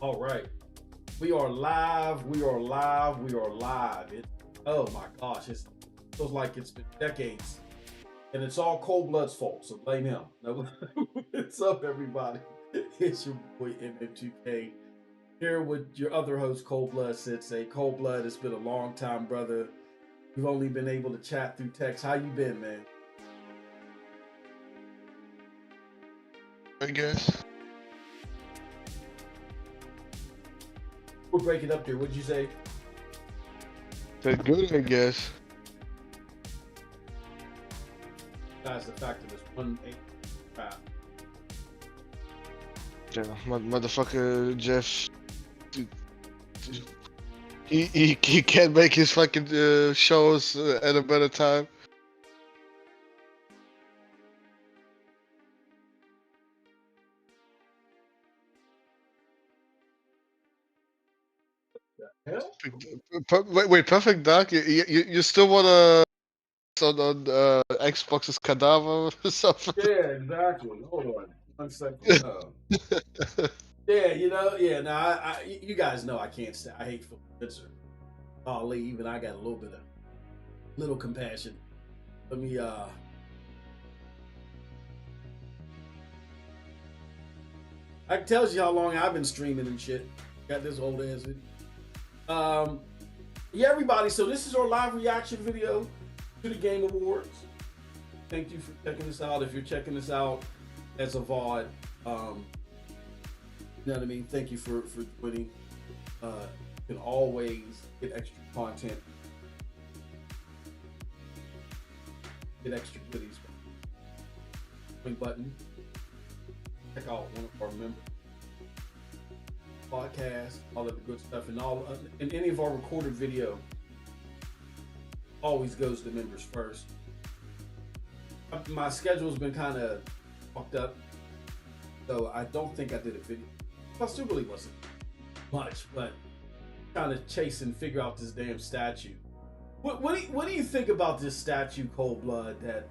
All right. We are live. We are live. We are live. Oh my gosh. It feels like it's been decades. And it's all Cold Blood's fault. So blame him. No, what's up, everybody? It's your boy MM2K here with your other host, Cold Blood Sensei. Cold Blood, it's been a long time, brother. We've only been able to chat through text. How you been, man? I guess. We're breaking up there. What'd you say? Said good, I guess. Besides the fact that it's 1-8 crap. Yeah, motherfucker Jeff. dude, he can't make his fucking shows at a better time. Hell? Wait, Perfect Dark? You still wanna on Xbox's Cadaver or something? Yeah, exactly. Hold on. 1 second. Yeah, yeah. Now you guys know I can't stand. I hate Phil Spencer. Golly, even I got a little compassion. Let me. I tells you how long I've been streaming and shit. Got this old ass video. Yeah, everybody. So this is our live reaction video to the Game Awards. Thank you for checking this out. If you're checking this out as a VOD, you know what I mean. Thank you for joining. You can always get extra content, get extra goodies. Button. Check out one of our members podcast, all of the good stuff, and any of our recorded video always goes to members first. My schedule's been kind of fucked up, so I don't think I did a video. Plus, it really wasn't much, but trying to chase and figure out this damn statue. What do you think about this statue, Cold Blood, that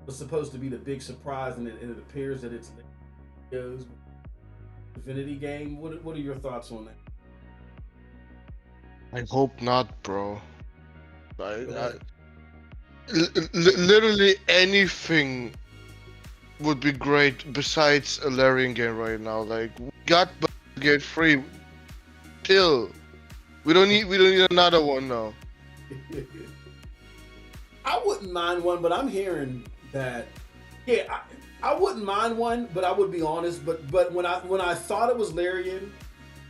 was supposed to be the big surprise, and it appears that it's videos, Divinity game? What are your thoughts on that? I hope not, bro. Literally anything would be great besides a Larian game right now. Like, we got get free. Chill. We don't need another one now. I wouldn't mind one, but I'm hearing that. Yeah, I wouldn't mind one, but I would be honest. But when I thought it was Larian,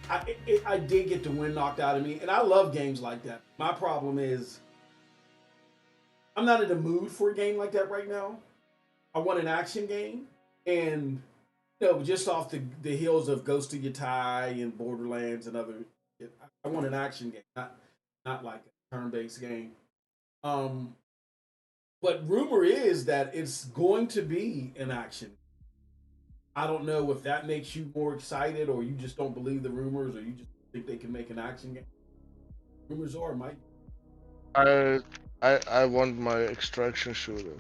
I did get the wind knocked out of me, and I love games like that. My problem is I'm not in the mood for a game like that right now. I want an action game, and just off the heels of Ghost of Yeti and Borderlands and other, I want an action game, not like a turn-based game. Um, but rumor is that it's going to be an action. I don't know if that makes you more excited, or you just don't believe the rumors, or you just think they can make an action game. Rumors are, Mike. I I want my extraction shooter.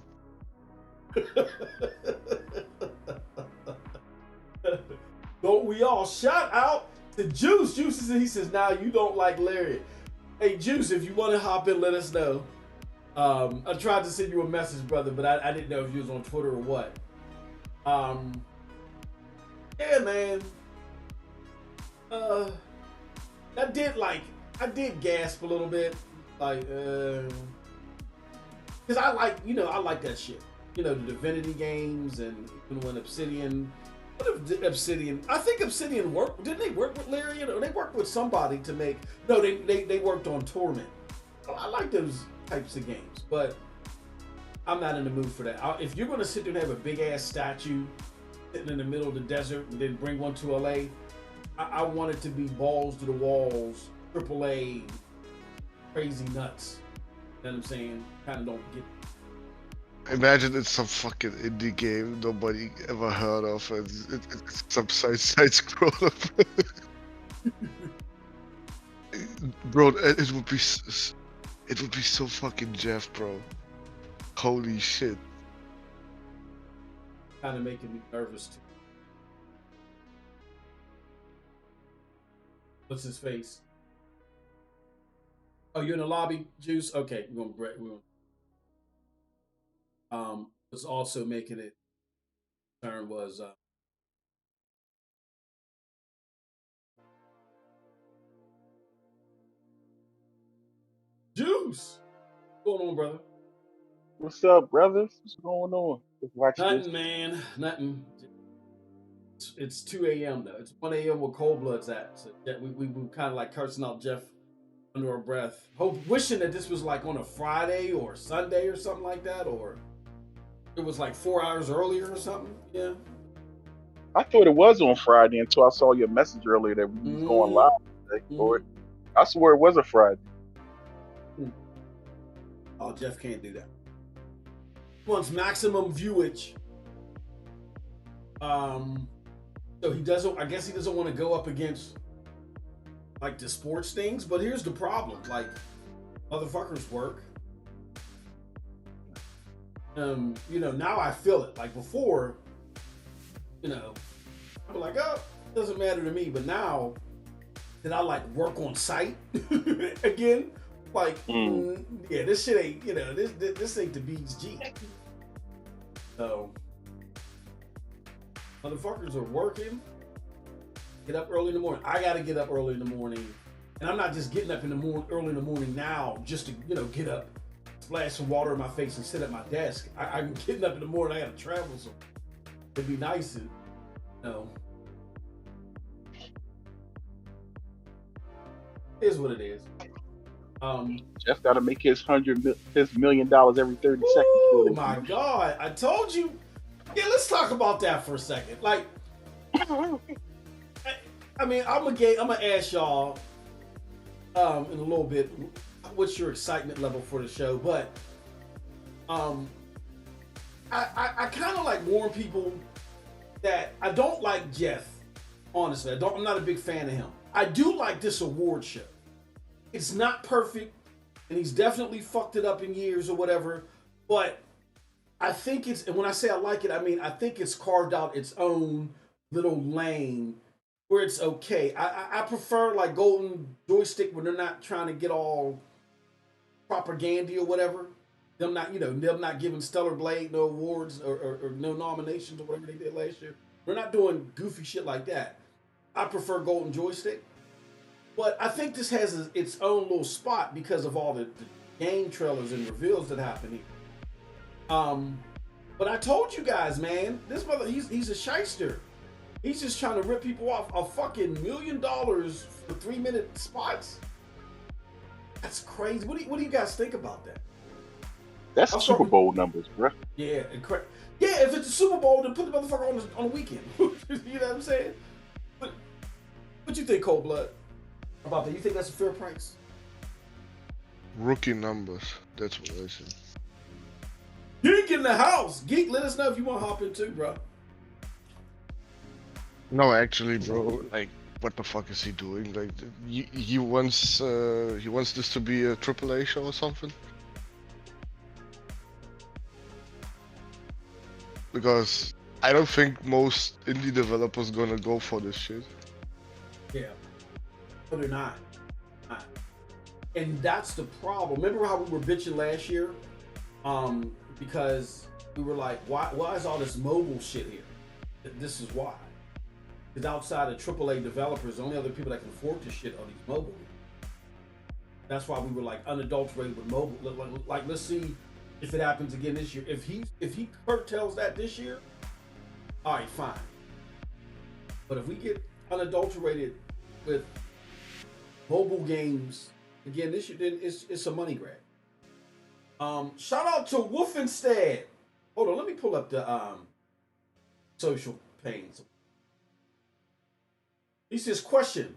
Don't we all? Shout out to Juice. He says, now you don't like Larry. Hey, Juice, if you want to hop in, let us know. I tried to send you a message, brother, but I didn't know if you was on Twitter or what. Yeah, man. Uh, I did gasp a little bit, like, because I like that shit. The Divinity games, and even when Obsidian. What if Obsidian? I think Obsidian worked. Didn't they work with Larian, or they worked with somebody to make? No, they worked on Torment. I like those types of games, but I'm not in the mood for that. If you're going to sit there and have a big ass statue sitting in the middle of the desert and then bring one to LA, I want it to be balls to the walls, AAA, crazy nuts. You know what I'm saying? Kind of don't get. Imagine it's some fucking indie game nobody ever heard of, and it's some side scroller. Bro, it would be it would be so fucking Jeff, bro. Holy shit. Kind of making me nervous too. What's his face? Oh, you're in the lobby, Juice? Okay, we're gonna break. Was also making it turn was Juice. What's going on, brother? What's up, brothers? What's going on? Let's watch this. Nothing, man. Nothing. It's 2 a.m. though. It's 1 a.m. where Cold Blood's at. So we kind of like cursing out Geoff under our breath, wishing that this was like on a Friday or Sunday or something like that, or it was like 4 hours earlier or something. Yeah. I thought it was on Friday until I saw your message earlier that we was going live today for it. I swear it was a Friday. Oh, Geoff can't do that. He wants maximum viewage. So he doesn't. I guess he doesn't want to go up against like the sports things. But here's the problem: like motherfuckers work. You know, now I feel it. Like before, you know, I'm like, oh, it doesn't matter to me. But now that I like work on site again, like, yeah, this shit ain't. You know, this ain't the B's G. So. Motherfuckers are working. Get up early in the morning. I gotta get up early in the morning, and I'm not just getting up in the morning early in the morning now just to get up, splash some water in my face, and sit at my desk. I'm getting up in the morning. I gotta travel, so it'd be nice to, Is what it is. Jeff got to make his $1 million every 30 seconds. Oh my God! I told you. Yeah, let's talk about that for a second. Like, I mean, I'm gonna ask y'all in a little bit what's your excitement level for the show, but I kind of like warn people that I don't like Geoff. Honestly, I'm not a big fan of him. I do like this award show. It's not perfect, and he's definitely fucked it up in years or whatever, but I think and when I say I like it, I mean, I think it's carved out its own little lane where it's okay. I prefer like Golden Joystick when they're not trying to get all propaganda or whatever. Them not giving Stellar Blade no awards or no nominations or whatever they did last year. We're not doing goofy shit like that. I prefer Golden Joystick. But I think this has its own little spot because of all the game trailers and reveals that happen here. But I told you guys, man, this mother, he's a shyster. He's just trying to rip people off a fucking $1 million for 3-minute spots. That's crazy. What do you guys think about that? That's Super Bowl numbers, bro. Yeah, yeah. If it's a Super Bowl, then put the motherfucker on the weekend. You know what I'm saying? But what you think, Cold Blood, about that? You think that's a fair price? Rookie numbers. That's what I said. Geek in the house. Geek, let us know if you want to hop in too, bro. No, actually, bro. Like, what the fuck is he doing? Like, he wants this to be a AAA show or something. Because I don't think most indie developers gonna go for this shit. Yeah, but they're not. And that's the problem. Remember how we were bitching last year? Because we were like, why is all this mobile shit here? This is why. Because outside of AAA developers, the only other people that can afford this shit are these mobile. That's why we were like unadulterated with mobile. Like let's see if it happens again this year. If he curtails that this year, all right, fine. But if we get unadulterated with mobile games again this year, then it's a money grab. Shout out to Wolfenstead. Hold on, let me pull up the social panes. He says, question: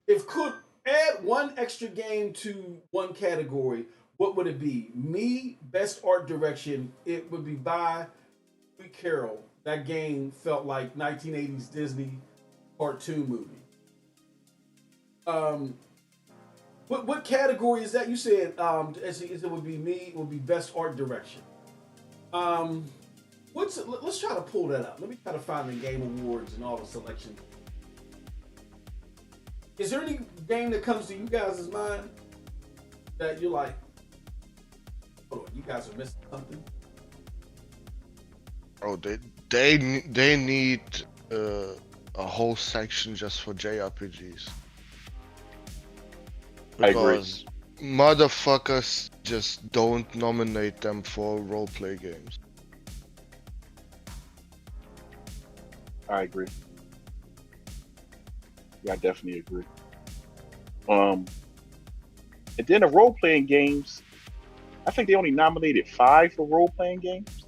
if could add one extra game to one category, what would it be? Me, best art direction. It would be by Carol. That game felt like 1980s Disney cartoon movie. What category is that? You said it would be me. It would be best art direction. Let's try to pull that up. Let me try to find the Game Awards and all the selections. Is there any game that comes to you guys' mind that you're like, hold on, you guys are missing something? Oh, they need a whole section just for JRPGs. I agree. Because motherfuckers just don't nominate them for roleplay games. I agree. Yeah, I definitely agree. And then the role playing games, I think they only nominated 5 for role playing games.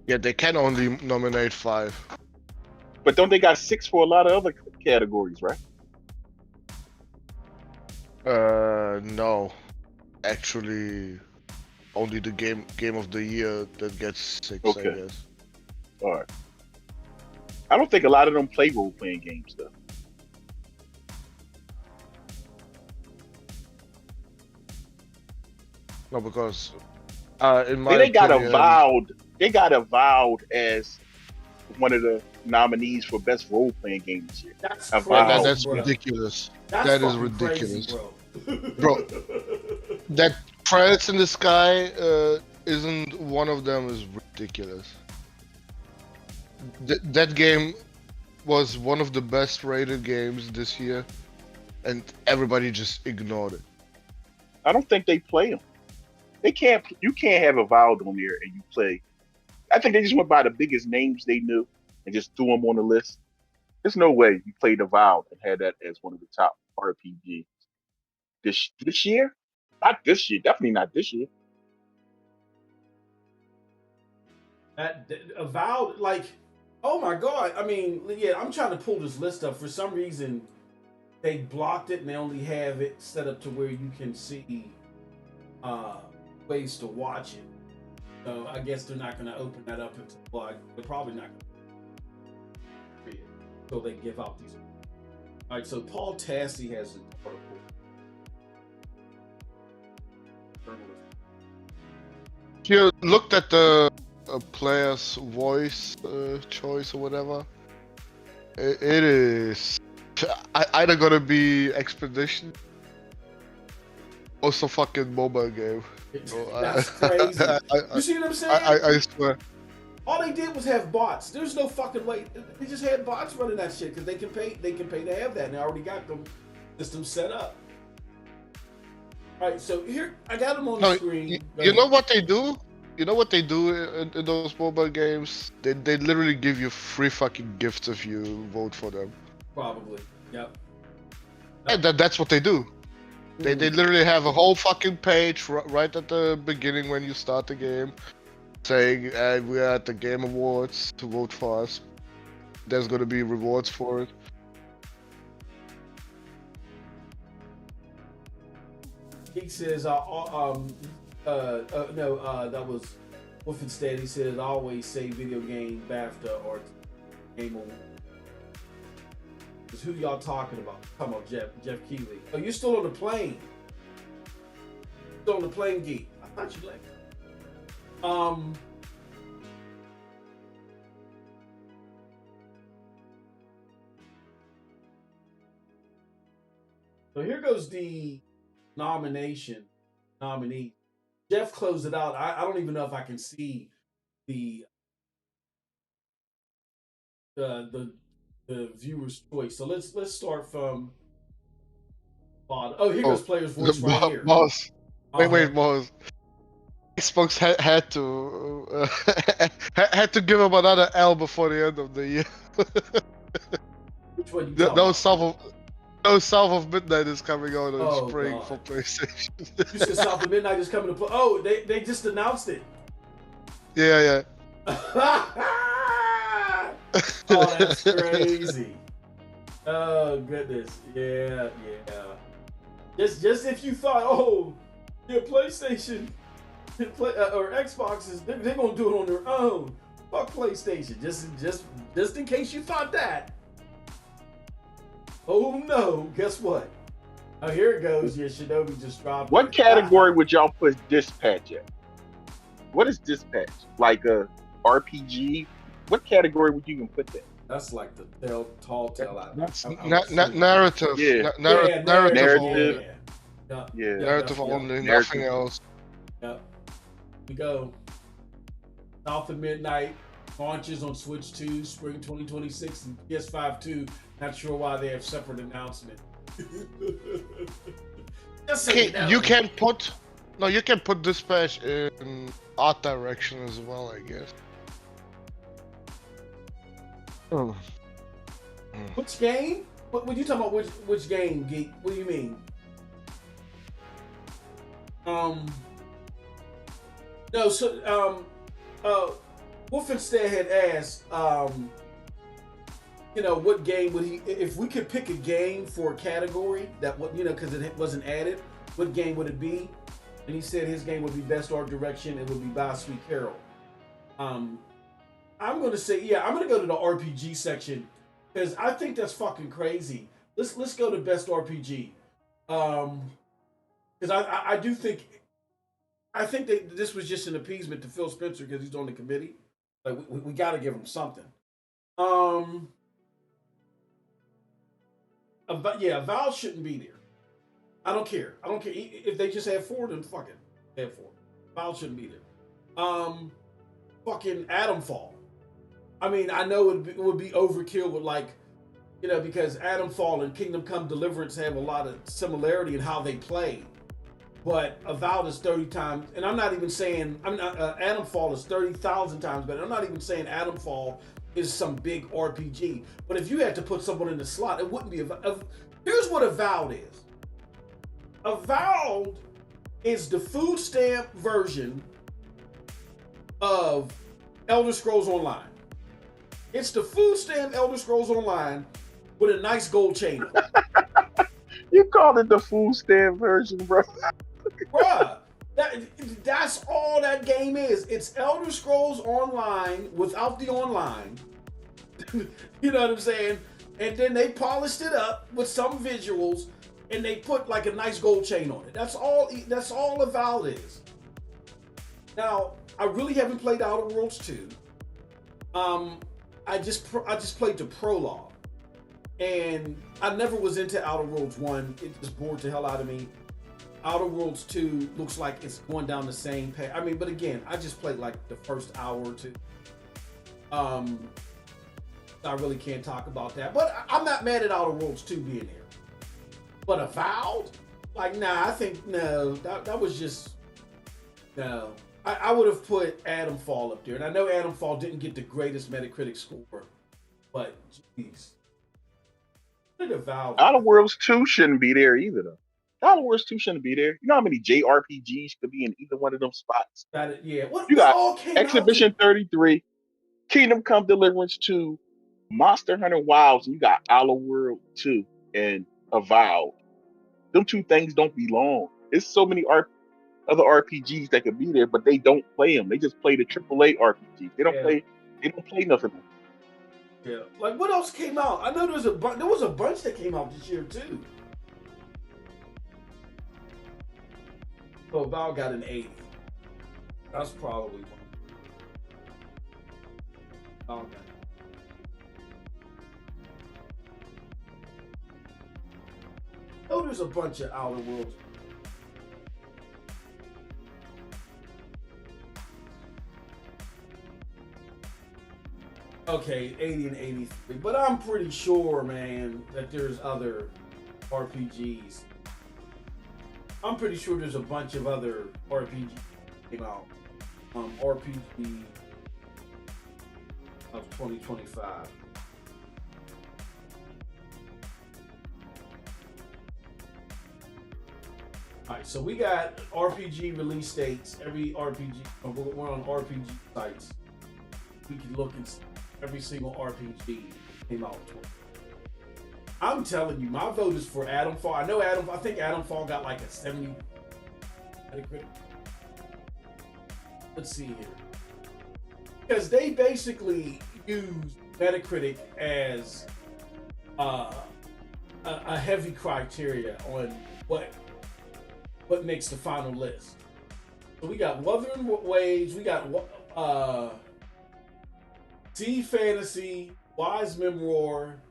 Yeah, they can only nominate 5. But don't they got 6 for a lot of other categories, right? No. Actually, only the game of the year that gets 6, Okay. I guess. All right. I don't think a lot of them play role playing games though. No, because in my They got opinion, avowed. They got avowed as one of the nominees for best role playing game this year. That's Avowed. that's bro. ridiculous. That's That is fucking ridiculous. crazy, Bro. That Pirates in the Sky isn't one of them is ridiculous. That game was one of the best rated games this year, and everybody just ignored it. I don't think they play them. They can't. You can't have avowed on there and you play. I think they just went by the biggest names they knew and just threw them on the list. There's no way you played avowed and had that as one of the top RPGs this year. Not this year. Definitely not this year. That avowed, like, oh my god. I mean, yeah, I'm trying to pull this list up. For some reason, they blocked it and they only have it set up to where you can see ways to watch it. So I guess they're not going to open that up until, well, they're probably not going to so they give out these. All right, so Paul Tassi has an article. You looked at the player's voice choice or whatever. It is either gonna be Expedition or some fucking mobile game. That's crazy. You see what I'm saying? I swear. All they did was have bots. There's no fucking way. They just had bots running that shit because they can pay. They can pay to have that, and they already got them systems set up. All right, so here I got them on the screen. You know what they do? You know what they do in those mobile games? They literally give you free fucking gifts if you vote for them. Probably. Yep. And that's what they do. They literally have a whole fucking page right at the beginning when you start the game, saying we're at the Game Awards to vote for us. There's gonna be rewards for it. He says, no, that was Wolfenstead. He says, I always say video game BAFTA or Game Award. Who y'all talking about? Talking about Geoff Keighley. Oh, you're still on the plane. Still on the plane, geek. I thought you left. So here goes the nominee. Geoff closed it out. I don't even know if I can see the viewer's choice. So let's start from bottom. Oh, here goes player's voice right here. Boss. Wait, boss. Xbox had to had to give him another L before the end of the year. Which one you No, South of Midnight is coming out in spring God. for PlayStation. You said South of Midnight is coming to play. Oh, they just announced it. Yeah. Oh, that's crazy. Oh goodness, yeah. Just if you thought, oh, yeah, PlayStation, or Xboxes, they're gonna do it on their own. Fuck PlayStation. Just in case you thought that. Oh no! Guess what? Oh, here it goes. Yeah, Shinobi just dropped. What category would y'all put Dispatch at? What is Dispatch? Like a RPG? What category would you even put that? That's like the tall tale. That's I would say. narrative. Yeah. Yeah, Narrative Narrative. only. Yeah. Narrative definitely. only. Narrative. Nothing else. Yep. We go. South of Midnight launches on Switch 2, spring 2026, and PS5 2. Not sure why they have separate announcement. Just so Okay, you know. you can put Dispatch in art direction as well, I guess. Oh. Which game? What you talking about? Which game, Geek? What do you mean? No. So Wolfenstead had asked, what game would he? If we could pick a game for a category that because it wasn't added, what game would it be? And he said his game would be Best Art Direction. It would be By Sweet Carol. I'm gonna say, yeah, I'm gonna go to the RPG section because I think that's fucking crazy. Let's go to Best RPG. Because I do think that this was just an appeasement to Phil Spencer because he's on the committee. Like we got to give him something. Val shouldn't be there. I don't care. If they just have 4, then fuck it. They have 4. Val shouldn't be there. Fucking Atomfall. I mean, I know it would be overkill with because Atomfall and Kingdom Come Deliverance have a lot of similarity in how they play. But Avowed is 30 times, and I'm not even saying Atomfall is 30,000 times better. I'm not even saying Atomfall is some big RPG. But if you had to put someone in the slot, it wouldn't be here's what Avowed is. Avowed is the food stamp version of Elder Scrolls Online. It's the food stamp Elder Scrolls Online with a nice gold chain. You called it the food stamp version, bro. Bruh, that's all that game is. It's Elder Scrolls Online without the online. You know what I'm saying? And then they polished it up with some visuals, and they put like a nice gold chain on it. That's all Avowed is. Now, I really haven't played Outer Worlds 2. I just played the prologue, and I never was into Outer Worlds 1. It just bored the hell out of me. Outer Worlds 2 looks like it's going down the same path. I mean, but again, I just played like the first hour or two. I really can't talk about that. But I'm not mad at Outer Worlds 2 being here. But Avowed? Like, nah, I think, no. That was just, no. I would have put Atomfall up there. And I know Atomfall didn't get the greatest Metacritic score. But, jeez. What did Avowed? Outer Worlds 2 shouldn't be there either, though. Outer Worlds 2 shouldn't be there. You know how many JRPGs could be in either one of them spots? Yeah. You got all came Exhibition 33, Kingdom Come Deliverance 2, Monster Hunter Wilds, and you got Outer World 2 and Avowed. Them two things don't belong. There's so many other RPGs that could be there, but they don't play them. They just play the AAA RPGs. They don't play nothing. Yeah. Like, what else came out? I know there was a bunch that came out this year too. So Val got an 80. That's probably one. Okay. Oh, there's a bunch of Outer Worlds. Okay, 80 and 83. But I'm pretty sure, man, that there's other RPGs. I'm pretty sure there's a bunch of other RPGs that came out. RPG of 2025. Alright, so we got RPG release dates. Every RPG, we're on RPG sites. We can look and see every single RPG came out. I'm telling you, my vote is for Atomfall. I think Atomfall got like a 70. Let's see here. Because they basically use Metacritic as a heavy criteria on what makes the final list. So we got Wuthering Waves, we got Sea Fantasy, Wise Men Roar,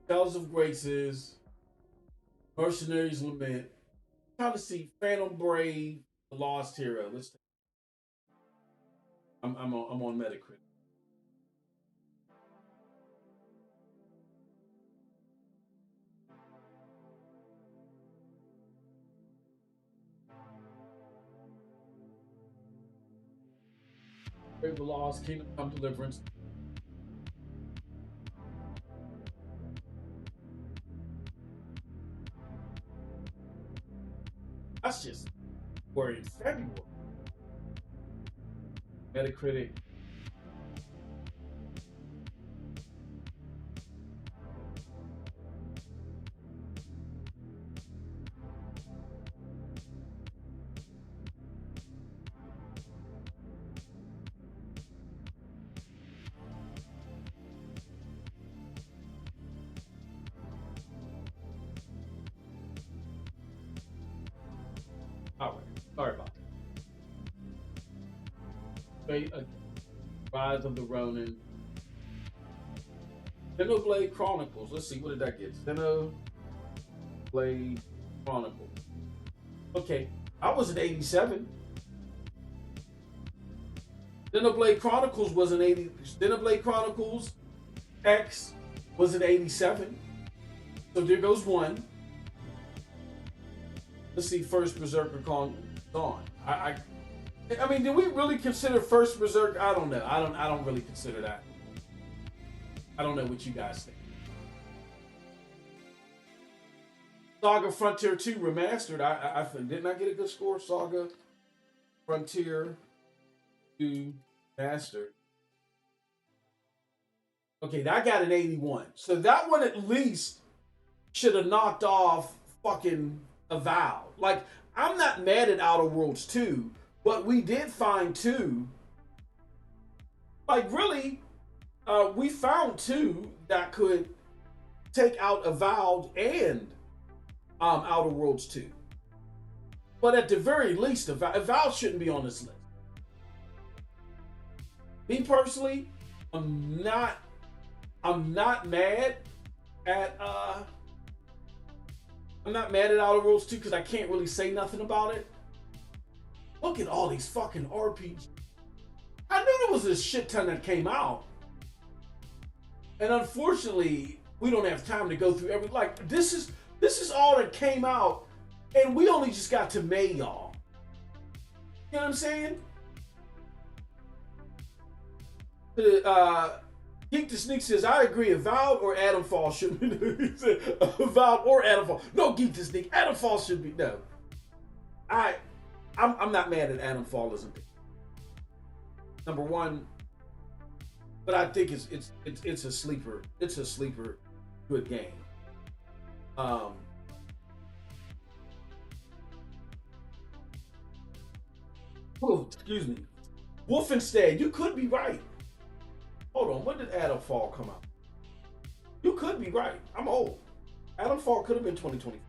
Tales of Graces, Mercenaries Lament. I'm trying to see Phantom Brave, The Lost Hero. Let's. I'm on Metacritic. Brave the Lost, Kingdom Come Deliverance. That's just we're in February. Metacritic. All right, sorry about that. Rise of the Ronin. Xenoblade Chronicles. Let's see, what did that get? Xenoblade Chronicles. Okay, I was an 87. Xenoblade Chronicles was an 80. Xenoblade Chronicles X was an 87. So there goes one. Let's see, First Berserker gone. I mean, do we really consider First Berserker? I don't know. I don't really consider that. I don't know what you guys think. Saga Frontier 2 Remastered. I didn't I get a good score? Saga Frontier 2 Mastered. Okay, that got an 81. So that one at least should have knocked off fucking Avowed. Like, I'm not mad at Outer Worlds 2, but we did find two. Like, really, we found two that could take out Avowed and Outer Worlds 2. But at the very least, Avowed shouldn't be on this list. Me personally, I'm not mad at Outer Worlds 2 because I can't really say nothing about it. Look at all these fucking RPGs. I knew there was a shit ton that came out. And unfortunately, we don't have time to go through every, like, this is all that came out, and we only just got to May, y'all. You know what I'm saying? Geek the Sneak says, I agree, Avowed or Adamfall should be. He said, Avowed or Adamfall. No, Geek the Sneak. Adamfall should be. No. I'm not mad at Adamfall as a big. Number one, but I think it's a sleeper. It's a sleeper good game. Oh, excuse me. Wolfenstein, you could be right. Hold on, when did Adamfall come out? You could be right. I'm old. Adamfall could have been 2020.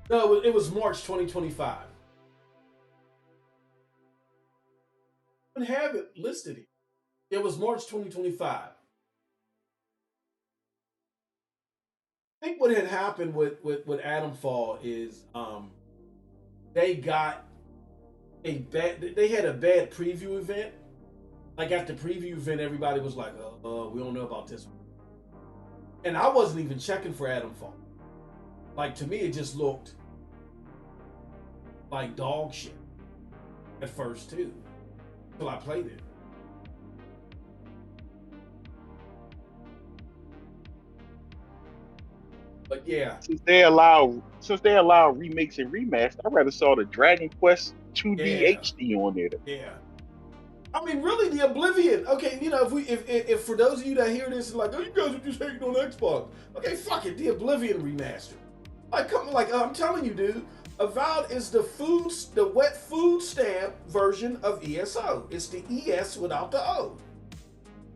No, it was March 2025. I don't have it listed here. It was March 2025. I think what had happened with Adamfall is they got they had a bad preview event. Like at the preview event, everybody was like, we don't know about this one. And I wasn't even checking for Adamfall. Like, to me, it just looked like dog shit at first too, until I played it. But yeah, since they allow remakes and remasters, I rather saw the Dragon Quest 2D HD on there. Yeah. I mean, really, the Oblivion. Okay, you know, if for those of you that hear this, like, oh, you guys are just hating on Xbox. Okay, fuck it, the Oblivion remaster. Like, I'm telling you, dude, Avowed is the wet food stamp version of ESO. It's the ES without the O.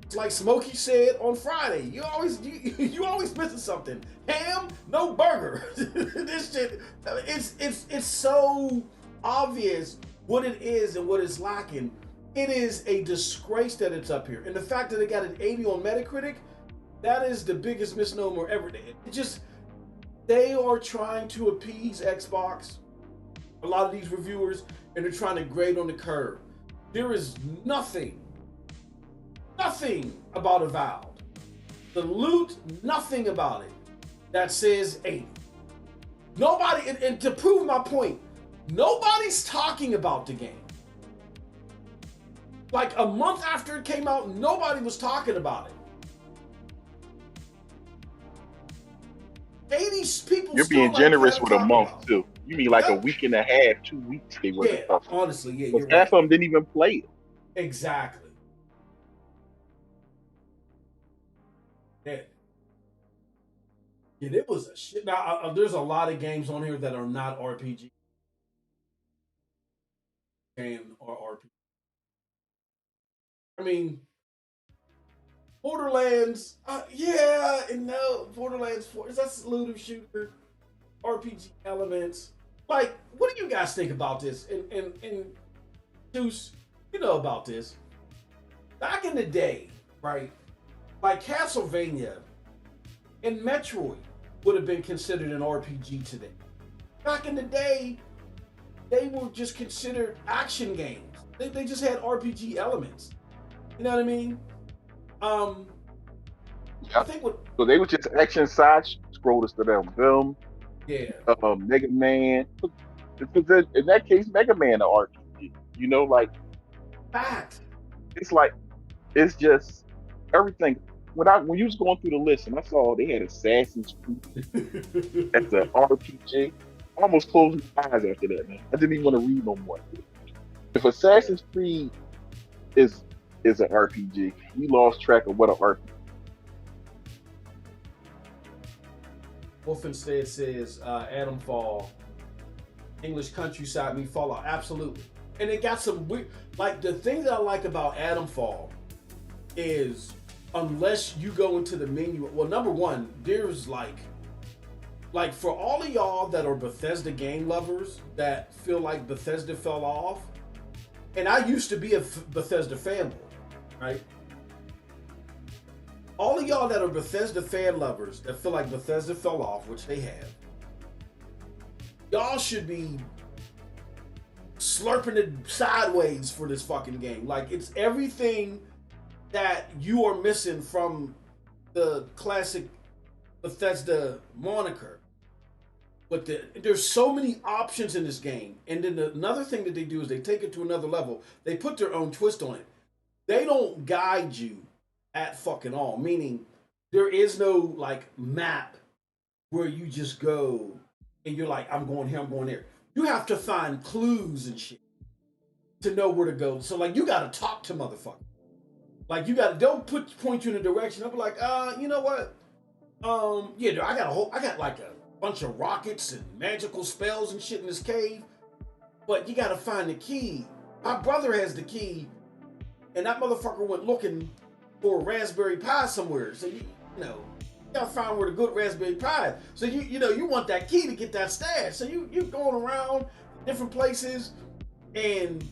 It's like Smokey said on Friday. You always missing something. Ham, no burger. This shit, it's so obvious what it is and what it's lacking. It is a disgrace that it's up here, and the fact that it got an 80 on Metacritic, that is the biggest misnomer ever. It just, they are trying to appease Xbox, a lot of these reviewers, and they're trying to grade on the curve. There is nothing about Avowed. The loot, nothing about it that says 80. Nobody, and to prove my point, nobody's talking about the game. Like a month after it came out, nobody was talking about it. 80 people. You're being generous with a month too. You mean like a week and a half, 2 weeks they were talking. Honestly, yeah. Because half of them didn't even play it. Exactly. Yeah. Yeah, it was a shit. Now, there's a lot of games on here that are not RPG. Game or RPG. I mean, Borderlands, yeah, and no, Borderlands 4, that's looter shooter, RPG elements. Like, what do you guys think about this? And Deuce, you know about this. Back in the day, right, like Castlevania and Metroid would have been considered an RPG today. Back in the day, they were just considered action games. They just had RPG elements. You know what I mean? I think so they were just action side scrollers to them. Yeah. Mega Man. In that case, Mega Man an RPG. You know, like fact. It's just everything. When you was going through the list and I saw they had Assassin's Creed as an RPG, I almost closed my eyes after that, man. I didn't even want to read no more. If Assassin's Creed is an RPG, we lost track of what an RPG. Wolf instead says Adam Fall, English countryside me Fallout. Absolutely. And it got some weird, like the thing that I like about Adam Fall is unless you go into the menu, well, number one, there's like for all of y'all that are Bethesda game lovers that feel like Bethesda fell off, and I used to be a Bethesda fanboy, right? All of y'all that are Bethesda fan lovers that feel like Bethesda fell off, which they have, y'all should be slurping it sideways for this fucking game. Like, it's everything that you are missing from the classic Bethesda moniker. But there's so many options in this game. And then another thing that they do is they take it to another level. They put their own twist on it. They don't guide you at fucking all. Meaning, there is no, like, map where you just go and you're like, I'm going here, I'm going there. You have to find clues and shit to know where to go. So, like, you gotta talk to motherfuckers. Like, you gotta, they'll point you in a direction. They'll be like, you know what? Yeah, I got like a bunch of rockets and magical spells and shit in this cave. But you gotta find the key. My brother has the key, and that motherfucker went looking for a Raspberry Pi somewhere. So you gotta find where the good Raspberry Pi is. So you want that key to get that stash. So you going around different places, and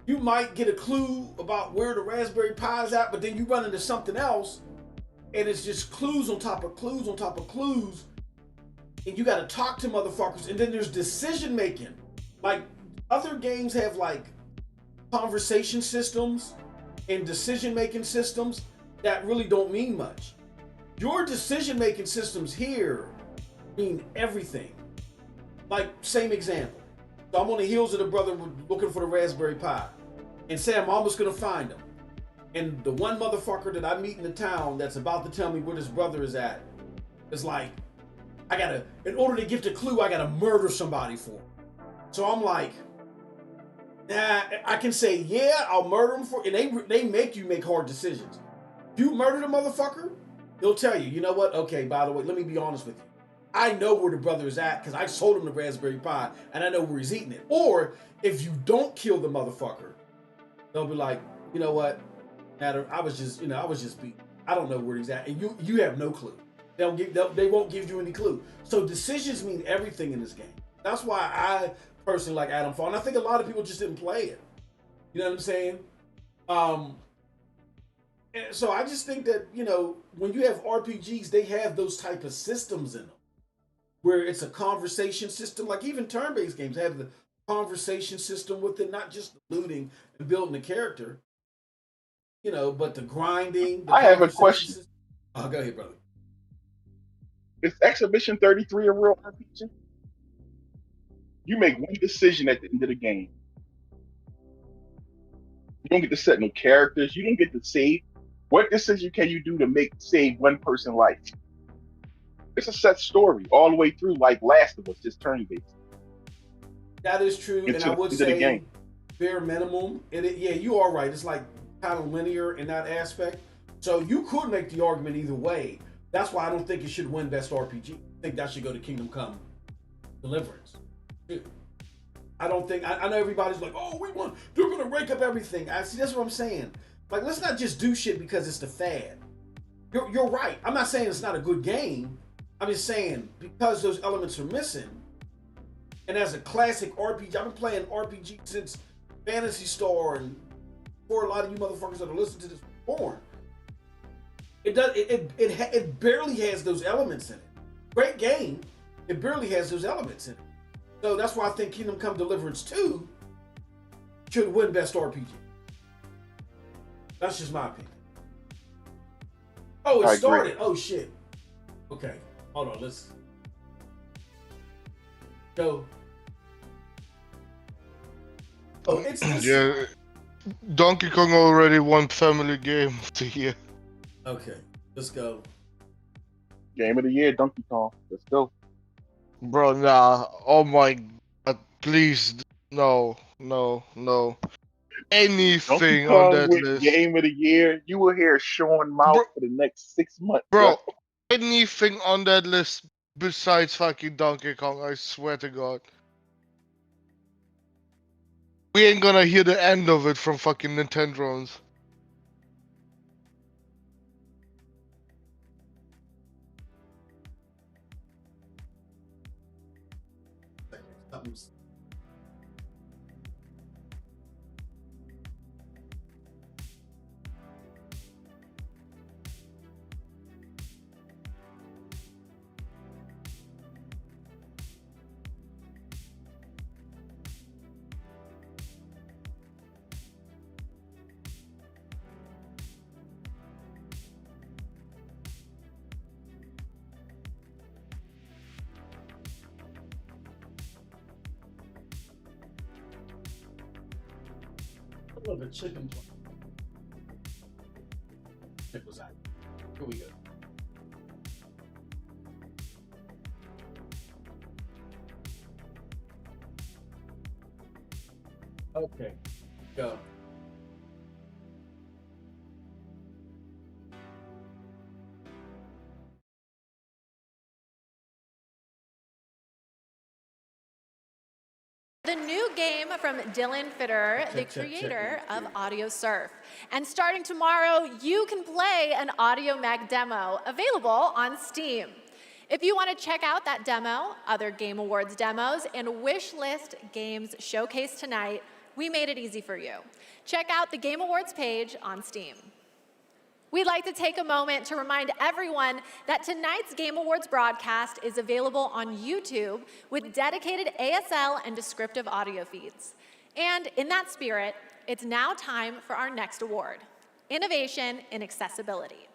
you might get a clue about where the Raspberry Pi is at, but then you run into something else, and it's just clues on top of clues on top of clues, and you gotta talk to motherfuckers, and then there's decision making. Like, other games have like conversation systems and decision making systems that really don't mean much. Your decision making systems here mean everything. Like, same example. So I'm on the heels of the brother looking for the Raspberry Pi, and say I'm almost gonna find him. And the one motherfucker that I meet in the town that's about to tell me where this brother is at is like, in order to get the clue, I gotta murder somebody for him. So I'm like, nah, I can say, yeah, I'll murder him for, and they make you make hard decisions. You murder the motherfucker, they'll tell you, you know what? Okay, by the way, let me be honest with you. I know where the brother is at because I sold him the Raspberry Pi and I know where he's eating it. Or if you don't kill the motherfucker, they'll be like, you know what? matter. I was just beat. I don't know where he's at, and you have no clue. They won't give you any clue. So decisions mean everything in this game. That's why I personally like Adam Fall, and I think a lot of people just didn't play it. You know what I'm saying? And so I just think that when you have RPGs, they have those type of systems in them, where it's a conversation system. Like even turn-based games have the conversation system with it, not just the looting and building the character. But the grinding, the I have a conversation question. system. Oh, go ahead, brother. Is Exhibition 33 a real RPG? You make one decision at the end of the game. You don't get to set no characters. You don't get to save. What decision can you do to save one person's life? It's a set story all the way through, like Last of Us, just turn-based. That is true, and I would say bare minimum. Yeah, you are right. It's like kind of linear in that aspect. So you could make the argument either way. That's why I don't think it should win Best RPG. I think that should go to Kingdom Come Deliverance. I don't think. I know everybody's like, oh, we won. They're gonna rank up everything. See, that's what I'm saying. Like, let's not just do shit because it's the fad. You're right. I'm not saying it's not a good game. I'm just saying because those elements are missing. And as a classic RPG, I've been playing RPG since Phantasy Star, and before a lot of you motherfuckers that are listening to this were born. It barely has those elements in it. Great game. It barely has those elements in it. So that's why I think Kingdom Come Deliverance 2 should win Best RPG. That's just my opinion. Oh, it started. Oh shit. Okay. Hold on, let's go. Oh, it's yeah. Donkey Kong already won Family Game of the Year. Okay, let's go. Game of the Year, Donkey Kong. Let's go. Bro, nah. Oh my god. Please. No. Anything on that list. Game of the Year, you will hear Sean mouth for the next 6 months. Bro, anything on that list besides fucking Donkey Kong, I swear to God. We ain't gonna hear the end of it from fucking Nintendrons. Of a chicken plate. It was that. Here we go. Okay, go. The new game from Dylan Fitter, the creator of Audio Surf. And starting tomorrow, you can play an Audio Mag demo available on Steam. If you want to check out that demo, other Game Awards demos, and wishlist games showcased tonight, we made it easy for you. Check out the Game Awards page on Steam. We'd like to take a moment to remind everyone that tonight's Game Awards broadcast is available on YouTube with dedicated ASL and descriptive audio feeds. And in that spirit, it's now time for our next award, Innovation in Accessibility.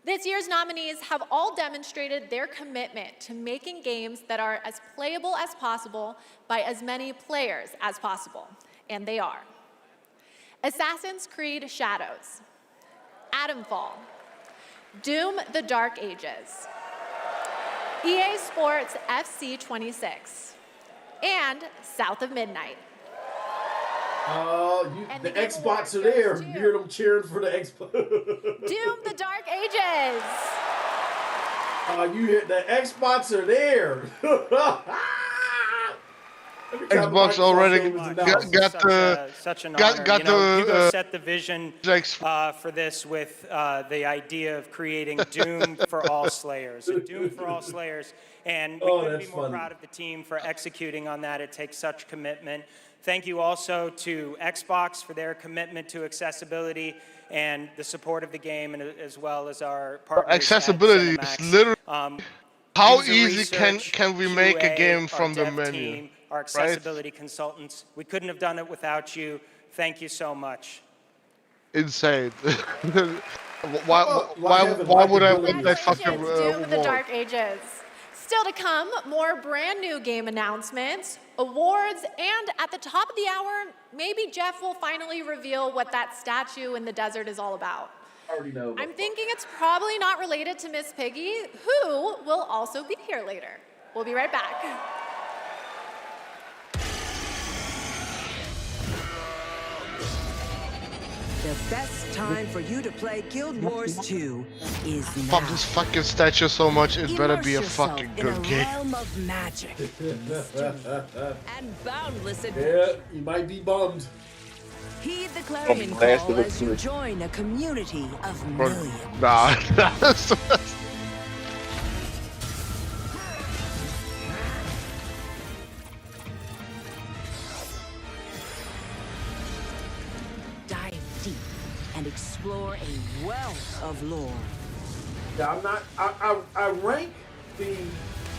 This year's nominees have all demonstrated their commitment to making games that are as playable as possible by as many players as possible, and they are. Assassin's Creed Shadows, Atomfall, Doom: The Dark Ages, EA Sports FC 26, and South of Midnight. The Xbox are there. You hear them cheering for the Xbox. Doom: The Dark Ages. You hear the Xbox are there. Every time Xbox Microsoft already game is got announced. Such an got- honor. got you know, the, Hugo set the vision like, for this with the idea of creating Doom for all Slayers. Doom for all Slayers. And we couldn't be that's more funny. proud of the team for executing on that. It takes such commitment. Thank you also to Xbox for their commitment to accessibility and the support of the game, and as well as our partners at accessibility is Cinemax. literally how User easy can research, we make a QA, game our from the dev menu, team, our right? accessibility consultants. We couldn't have done it without you. Thank you so much. Insane. Why why would I want that fucking Congratulations, Doom of the reward? Dark Ages. Still to come, more brand new game announcements, awards, and at the top of the hour, maybe Geoff will finally reveal what that statue in the desert is all about. I already know. I'm thinking it's probably not related to Miss Piggy, who will also be here later. We'll be right back. The best time for you to play Guild Wars 2 is now. Fuck this fucking statue so much, it better be a Immerse fucking yourself in good a game. realm of magic, mystery, and boundless adventure. Yeah, you might be bummed. Heed the clarion Blast call of as you the- join a community of Bro, millions. nah, that's Dive deep and explore a wealth of lore. Yeah, I'm not. I rank the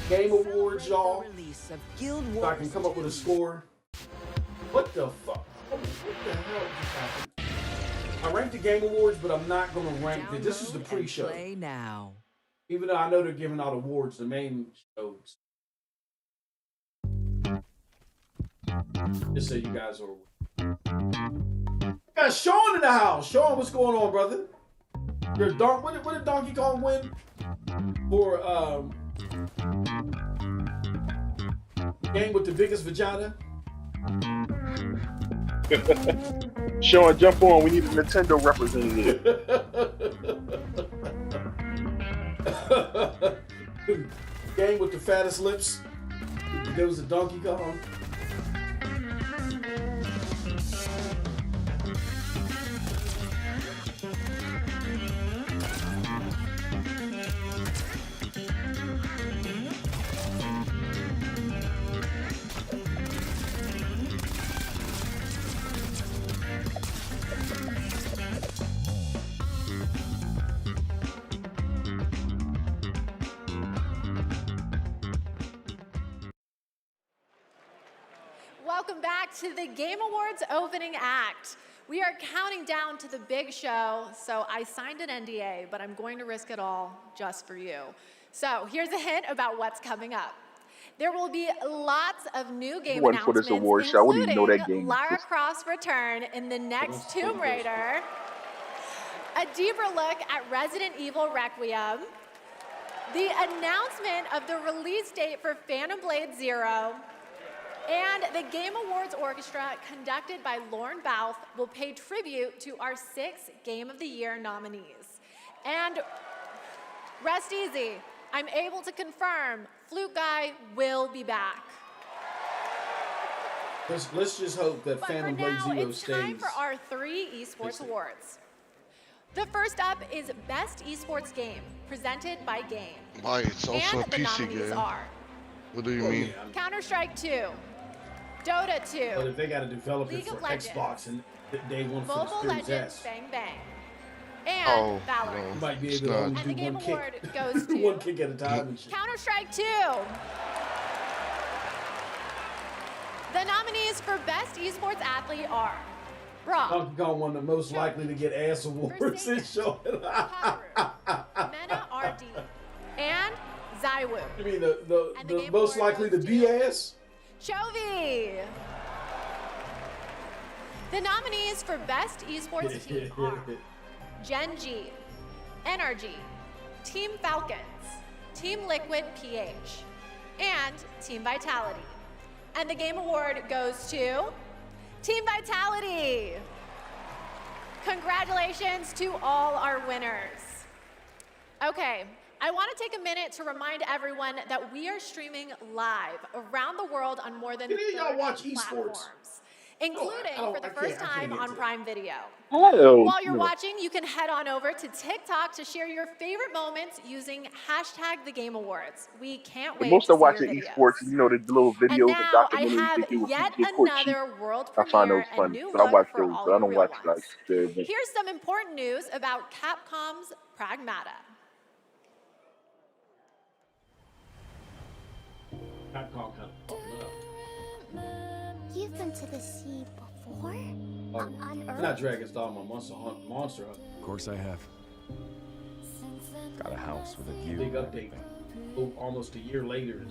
Game Awards, Celebrate y'all, the release of Guild so I Wars can come up with a 2. score. What the fuck? What the hell just happened? I rank the Game Awards, but I'm not gonna rank it. This is the Download and pre-show. Play now. Even though I know they're giving out awards, the main shows. Just so you guys are aware. Got Sean in the house. Sean, what's going on, brother? Your what did Donkey Kong win for game with the biggest vagina? Sean, jump on. We need a Nintendo representative. Game with the fattest lips. There was a Donkey Kong. Welcome back to the Game Awards opening act. We are counting down to the big show, so I signed an NDA, but I'm going to risk it all just for you. So here's a hint about what's coming up. There will be lots of new game Wasn't for announcements, this award show. I wouldn't even know that including game Lara existed. Croft's return in the next Tomb Raider, a deeper look at Resident Evil Requiem, the announcement of the release date for Phantom Blade Zero, and the Game Awards Orchestra, conducted by Lauren Bouth, will pay tribute to our 6 Game of the Year nominees. And rest easy, I'm able to confirm Flute Guy will be back. Let's just hope that But for Phantom Blade now, Zero it's stays. time for our 3 esports awards. The first up is Best Esports Game, presented by Game. Why? It's also And a the PC nominees game. are What do you Oh, mean? yeah. Counter-Strike 2, Dota 2, But if they got to develop League it for of Legends, Xbox and day one for the Mobile Series Legends S, Bang Bang, and Oh, Valorant. you might be It's able to not. only And the do Game one Award kick. goes to one kick at a time and shit. Counter-Strike 2. The nominees for Best Esports Athlete are Brock, Donkey Kong one of the most likely to get ass awards in show. Hikaru, Mena RD, and Zywoo. You mean And the the Game most Award likely to goes be to- ass? Chovy. The nominees for Best Esports Team are Gen G, NRG, Team Falcons, Team Liquid PH, and Team Vitality. And the Game Award goes to Team Vitality. Congratulations to all our winners. Okay, I want to take a minute to remind everyone that we are streaming live around the world on more than 30 y'all watch esports? platforms, including for the first time on Prime Video. Oh, While you're watching, you can head on over to TikTok to share your favorite moments using #TheGameAwards. We can't wait most to of see your watching videos. esports, you know, the little And videos and now I documentaries have they do when yet people get caught cheating. another world I find those premiere and funny, new but I look watch for those. all But I you don't real watch like ones. the event. Here's some important news about Capcom's Pragmata. Capcom kind of fucking up. You've been to the sea before? On Earth? Not Dragon's Dogma, Monster Hunt. Of course I have. Got a house with a view. Big update. Oh, almost a year later.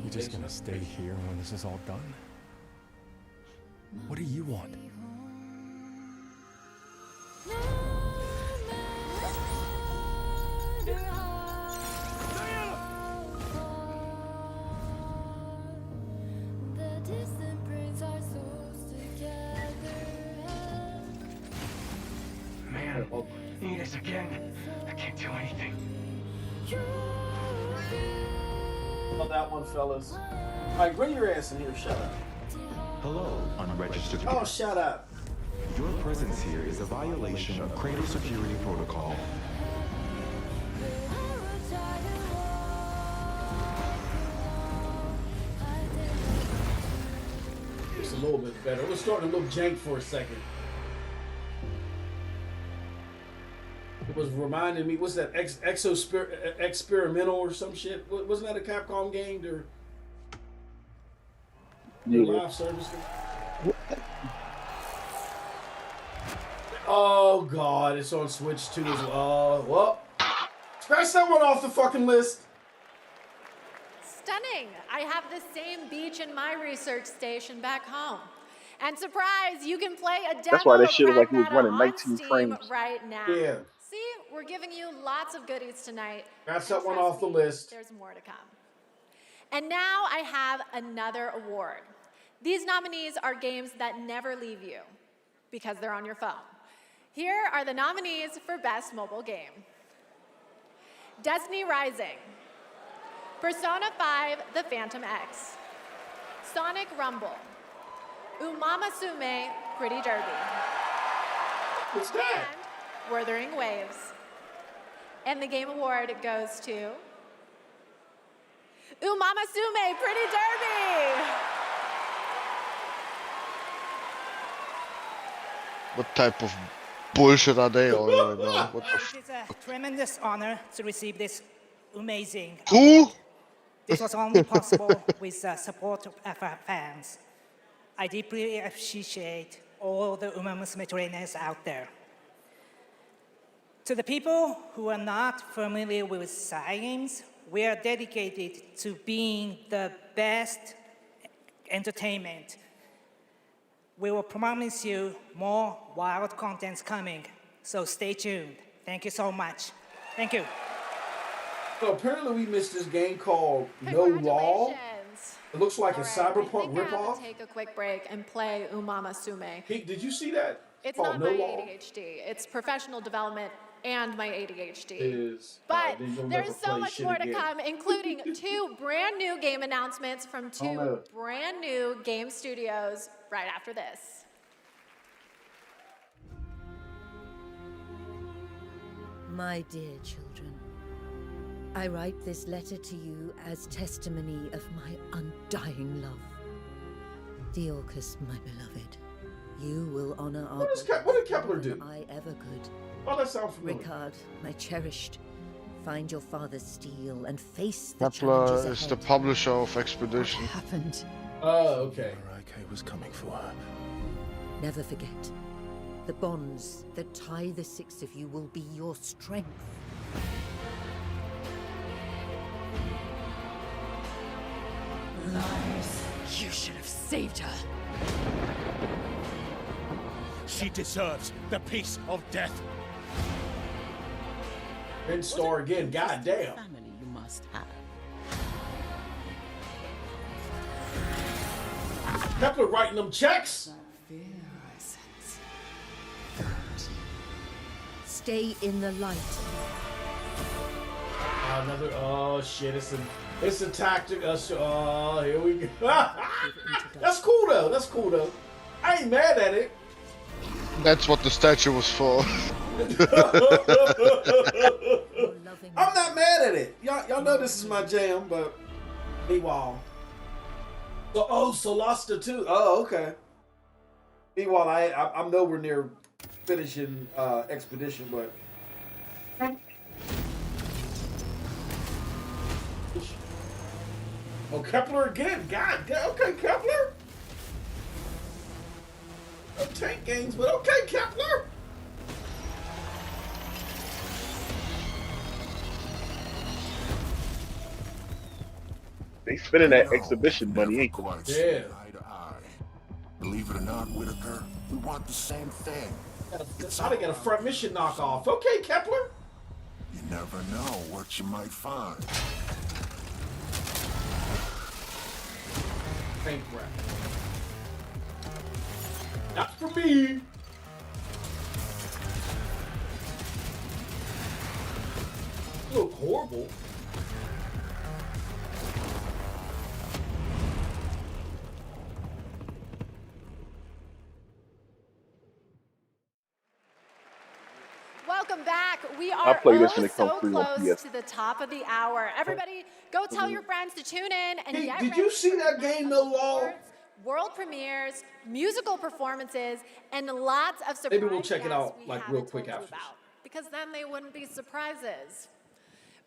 You just gonna stay here when this is all done? What do you want? Man, eat us again. I can't do anything. Love that one, fellas. All right, bring your ass in here. Shut up. Hello, unregistered. Oh, shut up. Your presence here is a violation of Cradle Security Protocol. It's a little bit better. It was starting to look jank for a second. It was reminding me, what's that, Experimental or some shit? Wasn't that a Capcom game? Or live service? Oh god, it's on Switch too as well. Well, scratch that one off the fucking list. Stunning! I have the same beach in my research station back home. And surprise, you can play a demo That's why that shit of was like it was Pragmata running on 19 Steam frames. right now. Yeah. See, we're giving you lots of goodies tonight. Scratch And that one trust off the me, list. There's more to come. And now I have another award. These nominees are games that never leave you because they're on your phone. Here are the nominees for Best Mobile Game. Destiny Rising, Persona 5 The Phantom X, Sonic Rumble, Umamasume Pretty Derby, What's that? and Wuthering Waves. And the Game Award goes to Umamasume Pretty Derby! What type of bullshit are they on right now? What the It's a tremendous honor to receive this amazing Who? award. This was only possible with the support of our fans. I deeply appreciate all the Uma Musume trainers out there. To the people who are not familiar with Psy games, we are dedicated to being the best entertainment. We will promise you more wild contents coming, so stay tuned. Thank you so much. Thank you. So apparently we missed this game called No Law. Congratulations. It looks like All a right, cyberpunk I think I have ripoff. to take a quick break and play Umamasume. Pete, did you see that? It's called not No my Law. ADHD. It's professional development and my ADHD. It is. But Then you'll there's never so play much shit more to again. come, including 2 brand new game announcements from 2 no. brand new game studios right after this. My dear children, I write this letter to you as testimony of my undying love. Deorcus, my beloved, you will honor our What did Kepler more do? than I ever could. Oh, that sounds familiar. Ricard, my cherished, find your father's steel and face the Kepler challenges is the ahead. publisher of Expedition. What happened? Oh, okay. Araike was coming for her. Never forget. The bonds that tie the 6 of you will be your strength. Lies. You should have saved her. She deserves the peace of death. Red Star again. God damn. Family you must have. Kepler writing them checks. Fear I sense. Stay in the light. Another. Oh shit! It's a tactic. Oh, here we go. That's cool though. That's cool though. I ain't mad at it. That's what the statue was for. I'm not mad at it. Y'all know this is my jam, but meanwhile. So lost the 2. Oh, okay. Meanwhile, I'm nowhere near finishing Expedition, but. Oh, Kepler again. God damn. Okay, Kepler. No tank games, but okay, Kepler. They spending that exhibition money, ain't they? Yeah. Believe it or not, Whitaker, we want the same thing. How they got a front mission knockoff? Okay, Kepler. You never know what you might find. Tank wrap. Not for me. You look horrible. Welcome back. We I'll are play this when it so comes through on close PS. to the top of the hour. Everybody, go tell your friends to tune in and get ready. Did you see that game, No Law? World premieres, musical performances, and lots of surprises. Maybe we'll check it out like real quick after. Because then they wouldn't be surprises.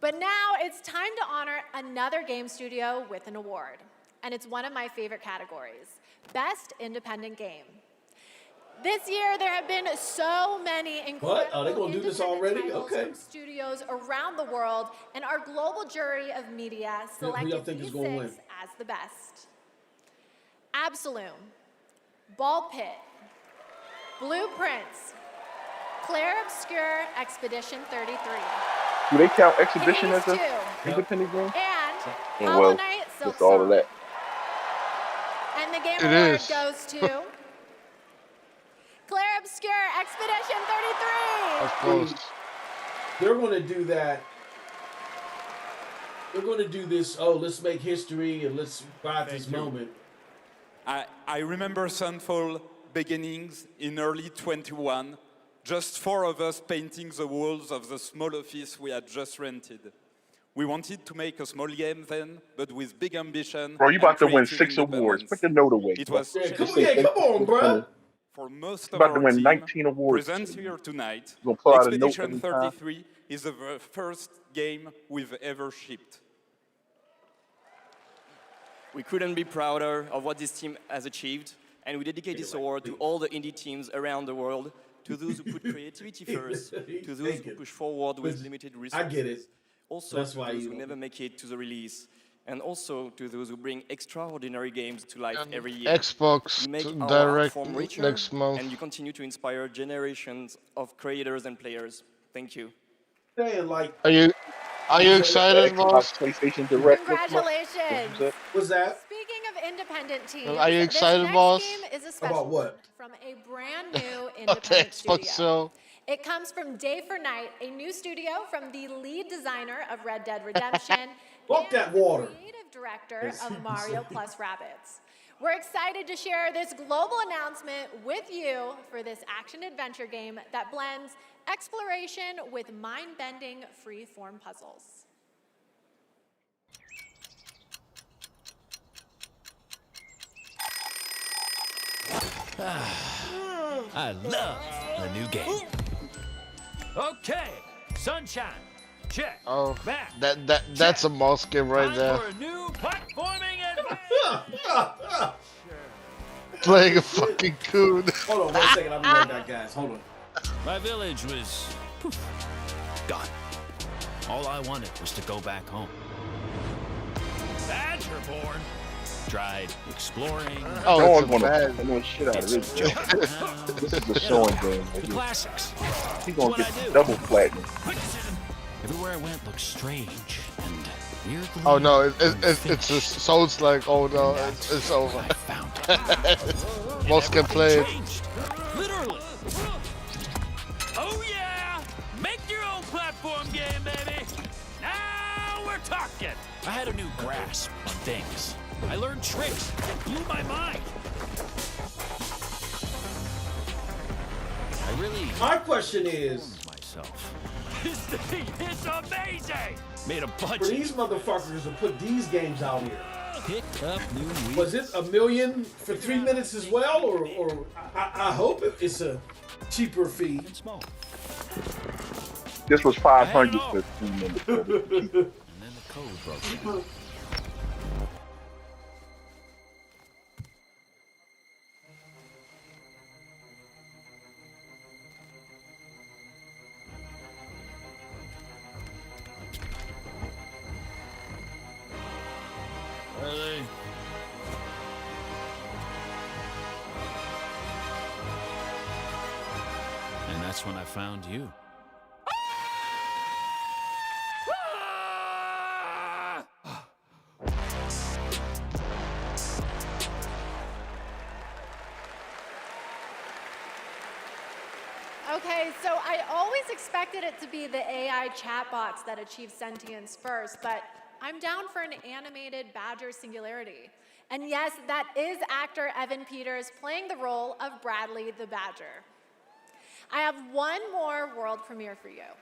But now it's time to honor another game studio with an award. And it's one of my favorite categories, Best Independent Game. This year, there have been so many incredible Are they gonna do this already? titles Okay. from studios around the world, and our global jury of media Who y'all selected think is these gonna 6 win? as the best. Absolum, Ball Pit, Blueprints, Claire Obscure Expedition 33. Do they count Exhibition Hades as a 2, independent game? and Oh, Hollow well, Knight Silk just all of Song. that. And the Game It Award is. goes to Claire Obscure Expedition 33. Of course. They're going to do that. They're going to do this. Oh, let's make history and let's ride this moment. I remember Sunfall beginnings in early 21. Just 4 of us painting the walls of the small office we had just rented. We wanted to make a small game then, but with big ambition. Bro, you about to and win creative 6 awards. independence. Put the note away. It was Yeah, come on, bro. for most of About to our win team, 19 awards. present here tonight, You gonna pull out a note Expedition every time? 33 is the first game we've ever shipped. We couldn't be prouder of what this team has achieved, and we dedicate this award to all the indie teams around the world, to those who put creativity first, to those who push forward with limited resources. I get it. Also That's to why those you who never make it to the release, and also to those who bring extraordinary games to life every year. Xbox You make our art Direct form richer, next month. and you continue to inspire generations of creators and players. Thank you. Saying like, Are you excited, boss? PlayStation Direct. Congratulations. What's that? Speaking of independent teams, Are you excited, this next boss? game is a special About what? one from a brand new The independent Xbox studio. show. It comes from Day for Night, a new studio from the lead designer of Red Dead Redemption Fuck and that water. the creative director of Mario plus Rabbids. We're excited to share this global announcement with you for this action-adventure game that blends exploration with mind-bending free-form puzzles. I love the new game. Okay, Sunshine, check. Oh, Back, that's a mouse game right time there. for a new platforming adventure. Playing a fucking coon. Hold on 1 second. I'll be right back, guys. Hold on. My village was poof, gone. All I wanted was to go back home. Badgerborn tried exploring. Oh, No it's one's a gonna bad. fucking shit out of this. This is the showing game. The classics. He's gonna That's what I get do. double platinum. Everywhere I went looked strange and weirdly. Oh no, it's just Souls like, oh no, it's over. I found it. Most can play it. Changed. Literally. Oh yeah! Make your own platform game, baby! Now I had a new grasp on things. I learned tricks that blew my mind. I really... My question is... myself. This thing is amazing! Made a bunch for these motherfuckers to put these games out here. Picked up new weeks. Was it $1 million for 3 minutes as well, or I hope it's a cheaper fee. This was 500 for 3 minutes. And then the code broke down. Really? And that's when I found you. Okay, so I always expected it to be the AI chatbots that achieve sentience first, but I'm down for an animated Badger Singularity. And yes, that is actor Evan Peters playing the role of Bradley the Badger. I have one more world premiere for you.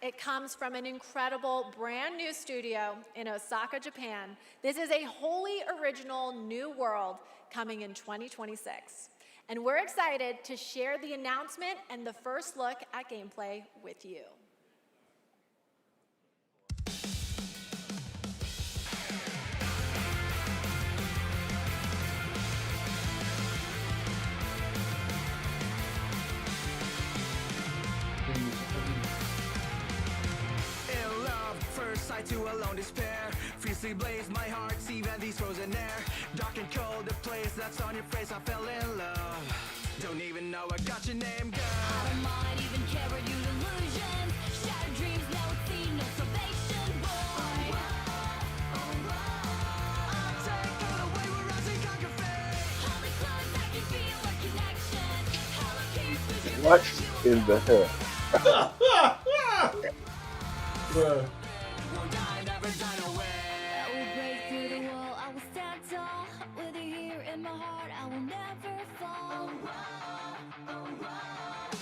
It comes from an incredible brand new studio in Osaka, Japan. This is a wholly original new world coming in 2026. And we're excited to share the announcement and the first look at gameplay with you. In love, first sight to alone despair. Fiercely blazed my heart, even these frozen air. Dark and cold, the place that's on your face, I fell in love. Don't even know I got your name, girl. I don't mind even care about you illusions. Shattered dreams, now it's seen, no salvation, boy. I'll take all the way we're rising, conquer fate. Hold me close, I can feel a connection. Hello, keep What in the hell? Bruh. Won't die, never die, no way. I will break through the wall, I will stand tall. With you here in my heart, I will never fall.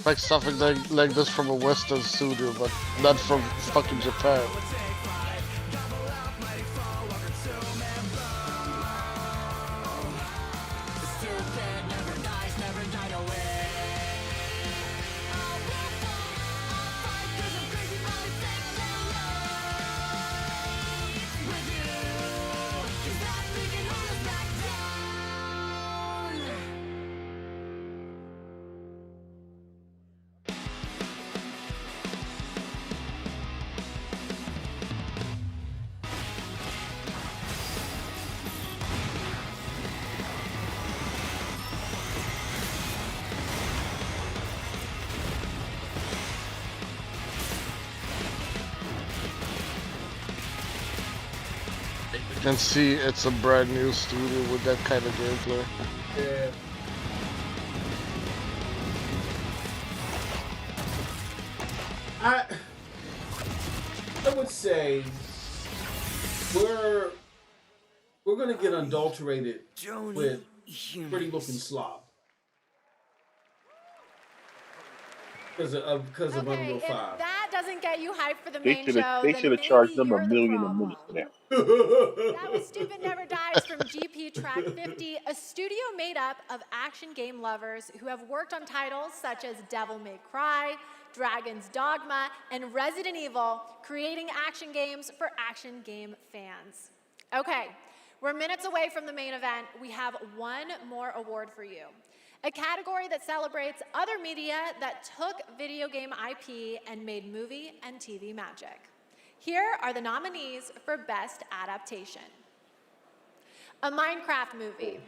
Like something like this from a Western studio, but not from fucking Japan. You can see it's a brand new studio with that kind of gameplay. Yeah. I would say we're gonna get adulterated with pretty looking slop because of Unreal 5. If that doesn't get you hyped for the main They show, should then have maybe charged them you're $1 the million a problem. minute for that. That was Stupid Never Dies from GP Track 50, a studio made up of action game lovers who have worked on titles such as Devil May Cry, Dragon's Dogma, and Resident Evil, creating action games for action game fans. Okay, we're minutes away from the main event. We have one more award for you. A category that celebrates other media that took video game IP and made movie and TV magic. Here are the nominees for Best Adaptation. A Minecraft movie,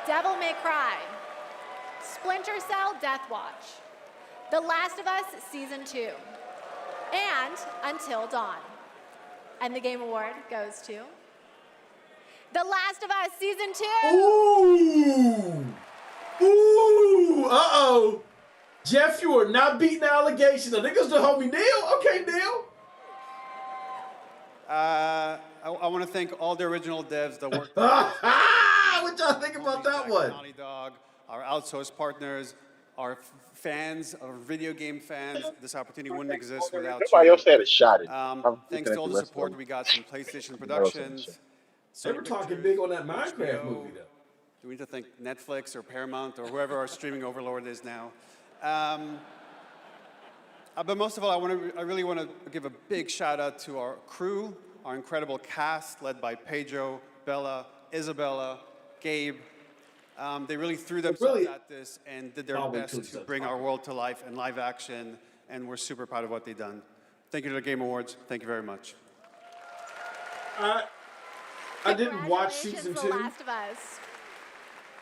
Devil May Cry, Splinter Cell Death Watch, The Last of Us Season 2, and Until Dawn. And the Game Award goes to The Last of Us Season 2! Ooh! Ooh! Uh-oh! Geoff, you are not beating the allegations. I think it's the homie Neil. Okay, Neil. I want to thank all the original devs that worked. What y'all think about that one? Naughty Dog, our outsourced partners, our fans, our video game fans. This opportunity wouldn't exist without Nobody you. else had a shot at it. Thanks to all the support we got from PlayStation Productions. They were talking big on that Minecraft HBO. movie, though. Do we need to thank Netflix or Paramount or whoever our streaming overlord is now? But most of all, I really want to give a big shout out to our crew, our incredible cast led by Pedro, Bella, Isabella, Gabe. They really threw themselves at this and did their best to bring our world to life in live action, and we're super proud of what they've done. Thank you to the Game Awards. Thank you very much. I didn't watch season 2. The Last of Us.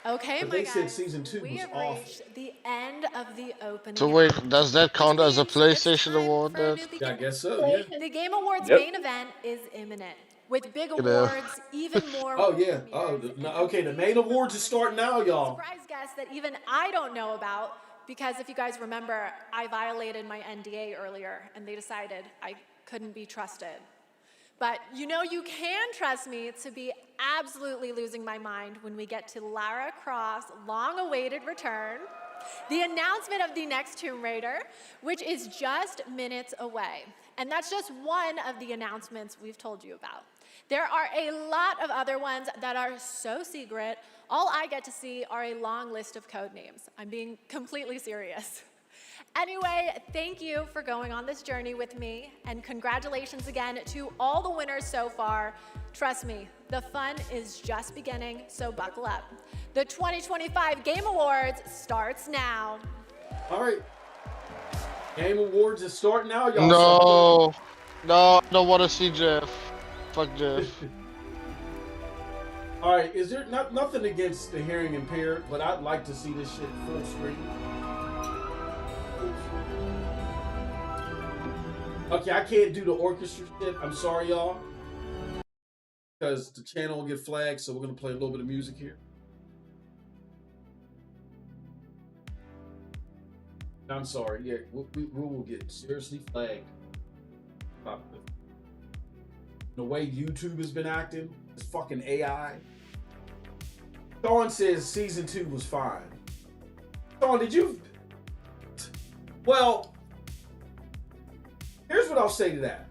Okay, but my they guys, said season 2 we was have awful. reached the end of the opening. So wait, does that count as a PlayStation award? Then? Yeah, I guess so. Yeah. The Game Awards Yep. main event is imminent, with big You know. awards, even more. Oh yeah. Oh, okay. The main awards is starting now, y'all. Surprise guests that even I don't know about, because if you guys remember, I violated my NDA earlier, and they decided I couldn't be trusted. But you know you can trust me to be absolutely losing my mind when we get to Lara Croft's long-awaited return, the announcement of the next Tomb Raider, which is just minutes away. And that's just one of the announcements we've told you about. There are a lot of other ones that are so secret, all I get to see are a long list of code names. I'm being completely serious. Anyway, thank you for going on this journey with me, and congratulations again to all the winners so far. Trust me, the fun is just beginning, so buckle up. The 2025 Game Awards starts now. All right. Game Awards is starting now, y'all. No, I don't want to see Geoff. Fuck Geoff. All right, is there nothing against the hearing impaired, but I'd like to see this shit full screen. Okay, I can't do the orchestra shit. I'm sorry, y'all. Because the channel will get flagged, so we're going to play a little bit of music here. I'm sorry. Yeah, we will get seriously flagged. The way YouTube has been acting, it's fucking AI. Sean says season 2 was fine. Sean, did you... Well... Here's what I'll say to that.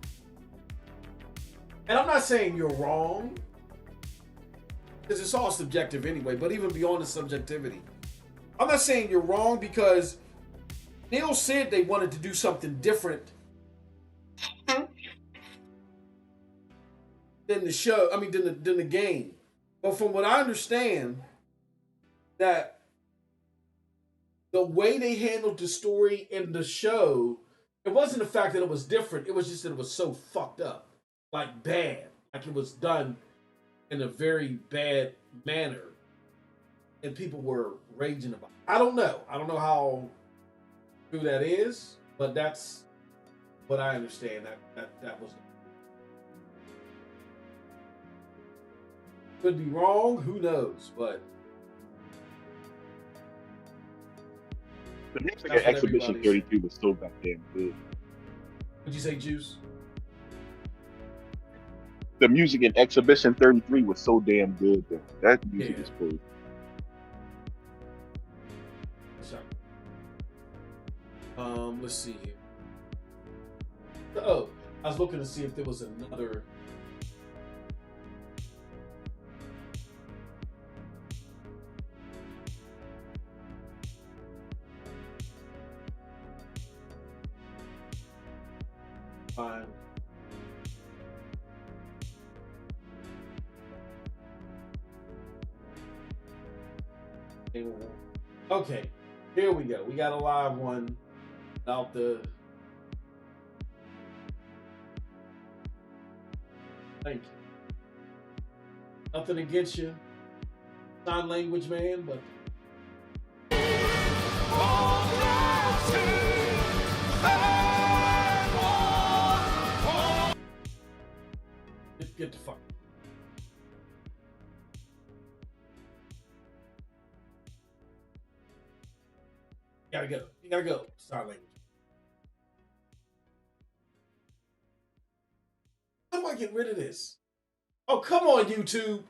And I'm not saying you're wrong, because it's all subjective anyway, but even beyond the subjectivity, I'm not saying you're wrong, because Neil said they wanted to do something different than the show, than the game. But from what I understand, that the way they handled the story in the show, it wasn't the fact that it was different. It was just that it was so fucked up. Like bad. Like it was done in a very bad manner. And people were raging about it. I don't know. I don't know how true that is. But that's what I understand. That was. Could be wrong. Who knows? But. The music at Exhibition 32 was so goddamn good. What'd you say, Juice? The music in Exhibition 33 was so damn good, though. That music is cool. Let's see here. Oh, I was looking to see if there was another. Fine. Okay, here we go. We got a live one about the. Thank you. Nothing against you, sign language man, but. Get the fuck. You gotta go. You gotta go. Sign language. How do I get rid of this? Oh, come on, YouTube.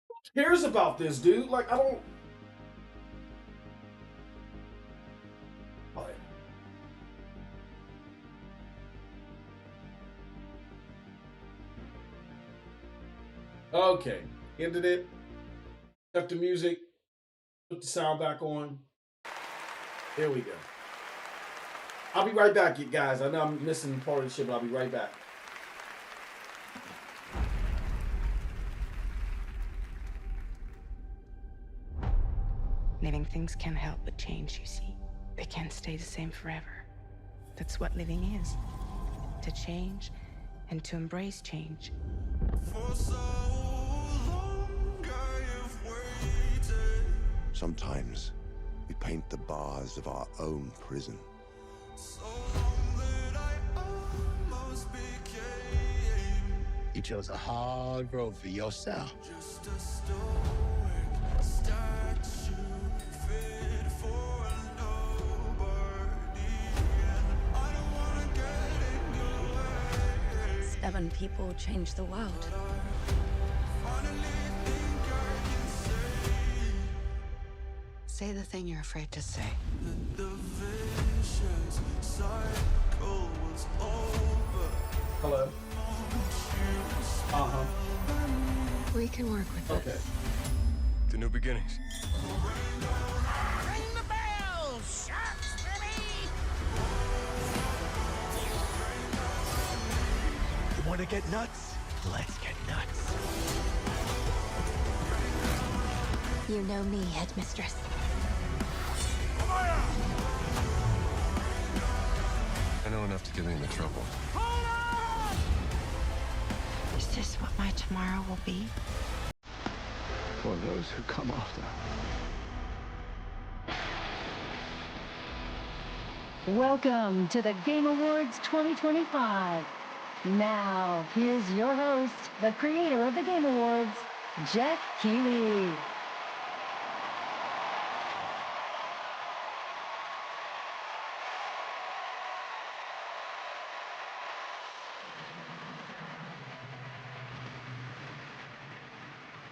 Who cares about this, dude? Like, I don't. Okay, ended it. Cut the music. Put the sound back on. There we go. I'll be right back, you guys. I know I'm missing part of the shit, but I'll be right back. Living things can't help but change, you see. They can't stay the same forever. That's what living is. To change and to embrace change. For so long I have waited. Sometimes we paint the bars of our own prison. So long that I almost became You chose a hard road for yourself. just a stoic statue fit for nobody. And I don't wanna get in your way. Stubborn people change the world. Say the thing you're afraid to say. The vicious cycle was over. Hello. Uh-huh. We can work with Okay. this. The new beginnings. Ring the bell, sharks, baby! You want to get nuts? Let's get nuts. You know me, headmistress. I know enough to get me into trouble. Is this what my tomorrow will be? For those who come after. Welcome to the Game Awards 2025. Now, here's your host, the creator of the Game Awards, Geoff Keighley.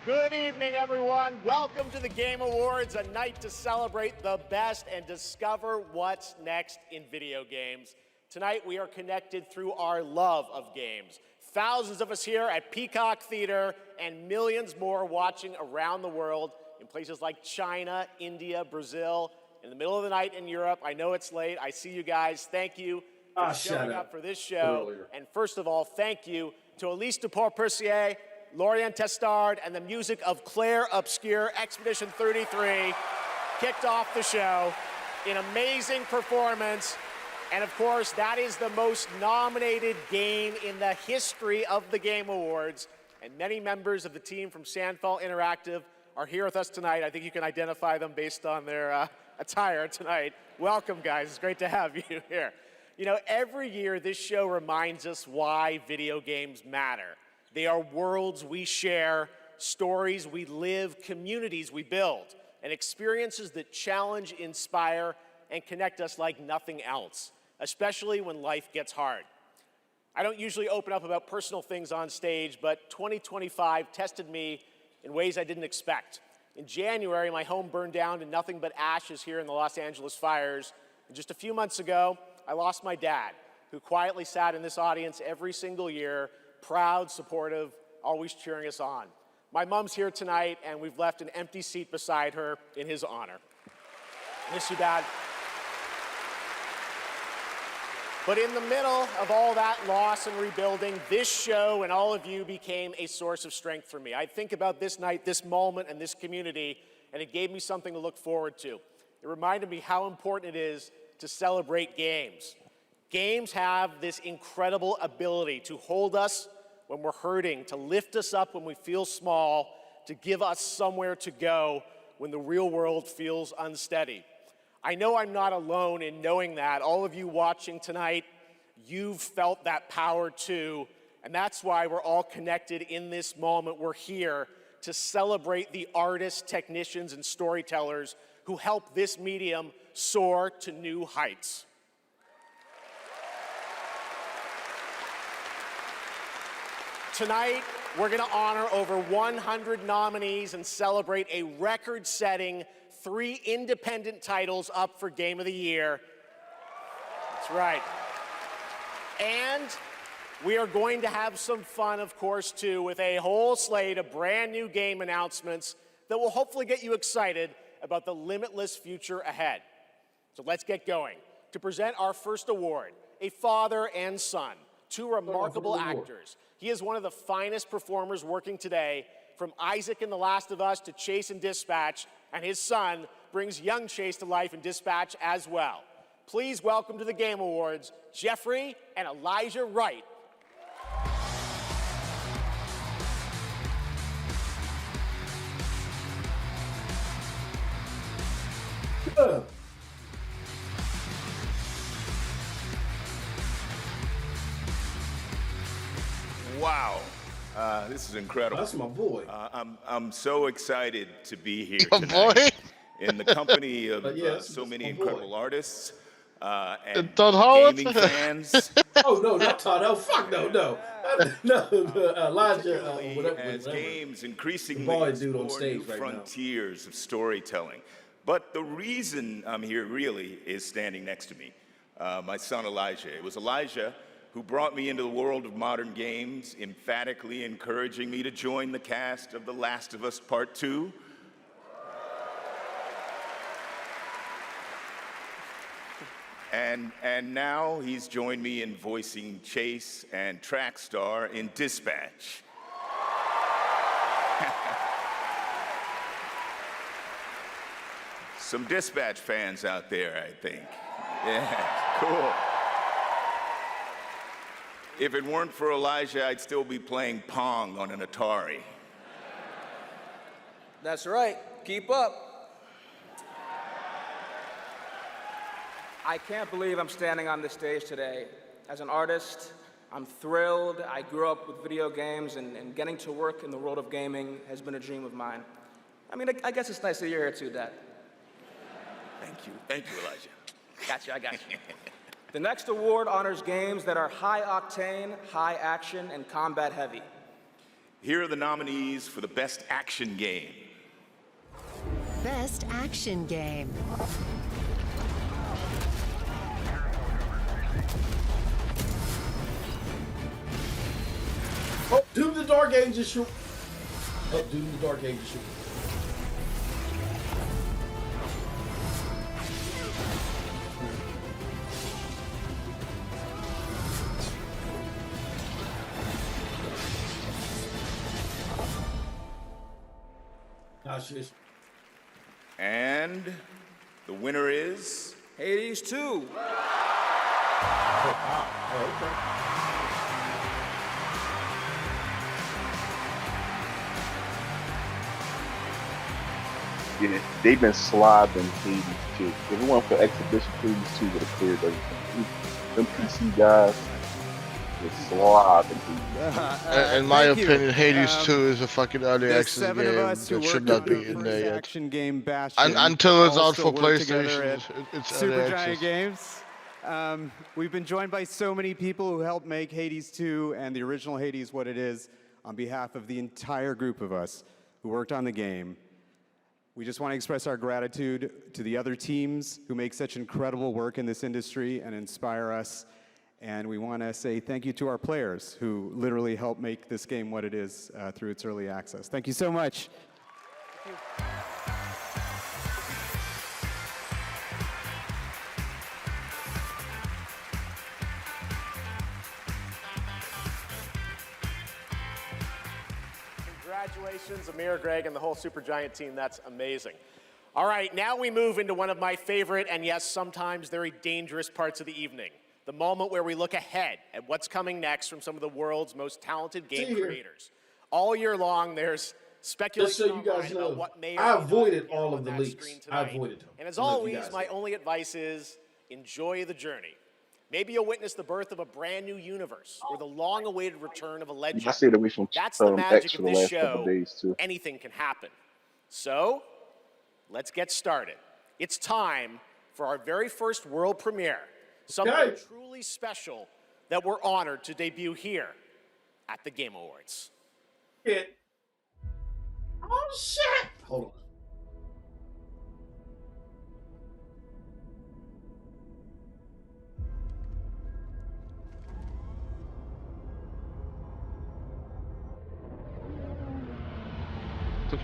Good evening, everyone. Welcome to the Game Awards, a night to celebrate the best and discover what's next in video games. Tonight, we are connected through our love of games. Thousands of us here at Peacock Theater and millions more watching around the world in places like China, India, Brazil, in the middle of the night in Europe. I know it's late. I see you guys. Thank you for showing up for this show. Earlier. And first of all, thank you to Elise Duport-Percier, Lorian Testard, and the music of Claire Obscure. Expedition 33 kicked off the show. An amazing performance. And of course, that is the most nominated game in the history of the Game Awards. And many members of the team from Sandfall Interactive are here with us tonight. I think you can identify them based on their attire tonight. Welcome, guys. It's great to have you here. You know, every year this show reminds us why video games matter. They are worlds we share, stories we live, communities we build, and experiences that challenge, inspire, and connect us like nothing else, especially when life gets hard. I don't usually open up about personal things on stage, but 2025 tested me in ways I didn't expect. In January, my home burned down to nothing but ashes here in the Los Angeles fires. And just a few months ago, I lost my dad, who quietly sat in this audience every single year, proud, supportive, always cheering us on. My mom's here tonight, and we've left an empty seat beside her in his honor. Miss you, Dad. But in the middle of all that loss and rebuilding, this show and all of you became a source of strength for me. I think about this night, this moment, and this community, and it gave me something to look forward to. It reminded me how important it is to celebrate games. Games have this incredible ability to hold us when we're hurting, to lift us up when we feel small, to give us somewhere to go when the real world feels unsteady. I know I'm not alone in knowing that. All of you watching tonight, you've felt that power too, and that's why we're all connected in this moment. We're here to celebrate the artists, technicians, and storytellers who help this medium soar to new heights. Tonight, we're going to honor over 100 nominees and celebrate a record-setting 3 independent titles up for Game of the Year. That's right. And we are going to have some fun, of course, too, with a whole slate of brand new game announcements that will hopefully get you excited about the limitless future ahead. So let's get going. To present our first award, a father and son, 2 remarkable actors. He is one of the finest performers working today, from Isaac in The Last of Us to Chase in Dispatch, and his son brings young Chase to life in Dispatch as well. Please welcome to the Game Awards, Jeffrey and Elijah Wright. Wow, this is incredible. That's my boy. I'm so excited to be here Your tonight boy? in the company of Yes, so many my boy. incredible artists and Todd Howard? gaming fans. Oh no, not Todd. Oh fuck no, no, no. Elijah, Particularly whatever. as games increasingly boy dude on explore stage new right now. frontiers of storytelling. But the reason I'm here really is standing next to me, my son Elijah. It was Elijah who brought me into the world of modern games, emphatically encouraging me to join the cast of The Last of Us Part 2. And now he's joined me in voicing Chase and Trackstar in Dispatch. Some Dispatch fans out there, I think. Yeah, cool. If it weren't for Elijah, I'd still be playing Pong on an Atari. That's right. Keep up. I can't believe I'm standing on this stage today. As an artist, I'm thrilled. I grew up with video games, and getting to work in the world of gaming has been a dream of mine. I mean, I guess it's nice that you're here too, Dad. Thank you, Elijah. Gotcha, I got you. The next award honors games that are high octane, high action, and combat heavy. Here are the nominees for the Best Action Game. Best Action Game. Oh, Doom the Dark Ages shoot. Oh, Doom the Dark Ages shoot. And the winner is Hades 2. Oh, okay. Yeah, they've been slobbing Hades 2. If it weren't for Exhibition, Hades 2 would have cleared everything. Them PC guys, they're slobbing Hades. In my opinion, Hades 2 is a fucking early access game that should not be in there yet. Action game Bastion. Until it's out for also work together PlayStation, at it's early Supergiant access. Games. We've been joined by so many people who helped make Hades 2 and the original Hades what it is. On behalf of the entire group of us who worked on the game, we just want to express our gratitude to the other teams who make such incredible work in this industry and inspire us. And we want to say thank you to our players who literally helped make this game what it is through its early access. Thank you so much. Thank you. Congratulations, Amir, Greg, and the whole Supergiant team. That's amazing. All right, now we move into one of my favorite and, yes, sometimes very dangerous parts of the evening. The moment where we look ahead at what's coming next from some of the world's most talented game creators. All year long, there's speculation Just so you guys know, about what may or I may not avoided be all on of the that leaks. screen I tonight. avoided them. And as I'll let you always, guys my know. only advice is enjoy the journey. Maybe you'll witness the birth of a brand new universe or the long-awaited return of a legend. I stayed away from That's the magic X of for the this last couple show. days too. Anything can happen. So, let's get started. It's time for our very first world premiere. Something truly special that we're honored to debut here at the Game Awards. Shit. Oh, shit. Hold on.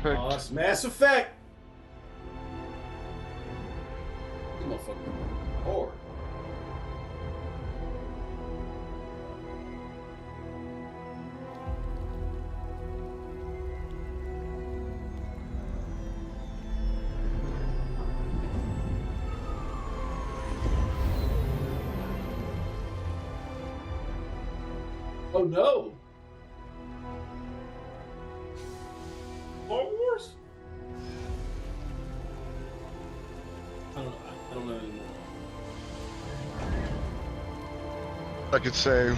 Oh, it's Mass Effect. You motherfucker. Hard. Oh no. Star Wars? I don't know anymore. I could say.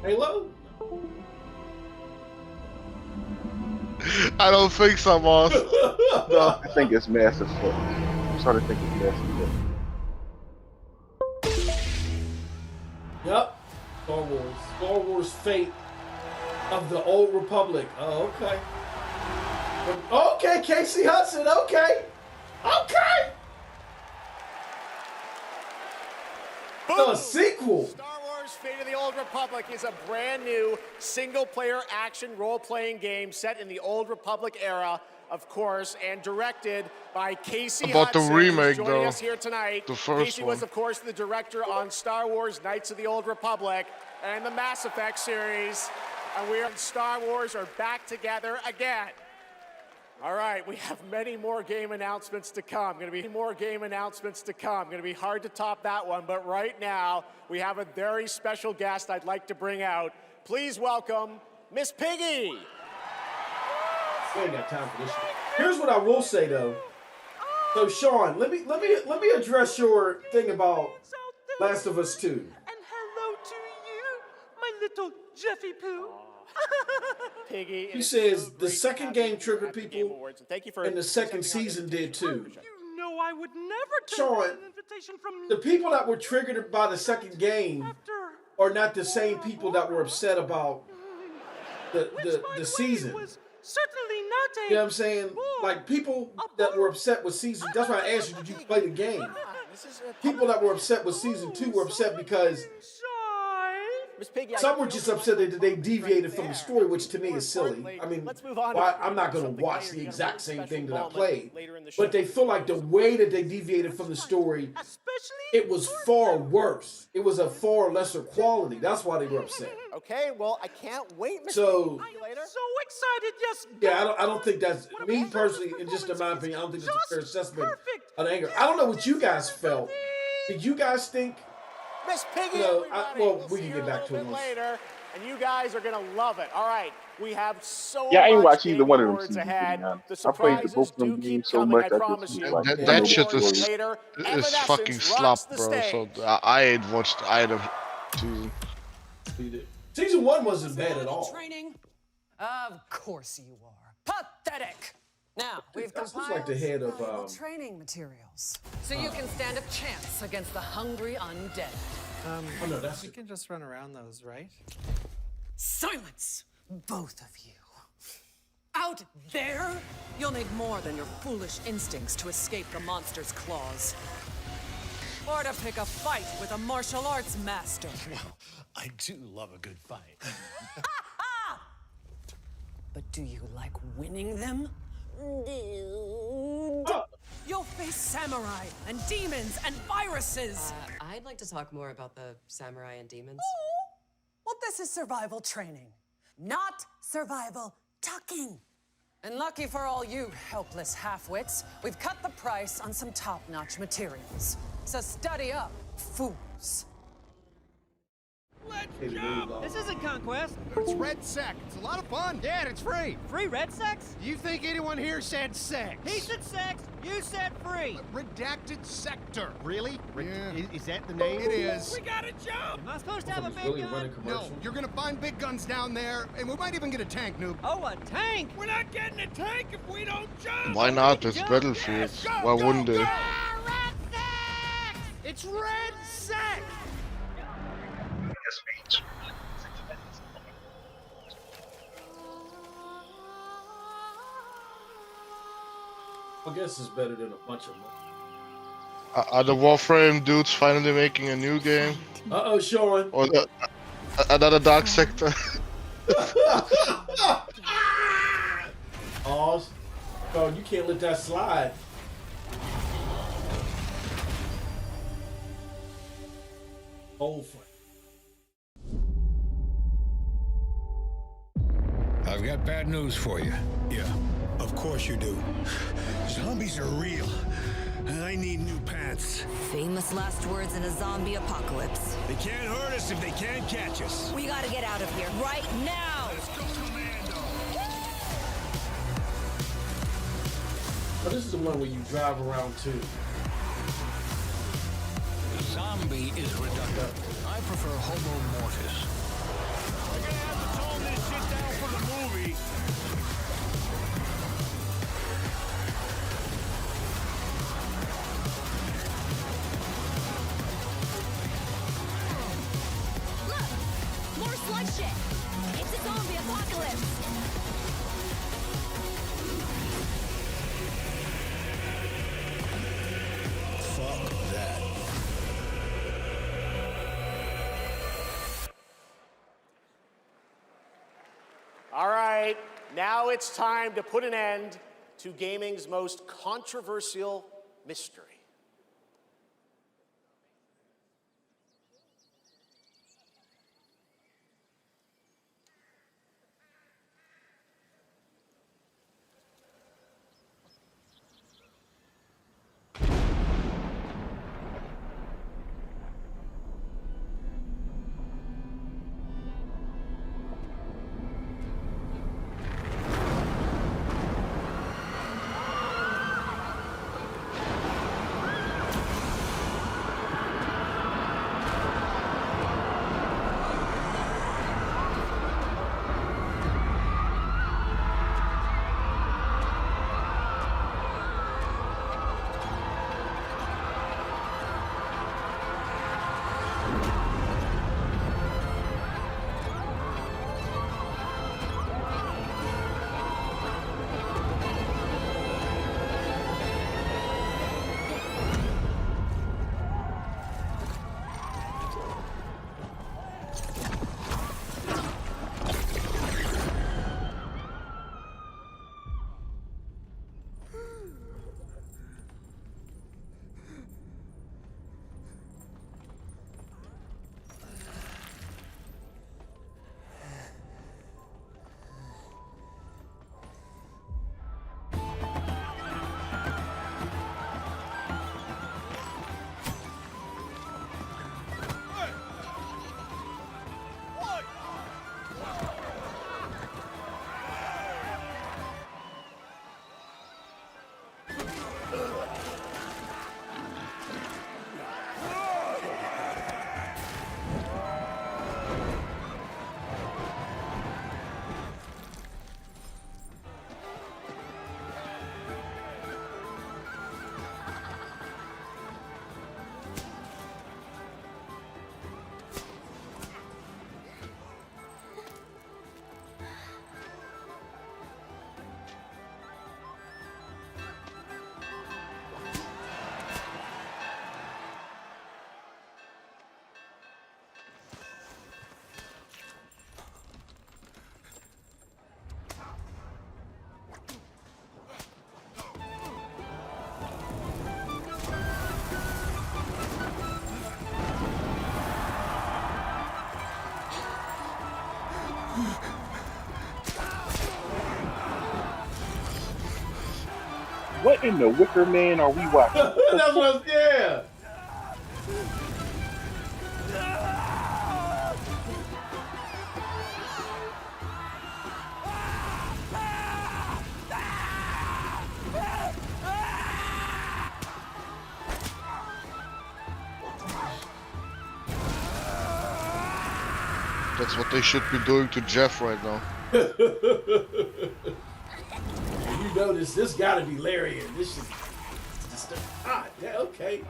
Halo? I don't think so, boss. No. I think it's Mass Effect. I'm starting to think it's Mass Effect. Yep. Star Wars. Star Wars Fate of the Old Republic. Oh, okay. Okay, Casey Hudson. Okay. Okay. A sequel. Star Wars Fate of the Old Republic is a brand new single-player action role-playing game set in the Old Republic era, of course, and directed by Casey About the Hudson, remake, who's joining though. us here tonight. The first Casey one. was, of course, the director on Star Wars Knights of the Old Republic and the Mass Effect series. And we are Star Wars are back together again. All right, we have many more game announcements to come. Going to be more game announcements to come. Going to be hard to top that one, but right now we have a very special guest I'd like to bring out. Please welcome Miss Piggy. We ain't got time for this shit. Here's what I will say though. So Sean, let me address your thing about Last of Us 2. And hello to you, my little Jeffy Poo. Piggy. He says the second game triggered people, thank you for and the second season did too. You know I would never turn Sean, down an invitation from the people that were triggered by the second game are not the same people that were upset about the season. certainly not a You know what I'm saying? Like people that were upset with season. That's why I asked you, did you play the game? People that were upset with season 2 were upset because some were just upset that they deviated from the story, which to me is silly. I mean, I'm not going to watch the exact same thing that I played, but they feel like the way that they deviated from the story, it was far worse. It was a far lesser quality. That's why they were upset. Okay, well, I can't wait. Miss So, Piggy. so excited, yes. yeah, I don't think that's, me personally, and just in my opinion, I don't think that's a fair assessment of the anger. I don't know what you guys felt. Did you guys think, Miss Piggy, you know, we'll we can get back to it later, and you guys are gonna love it. All right, we have so Yeah, I ain't much watched either Game one of them Awards seasons. ahead. The I played the surprises both of do them keep games so coming, much. I I promise just you. was like, That shit is Later, fucking Evanescence slop, rocks the bro. So stage. I ain't watched either season. Season 1 wasn't bad at all. Training? Of course you are. Pathetic. Now, we've That's compiled like the head of valuable training materials, so you can stand a chance against the hungry undead. Oh, no, that's We can just run around those, right? Silence, both of you. Out there, you'll need more than your foolish instincts to escape the monster's claws. Or to pick a fight with a martial arts master. Well, I do love a good fight. But do you like winning them? You'll face samurai and demons and viruses. I'd like to talk more about the samurai and demons. Well, this is survival training, not survival talking. And lucky for all you helpless half-wits, we've cut the price on some top-notch materials. So study up, fools. Let's This isn't Conquest. It's Red Sec. It's a lot of fun. Yeah, and it's free. Free red sex? You think anyone here said sex? He said sex, you said free. Redacted Sector. Really? Yeah. Is that the name? It is. We gotta jump! Am I supposed to have a big Really gun? running No, commercial? you're gonna find big guns down there, and we might even get a tank, noob. Oh, a tank? We're not getting a tank if we don't jump! Why not? It's Battlefield. Why wouldn't they? Red sex! It's red sex! I guess it's better than a bunch of them. Are the Warframe dudes finally making a new game? Uh-oh, Sean. Or another Dark Sector? Oh, bro, you can't let that slide. Old friend. I've got bad news for you. Yeah, of course you do. Zombies are real, and I need new pants. Famous last words in a zombie apocalypse. They can't hurt us if they can't catch us. We gotta get out of here right now! Let's go, Commando! Oh, this is the one where you drive around too. Zombie is reductive. I prefer Homo Mortis. We're gonna have to tone this shit down for the movie. Look! More slug shit! It's a zombie apocalypse! Fuck that. All right, now it's time to put an end to gaming's most controversial mystery. What in the Wicker Man are we watching? That's what, yeah. That's what they should be doing to Geoff right now. You notice this gotta be Larian. This is just yeah, okay.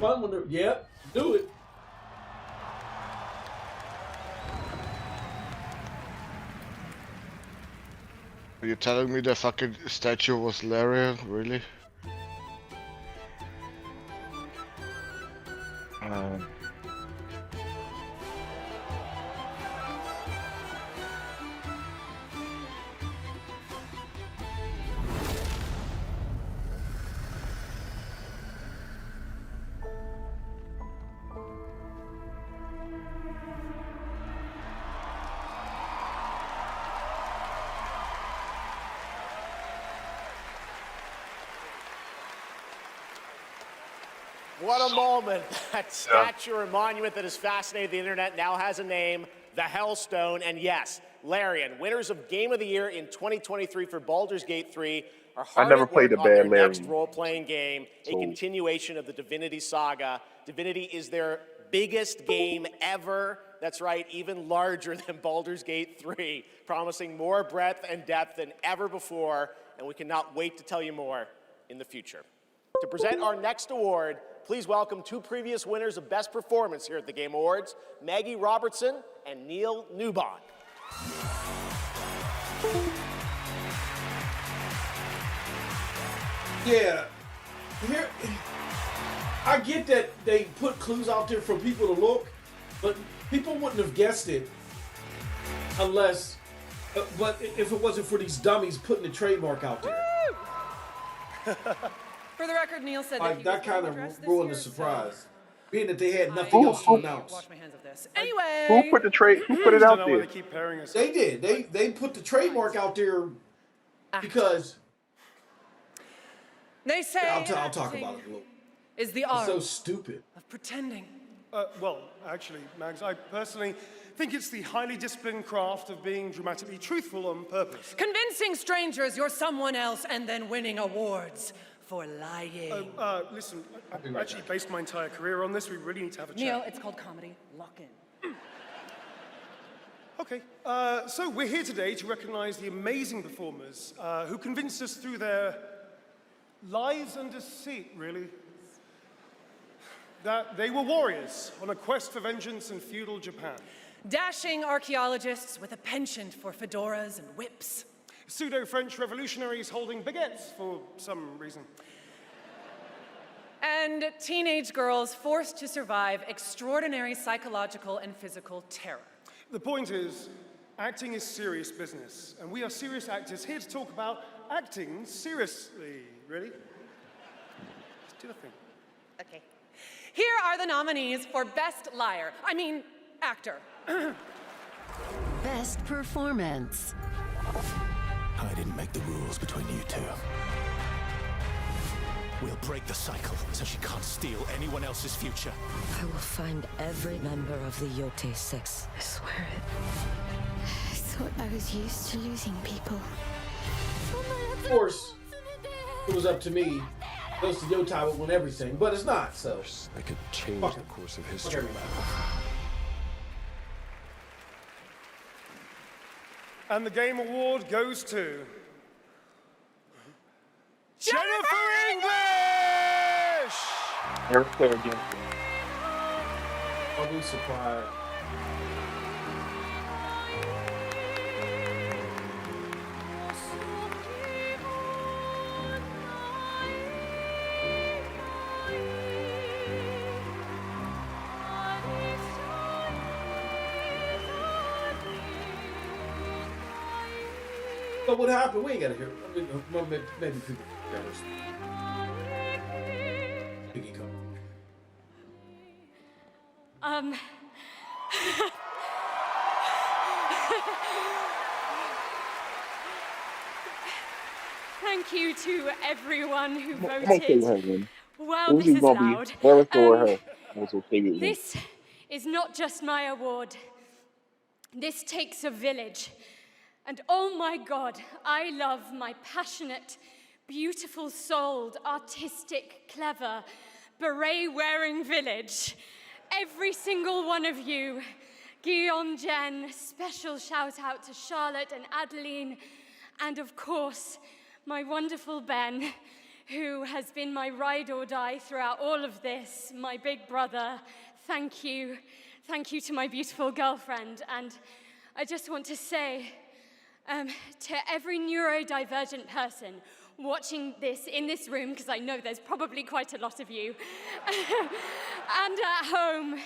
Fun when they're, yep, do it. Are you telling me the fucking statue was Larian? Really? What a moment. That statue or monument that has fascinated the internet now has a name, the Hellstone. And yes, Larian, winners of Game of the Year in 2023 for Baldur's Gate 3 are hard never at played work a on their bad next Larian. role-playing game, a continuation of the Divinity saga. Divinity is their biggest game ever. That's right, even larger than Baldur's Gate 3, promising more breadth and depth than ever before, and we cannot wait to tell you more in the future. To present our next award, please welcome two previous winners of Best Performance here at the Game Awards, Maggie Robertson and Neil Newbon. Yeah, here, I get that they put clues out there for people to look, but people wouldn't have guessed it unless, but if it wasn't for these dummies putting the trademark out there. For the record, Neil said Like, that that kind of ruined the surprise, being that they had Who- nothing else to who- announce. Wash my hands of this. Anyway. Who put it out there? They did. They put the trademark out there because They say I'll talk about it a little. is the It's art so stupid. of pretending. Well, actually, Mags, I personally think it's the highly disciplined craft of being dramatically truthful on purpose. Convincing strangers you're someone else and then winning awards for lying. Listen, I actually based my entire career on this. We really need to have a Neil, chat. it's called comedy. Lock in. Okay, so we're here today to recognize the amazing performers who convinced us through their lies and deceit, really, that they were warriors on a quest for vengeance in feudal Japan. Dashing archaeologists with a penchant for fedoras and whips. Pseudo-French revolutionaries holding baguettes for some reason. And teenage girls forced to survive extraordinary psychological and physical terror. The point is, acting is serious business, and we are serious actors here to talk about acting seriously. Really? Just do the thing. Okay. Here are the nominees for Best Liar. I mean, actor. Best performance. I didn't make the rules between you two. We'll break the cycle so she can't steal anyone else's future. I will find every member of the GOTY 6. I swear it. I thought I was used to losing people. Of course, it was up to me. Those to GOTY would win everything, but it's not, so. I could change Fuck the it. course of Fuck history. everybody. And the Game Award goes to... Jennifer English! Never play again. I'll be surprised. But what happened? We ain't gotta hear. I mean, maybe people. Piggy come. Thank you to everyone who I'm okay voted. with her winning. Wow, It was this either is gonna be loud. Erica or her. I was okay with winning. This is not just my award. This takes a village. And oh my God, I love my passionate, beautiful-souled, artistic, clever, beret-wearing village. Every single one of you. Guillaume, Jen, special shout out to Charlotte and Adeline, and of course, my wonderful Ben, who has been my ride or die throughout all of this, my big brother. Thank you. Thank you to my beautiful girlfriend. And I just want to say to every neurodivergent person watching this in this room, because I know there's probably quite a lot of you, and at home,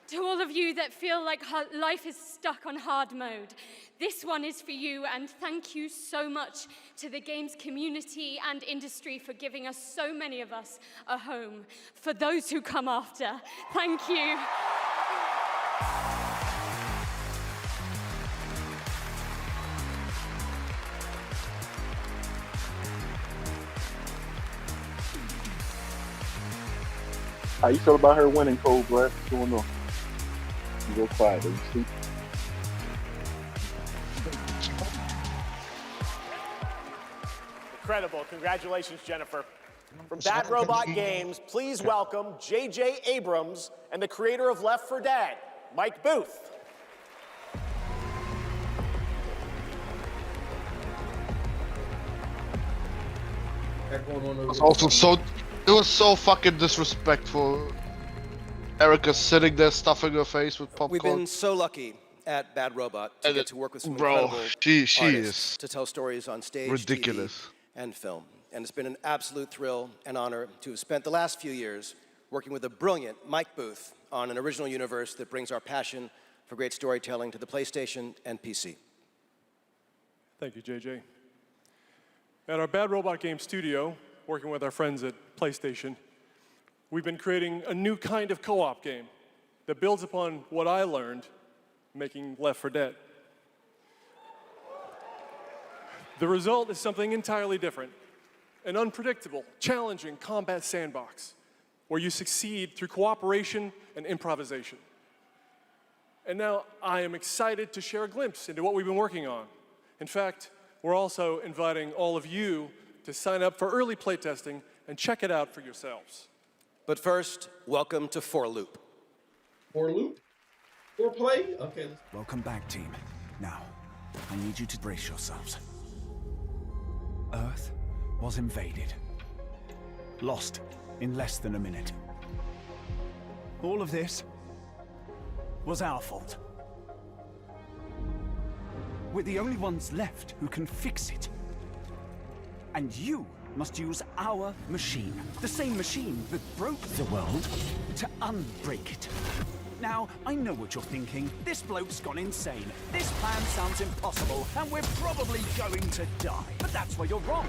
to all of you that feel like life is stuck on hard mode, this one is for you, and thank you so much to the games community and industry for giving us, so many of us, a home. For those who come after, thank you. How you feel about her winning, Cold Blood? What's going on? You go quiet, you see? Incredible. Congratulations, Jennifer. From Bad Robot Games, please welcome J.J. Abrams and the creator of Left 4 Dead, Mike Booth. It was so fucking disrespectful. Erica sitting there stuffing her face with popcorn. We've been so lucky at Bad Robot to get to work with some bro, incredible she artists is to tell stories on stage, ridiculous. TV, and film. And it's been an absolute thrill and honor to have spent the last few years working with the brilliant Mike Booth on an original universe that brings our passion for great storytelling to the PlayStation and PC. Thank you, JJ. At our Bad Robot Game studio, working with our friends at PlayStation, we've been creating a new kind of co-op game that builds upon what I learned making Left 4 Dead. The result is something entirely different, an unpredictable, challenging combat sandbox where you succeed through cooperation and improvisation. And now I am excited to share a glimpse into what we've been working on. In fact, we're also inviting all of you to sign up for early playtesting and check it out for yourselves. But first, welcome to 4 Loop. 4 Loop? 4 play? Okay. Welcome back, team. Now, I need you to brace yourselves. Earth was invaded. Lost in less than a minute. All of this was our fault. We're the only ones left who can fix it. And you must use our machine, the same machine that broke the world, to unbreak it. Now, I know what you're thinking. This bloke's gone insane. This plan sounds impossible, and we're probably going to die. But that's where you're wrong.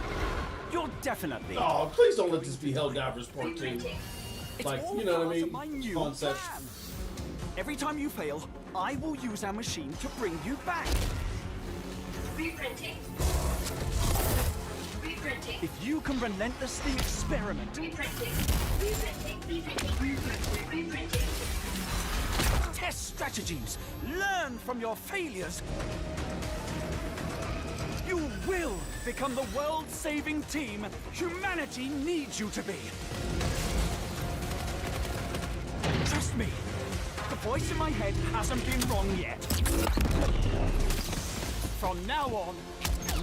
You're definitely... Oh, please don't let this be Helldivers Part 2. Like, you know what I mean? Concept. Every time you fail, I will use our machine to bring you back. Reprinting. Reprinting. If you can relentlessly experiment... Reprinting. Reprinting. Reprinting. Reprinting. Test strategies. Learn from your failures. You will become the world-saving team humanity needs you to be. Trust me, the voice in my head hasn't been wrong yet. From now on,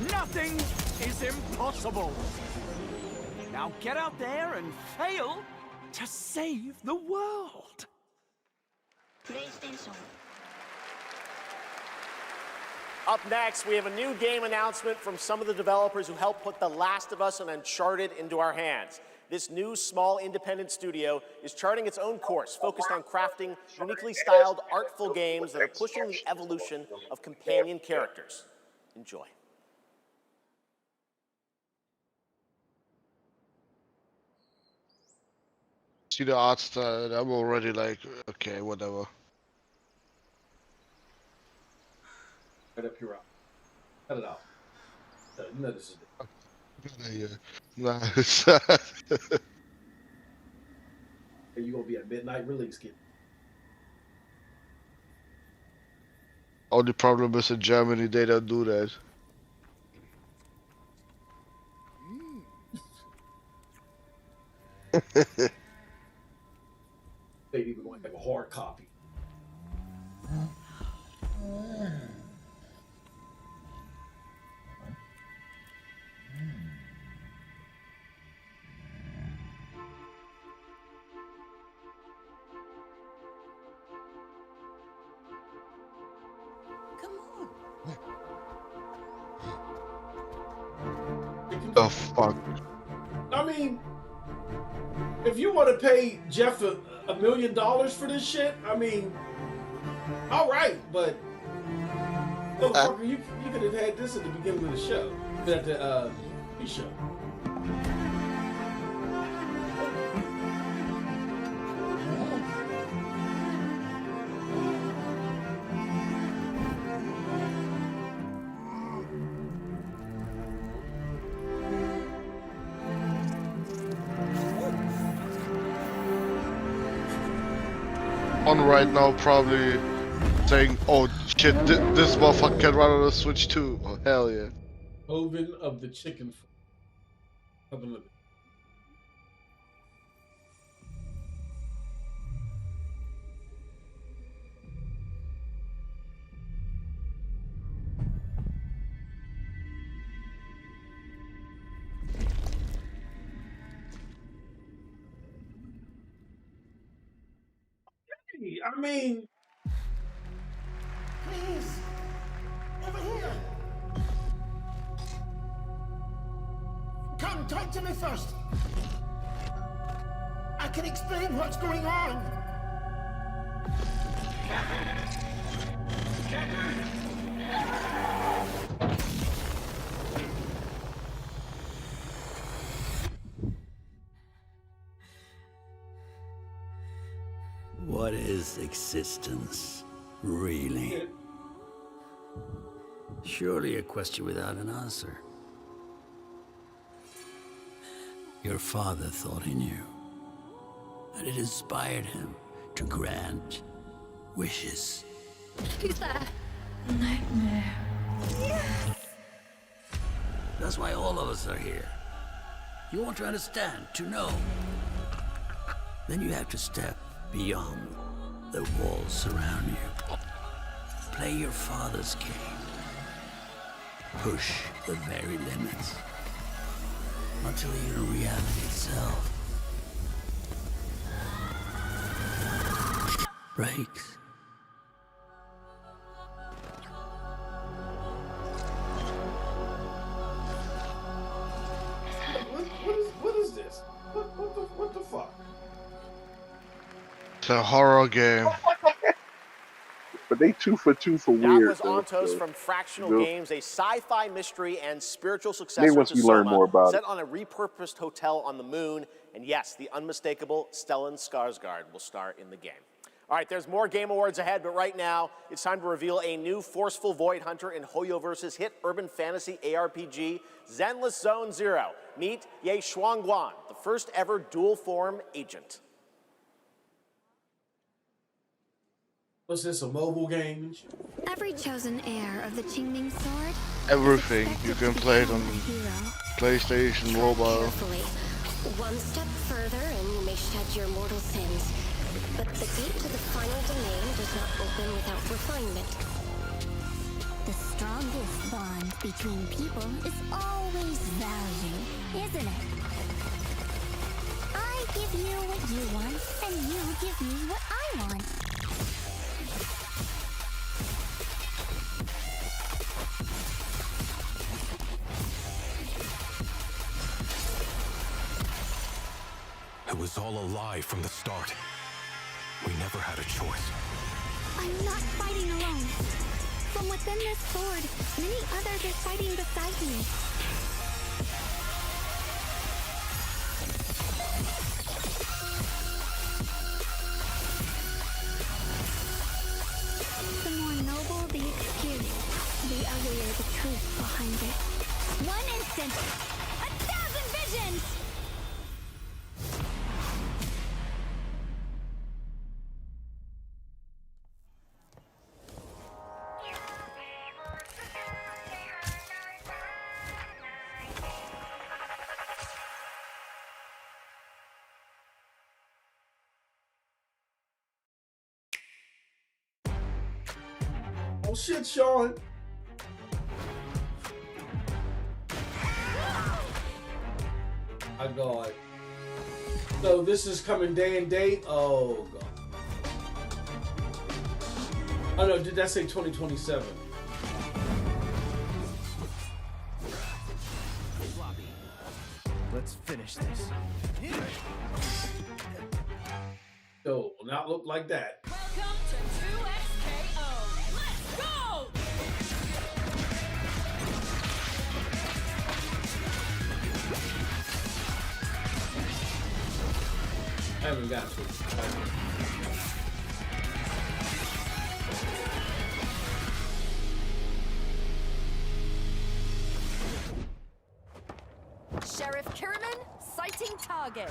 nothing is impossible. Now get out there and fail to save the world. PlayStation. Up next, we have a new game announcement from some of the developers who helped put The Last of Us and Uncharted into our hands. This new, small, independent studio is charting its own course, focused on crafting uniquely styled, artful games that are pushing the evolution of companion characters. Enjoy. see the art style, and I'm already like, okay, whatever. Right up your eye. Cut it out. You know this is it. Nice. You're gonna be a midnight release, kid. Only problem is in Germany they don't do that. They even going to have a hard copy. The fuck? I mean, if you want to pay Geoff $1 million for this shit, I mean, all right, but motherfucker, you could have had this at the beginning of the show, at the show. On right now probably saying, oh shit, this motherfucker can run on a Switch too. Oh hell yeah. Oven of the chicken. Oven of I mean, Please, over here. Come, talk to me first. I can explain what's going on. What is existence, really? Surely a question without an answer. Your father thought he knew, and it inspired him to grant wishes. Who's there? Nightmare. Yes! That's why all of us are here. You want to understand, to know. Then you have to step beyond the walls surround you. Play your father's game. Push the very limits until you're reality itself breaks. What is this? What the fuck? It's a horror game. But they 2 for 2 for That weird. was Ontos from Fractional Bill. Games, a sci-fi mystery and spiritual successor once to we learn Soma, more about set it. on a repurposed hotel on the moon. And yes, the unmistakable Stellan Skarsgård will star in the game. All right, there's more Game Awards ahead, but right now, it's time to reveal a new forceful Void Hunter in Hoyoverse's hit urban fantasy ARPG, Zenless Zone Zero. Meet Ye Shuangguan, the first ever dual-form agent. What's this, a mobile game? Every chosen heir of the Qingming sword. Everything. You can play it on PlayStation, mobile. Carefully. One step further and you may shed your mortal sins. But the gate to the final domain does not open without refinement. The strongest bond between people is always value, isn't it? I give you what you want, and you give me what I want. It was all a lie from the start. We never had a choice. I'm not fighting alone. From within this sword, many others are fighting beside me. One instant, 1,000 visions! Oh shit, Sean. My God. So this is coming day and date? Oh God. Oh no, did that say 2027? Let's finish this. No, will not look like that. Welcome to 2XKO. Let's go! I haven't got to. Sheriff Kiriman, sighting target.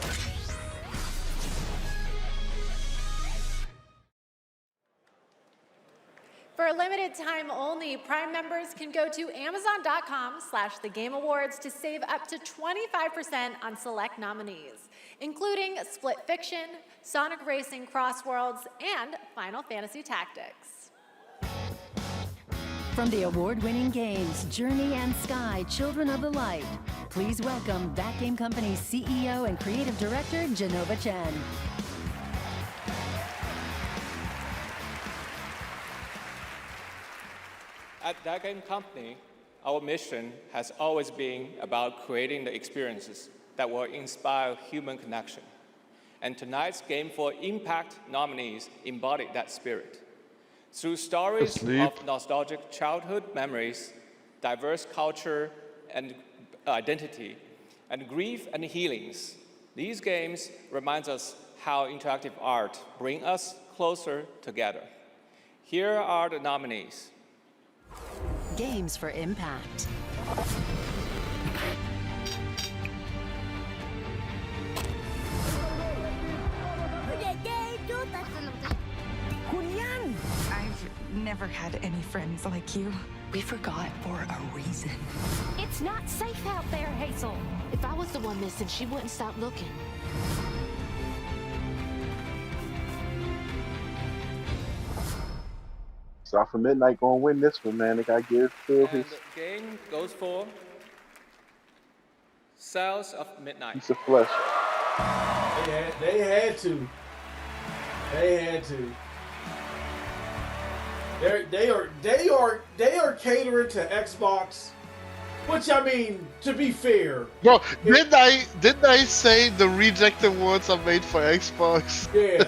For a limited time only, Prime members can go to Amazon.com/thegameawards to save up to 25% on select nominees, including Split Fiction, Sonic Racing Crossworlds, and Final Fantasy Tactics. From the award-winning games Journey and Sky, Children of the Light, please welcome That Game Company's CEO and Creative Director, Genova Chen. At That Game Company, our mission has always been about creating the experiences that will inspire human connection. And tonight's Game for Impact nominees embody that spirit. Through stories of nostalgic childhood memories, diverse culture and identity, and grief and healings, these games remind us how interactive art brings us closer together. Here are the nominees. Games for Impact. Julian! I've never had any friends like you. We forgot for a reason. It's not safe out there, Hazel. If I was the one missing, she wouldn't stop looking. South of Midnight gonna win this one, man. They gotta give Phil his The game goes for Cells of Midnight. piece of flesh. They had to. They had to. They are catering to Xbox, which I mean, to be fair. Bro, didn't I say the rejected words are made for Xbox? Yeah.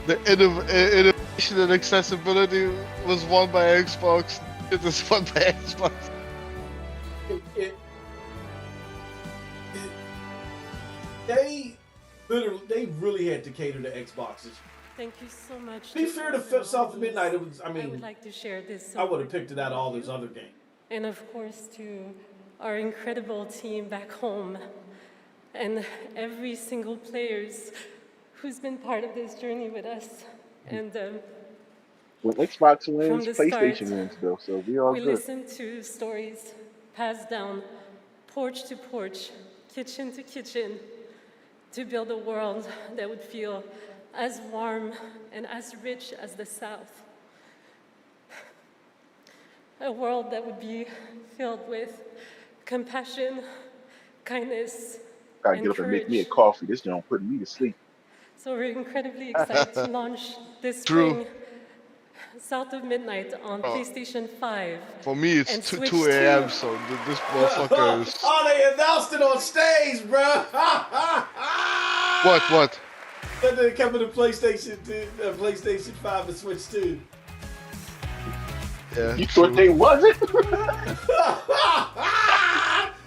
The innovation and accessibility was won by Xbox. It was won by Xbox. They really had to cater to Xboxes. Thank you so much. Be fair to South of Midnight, it was. I mean, I would like to share this. I would have picked it out of all those other games. And of course, to our incredible team back home, and every single players who's been part of this journey with us. And When Xbox wins, the PlayStation start, wins, though. So we all we good. listened to stories passed down, porch to porch, kitchen to kitchen, to build a world that would feel as warm and as rich as the South. A world that would be filled with compassion, kindness, Gotta and get up and make courage. me a coffee. This don't put me to sleep. So we're incredibly excited to launch this spring South of Midnight on PlayStation 5. For me, it's and 2 Switch a.m. 2. So this motherfucker is. Oh, they announced it on stage, bro. What? That they coming to PlayStation 5 and Switch 2. Yeah. You thought they wasn't?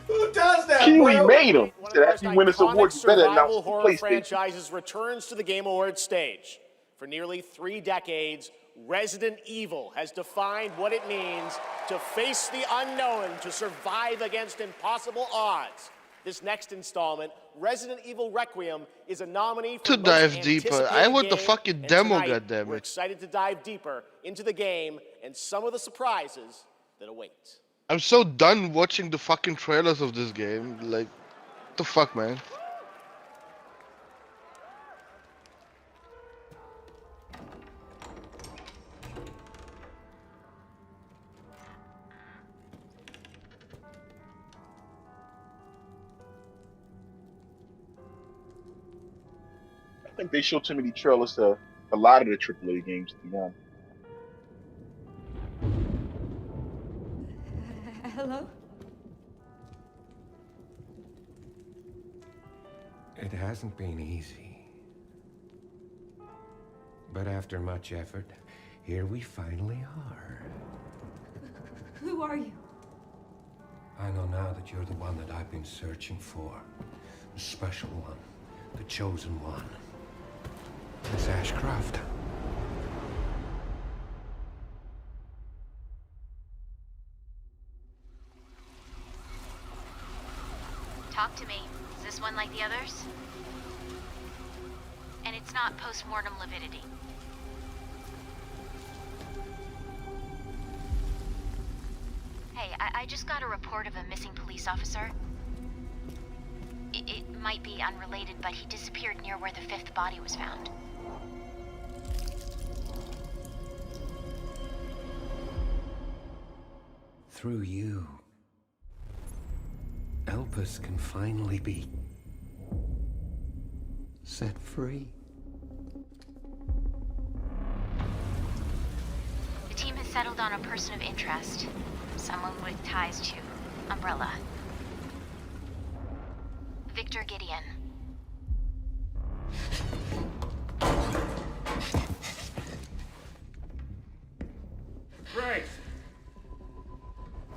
Who does that, Kiwi bro? made them. One of Said the after most you win this award, iconic you better announce survival the horror PlayStation. franchises returns to the Game Awards stage. For nearly 3 decades, Resident Evil has defined what it means to face the unknown, to survive against impossible odds. This next installment, Resident Evil Requiem, is a nominee for To most dive deeper, I anticipated want the game, fucking and demo, tonight, goddammit. we're excited to dive deeper into the game and some of the surprises that await. I'm so done watching the fucking trailers of this game. Like, what the fuck, man? I think they show too many trailers to a lot of the AAA games, to be honest. Hello? It hasn't been easy. But after much effort, here we finally are. Who are you? I know now that you're the one that I've been searching for. The special one. The chosen one. Miss Ashcroft. Talk to me. Is this one like the others? And it's not post-mortem lividity. Hey, I just got a report of a missing police officer. It might be unrelated, but he disappeared near where the 5th body was found. Through you, Elpis can finally be set free. The team has settled on a person of interest. Someone with ties to Umbrella. Victor Gideon. Grace!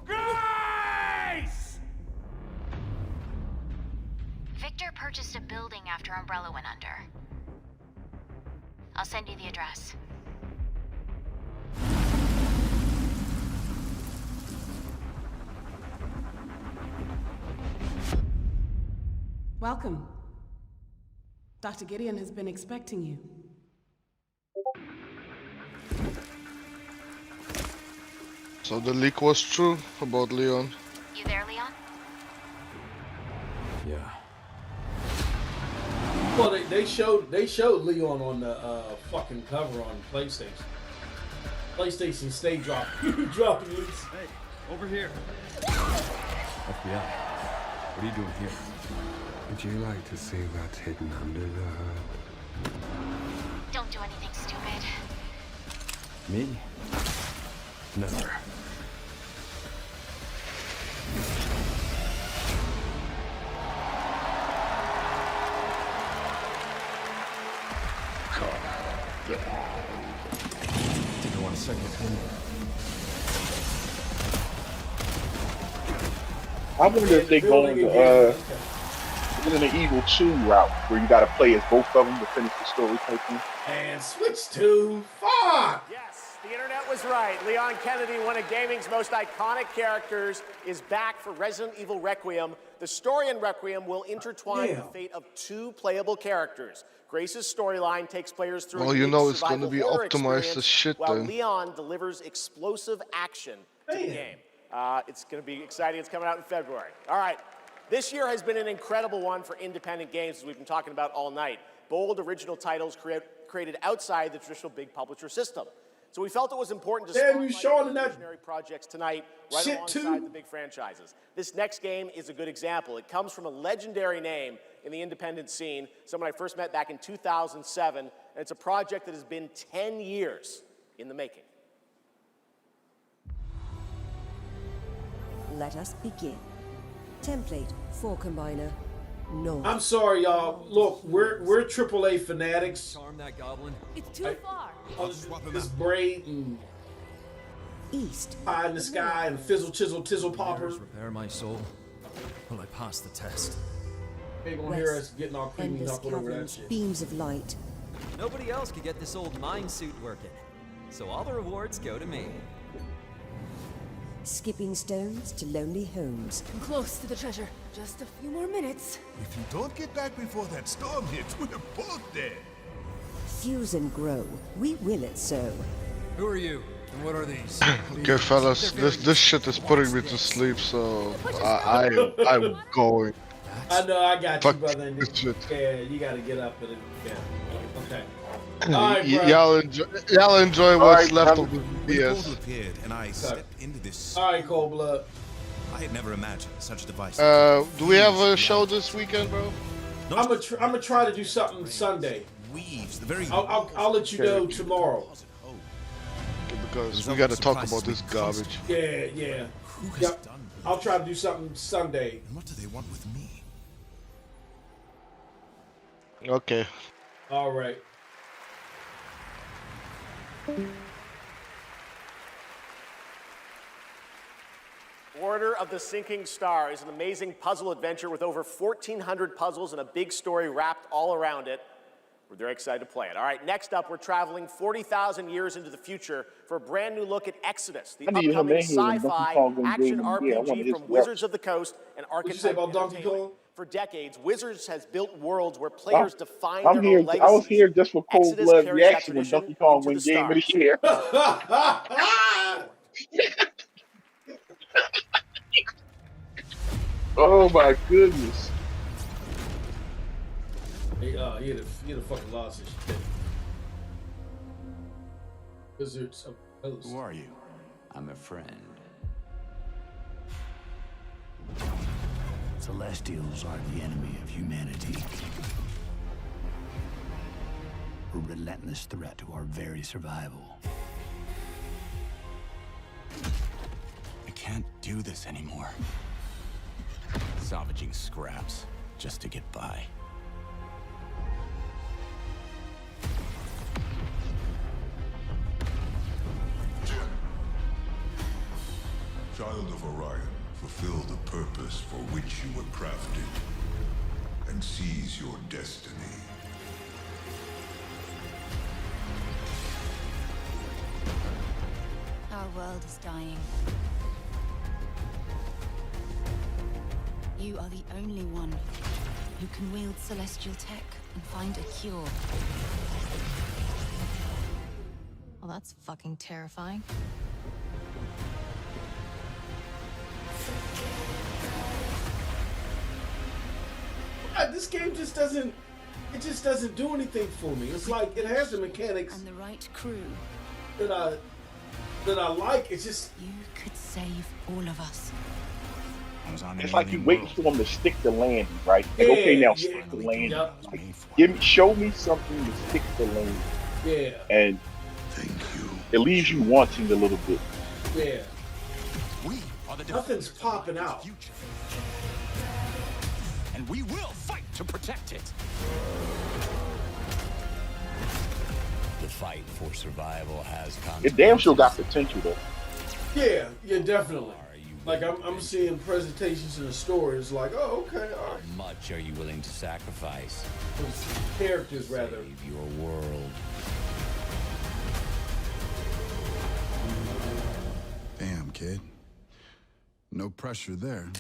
Grace! Victor purchased a building after Umbrella went under. I'll send you the address. Welcome. Dr. Gideon has been expecting you. So the leak was true about Leon. You there, Leon? Yeah. Well, they showed Leon on the fucking cover on PlayStation. PlayStation stay dropping leaks. Hey, over here. FBI. What are you doing here? Would you like to see what's hidden under the hood? Don't do anything stupid. Me? Never. Didn't want a second opinion. I wonder if they go into Resident Evil 2 route, where you got to play as both of them to finish the story type thing. And switch to fuck. Yes, the internet was right. Leon Kennedy, one of gaming's most iconic characters, is back for Resident Evil Requiem. The story in Requiem will intertwine the fate of 2 playable characters. Grace's storyline takes players through Well, a you know it's going to survival be horror optimized as shit while then. Leon delivers explosive action to the game. It's going to be exciting. It's coming out in February. All right. This year has been an incredible one for independent games, as we've been talking about all night. Bold, original titles created outside the traditional big publisher system. So we felt it was important to spotlight visionary projects tonight, right alongside the big franchises. This next game is a good example. It comes from a legendary name in the independent scene, someone I first met back in 2007, and it's a project that has been 10 years in the making. Let us begin. Template for combiner. No. I'm sorry, y'all. Look, we're AAA fanatics. Charm that goblin. It's too far. This braid and East. pie in the sky and fizzle, chisel, tizzle popper. Repair my soul. Will I pass the test? They gonna hear us getting all creamy Endless knuckled over that caverns, shit. beams of light. Nobody else could get this old mine suit working. So all the rewards go to me. Skipping stones to lonely homes. I'm close to the treasure. Just a few more minutes. If you don't get back before that storm hits, we're both dead. Fuse and grow. We will it so. Who are you? And what are these? Okay, fellas, this shit is putting me to sleep, so I'm going. I know, I got you, Fuck brother. this shit. Yeah, you gotta get up and okay. All right, bro. Y'all enjoy what's left of the Yes. BS. And I stepped into this. All right, Cold Blood. I had never imagined such a device. Do we have a show this weekend, bro? I'm gonna try to do something Sunday. Weaves the very. I'll let you know tomorrow. Because we gotta talk about this garbage. Yeah. Yep. I'll try to do something Sunday. And what do they want with me? Okay. All right. Order of the Sinking Star is an amazing puzzle adventure with over 1,400 puzzles and a big story wrapped all around it. We're very excited to play it. All right, next up, we're traveling 40,000 years into the future for a brand new look at Exodus, the upcoming sci-fi action RPG from Wizards of the Coast and Archetype Entertainment. For decades, Wizards has built worlds where players define their own legacies. I was here just for Cold Exodus Blood carries that reaction when tradition Donkey Kong into win the Game of the stars. Year. Oh my goodness. He'd have fucking lost his shit. Wizards of the Coast. Who are you? I'm a friend. Celestials are the enemy of humanity. A relentless threat to our very survival. I can't do this anymore. Salvaging scraps just to get by. Child of Orion, fulfill the purpose for which you were crafted, and seize your destiny. Our world is dying. You are the only one who can wield celestial tech and find a cure. Well, that's fucking terrifying. This game just doesn't do anything for me. It's like it has the mechanics and the right crew that I like. It's just you could save all of us. It's like you waiting for them to stick the landing, right? Like, okay, now stick the landing. Like, show me something to stick the landing. Yeah. And it leaves you wanting a little bit. Yeah. Nothing's popping out. And we will fight to protect it. The fight for survival has consequences. It damn sure got potential though. Yeah, definitely. Like I'm seeing presentations in the story. It's like, oh, okay, all right. How much are you willing to sacrifice? Characters, rather. Save your world. Damn, kid. No pressure there.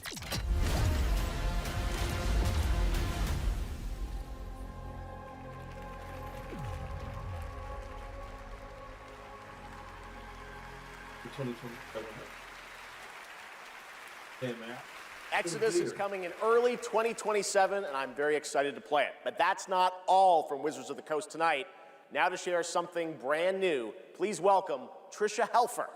Yeah, man. Exodus is coming in early 2027, and I'm very excited to play it. But that's not all from Wizards of the Coast tonight. Now to share something brand new, please welcome Trisha Helfer.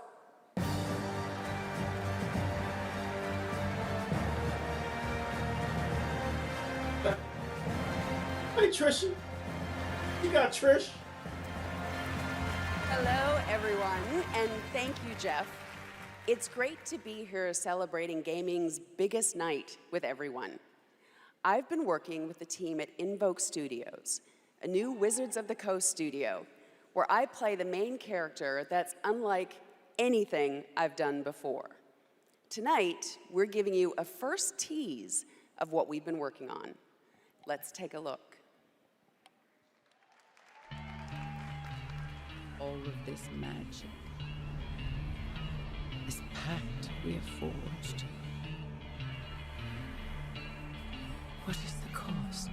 Hey, Trisha. You got Trish. Hello, everyone, and thank you, Geoff. It's great to be here celebrating gaming's biggest night with everyone. I've been working with the team at Invoke Studios, a new Wizards of the Coast studio, where I play the main character that's unlike anything I've done before. Tonight, we're giving you a first tease of what we've been working on. Let's take a look. all of this magic, this pact we have forged? What is the cost?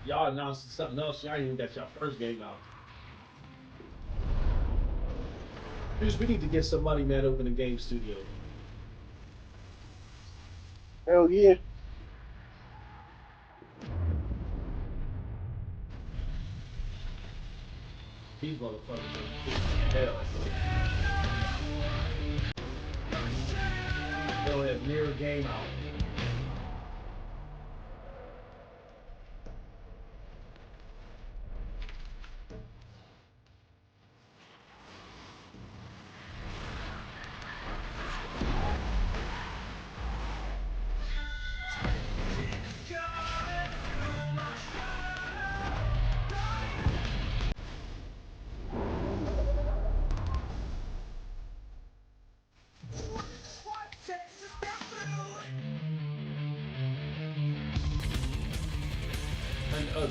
Y'all announcing something else. Y'all ain't even got your first game out. Dude, we need to get some money, man, open a game studio. Hell yeah. These motherfuckers are hell. They don't have near a game out.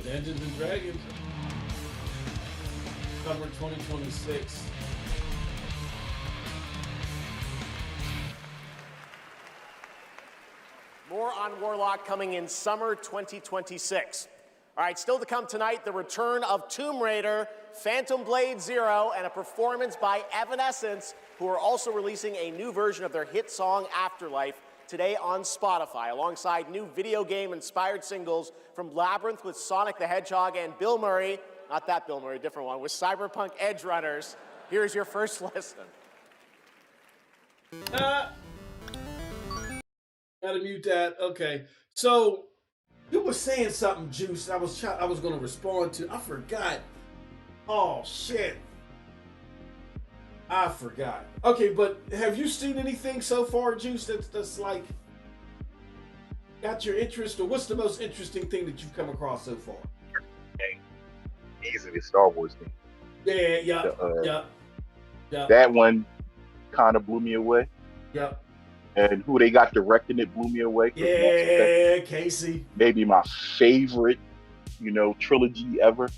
Dungeons and Dragons. Summer 2026. More on Warlock coming in summer 2026. All right, still to come tonight, the return of Tomb Raider, Phantom Blade Zero, and a performance by Evanescence, who are also releasing a new version of their hit song Afterlife today on Spotify, alongside new video game-inspired singles from Labyrinth with Sonic the Hedgehog and Bill Murray, not that Bill Murray, a different one, with Cyberpunk Edge Runners. Here's your first listen. Gotta mute that. Okay, so you were saying something, Juice. I was going to respond to. I forgot. Oh shit. I forgot. Okay, but have you seen anything so far, Juice, that's like got your interest, or what's the most interesting thing that you've come across so far? Easily Star Wars game. Yeah. That one kind of blew me away. Yep. And who they got directing it blew me away. Yeah, Casey. Maybe my favorite, trilogy ever.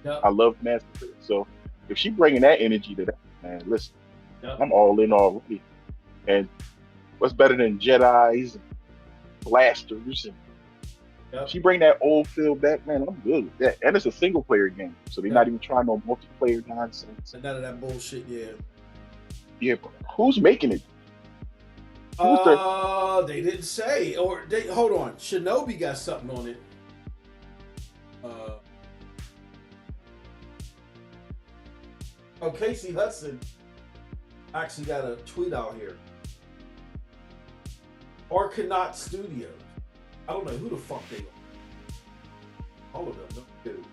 Yep. I love Mass Effect. So if she bringing that energy to that, man, listen, yep. I'm all in already. And what's better than Jedis and blasters? And yep. She bring that old feel back, man. I'm good with that. And it's a single player game, so they're not even trying no multiplayer nonsense. And none of that bullshit. Yeah. Yeah, but who's making it? They didn't say. Or hold on. Shinobi got something on it. Casey Hudson actually got a tweet out here. Arcanot Studios. I don't know who the fuck they are. All of them, no dude.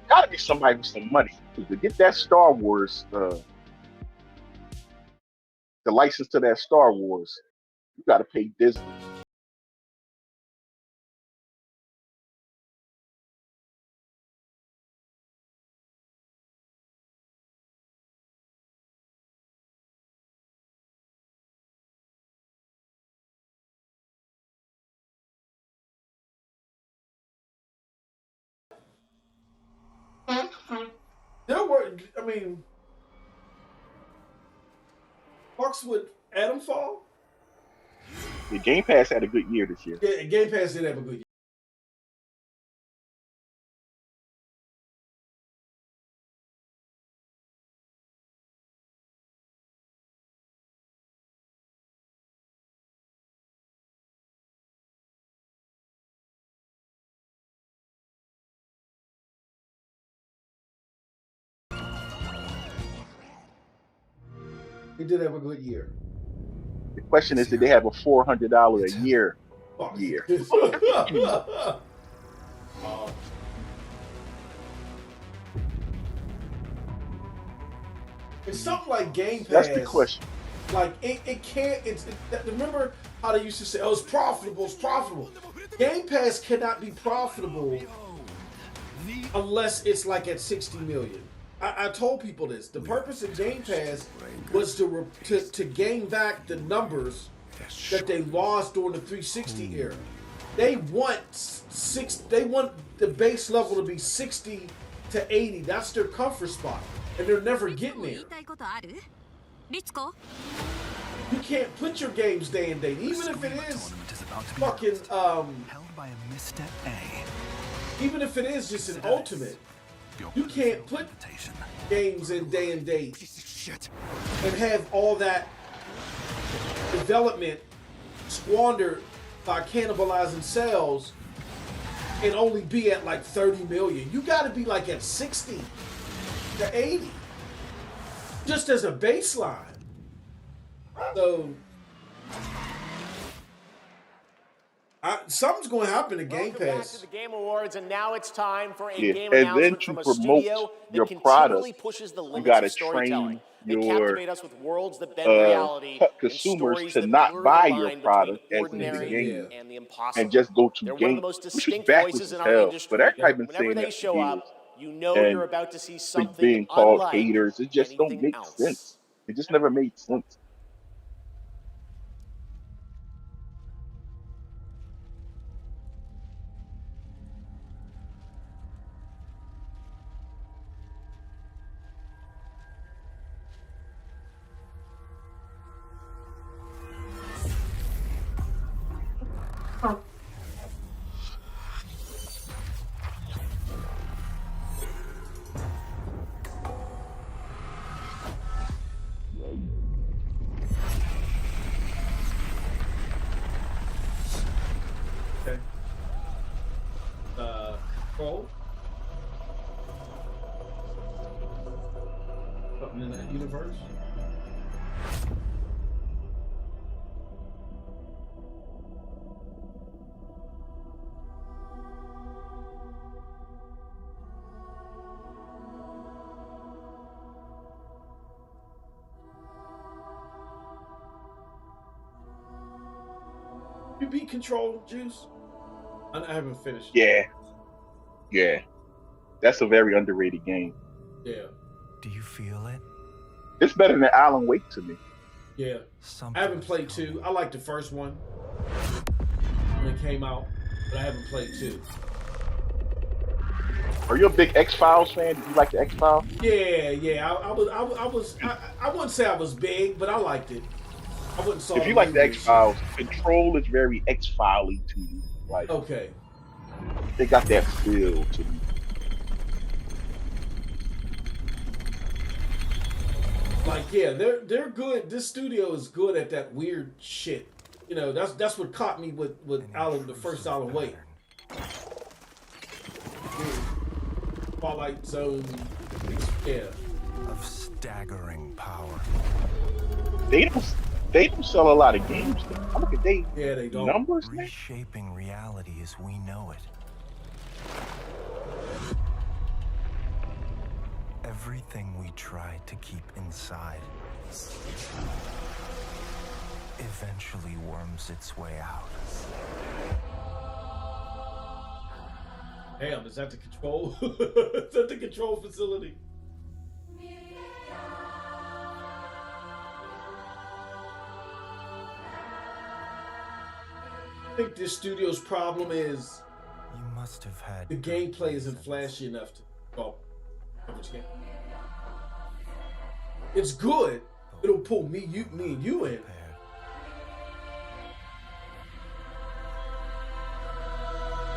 Gotta be somebody with some money to get that Star Wars, the license to that Star Wars. You gotta pay Disney. There were, Marks with Adamfall? The Game Pass had a good year this year. Yeah, Game Pass did have a good year. He did have a good year. The question is, did they have a $400 a year? It's something like Game Pass. That's the question. Like it can't. Remember how they used to say, "Oh, it's profitable. It's profitable." Game Pass cannot be profitable unless it's like at 60 million. I told people this. The purpose of Game Pass was to gain back the numbers that they lost during the 360 era. They want They want the base level to be 60 to 80. That's their comfort spot, and they're never getting there. You can't put your games day and date, even if it is fucking held by a misstep A. Even if it is just an ultimate, you can't put games in day and date and have all that development squandered by cannibalizing sales and only be at like 30 million. You got to be like at 60 to 80 just as a baseline. So something's going to happen to Game Welcome back Pass. to the Game Awards, and now it's time for a Yeah, game and announcement then to from a promote studio your that product, continually pushes the you limits gotta of storytelling. train They your captivate us with worlds that bend reality and consumers stories to that not blur buy the your line product between as in the ordinary game and the impossible. and just go to They're one of game, the most which was distinct backwards voices as in our hell. industry. But everybody been Whenever saying they that for show years. up, you know And you're about to see like something being called unlike haters, it just don't anything make else. sense. It just never made sense. Okay. Control. Something in that universe. You beat Control, Juice? I haven't finished. Yeah. Yeah. That's a very underrated game. Yeah. Do you feel it? It's better than Alan Wake to me. Yeah. I haven't played 2. I liked the first one when it came out, but I haven't played 2. Are you a big X-Files fan? Did you like the X-Files? Yeah. I wouldn't say I was big, but I liked it. I wouldn't saw If you like the X-Files, Control is very X-Filey to me. Like, okay. They got that feel to me. Like, yeah, they're good. This studio is good at that weird shit. You know, that's what caught me with Alan, the first Alan Wake. Twilight Zone, yeah. Of staggering power. They don't sell a lot of games though. Look at they don't. Numbers, man. Reshaping reality as we know it. Everything we tried to keep inside eventually worms its way out. Damn, is that the Control? Is that the Control facility? I think this studio's problem is you must have had the gameplay isn't flashy enough to it's good. It'll pull me and you in.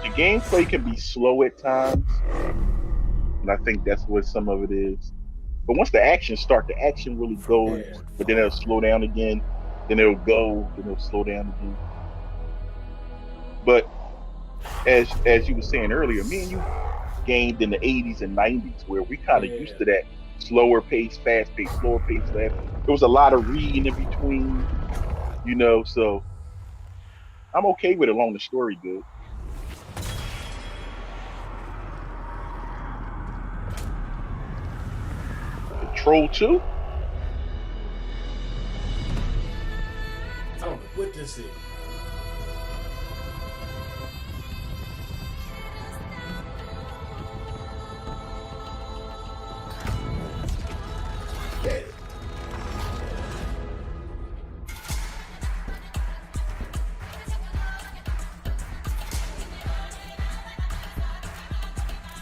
The gameplay can be slow at times, and I think that's what some of it is. But once the action starts, the action really goes, but then it'll slow down again, then it'll go, then it'll slow down again. But as you were saying earlier, me and you gamed in the 80s and 90s where we kind of used to that slower pace, fast pace, slower pace, fast. There was a lot of reading in between, you know, so I'm okay with it long the story good. Control 2? I don't know what this is.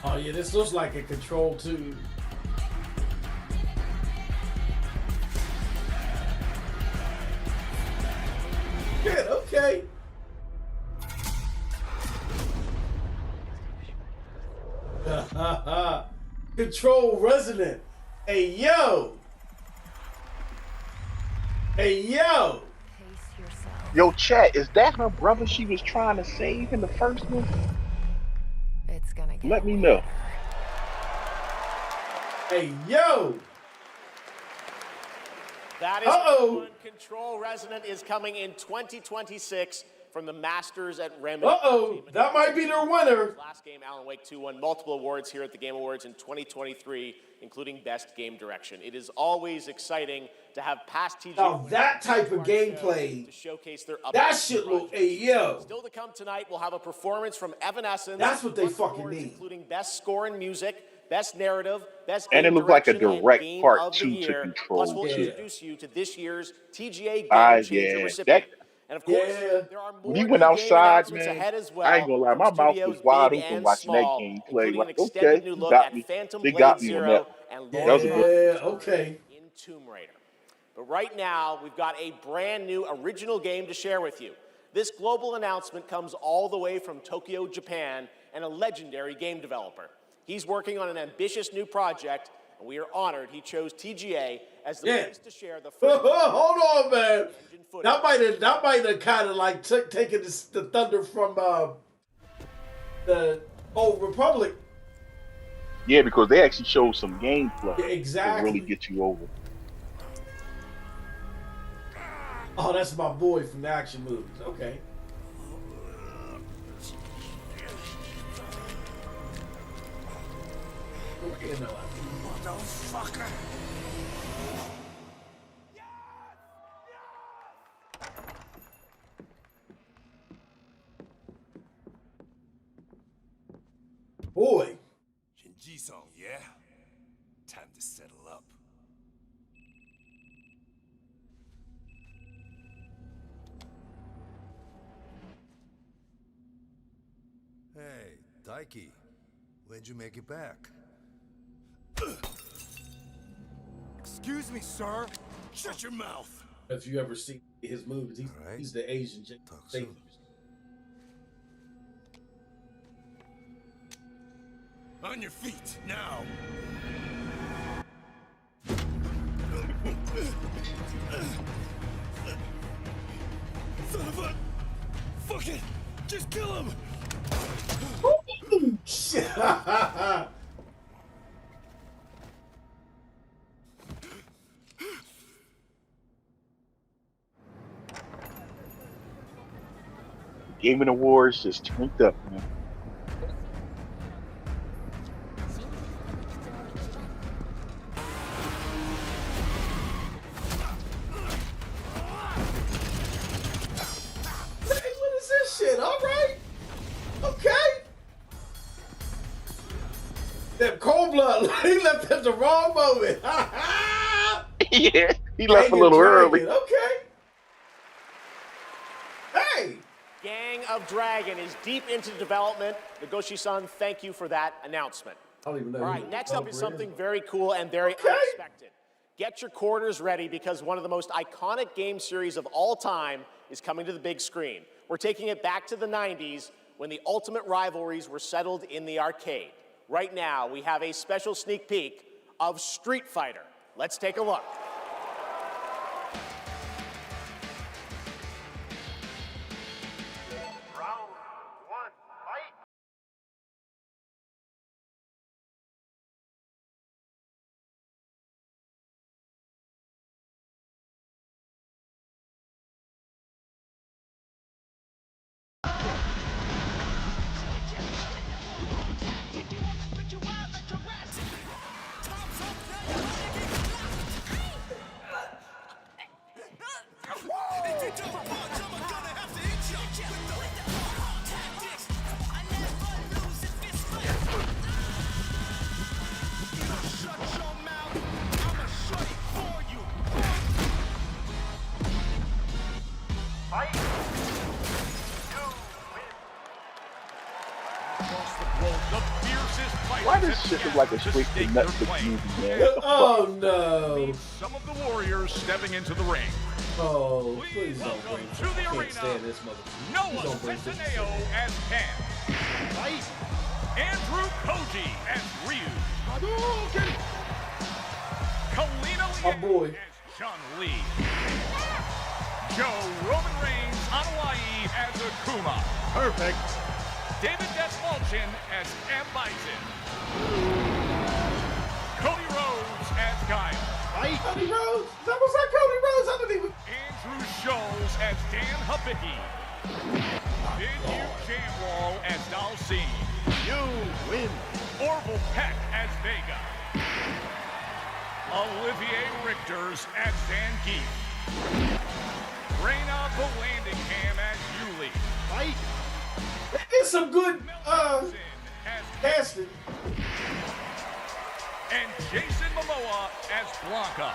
Oh yeah, this looks like a Control 2. Good, okay. Control Resident. Hey yo. Hey yo. Yo, chat, is that her brother she was trying to save in the first one? It's gonna get Let me know. Hey yo. That is one. Control Resident is coming in 2026 from the Masters at Remedy. That might be their winner. Last game, Alan Wake 2 won multiple awards here at the Game Awards in 2023, including Best Game Direction. It is always exciting to have past TJ. Now that type of gameplay, to showcase their that shit look, hey yo. Still to come tonight, we'll have a performance from Evanescence. That's what they fucking need. Including Best Score and Music, Best Narrative, Best And Game it looked like a Direction, direct and part Game of the 2 to Year. Control. Plus, we'll Yeah. introduce you to this year's TGA Game Changer Yeah, recipient. that. And of course, there are more When he went new game outside, announcements man, ahead as well. I ain't gonna lie, my from mouth was studios wide big open and watching small, that gameplay. including Like, an extended okay, new you look got at me. Phantom They Blade got me on Zero that. and That Lord was a good. Okay. in Tomb Raider. But right now, we've got a brand new original game to share with you. This global announcement comes all the way from Tokyo, Japan, and a legendary game developer. He's working on an ambitious new project, and we are honored he chose TGA as the place to share the first. Hold on, man. That might have kind of like taken the thunder from the Old Republic. Yeah, because they actually showed some gameplay Yeah, exactly. to really get you over. Oh, that's my boy from the action movies. Okay. Motherfucker. Boy. Shinji song, yeah? Time to settle up. Hey, Daiki, when'd you make it back? Excuse me, sir. Shut your mouth. If you ever see his movies, he's the Asian Satan. On your feet, now. Son of a... Fuck it! Just kill him! Gaming Awards just turned up, man. Hey, what is this shit? All right. Okay. That cold blood, he left at the wrong moment. Yeah, he left a little early. Okay. Hey. Gang of Dragon is deep into development. Nagoshi-san, thank you for that announcement. I don't even know. All right, next up is something very cool and very unexpected. Get your quarters ready because one of the most iconic game series of all time is coming to the big screen. We're taking it back to the 90s when the ultimate rivalries were settled in the arcade. Right now, we have a special sneak peek of Street Fighter. Let's take a look. across the globe, the fiercest fighters. Why does shit look like a straight to Netflix movie, man? Oh no! Some of the warriors stepping into the ring. Oh, please don't bring to the I can't arena. stand this motherfucker. Noah Centineo as Ken. Fight. Andrew Koji as Ryu. Kalina My boy. as Chun-Li. Joe Roman Reigns on Hawaii as Akuma. Perfect. David Desmalchin as M. Bison. Cody Rhodes as Guile. Fight. Cody Rhodes? That was like Cody Rhodes. I didn't even... Andrew Scholes as Dan Hibicki. Bid Jamwal as Dalcine. You win. Orville Peck as Vega. Olivier Richters as Zangief. Reyna Vallandigham as Yuli. Fight. It's some good casting. And Jason Momoa as Blanca.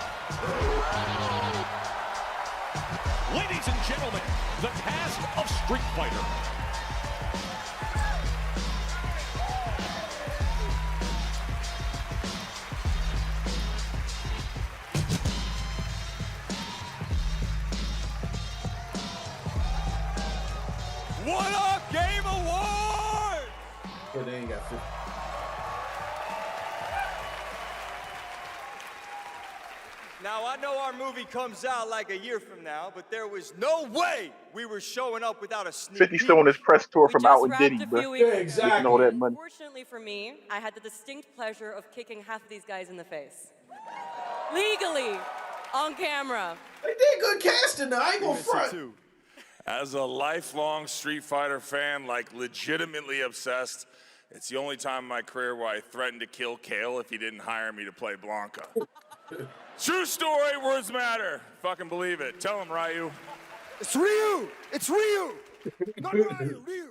Ladies and gentlemen, the cast of Street Fighter. What a game award! But they ain't got 50. Now, I know our movie comes out like a year from now, but there was no way we were showing up without a sneak 50 peek. still on his press tour from out in wrapped Diddy, a bro. few weeks ago. Making all that money. Fortunately for me, I had the distinct pleasure of kicking half of these guys in the face. Legally, on camera. They did good casting though. I ain't gonna front. As a lifelong Street Fighter fan, like legitimately obsessed, it's the only time in my career where I threatened to kill Kale if he didn't hire me to play Blanca. True story, words matter. Fucking believe it. Tell him, Ryu. It's Ryu! It's Ryu! Not Ryu, Ryu!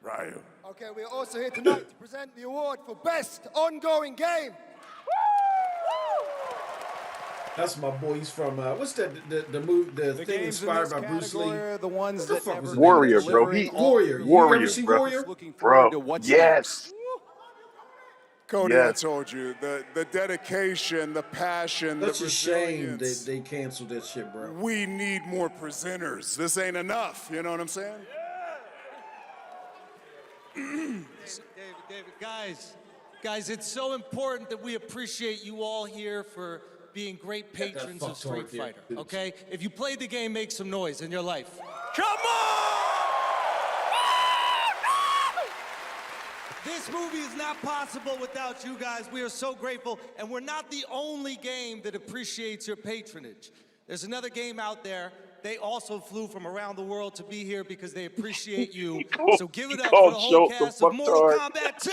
Ryu. Okay, we're also here tonight to present the award for Best Ongoing Game. That's my boy. He's from what's that? The movie, the thing inspired by Bruce Lee. The ones what the fuck was Warrior, bro. Warrior. Warrior, You ever seen bro. Warrior? Bro, yes. Cody, Yes. I told you, the dedication, the passion, That's the a shame resilience. they canceled that shit, bro. We need more presenters. This ain't enough, you know what I'm saying? David, guys, it's so important that we appreciate you all here for being great patrons of Street Fighter, okay? If you played the game, make some noise in your life. Come on! This movie is not possible without you guys. We are so grateful, and we're not the only game that appreciates your patronage. There's another game out there. They also flew from around the world to be here because they appreciate you. So give it up for the whole cast of Mortal Kombat 2!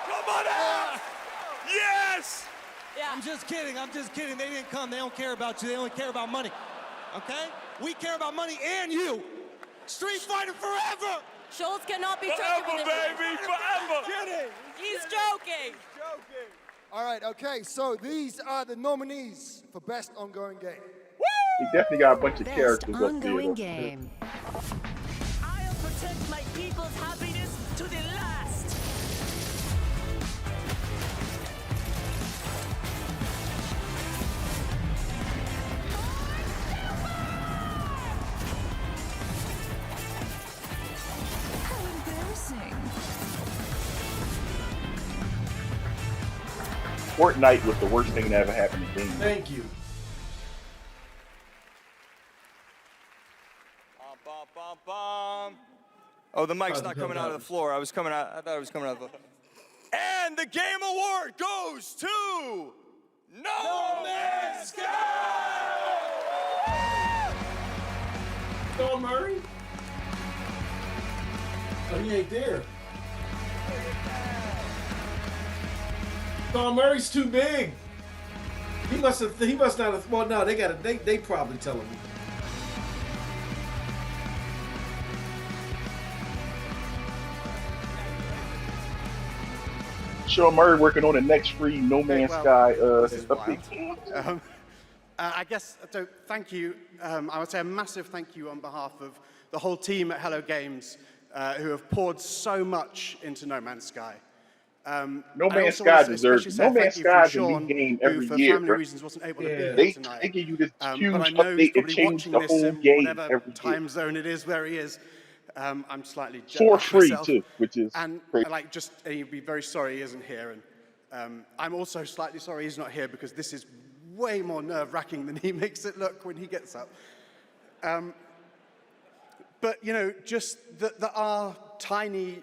Come on out! Yes! Yeah. I'm just kidding. They didn't come. They don't care about you. They only care about money. Okay? We care about money and you. Street Fighter forever! Schultz cannot be Forever, joking with baby, forever! Kidding. He's joking. All right, okay, so these are the nominees for Best Ongoing Game. He definitely got a bunch of Best characters up ongoing there. game. I'll protect my people's happiness to the last. How embarrassing. Fortnite was the worst thing that ever happened to games. Thank you. Oh, the mic's not coming out of the floor. I thought it was coming out of the... And the Game Award goes to... No Man's Sky! Sean Murray? Oh, he ain't there. Sean Murray's too big. He must not have. Well, no, they probably tell him. Sean Murray working on the next free No Man's Sky update. I guess, so thank you. I would say a massive thank you on behalf of the whole team at Hello Games who have poured so much into No Man's Sky. No Man's Sky deserves No Man's Sky is a new game every for year. family reasons wasn't able to be here They tonight. give you this huge But I know he's update and probably change watching the this whole in game whatever every time year. zone it is where he is. I'm slightly jet For lagged free myself. too, which is and crazy. like just he'd be very sorry he isn't here. And I'm also slightly sorry he's not here because this is way more nerve-wracking than he makes it look when he gets up. But you know, just that our tiny,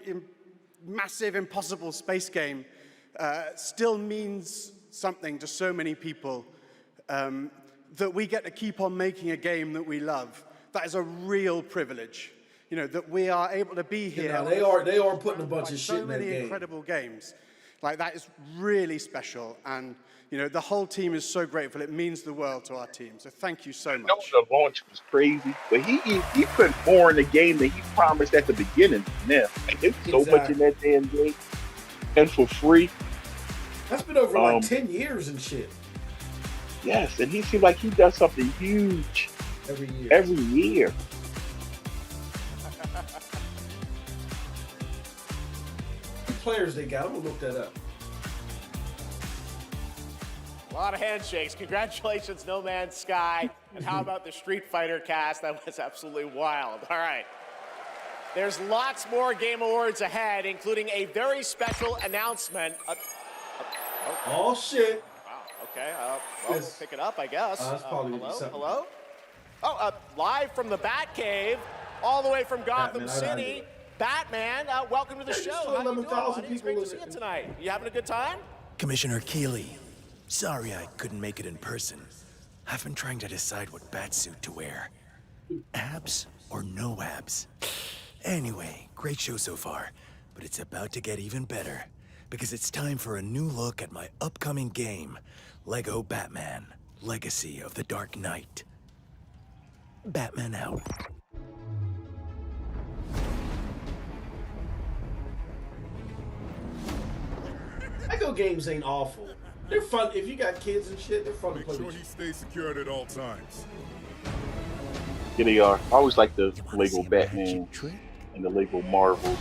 massive, impossible space game still means something to so many people, that we get to keep on making a game that we love. That is a real privilege. You know, that we are able to be here. Yeah, they are putting a bunch of shit in that game. So many incredible games. Like, that is really special. And, you know, the whole team is so grateful. It means the world to our team. So thank you so much. I know the launch was crazy, but he put more in the game than he promised at the beginning. Now, there's so much in that damn game. And for free. That's been over like 10 years and shit. Yes, and he seemed like he does something huge every year. Every year. Players they got. I'm gonna look that up. A lot of handshakes. Congratulations, No Man's Sky. And how about the Street Fighter cast? That was absolutely wild. All right. There's lots more Game Awards ahead, including a very special announcement. Oh, shit. Wow, okay. Well, we'll pick it up, I guess. Hello? Oh, live from the Batcave, all the way from Gotham City. Batman, welcome to the show. How you doing, buddy? It's great to see you tonight. You having a good time? Commissioner Keighley, sorry I couldn't make it in person. I've been trying to decide what batsuit to wear. Abs or no abs? Anyway, great show so far, but it's about to get even better because it's time for a new look at my upcoming game, Lego Batman, Legacy of the Dark Knight. Batman out. Lego games ain't awful. They're fun. If you got kids and shit, they're fun to play. Make sure he stays secured at all times. Yeah, they are. I always like the Lego Batman and the Lego Marvels.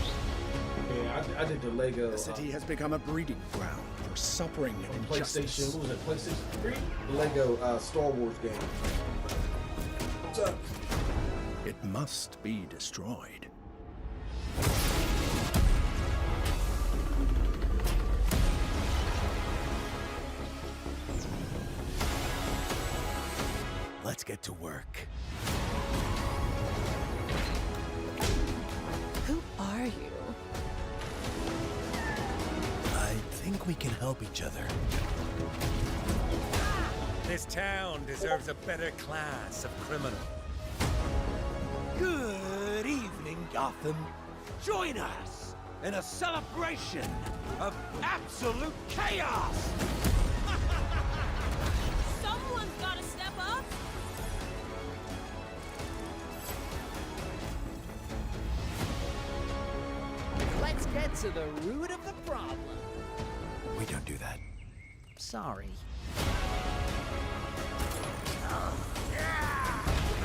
Yeah, I did the Lego. The city has become a breeding ground for suffering and PlayStation. injustice. What was it? PlayStation 3? The Lego Star Wars game. What's up? It must be destroyed. Let's get to work. Who are you? I think we can help each other. This town deserves a better class of criminal. Good evening, Gotham. Join us in a celebration of absolute chaos! Someone's gotta step up. Let's get to the root of the problem. We don't do that. Sorry.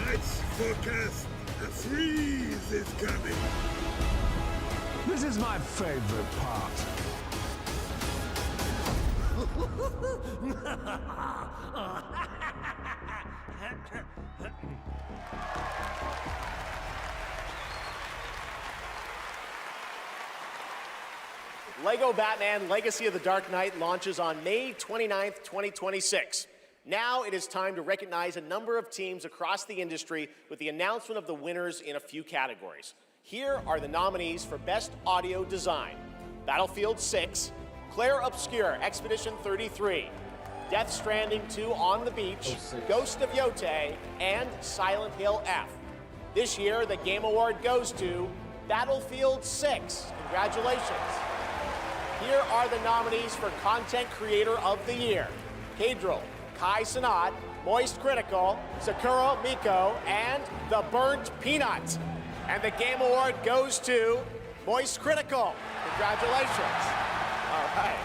Let's forecast. A freeze is coming. This is my favorite part. Lego Batman Legacy of the Dark Knight launches on May 29th, 2026. Now it is time to recognize a number of teams across the industry with the announcement of the winners in a few categories. Here are the nominees for Best Audio Design: Battlefield 6, Claire Obscure Expedition 33, Death Stranding 2 On the Beach, Ghost of Yotei, and Silent Hill F. This year, the Game Award goes to Battlefield 6. Congratulations. Here are the nominees for Content Creator of the Year: Cadril, Kai Sanat, Moist Critical, Sakura Miko, and The Burnt Peanut. And the Game Award goes to Moist Critical. Congratulations. All right.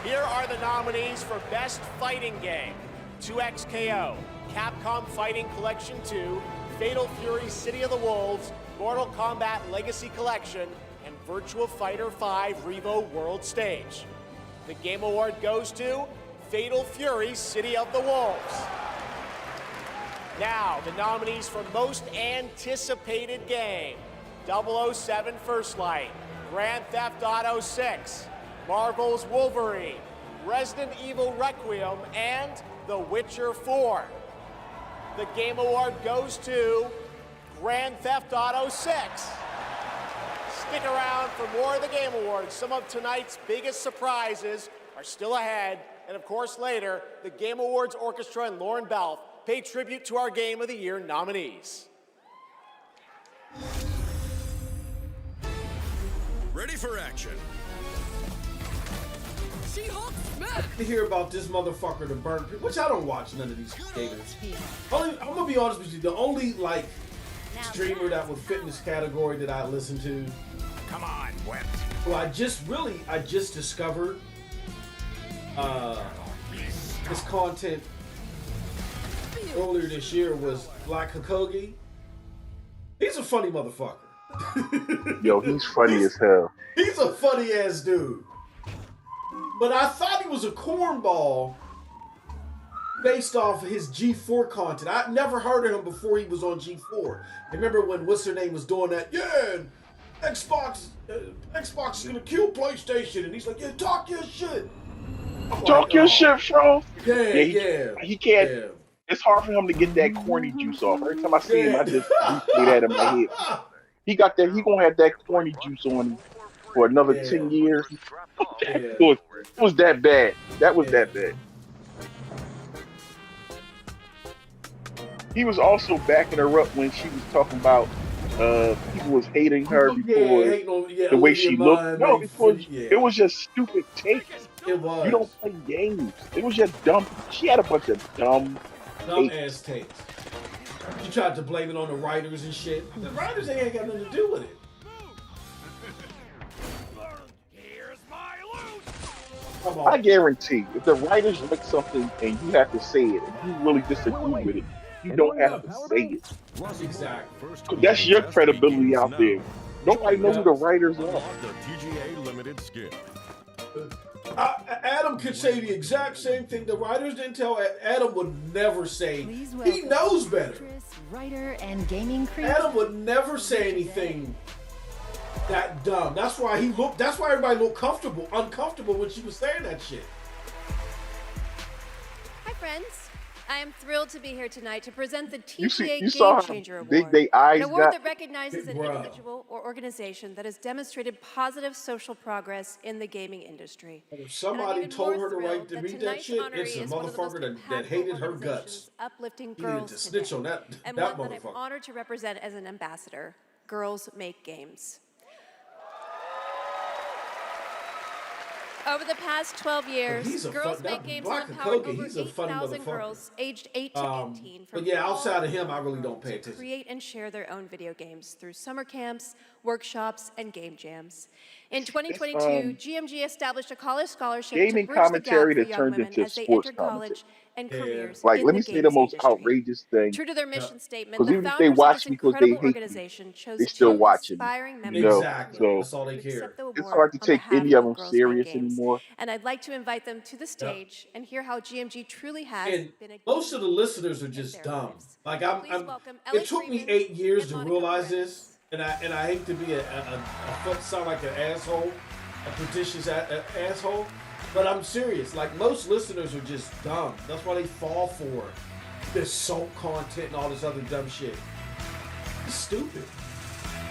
Here are the nominees for Best Fighting Game: 2XKO, Capcom Fighting Collection 2, Fatal Fury City of the Wolves, Mortal Kombat Legacy Collection, and Virtua Fighter 5 Revo World Stage. The Game Award goes to Fatal Fury City of the Wolves. Now, the nominees for Most Anticipated Game: 007 First Light, Grand Theft Auto 6, Marvel's Wolverine, Resident Evil Requiem, and The Witcher 4. The Game Award goes to Grand Theft Auto 6. Stick around for more of the Game Awards. Some of tonight's biggest surprises are still ahead. And of course, later, the Game Awards Orchestra and Lauren Belth pay tribute to our Game of the Year nominees. Ready for action. To hear about this motherfucker to burn, which I don't watch none of these gamers. I'm gonna be honest with you, the only like streamer that would fit in this category that I listen to. Come on, Wet. Well, I just discovered this content earlier this year was Black Hakogi. He's a funny motherfucker. Yo, he's funny as hell. He's a funny ass dude. But I thought he was a cornball based off of his G4 content. I'd never heard of him before he was on G4. Remember when what's her name was doing that? Yeah, Xbox is gonna kill PlayStation, and he's like, yeah, talk your shit. Talk your shit, bro. Yeah. He can't. Yeah. It's hard for him to get that corny juice off. Every time I see him, I just replay that in my head. He got that. He gonna have that corny juice on him for another 10 years. It was that bad. That was that bad. He was also backing her up when she was talking about people was hating her before the way she looked. No, because it was just stupid takes. It was. You don't play games. It was just dumb. She had a bunch of dumb ass takes. She tried to blame it on the writers and shit. The writers ain't got nothing to do with it. Come on. I guarantee, if the writers make something and you have to say it, and you really disagree with it, you don't have to say it. Exactly. That's your credibility out there. Nobody knows who the writers are. The TGA Limited Skip. Adam could say the exact same thing. The writers didn't tell. Adam would never say. He knows better. Writer and gaming creator. Adam would never say anything that dumb. That's why he looked. That's why everybody looked uncomfortable when she was saying that shit. Hi, friends. I am thrilled to be here tonight to present the You TGA Game saw how Changer Award, big they eyes an award got? that recognizes an individual or organization that has demonstrated positive social progress in the gaming industry. If somebody told her to read that shit, it's a motherfucker that hated her guts. Uplifting You needed girls to snitch on that and that one that I'm motherfucker. honored to represent as an ambassador. Girls Make Games. Over the past 12 years, Girls Make Games has empowered over 8,000 girls aged 8 to 18 from but yeah, all outside of him, I really don't pay to attention. create and share their own video games through summer camps, workshops, and game jams. In 2022, GMG established a college scholarship Gaming to bridge the gap commentary for that young turned women into as they sports enter college commentary. and careers Like, in let the me say the games most industry. outrageous thing. True to their mission statement, Because the even if they founders of watch this me because they incredible hate me, organization chose they still two watching inspiring me. members You know? Exactly. So That's all they care. accept the it's award hard to on take behalf any of them Girls Make serious Games. anymore. And I'd like to invite them to the stage and hear how GMG truly has And been a most of the listeners are just dumb. Like it took me 8 years to realize this, and I hate to be sound like an asshole, a pretentious asshole, but I'm serious. Like most listeners are just dumb. That's why they fall for this soap content and all this other dumb shit. It's stupid,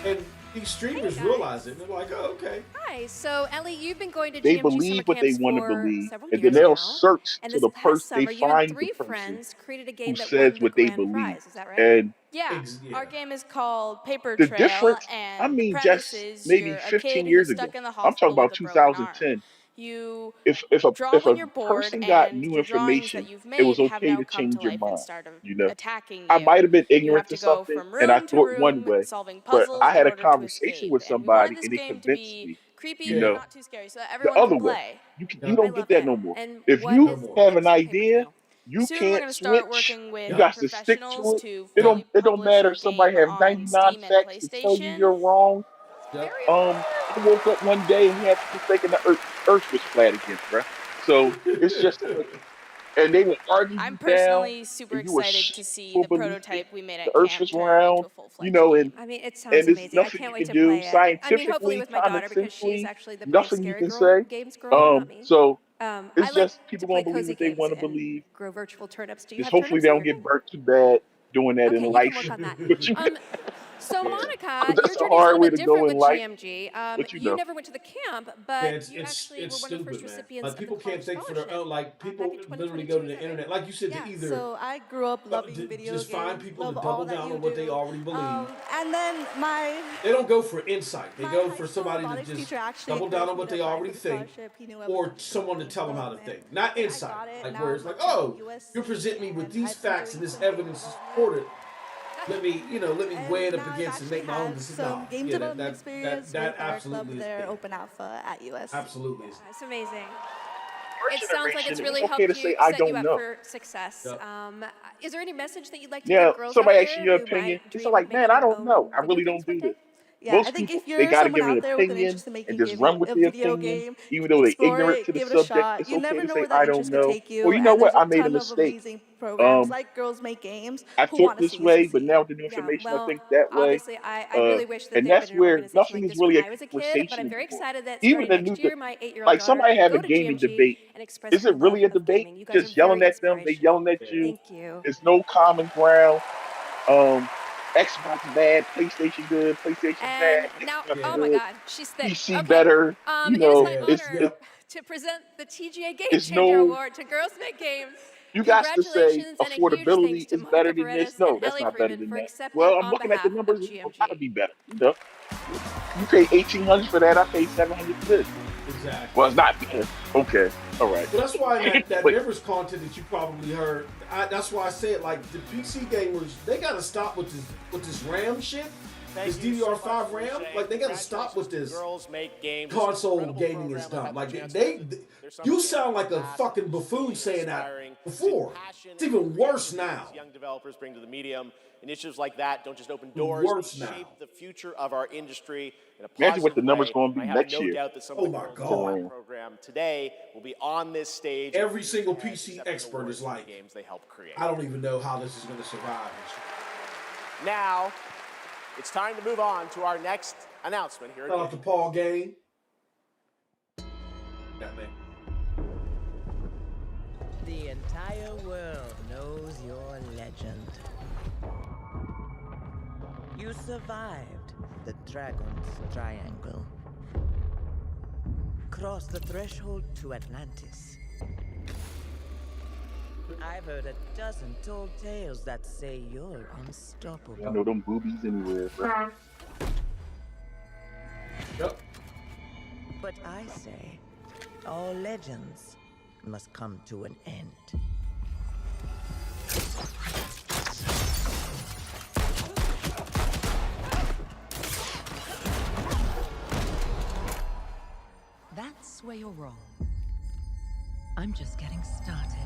and these streamers realize it. And they're like, oh, okay. Hi, so Ellie, you've been going to They GMG believe summer what they camps want to for believe, several and then years they'll now. search And to this the past person. summer, They you and find 3 the person friends created a who game that says won the what they grand believe. prize. Is that right? And Yeah, Yeah. our game is called Paper the Trail, difference, and I mean, the premise just is maybe you're a 15 kid years who's ago. stuck in the I'm talking hospital about with a broken arm. 2010. You If draw a on your board, person got and new the drawings information, that you've it was made have okay now to come change to your life mind. and start You know, attacking I you. might have been You ignorant have to to go something, from and I room to thought one room, way, solving but puzzles I had in a order to conversation escape. with And we wanted somebody, this and it game to convinced be me. creepy You but know, not too scary, so that the everyone other can way. play. You don't I get love that it. no more. And If what you is have an next for Paper idea, Trail? You Soon we're can't going to start switch. working with You got to stick professionals to it. to It fully don't matter publish if your somebody game have on 99 Steam and facts to tell you PlayStation. you're wrong. Yep. I woke up one day and had people thinking the earth was flat again, bruh. So it's just like, and they will argue I'm you down, personally super and you will excited to see still the believe prototype we made the at earth camp is turn into round, a full-fledged and game. I mean, it sounds there's amazing. I nothing can't you wait can to do play it. I mean, hopefully scientifically, with my common daughter because she's sensely, actually the brain nothing you scary can girl say. games girl, not me. So I it's like just to people play gonna believe cozy what they games want to and believe. grow virtual turnips. Do you Just have hopefully turnips they in don't your get game? burnt too bad doing that Okay, in you can life. work on that. But you So yeah. Monica, 'Cause your that's a journey is a hard little way bit to go different in with life. GMG. But you You know. never went to the camp, Yeah, but you actually it's were one of the stupid, first man. recipients Like of the people can't college think for their scholarship. own. Like Back people in literally 2022, go to is the that right? internet, like you said, to Yeah, either so I grew up loving video just find games, people love to all double that down you on what they do. already believe. And then They don't go for insight. They my go high for school somebody to robotics just teacher actually double down encouraged on me what to they apply already for the think, scholarship. He knew I or was someone to game tell them how to development. think. Not And I insight. got it. Like Now where I'm it's like, working at oh, you USC, present me with and these I've been facts doing and this some game evidence to development. support it. Let me weigh it And up now I've against and actually make my own had decision. some No, game yeah, development experience that with our club, absolutely is their fair. open alpha at USC. Absolutely is. That's amazing. First It sounds like generation, it's it's really okay helped to say you I set you don't up know. for success. Yep. Is there any message that you'd like to Yeah, give girls out somebody asks you there your who opinion. might It's dream of like, man, making I their don't know. own I video really games don't one do day? this. Yeah, I Most think people, if they you're got to someone give an out there with an opinion interest in and making just run with a the video opinion, game, even though they're explore ignorant to it, the give it a subject. shot. It's You okay never to know say where that I don't interest could know. take you. Or you know And what? there's a I made a ton of mistake. amazing programs Um, like Girls Make Games I who want thought to this see you way, but succeed. now with the new Yeah, information, I well, think that way. obviously, I really wish that And there had that's been an where organization nothing like is this when really a I was a kid, but conversation I'm very anymore. excited that Even starting the next year, my 8-year-old like daughter somebody can have a go to gaming GMG debate. and express Is her it really love a of debate? gaming. You guys are Just yelling very at them, they inspirational. yelling at you. Thank you. There's no common ground. Xbox bad, PlayStation good, PlayStation And bad, now, nothing oh my good. God, she's thick. PC Okay, better. You it is know, my it's honor to present the TGA Game it's Changer no. Award to Girls Make Games. You guys to say Congratulations and a huge thanks affordability to is better Monica than this. Paredes and No, that's Ellie not better Freeman than for that. accepting Well, I'm on looking at the behalf of numbers. It's gotta GMG. be better. You know, you pay 1,800 for that. I paid 700 for this. Exactly. Well, it's not better. Okay, all right. Well, that's why in that But- members content that you probably heard, that's why I said like the PC gamers, they gotta stop with this RAM shit. This DDR5 RAM, like they gotta stop with this Girls Make Games. console gaming is dumb. Like you sound like a fucking buffoon saying that before. It's even worse now. Young developers bring to the medium. Initiatives like that don't just open doors, Worse they now. shape the future of our industry in a Imagine what the positive numbers way. going to be I have next no year. doubt that some Oh of the my girls God. in the program today will be on this stage. Every single PC expert is like, games they help create. I don't even know how this is gonna survive. Now, it's time to move on to our next announcement here. Shout out to Paul Game. That man. The entire world knows your legend. You survived the Dragon's Triangle. Crossed the threshold to Atlantis. I've heard a dozen told tales that say you're unstoppable. I know them boobies anywhere, bro. Yep. But I say, all legends must come to an end. That's where you're wrong. I'm just getting started.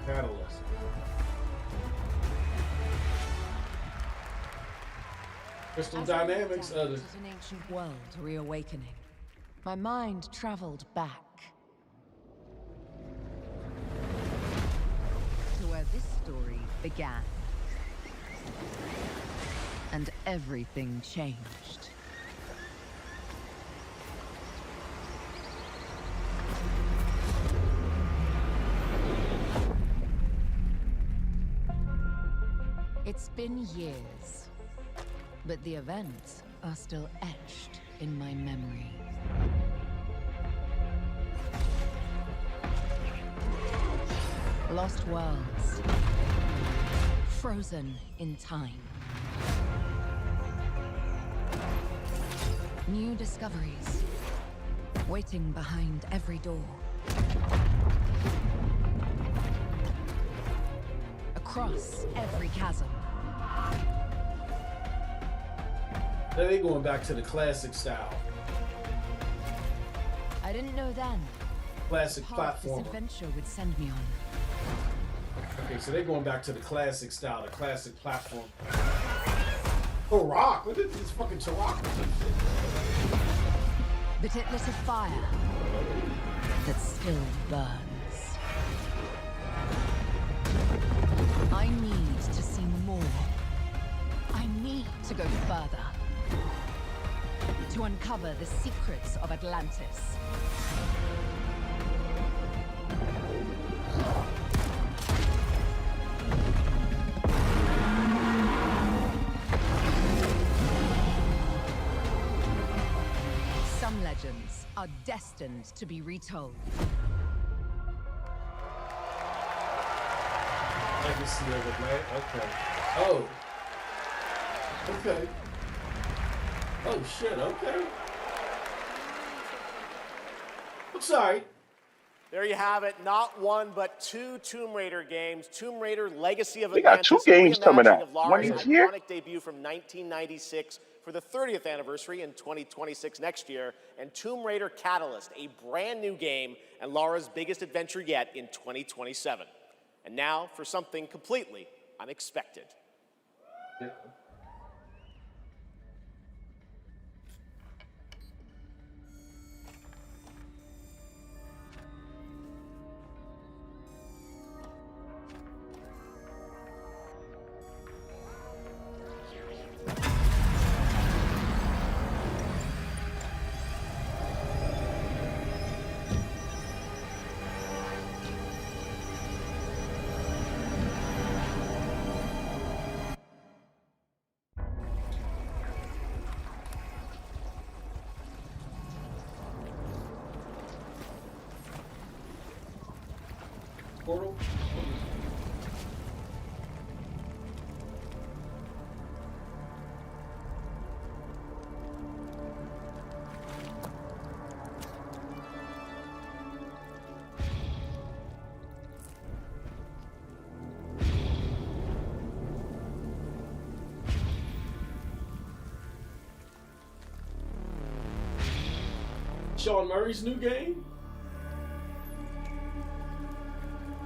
Catalyst. Crystal As I looked Dynamics. out at an ancient world reawakening, my mind traveled back to where this story began. And everything changed. It's been years, but the events are still etched in my memory. Lost worlds. Frozen in time. New discoveries. Waiting behind every door. Across every chasm. Now they going back to the classic style. I didn't know then. Classic Path this platformer. adventure would send me on. Okay, so they're going back to the classic style, the classic platform. Turok, look at this fucking Turok. But it lit a fire that still burns. I need to see more. I need to go further. To uncover the secrets of Atlantis. Some legends are destined to be retold. Legacy of Atlantis. Okay. Oh. Okay. Oh shit, okay. I'm sorry. There you have it. Not one, but two Tomb Raider games. Tomb Raider Legacy of They got Atlantis. 2 games coming reimagining out. of Lara's One each year? iconic debut from 1996 for the 30th anniversary in 2026 next year. And Tomb Raider Catalyst, a brand new game and Lara's biggest adventure yet in 2027. And now for something completely unexpected. Yeah. Portal. Sean Murray's new game?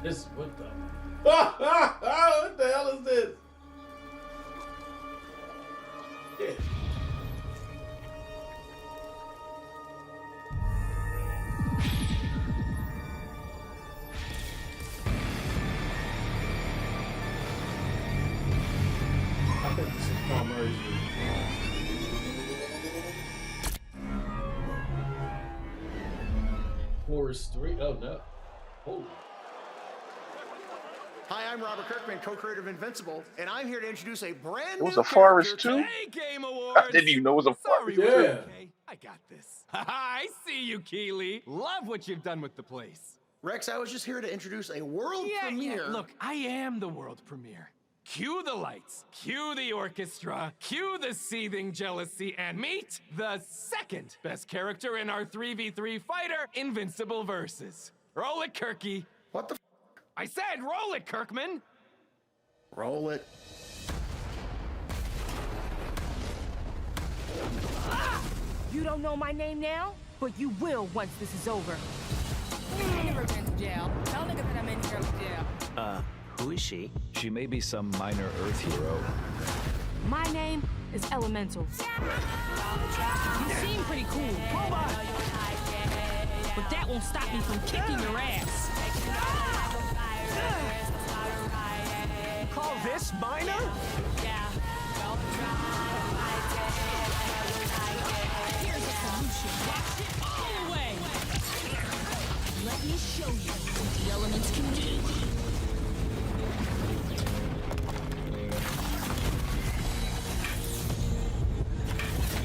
This, what the? What the hell is this? Yeah. I think this is Sean Murray's new. Forest 3? Oh no. Holy. Hi, I'm Robert Kirkman, co-creator of Invincible, and I'm here to introduce a brand It was new a Forest character 2? to Game I Awards. didn't even know it was a Sorry, Forest we're 2. okay. I got this. I see you, Keighley. Love what you've done with the place. Rex, I was just here to introduce a world premiere. Look, I am the world premiere. Cue the lights, cue the orchestra, cue the seething jealousy, and meet the second best character in our 3v3 fighter Invincible Versus. Roll it, Kirky. What the f? I said roll it, Kirkman. Roll it. You don't know my name now, but you will once this is over. Who is she? She may be some minor Earth hero. My name is Elemental. You seem pretty cool, but that won't stop me from kicking your ass. Call this minor? Here's a solution. Watch it all the way. Let me show you what the elements can do.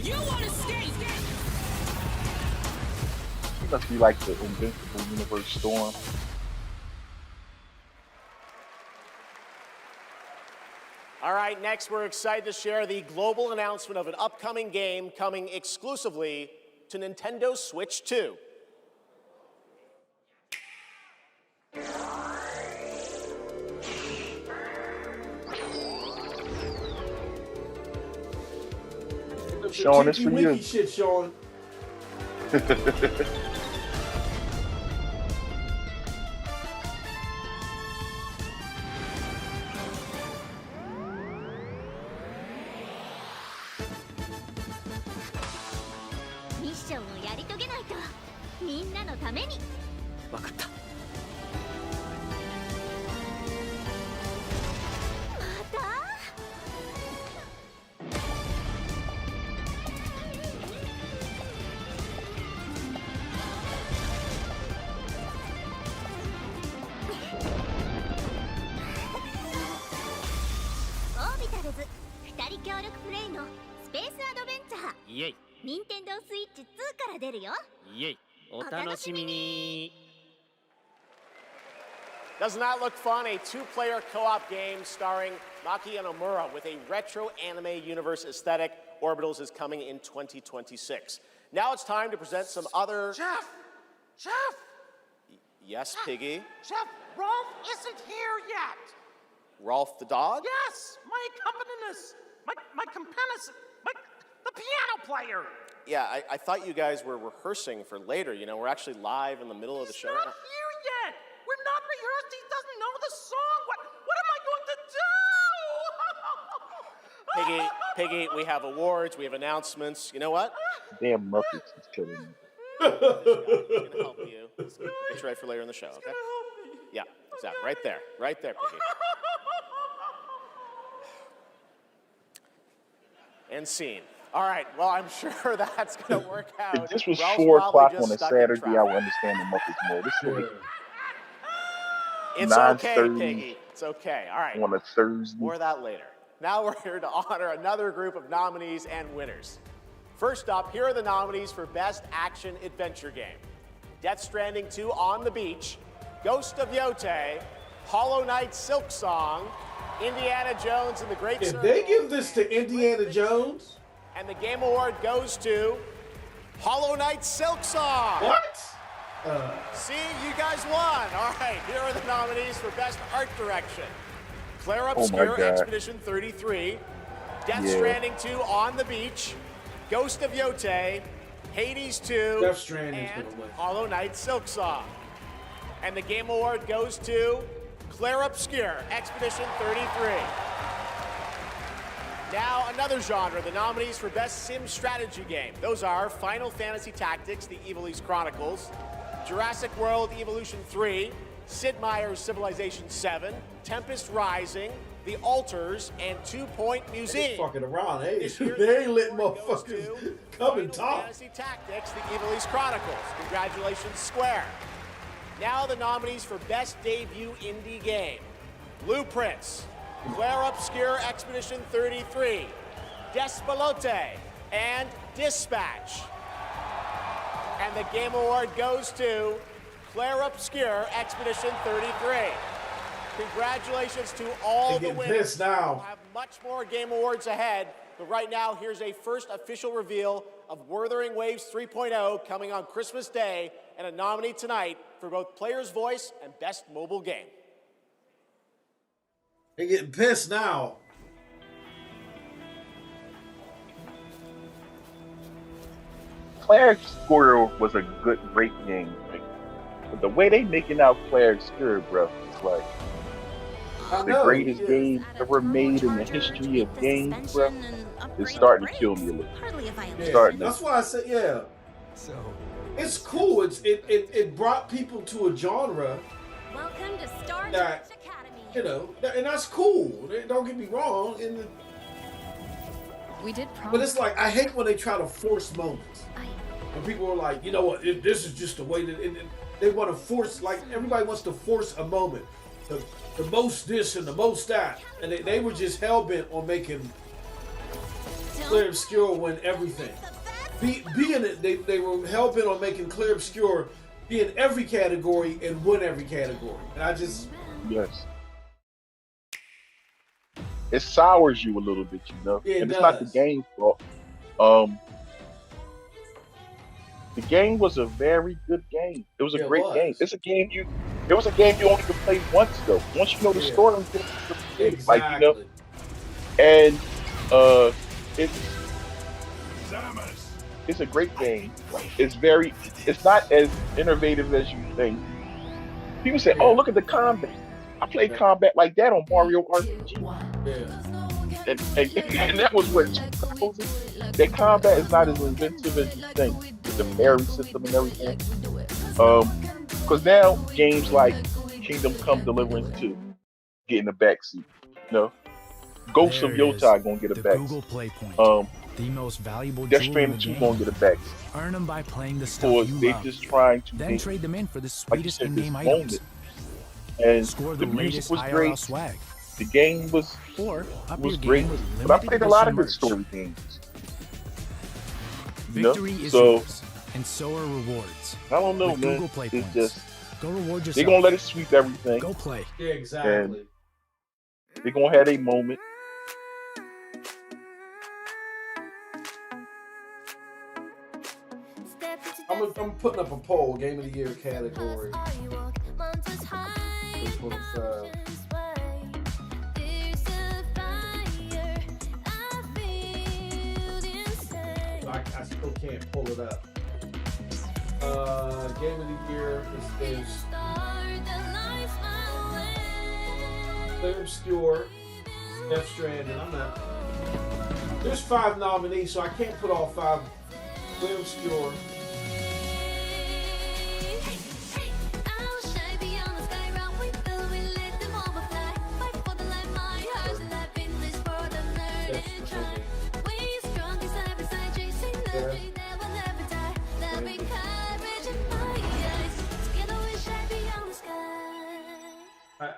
You want to escape? He must be like the Invincible Universe Storm. All right, next we're excited to share the global announcement of an upcoming game coming exclusively to Nintendo Switch 2. Sean, it's for you. Shit, Sean. Doesn't that look fun? A two-player co-op game starring Maki and Omura with a retro anime universe aesthetic. Orbitals is coming in 2026. Now it's time to present some other... Geoff! Yes, Piggy? Geoff, Rolf isn't here yet. Rolf the dog? Yes, my accompanist, my accompanist, the piano player. Yeah, I thought you guys were rehearsing for later. You know, we're actually live in the middle of the show. He's not here yet. We're not rehearsed. He doesn't know the song. What am I going to do? Piggy, we have awards, we have announcements. You know what? Damn Muppets is killing me. I'm gonna help you. Get you ready for later in the show, okay? Yeah, exactly. Right there, Piggy. And scene. All right, well, I'm sure that's going to work out. If this was Ralph's 4 o'clock probably on a just stuck in Saturday, I traffic. would understand the Muppets more. This is like It's okay, 9:30 Piggy. It's okay. All right. on a Thursday. More of that later. Now we're here to honor another group of nominees and winners. First up, here are the nominees for Best Action Adventure Game. Death Stranding 2 On the Beach, Ghost of Yote, Hollow Knight Silk Song, Indiana Jones and the Great If Circle. they give this to Indiana Jones... And the Game Award goes to Hollow Knight Silk Song. What? See, you guys won. All right, here are the nominees for Best Art Direction. Claire Obscure, Expedition 33, Death Stranding 2 On the Beach, Ghost of Yote, Hades 2, Death Stranding's and gonna win. Hollow Knight Silk Song. And the Game Award goes to Claire Obscure, Expedition 33. Now, another genre, the nominees for Best Sim Strategy Game. Those are Final Fantasy Tactics, The Evil East Chronicles, Jurassic World Evolution 3, Sid Meier's Civilization 7, Tempest Rising, The Alters, and 2 Point Museum. They fucking around, they ain't letting motherfuckers come and talk. Fantasy Tactics, The Evil East Chronicles. Congratulations, Square. Now the nominees for Best Debut Indie Game. Blueprints, Claire Obscure Expedition 33, Despelote, and Dispatch. And the Game Award goes to Claire Obscure Expedition 33. Congratulations to all the winners. Pissed now. We'll have much more Game Awards ahead, but right now here's a first official reveal of Wuthering Waves 3.0 coming on Christmas Day, and a nominee tonight for both Player's Voice and Best Mobile Game. They're getting pissed now. Claire Obscure was a great game. Like, but the way they making out Claire Obscure, bro, it's like the greatest game ever made in the history of games, bro. It's starting to kill me a little. That's why I said, yeah. So it's cool. It brought people to a genre Welcome to Star that, you know, and that's cool. Don't get me wrong. We did But it's like, I hate when they try to force moments. And people are like, you know what, this is just the way that they want to force, like everybody wants to force a moment. The most this and the most that. And they were just hell-bent on making Claire Obscure win everything. Being it, they were hell-bent on making Claire Obscure be in every category and win every category. And I just... Yes. it sours you a little bit, you know. Yeah, it and it's not the does. game's fault. The game was a very good game. It was a Yeah, it great game. was. It was a game you only could play once though. Once you know the Yeah. story, you get the game. Exactly. Like, you know, and it's a great game. It's not as innovative as you think. People say, "Oh, look at the combat." I played combat like that on Mario RPG. Yeah. And that was what that combat is not as inventive as you think. The parry system and everything. Because now games like Kingdom Come Deliverance 2 get in the backseat. You know, Ghosts of Yotai gonna get a Google backseat. Play Point, the most valuable Death jewel in Stranding the 2 game. gonna get a backseat. Earn them by playing the stuff Because you they love. just trying to Then make, trade them in for the like you sweetest said, this in-game moment. items. And Score the the music latest was IRL great. swag. The game was Or up was your great. game with But I limited played a lot of edition good merch. story games. You know? Victory is So yours, and so are rewards. I don't know, With man. Google Play It's Points. just Go reward yourself. they're gonna let it sweep everything. Go play. Yeah, exactly. They're gonna have a moment. I'm putting up a poll, Game of the Year category. 2025. I still can't pull it up. Game of the Year is Clear Obscure, Death Stranding. I'm not. There's 5 nominees, so I can't put all 5. Clear Obscure.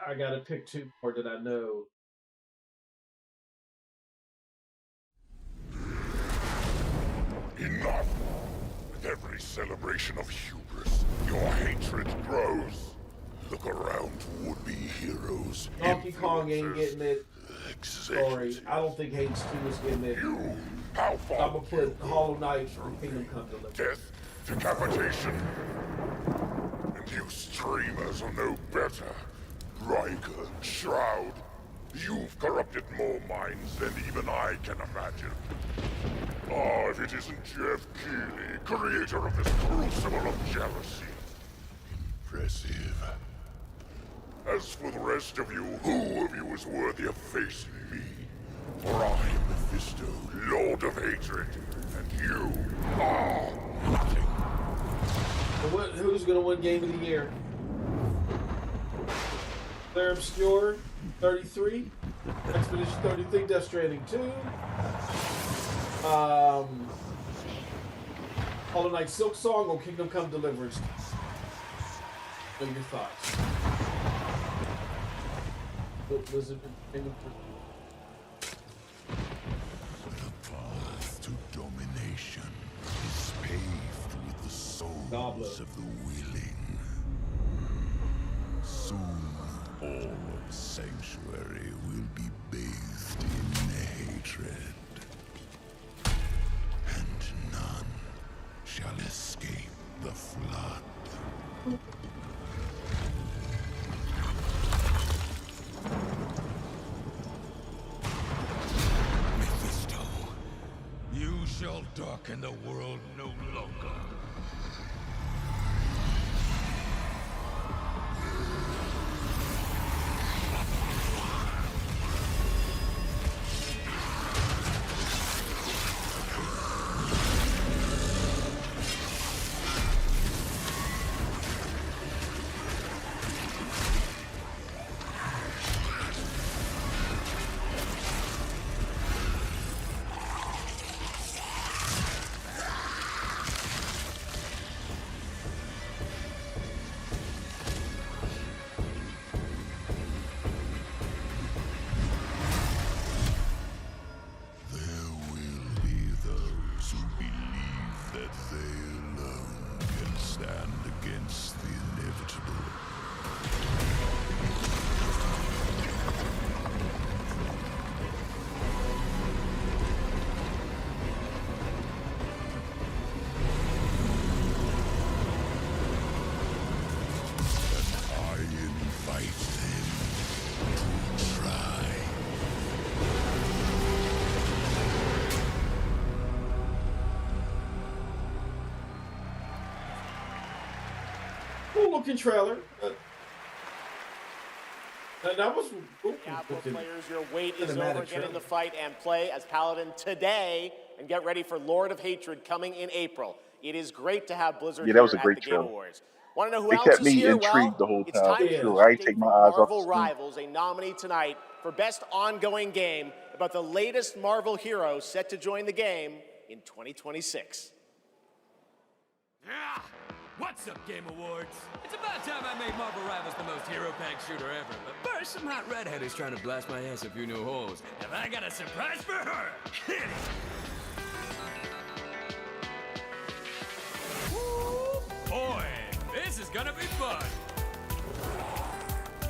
I gotta pick 2 more that I know. Enough! With every celebration of hubris, your hatred grows. Look around to would-be heroes. Donkey Kong ain't getting it. Sorry, I don't think Hades 2 is getting it. How far I'm gonna put Hollow Knight and Kingdom Come Deliverance. death, decapitation. And you streamers are no better. Riker, Shroud, you've corrupted more minds than even I can imagine. Ah, if it isn't Geoff Keighley, creator of this crucible of jealousy. Impressive. As for the rest of you, who of you is worthy of facing me? For I am Mephisto, Lord of Hatred, and you are nothing. Who's gonna win Game of the Year? Clear Obscure, 33. Expedition 33, Death Stranding 2. Hollow Knight Silk Song or Kingdom Come Deliverance? What are your thoughts? Was it Kingdom Come? The path to domination is paved with the souls of the willing. Soon, all of Sanctuary will be bathed in hatred. And none shall escape the flood. Mephisto, you shall darken the world no longer. cool looking trailer. That was cool. Diablo players, your wait is Cinematic over. Get in trailer. the fight and play as Paladin today, and get ready for Lord of Hatred coming in April. It is great to have Blizzard Yeah, that was here a great at the Game trailer. Awards. Want to know who It else kept is me here? intrigued the Well, whole it's time. time For for sure. I ain't an update take my from eyes off the Marvel screen. Rivals, a nominee tonight for Best Ongoing Game about the latest Marvel hero set to join the game in 2026. Ah, what's up, Game Awards? It's about time I made Marvel Rivals the most hero-packed shooter ever. But first, some hot redhead is trying to blast my ass a few new holes. And I got a surprise for her. Hit it. Woo, boy, this is gonna be fun.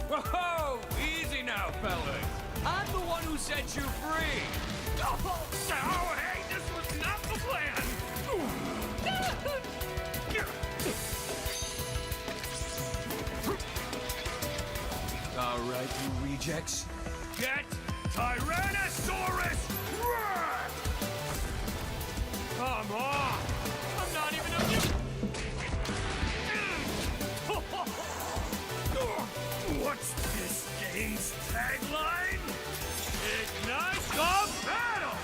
Whoa, easy now, fellas. I'm the one who set you free. Oh, hey, this was not the plan. All right, you rejects. Get Tyrannosaurus Rex! Come on! I'm not even a... What's this game's tagline? Ignite the battle!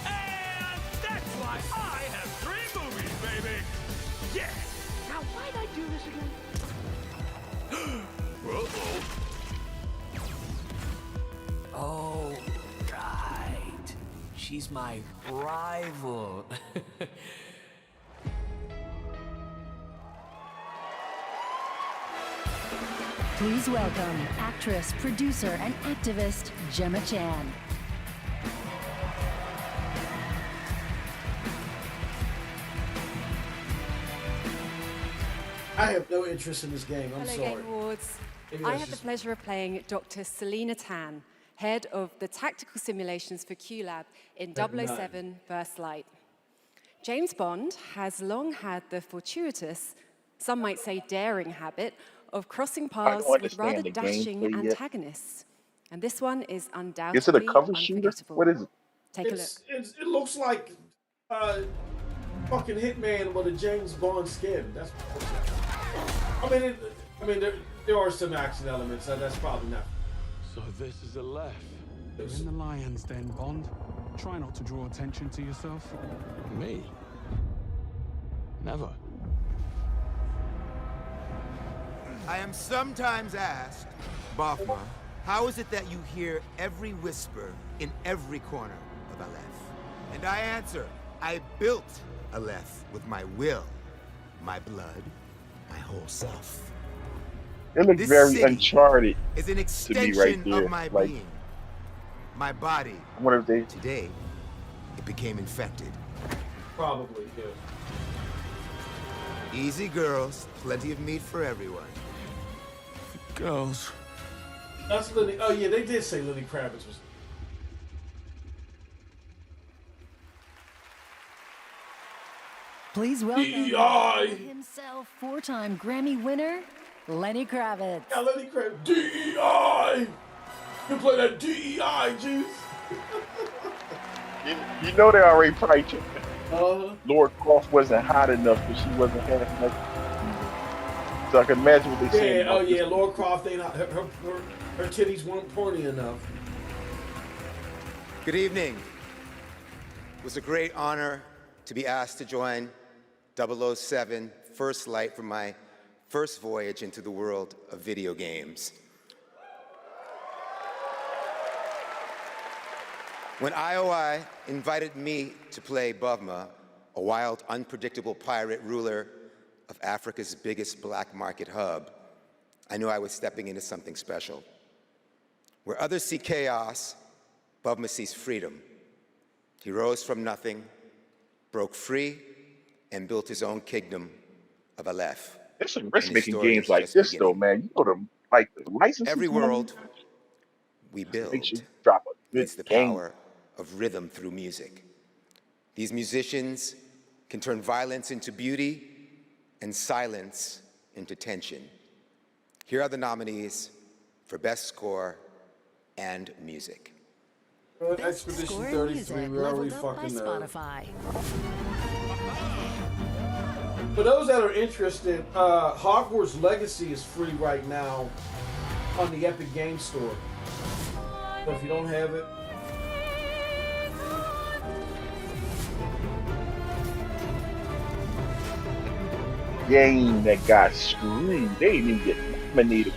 And that's why I have 3 movies, baby! Yeah! Now why'd I do this again? Oh, right. She's my rival. Please welcome actress, producer, and activist Gemma Chan. I have no interest in this game. I'm Hello, sorry. Game Awards. Maybe I that's have the just- pleasure of playing Dr. Selena Tan, head of the tactical simulations for QLab in But 007 First Light. James Bond has long had the fortuitous, some might say daring habit, of crossing paths don't with understand rather the dashing gameplay yet. antagonists. And this one is Is it a undoubtedly cover shooter? unforgettable. What is it? Take a look. It looks like fucking Hitman with a James Bond skin. That's. I mean, there are some action elements. So that's probably not. So this is a left. You're in the lion's den, Bond. Try not to draw attention to yourself. Me? Never. I am sometimes asked, Bafma, how is it that you hear every whisper in every corner of Aleph? And I answer, I built Aleph with my will, my blood, my whole self. It looks This very city Uncharted is an to me extension right there. of my Like, being. My body, I wonder if they. today, it became infected. Probably, yeah. Easy girls, plenty of meat for everyone. Girls. That's Lenny. Oh yeah, they did say Lenny Kravitz was. Please welcome DEI. himself, 4-time Grammy winner, Lenny Kravitz. Yeah, Lenny Kravitz. DEI. You play that DEI juice. You know they already probably checked it. Uh-huh. Lord Croft wasn't hot enough because she wasn't having enough. So I can imagine what they saying. Yeah, oh yeah, Lord Croft ain't not, her titties weren't porny enough. Good evening. It was a great honor to be asked to join 007 First Light for my first voyage into the world of video games. When IOI invited me to play Bavma, a wild, unpredictable pirate ruler of Africa's biggest black market hub, I knew I was stepping into something special. Where others see chaos, Bavma sees freedom. He rose from nothing, broke free, and built his own kingdom of Aleph. There's some risk And his making story games is like just this though, beginning. man. You go to like the license. Every world we build Make sure you drop a good needs the game. power of rhythm through music. These musicians can turn violence into beauty and silence into tension. Here are the nominees for Best Score and Music. Expedition Score 33, music we already leveled up by fucking know. Spotify. For those that are interested, Hogwarts Legacy is free right now on the Epic Game Store. So if you don't have it, Game that got screwed. They didn't even get nominated.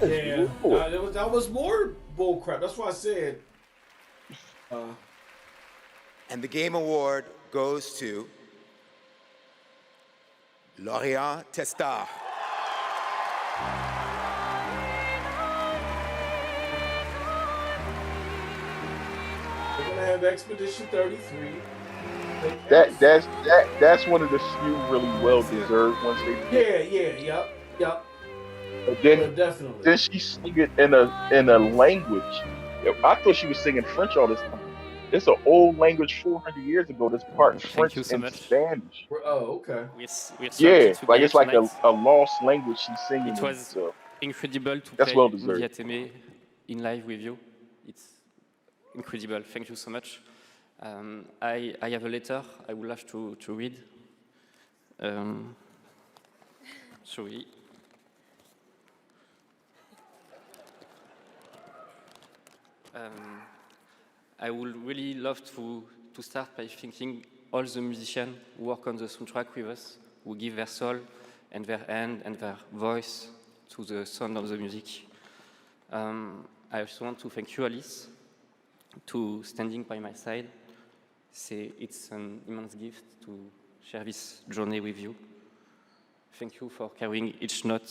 yeah, that was more bullcrap. That's why I said. And the Game Award goes to Lorient Testard. We're gonna have Expedition 33. That's one of the few really well deserved ones they did. Yep. But then, definitely. Then she sang it in a language. I thought she was singing French all this time. It's an old language 400 years ago. That's part French you so and much. Spanish. Oh, okay. Yeah, like it's like a lost language she's singing. It was so incredible to that's play well deserved. Mediateme in live with you. It's incredible. Thank you so much. I have a letter I would love to read. Sorry. I would really love to start by thanking all the musicians who work on the soundtrack with us, who give their soul and their hand and their voice to the sound of the music. I also want to thank you, Alice, to standing by my side. It's an immense gift to share this journey with you. Thank you for carrying each note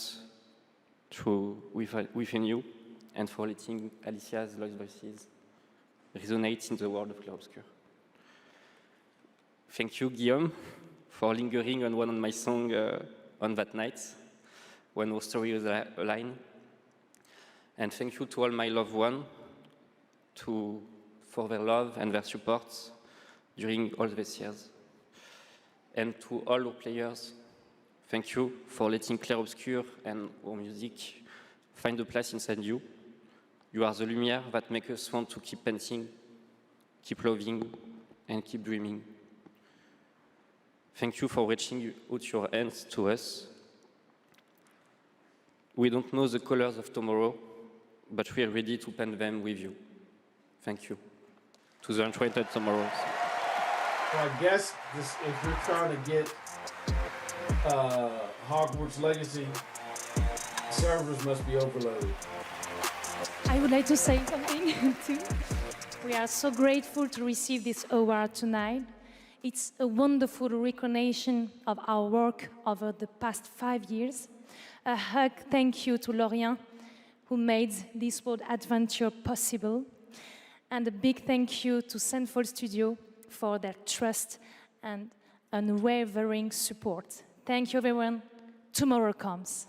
within you and for letting Alicia's lost voices resonate in the world of Clair Obscur. Thank you, Guillaume, for lingering on one of my songs on that night when our story was aligned. And thank you to all my loved ones for their love and their support during all these years. And to all our players, thank you for letting Clair Obscur and our music find a place inside you. You are the lumière that makes us want to keep painting, keep loving, and keep dreaming. Thank you for reaching out your hands to us. We don't know the colors of tomorrow, but we are ready to paint them with you. Thank you. To the Enchanted Tomorrows. So I guess if you're trying to get Hogwarts Legacy, servers must be overloaded. I would like to say something too. We are so grateful to receive this award tonight. It's a wonderful recognition of our work over the past 5 years. A hug thank you to Lorient, who made this world adventure possible. And a big thank you to Central Studio for their trust and unwavering support. Thank you, everyone. Tomorrow comes.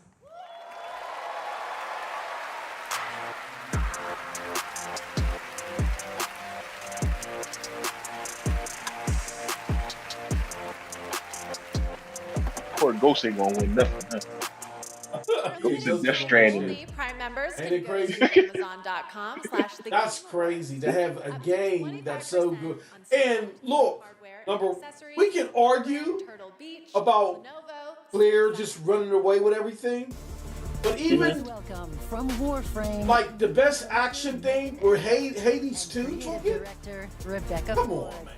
Poor Ghost ain't gonna win nothing. Ghost is Death Stranding. Prime members Ain't can it go crazy? to Amazon.com/the That's crazy to have a game that's so good. And look, we can argue about Claire just running away with everything, but even from Warframe, like the best action thing where Hades 2 took it. director Rebecca Come on, man.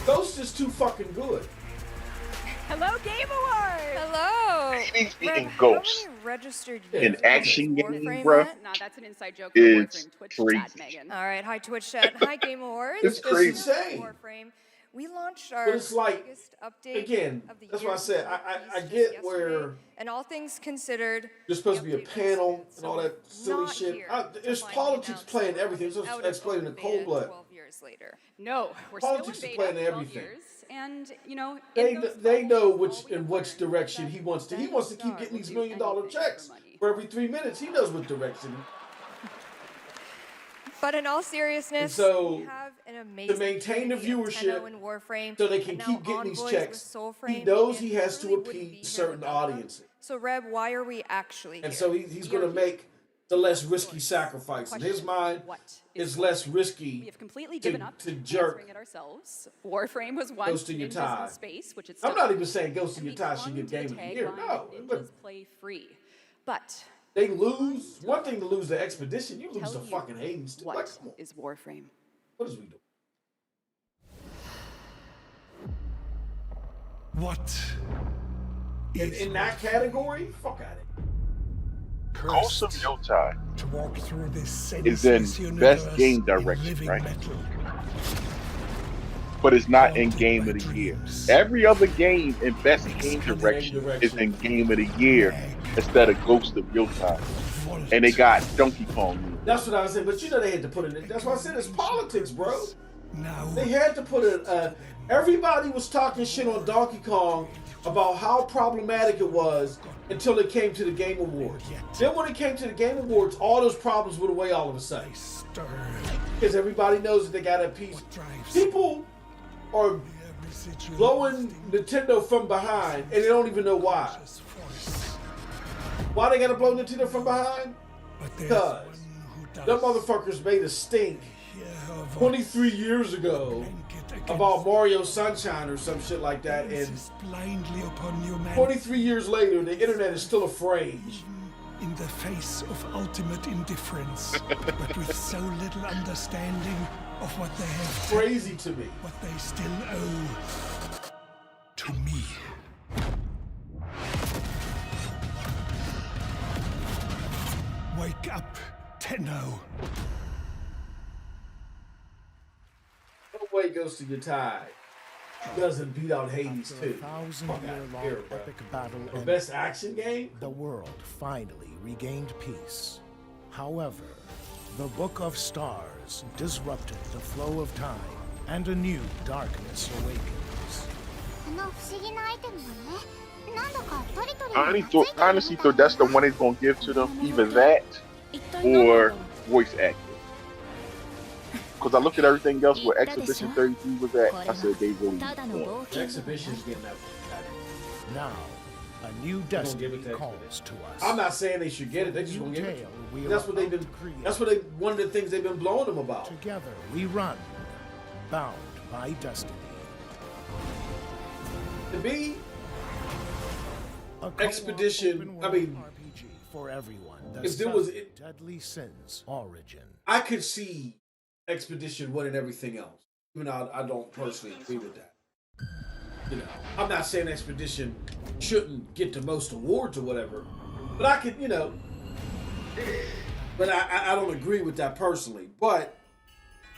Ghost is too fucking good. Hello, Game Awards! Hello! He's beating Ghost Registered in action game, Warframe bro. No, that's an inside joke for It's Warframe Twitch crazy. chat, Megan. All right, hi Twitch chat. Hi Game Awards. It's crazy. insane. Warframe. We launched our But it's like, biggest update again, of the that's year why I said I just get yesterday. where And all things considered, there's supposed to be a panel and all that silly not shit. here There's to politics finally playing announce everything. It's out just of explaining the open cold beta blood. 12 years later. No, we're Politics still is in beta playing 12 everything. years, and you know, They know which direction he wants to. He wants to keep getting these $1 million checks for every 3 minutes. He knows what direction. But in all seriousness, And so we have an amazing to maintain the community of viewership Tenno and Warframe, so they can and keep now getting these Envoys checks. with Soulframe, He knows and he has to really wouldn't be appease here certain without them. audiences. So Reb, why are we actually And here? so he's going to make the less risky sacrifice. In his mind, it's less risky We have completely given up to jerk answering it ourselves. Warframe was once Ghost of Your Ninjas Tie. in Space, which it's I'm not even saying Ghost of Your Tie should get Game of the Year. No. Ninjas play free. But They lose. One thing to lose the Expedition, you lose tell to you fucking Hades. Too. what Like, come on. is Warframe? What is we doing? What? In that category? Fuck out of it. Ghost of Yotai To walk through this is in Best Game Direction, right? But it's not in Game of the Year. Every other game in Best Game Direction is in Game of the Year instead of Ghost of Yotai. And they got Donkey Kong. That's what I was saying, but you know they had to put it in. That's why I said it's politics, bro. No. They had to put it. Everybody was talking shit on Donkey Kong about how problematic it was until it came to the Game Awards. Then when it came to the Game Awards, all those problems went away all of a sudden. Because everybody knows that they got a piece. People are blowing Nintendo from behind, and they don't even know why. Why they gotta blow Nintendo from behind? Because them motherfuckers made a stink 23 years ago about Mario Sunshine or some shit like that, and 23 years later, the internet is still afraid. In the face of ultimate indifference, but with so little understanding of what they have crazy to me, what they still owe to me. Wake up, Tenno. No way Ghost of Your Tie doesn't beat out Hades too. Fuck out of here, bro. The best action game? The world finally regained peace. However, the Book of Stars disrupted the flow of time, and a new darkness awakens. I honestly thought that's the one he's gonna give to them, either that or voice acting. Because I looked at everything else where Exhibition 33 was at, I said they really won. Exhibition's getting that. Now, a new destiny calls to us. I'm not saying they should get it. They just gonna give it. That's what they've been. That's what they. One of the things they've been blowing them about. Together we run, bound by destiny. To be Expedition. I mean, RPG for everyone. if there was Deadly Sins origin. I could see Expedition winning everything else. Even though I don't personally agree with that. You know, I'm not saying Expedition shouldn't get the most awards or whatever, but I could, you know, but I don't agree with that personally. But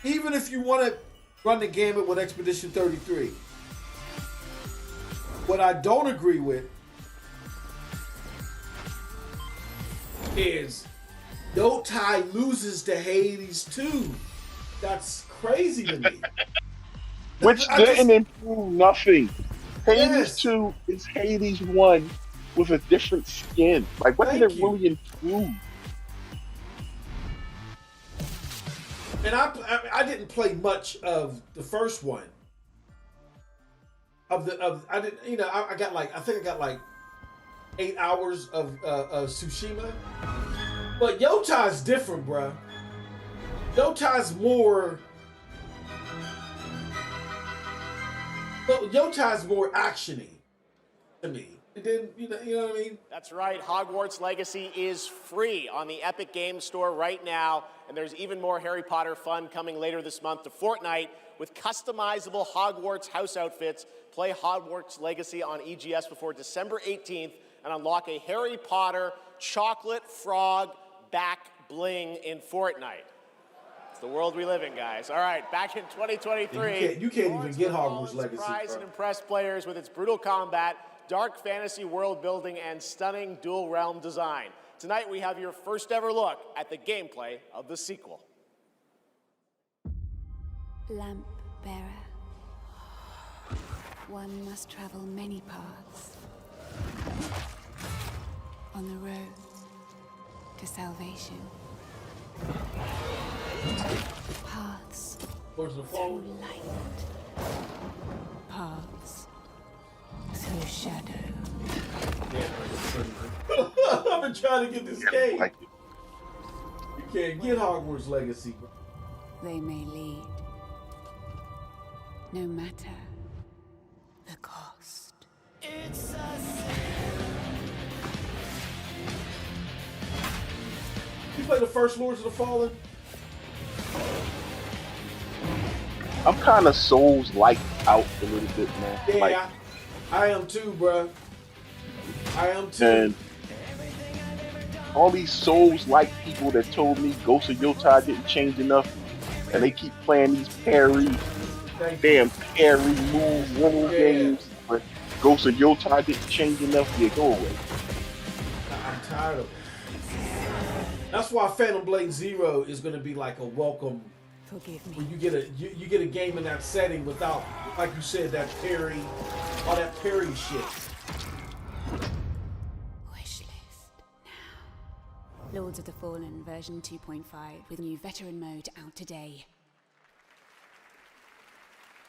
even if you want to run the gamut with Expedition 33, what I don't agree with is GOTY loses to Hades 2. That's crazy to me. Which didn't improve nothing. Hades 2 is Hades 1 with a different skin. Like, what did it really improve? And I didn't play much of the first one. I didn't, you know, I think I got like 8 hours of Tsushima. But Yota's different, bruh. Yota's more actiony to me. And then, you know what I mean? That's right. Hogwarts Legacy is free on the Epic Games Store right now. And there's even more Harry Potter fun coming later this month to Fortnite with customizable Hogwarts house outfits. Play Hogwarts Legacy on EGS before December 18th and unlock a Harry Potter chocolate frog back bling in Fortnite. It's the world we live in, guys. All right, back in 2023. You can't even get Hogwarts Legacy. Surprise and impress players with its brutal combat, dark fantasy world building, and stunning dual realm design. Tonight we have your first ever look at the gameplay of the sequel. Lamp bearer. One must travel many paths on the road to salvation. Paths Towards the phone. Through light. Paths. Through shadow. I've been trying to get this game. You can't get Hogwarts Legacy. They may lead. No matter the cost. It's You play the first Lords of the Fallen? I'm kind of Souls-like out a little bit, man. Yeah, like, I am too, bro. I am too. And all these Souls-like people that told me Ghost of Yotai didn't change enough, and they keep playing these parry move roll games, but Ghost of Yotai didn't change enough. Yeah, go away. I'm tired of it. That's why Phantom Blade Zero is going to be like a welcome. Forgive me. When you get a game in that setting without, like you said, that parry, all that parry shit. Wishlist now. Lords of the Fallen version 2.5 with new veteran mode out today.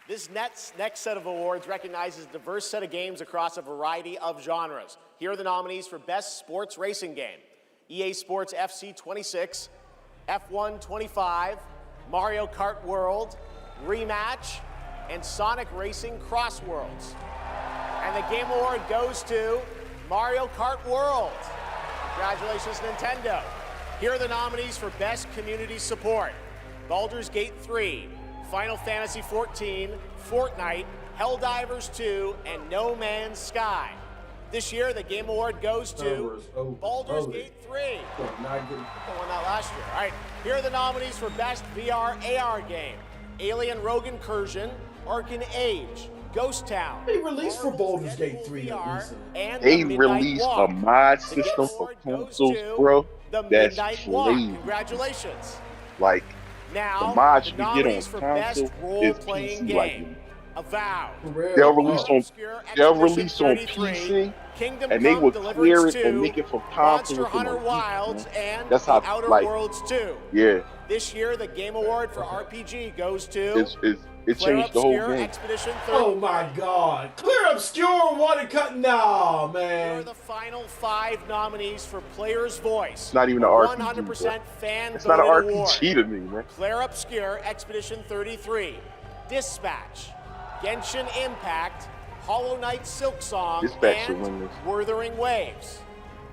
This next set of awards recognizes a diverse set of games across a variety of genres. Here are the nominees for Best Sports Racing Game: EA Sports FC 26, F1 25, Mario Kart World, Rematch, and Sonic Racing Cross Worlds. And the Game Award goes to Mario Kart World. Congratulations, Nintendo. Here are the nominees for Best Community Support: Baldur's Gate 3, Final Fantasy XIV, Fortnite, Helldivers 2, and No Man's Sky. This year, the Game Award goes to Baldur's Gate 3. The one that last year. All right, here are the nominees for Best VR AR Game: Alien Rogue Incursion, Arcane Age, Ghost Town. They released for Baldur's Gate 3 and they the released a mod system for consoles, bro. That's crazy. Congratulations. Like, now, the mods you the get nominees on for console Best is Role-Playing PC like Game: Avowed, they'll release on PC, Kingdom and they Come will Deliverance clear it 2, and make it for console. Monster Hunter Wilds, and that's The how Outer like Worlds 2. Yeah, This year, the Game Award for RPG goes to it Claire changed the whole Obscure game. Expedition 30. Oh my God! Clear Obscure wanted cut. Nah, man. Here are the final 5 nominees for Player's Voice. It's not even an RPG. 100% fan It's not an voted RPG award. to me, man. Claire Obscure Expedition 33, Dispatch, Genshin Impact, Hollow Knight Silksong, Dispatch should win and this. Wuthering Waves.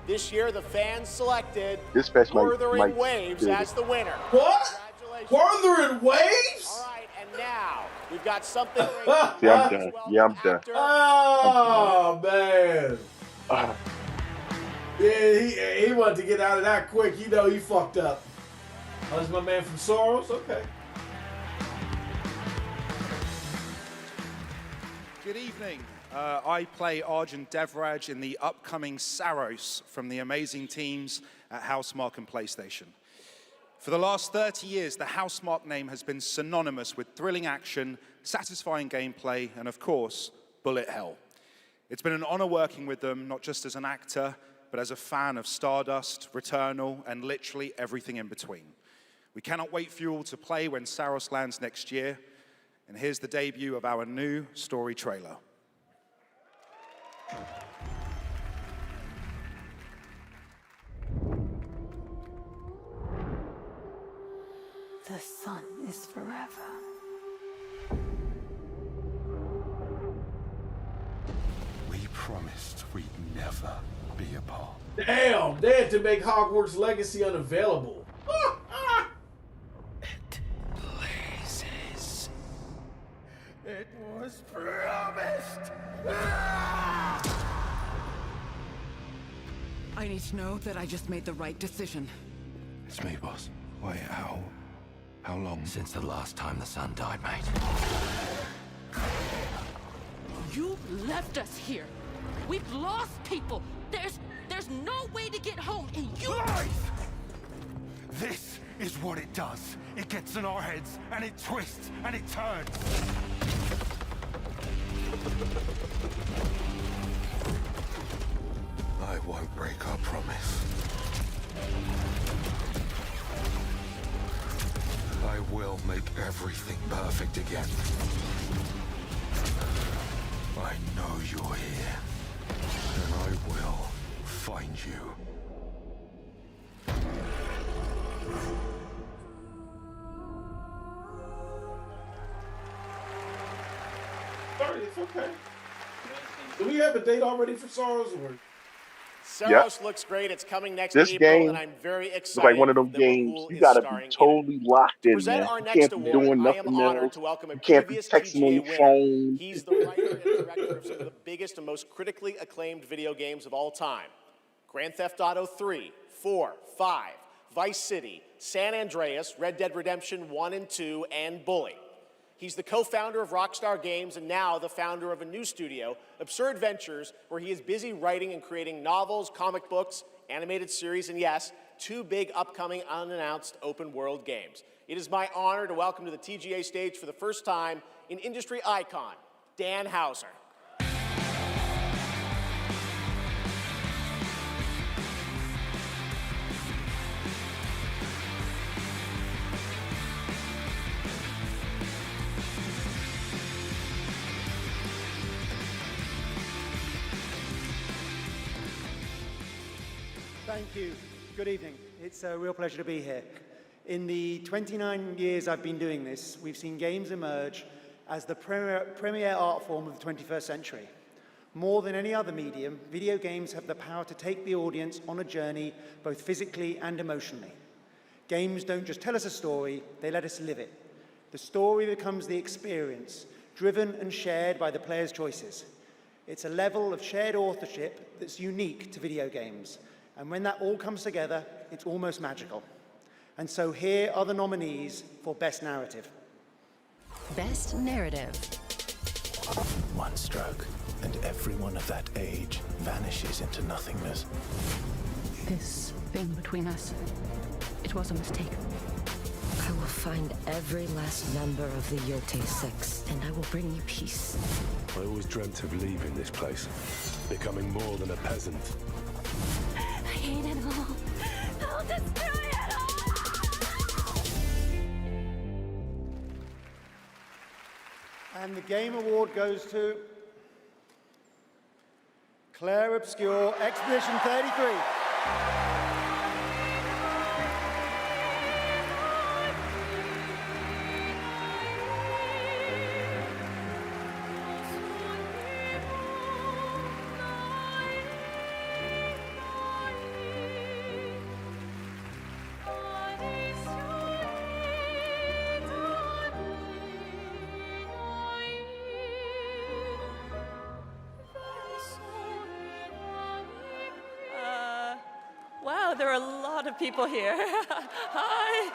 This year, the fans selected Dispatch Wuthering might Waves do it. as the winner. What? Wuthering Waves? All right, and now we've got something. Yeah, I'm done. Yeah, I'm done. Oh man. Yeah, he wanted to get out of that quick. You know he fucked up. Oh, this is my man from Soros? Okay. Good evening. I play Arjun Devraj in the upcoming Saros from the amazing teams at Housemarque and PlayStation. For the last 30 years, the Housemarque name has been synonymous with thrilling action, satisfying gameplay, and of course, bullet hell. It's been an honor working with them, not just as an actor, but as a fan of Stardust, Returnal, and literally everything in between. We cannot wait for you all to play when Saros lands next year. And here's the debut of our new story trailer. The sun is forever. We promised we'd never be apart. Damn, they had to make Hogwarts Legacy unavailable. Blazes. It was promised. I need to know that I just made the right decision. It's me, boss. Wait, how long? Since the last time the sun died, mate. You left us here. We've lost people. There's no way to get home, and you... Life! This is what it does. It gets in our heads, and it twists, and it turns. I won't break our promise. I will make every everything perfect again. I know you're here, and I will find you. Sorry, it's okay. Do we have a date already for Sorrows? Or? Saros looks great. It's coming next This April, game and I'm very is like excited one of those that games Rahul you is gotta be starring in it. totally locked To in, present man. our You next can't be award, doing I am nothing honored else. to welcome a You can't be previous texting on TGA your winner. phone. He's the writer and director of some of the biggest and most critically acclaimed video games of all time. Grand Theft Auto 3, 4, 5, Vice City, San Andreas, Red Dead Redemption 1 and 2, and Bully. He's the co-founder of Rockstar Games and now the founder of a new studio, Absurd Ventures, where he is busy writing and creating novels, comic books, animated series, and yes, 2 big upcoming unannounced open world games. It is my honor to welcome to the TGA stage for the first time an industry icon, Dan Houser. Thank you. Good evening. It's a real pleasure to be here. In the 29 years I've been doing this, we've seen games emerge as the premier art form of the 21st century. More than any other medium, video games have the power to take the audience on a journey, both physically and emotionally. Games don't just tell us a story, they let us live it. The story becomes the experience, driven and shared by the player's choices. It's a level of shared authorship that's unique to video games. And when that all comes together, it's almost magical. And so here are the nominees for Best Narrative. Best Narrative. One stroke, and everyone of that age vanishes into nothingness. This thing between us, it was a mistake. I will find every last member of the GOTY 6, and I will bring you peace. I always dreamt of leaving this place, becoming more than a peasant. I hate it all. I'll destroy it all! And the Game Award goes to Claire Obscure, Expedition 33. Wow, there are a lot of people here. Hi.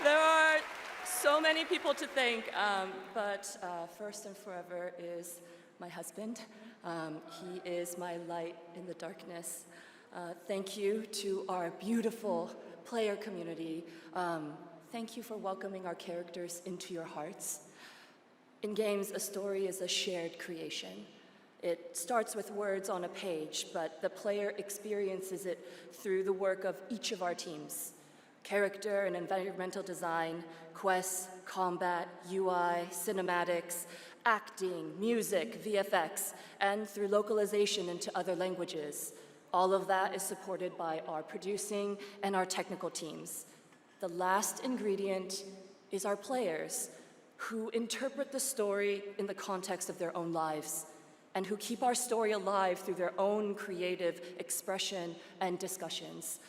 There are so many people to thank, but first and forever is my husband. He is my light in the darkness. Thank you to our beautiful player community. Thank you for welcoming our characters into your hearts. In games, a story is a shared creation. It starts with words on a page, but the player experiences it through the work of each of our teams. Character and environmental design, quests, combat, UI, cinematics, acting, music, VFX, and through localization into other languages. All of that is supported by our producing and our technical teams. The last ingredient is our players, who interpret the story in the context of their own lives, and who keep our story alive through their own creative expression and discussions.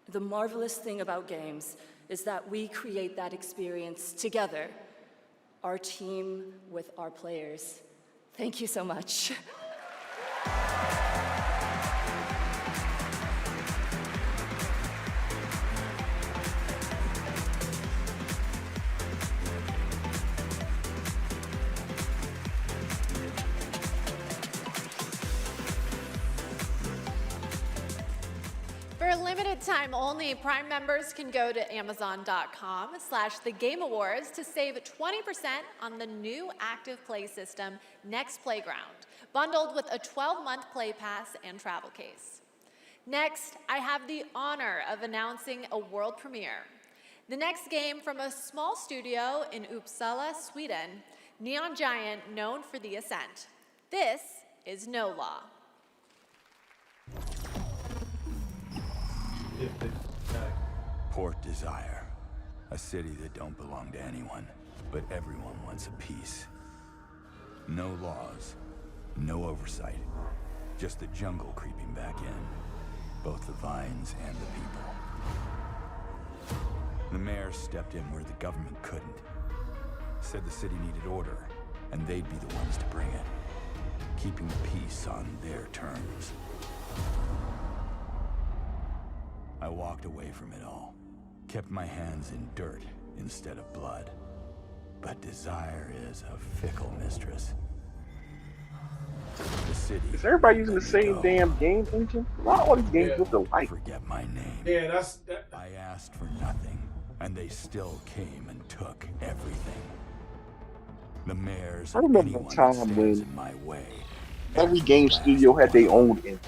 The marvelous thing about games is that we create that experience together, our team with our players. Thank you so much. For a limited time only, Prime members can go to Amazon.com/thegameawards to save 20% on the new active play system, Next Playground, bundled with a 12-month play pass and travel case. Next, I have the honor of announcing a world premiere. The next game from a small studio in Uppsala, Sweden, Neon Giant known for The Ascent. This is No Law. Port Desire. A city that don't belong to anyone, but everyone wants a piece. No laws, no oversight. Just the jungle creeping back in. Both the vines and the people. The mayor stepped in where the government couldn't. Said the city needed order, and they'd be the ones to bring it. Keeping the peace on their terms. I walked away from it all. Kept my hands in dirt instead of blood. But desire is a fickle mistress. The city. Is everybody using the same damn game engine? Why all these games look alike? Forget my name. Yeah, that's. I asked for nothing, and they still came and took everything. The mayor's. I remember a time when every game studio had their own engine.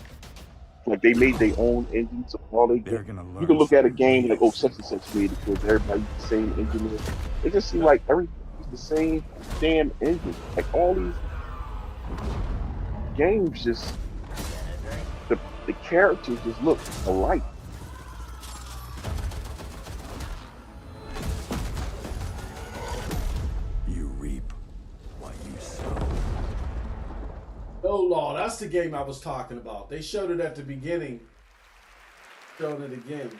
Like they made their own engines of all they did. You can look at a game like, oh, such and such made it because everybody used the same engine. It just seemed like everybody used the same damn engine. Like all these games just the characters just look alike. You reap what you sow. Oh Lord, that's the game I was talking about. They showed it at the beginning. Showing it again.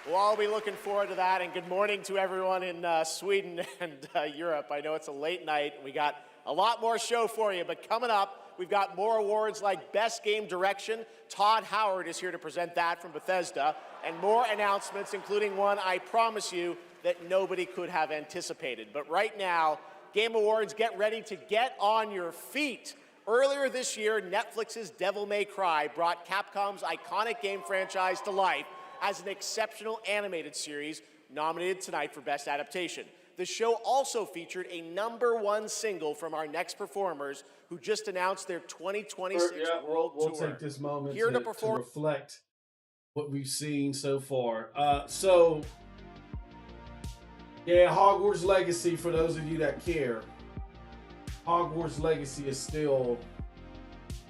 We'll all be looking forward to that, and good morning to everyone in Sweden and Europe. I know it's a late night. We got a lot more show for you, but coming up, we've got more awards like Best Game Direction. Todd Howard is here to present that from Bethesda, and more announcements, including one I promise you that nobody could have anticipated. But right now, Game Awards, get ready to get on your feet. Earlier this year, Netflix's Devil May Cry brought Capcom's iconic game franchise to life as an exceptional animated series nominated tonight for Best Adaptation. The show also featured a #1 single from our next performers who just announced their 2026 World We'll Tour. take this moment Here to reflect what we've seen so far. Yeah, Hogwarts Legacy, for those of you that care, Hogwarts Legacy is still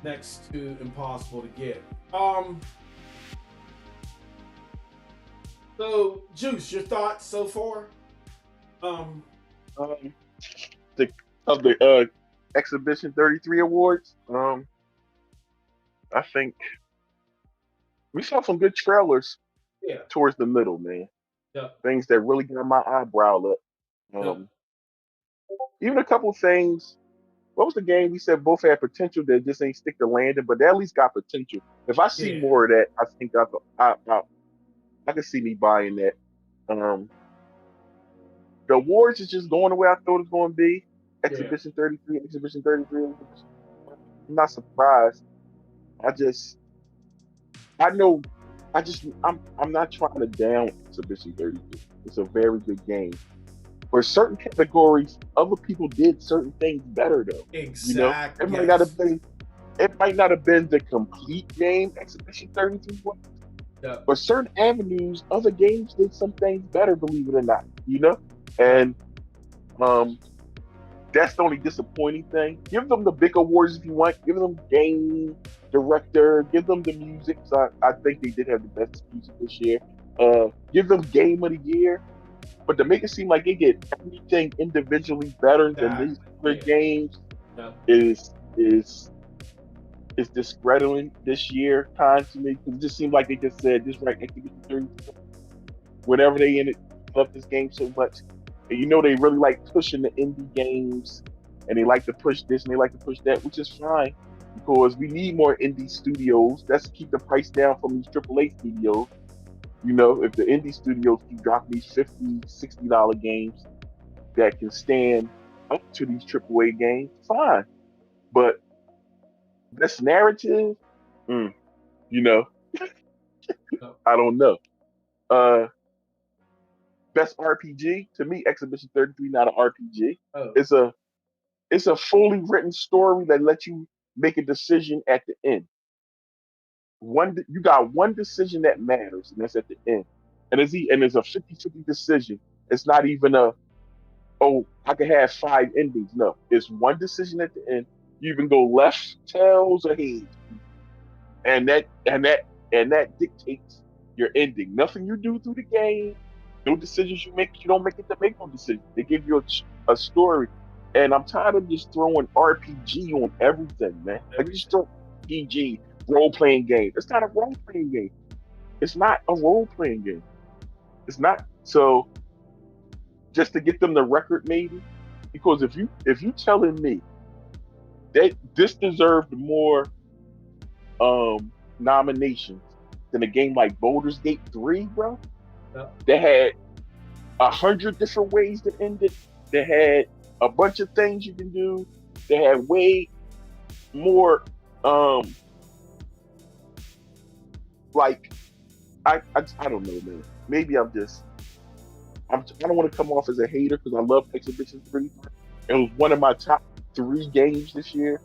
next to impossible to get. So, Juice, your thoughts so far? The Exhibition 33 awards. I think we saw some good trailers. Yeah. Towards the middle, man. Yeah. Things that really got my eyebrow up. Even a couple of things. What was the game we said both had potential that just ain't stick to landing, but they at least got potential. If I see more of that, I think I can see me buying that. The awards is just going the way I thought it was going to be. Exhibition 33. I'm not surprised. I'm not trying to down Exhibition 33. It's a very good game. For certain categories, other people did certain things better though. Exactly. It might not have been the complete game Exhibition 33 was. Yeah. But certain avenues, other games did some things better, believe it or not. And that's the only disappointing thing. Give them the big awards if you want. Give them game director. Give them the music. So I think they did have the best music this year. Give them game of the year. But to make it seem like they get everything individually better than these other games is discrediting this year constantly. Because it just seemed like they just said this right Exhibition 33. Whenever they in it, love this game so much. And they really like pushing the indie games, and they like to push this and they like to push that, which is fine because we need more indie studios. That's to keep the price down from these AAA studios. If the indie studios keep dropping these $50, $60 games that can stand up to these AAA games, fine. But this narrative, I don't know. Best RPG, to me, Exhibition 33 not an RPG. Oh. It's a fully written story that lets you make a decision at the end. You got one decision that matters, and that's at the end. And it's a 50-50 decision. It's not even oh, I could have 5 endings. No, it's one decision at the end. You even go left, tails, or heads, and that dictates your ending. Nothing you do through the game, no decisions you make. You don't make it to make no decisions. They give you a story, and I'm tired of just throwing RPG on everything, man. Like just throw RPG role playing game. It's not a role playing game. It's not a role playing game. It's not. So just to get them the record, maybe, because if you telling me that this deserved more nominations than a game like Baldur's Gate 3, bro, that had 100 different ways to end it, that had a bunch of things you can do, that had way more like I don't know, man. Maybe I don't want to come off as a hater because I love Exhibition 33. It was one of my top 3 games this year.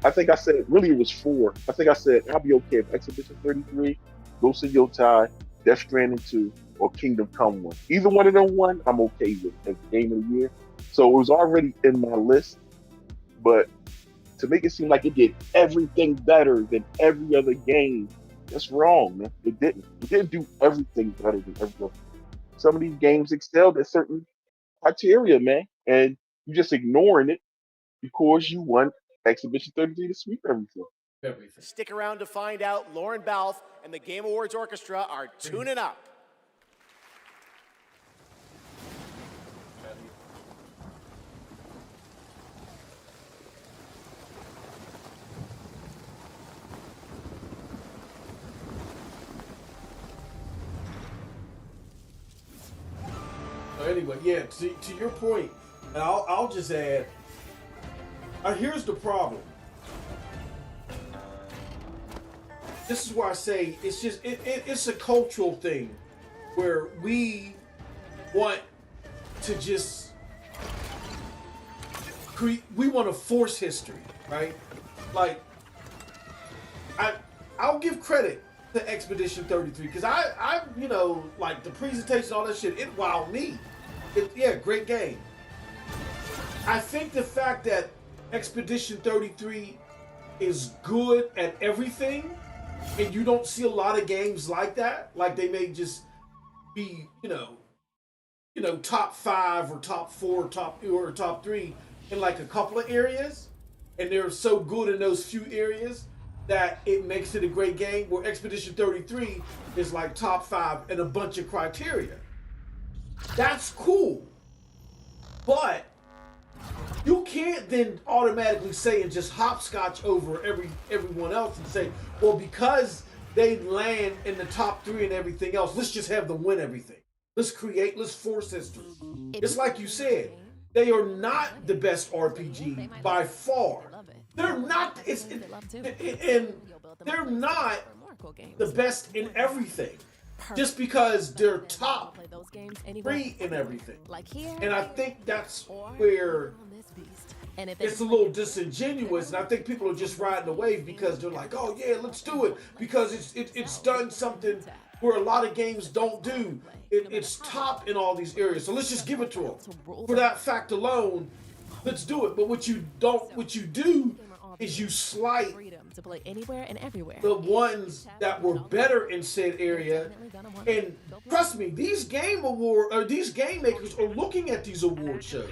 I think I said, really it was 4. I think I said I'll be okay if Exhibition 33, Ghost of Yotai, Death Stranding 2, or Kingdom Come 1. Either one of them won, I'm okay with as game of the year. So it was already in my list, but to make it seem like it did everything better than every other game, that's wrong, man. It didn't. It didn't do everything better than every other. Some of these games excelled at certain criteria, man, and you just ignoring it because you want Exhibition 33 to sweep everything. Stick around to find out. Lauren Balfe and the Game Awards Orchestra are tuning up. Anyway, yeah, to your point, and I'll just add, here's the problem. This is why I say it's just it's a cultural thing where we want to just we want to force history, right? Like I'll give credit to Expedition 33 because I like the presentation, all that shit, it wowed me. Yeah, great game. I think the fact that Expedition 33 is good at everything, and you don't see a lot of games like that. Like they may just be, top 5 or top 4, top 3 in like a couple of areas, and they're so good in those few areas that it makes it a great game. Where Expedition 33 is like top 5 and a bunch of criteria. That's cool, but you can't then automatically say and just hopscotch over everyone else and say, well, because they land in the top 3 and everything else, let's just have them win everything. Let's force history. It's like you said, they are not the best RPG by far. They're not. And they're not the best in everything. Just because they're top 3 in everything. And I think that's where it's a little disingenuous, and I think people are just riding the wave because they're like, oh yeah, let's do it, because it's done something where a lot of games don't do. It's top in all these areas, so let's just give it to them. For that fact alone, let's do it. But what you do is you slight to play anywhere and everywhere. The ones that were better in said area. And trust me, these game makers are looking at these award shows.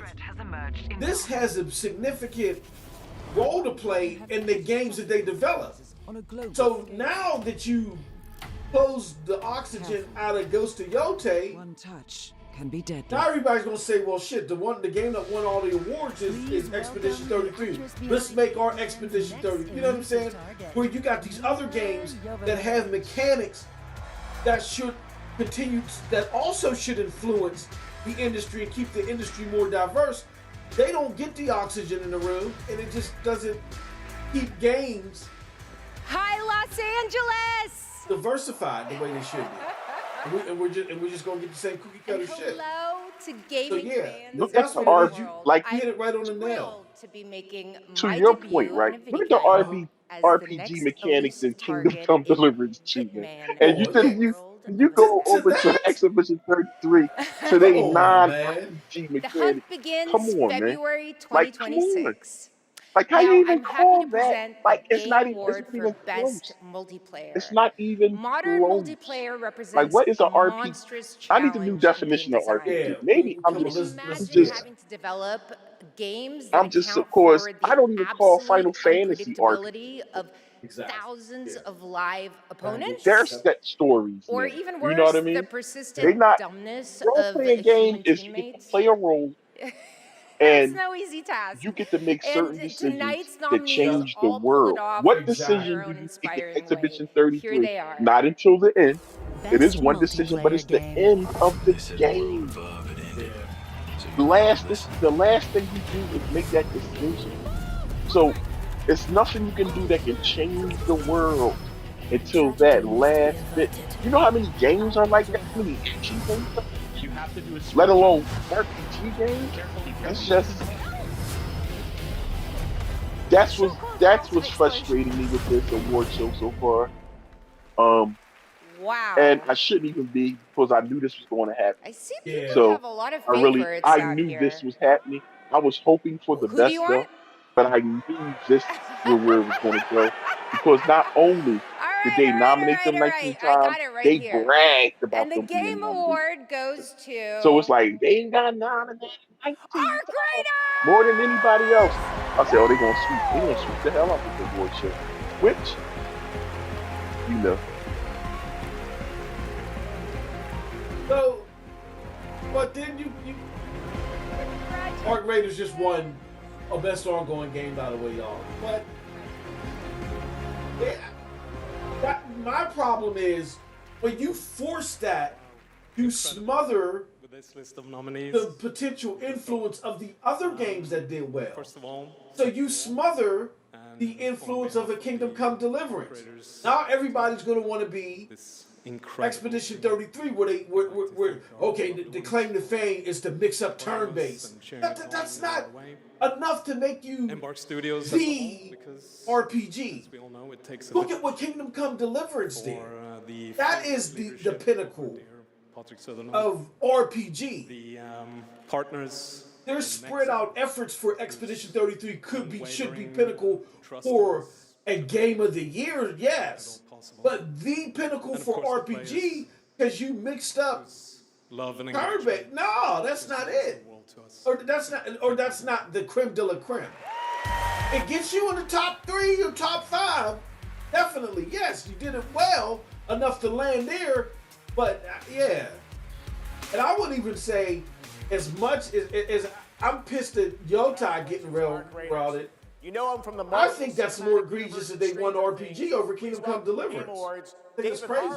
This has a significant role to play in the games that they develop. So now that you close the oxygen out of Ghost of Yotai, one touch can be deadly. Now everybody's gonna say, well shit, the game that won all the awards is Expedition 33. Let's make our Expedition 33. You know what I'm saying? Where you got these other games that have mechanics that should continue, that also should influence the industry and keep the industry more diverse. They don't get the oxygen in the room, and it just doesn't keep games Hi, Los Angeles! diversified the way they should be. And we're just gonna get the same cookie cutter shit. Hello to gaming fans. Look at the RP, like hit it right on the nail. To be making to my your debut point, on right? a Look at video the game. as the RPG next mechanics in elusive Kingdom target Come in Deliverance 2, man. Hitman And you Oh, then yeah. you go over to Exhibition 33 to Come they on, man. non-RPG The hunt mechanics. Come begins on, man. February Like, come on. 2026. Like, how you Now, even I'm happy call to that? present the Like, Game it's Award not for even Best close. It's Multiplayer. not even Modern close. multiplayer Like, represents what is a an RPG? monstrous I need a new challenge in game definition of design. Yeah. RPG. Maybe Come on. Let's Imagine yeah. having to develop games that I'm just, of account course, for I the don't even call absolute Final Fantasy RPG. unpredictability of Exactly. thousands Yeah. of live They're opponents, set stories or now. even You know what worse, I the mean? They persistent not dumbness of role-playing game human is you get to teammates. play a role It's and no easy task. you get to make certain And decisions tonight's that nominees change the all pull it world. off What in Exactly. decision their do own you make in inspiring way. Exhibition Here 33? they are. Not until the end. It is Best one decision, but it's multiplayer the game. end of the They said the world game. above had ended. Yeah. So you learned your The lesson. last thing you do is make that decision. So it's nothing you can do that can change the world until that Tragedy must be last bit. averted. You know how many games are like that? How many action games? Let alone RPG games. It's just that's what's frustrating me with this award show so far. Um, and Wow. I shouldn't even be because I knew this was going to happen. I see Yeah. people So have a lot of favorites I out knew this here. was happening. I was hoping for the Who do you best want? though, but I knew this was where it was going to go because not only did they nominate them 19 I times, got it right they here. bragged about And the them being Game nominated. Award goes So to it's like they ain't got nominated 19 Arc times more than anybody else. I said, oh, they're gonna sweep the hell out this award show, which you know. So, but then you Arc Raiders just won a best ongoing game, by the way, y'all. But yeah, my problem is when you force that, you smother with this list of nominees. the potential influence of the other games that did well. First of all, So you smother the influence of a Kingdom Come Deliverance. Now everybody's going to want to be Expedition 33, where okay, the claim to fame is to mix up turn-based. That's not enough to make you Embark Studios the RPG. as we all know, it takes Look at what Kingdom Come Deliverance did. That is the pinnacle of RPG. The partners. Their spread out efforts for Expedition 33 should be pinnacle for a game of the year, yes. But the pinnacle for RPG, because you mixed up turn-based. No, that's not it. Or that's not the creme de la creme. It gets you in the top 3 or top 5. Definitely, yes, you did it well enough to land there. But yeah, and I wouldn't even say as much as I'm pissed at GOTY getting routed. You know him from the I think that's more egregious that they won RPG over Kingdom Come Deliverance. I think it's crazy.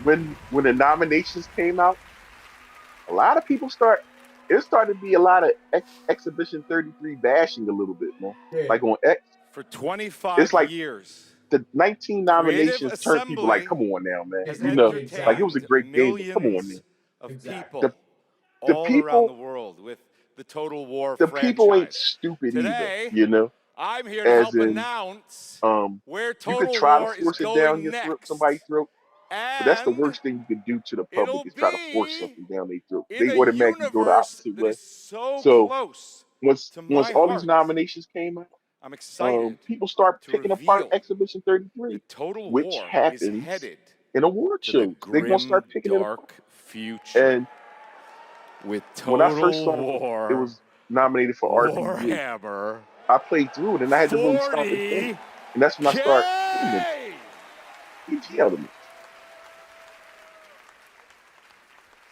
When the nominations came out, a lot of people started to be a lot of Exhibition 33 bashing a little bit, man. Yeah. Like on X. For 25 it's like years. The 19 nominations turned people like, come on now, man. You know, like it was a great game, but come on, man. Of people The all people, around the world with the Total War the franchise. people ain't stupid Today, either, you know. I'm here to help announce where you Total could try War to force is it down going your throat, next. somebody's throat. But that's the worst thing you can do to the public is try to force something down their throat. They automatically go the opposite way. So once all these nominations came out, I'm excited. People start to picking apart reveal Exhibition 33, Total which War happens is headed in award to the shows. They're gonna start grim, picking it apart. dark future. And with when I first Total saw War, it was nominated for RPG, Warhammer, I played through it and I had to really stop and think. And that's when I start ET elements.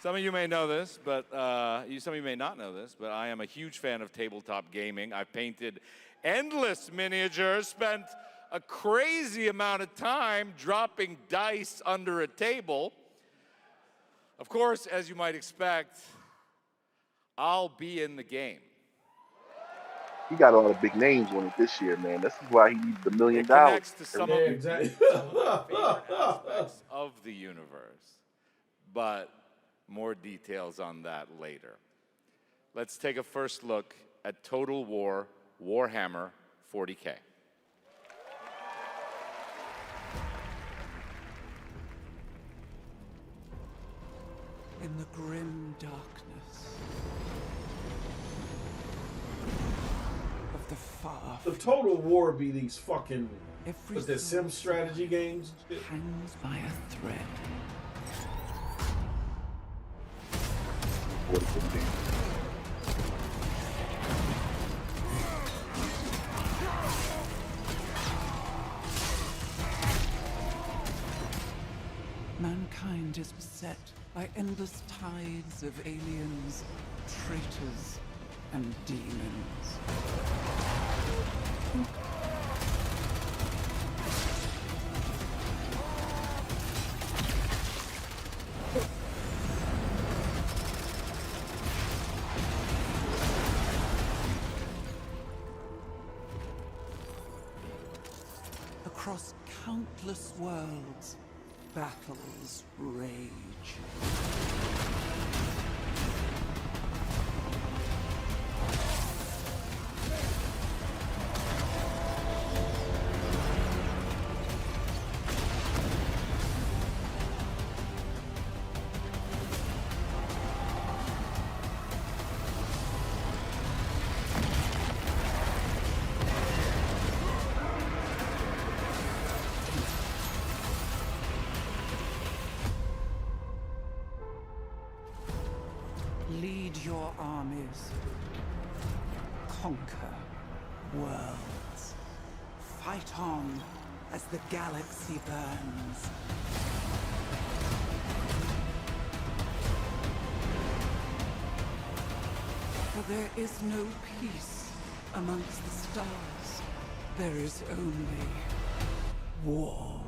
Some of you may know this, but some of you may not know this, but I am a huge fan of tabletop gaming. I've painted endless miniatures, spent a crazy amount of time dropping dice under a table. Of course, as you might expect, I'll be in the game. He got a lot of big names on it this year, man. This is why he needed $1 million. It connects to some Yeah, of exactly. my favorite aspects of the universe, but more details on that later. Let's take a first look at Total War Warhammer 40K. In the grim darkness of the far The Total War be these fucking what's the sim strategy games? hangs by a thread. Mankind is beset by endless tides of aliens, traitors, and demons. Across countless worlds, battles rage. Lead your armies. Conquer worlds. Fight on as the galaxy burns. For there is no peace amongst the stars. There is only war.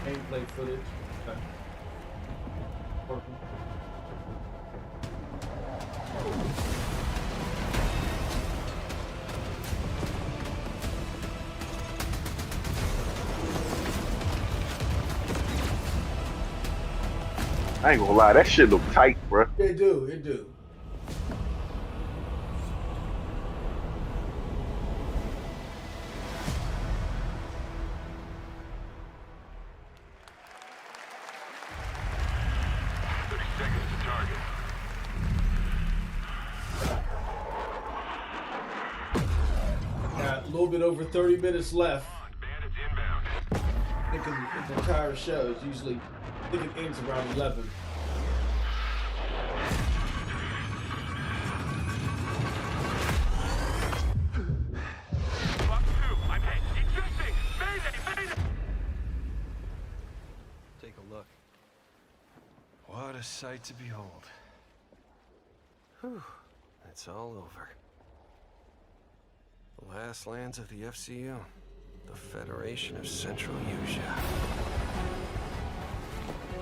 Gameplay footage. Okay. Perfect. I ain't gonna lie, that shit look tight, bro. It do. Got a little bit over 30 minutes left. I think the entire show is usually, I think it ends around 11. Take a look. What a sight to behold. Whew, it's all over. The last lands of the FCU. The Federation of Central Asia.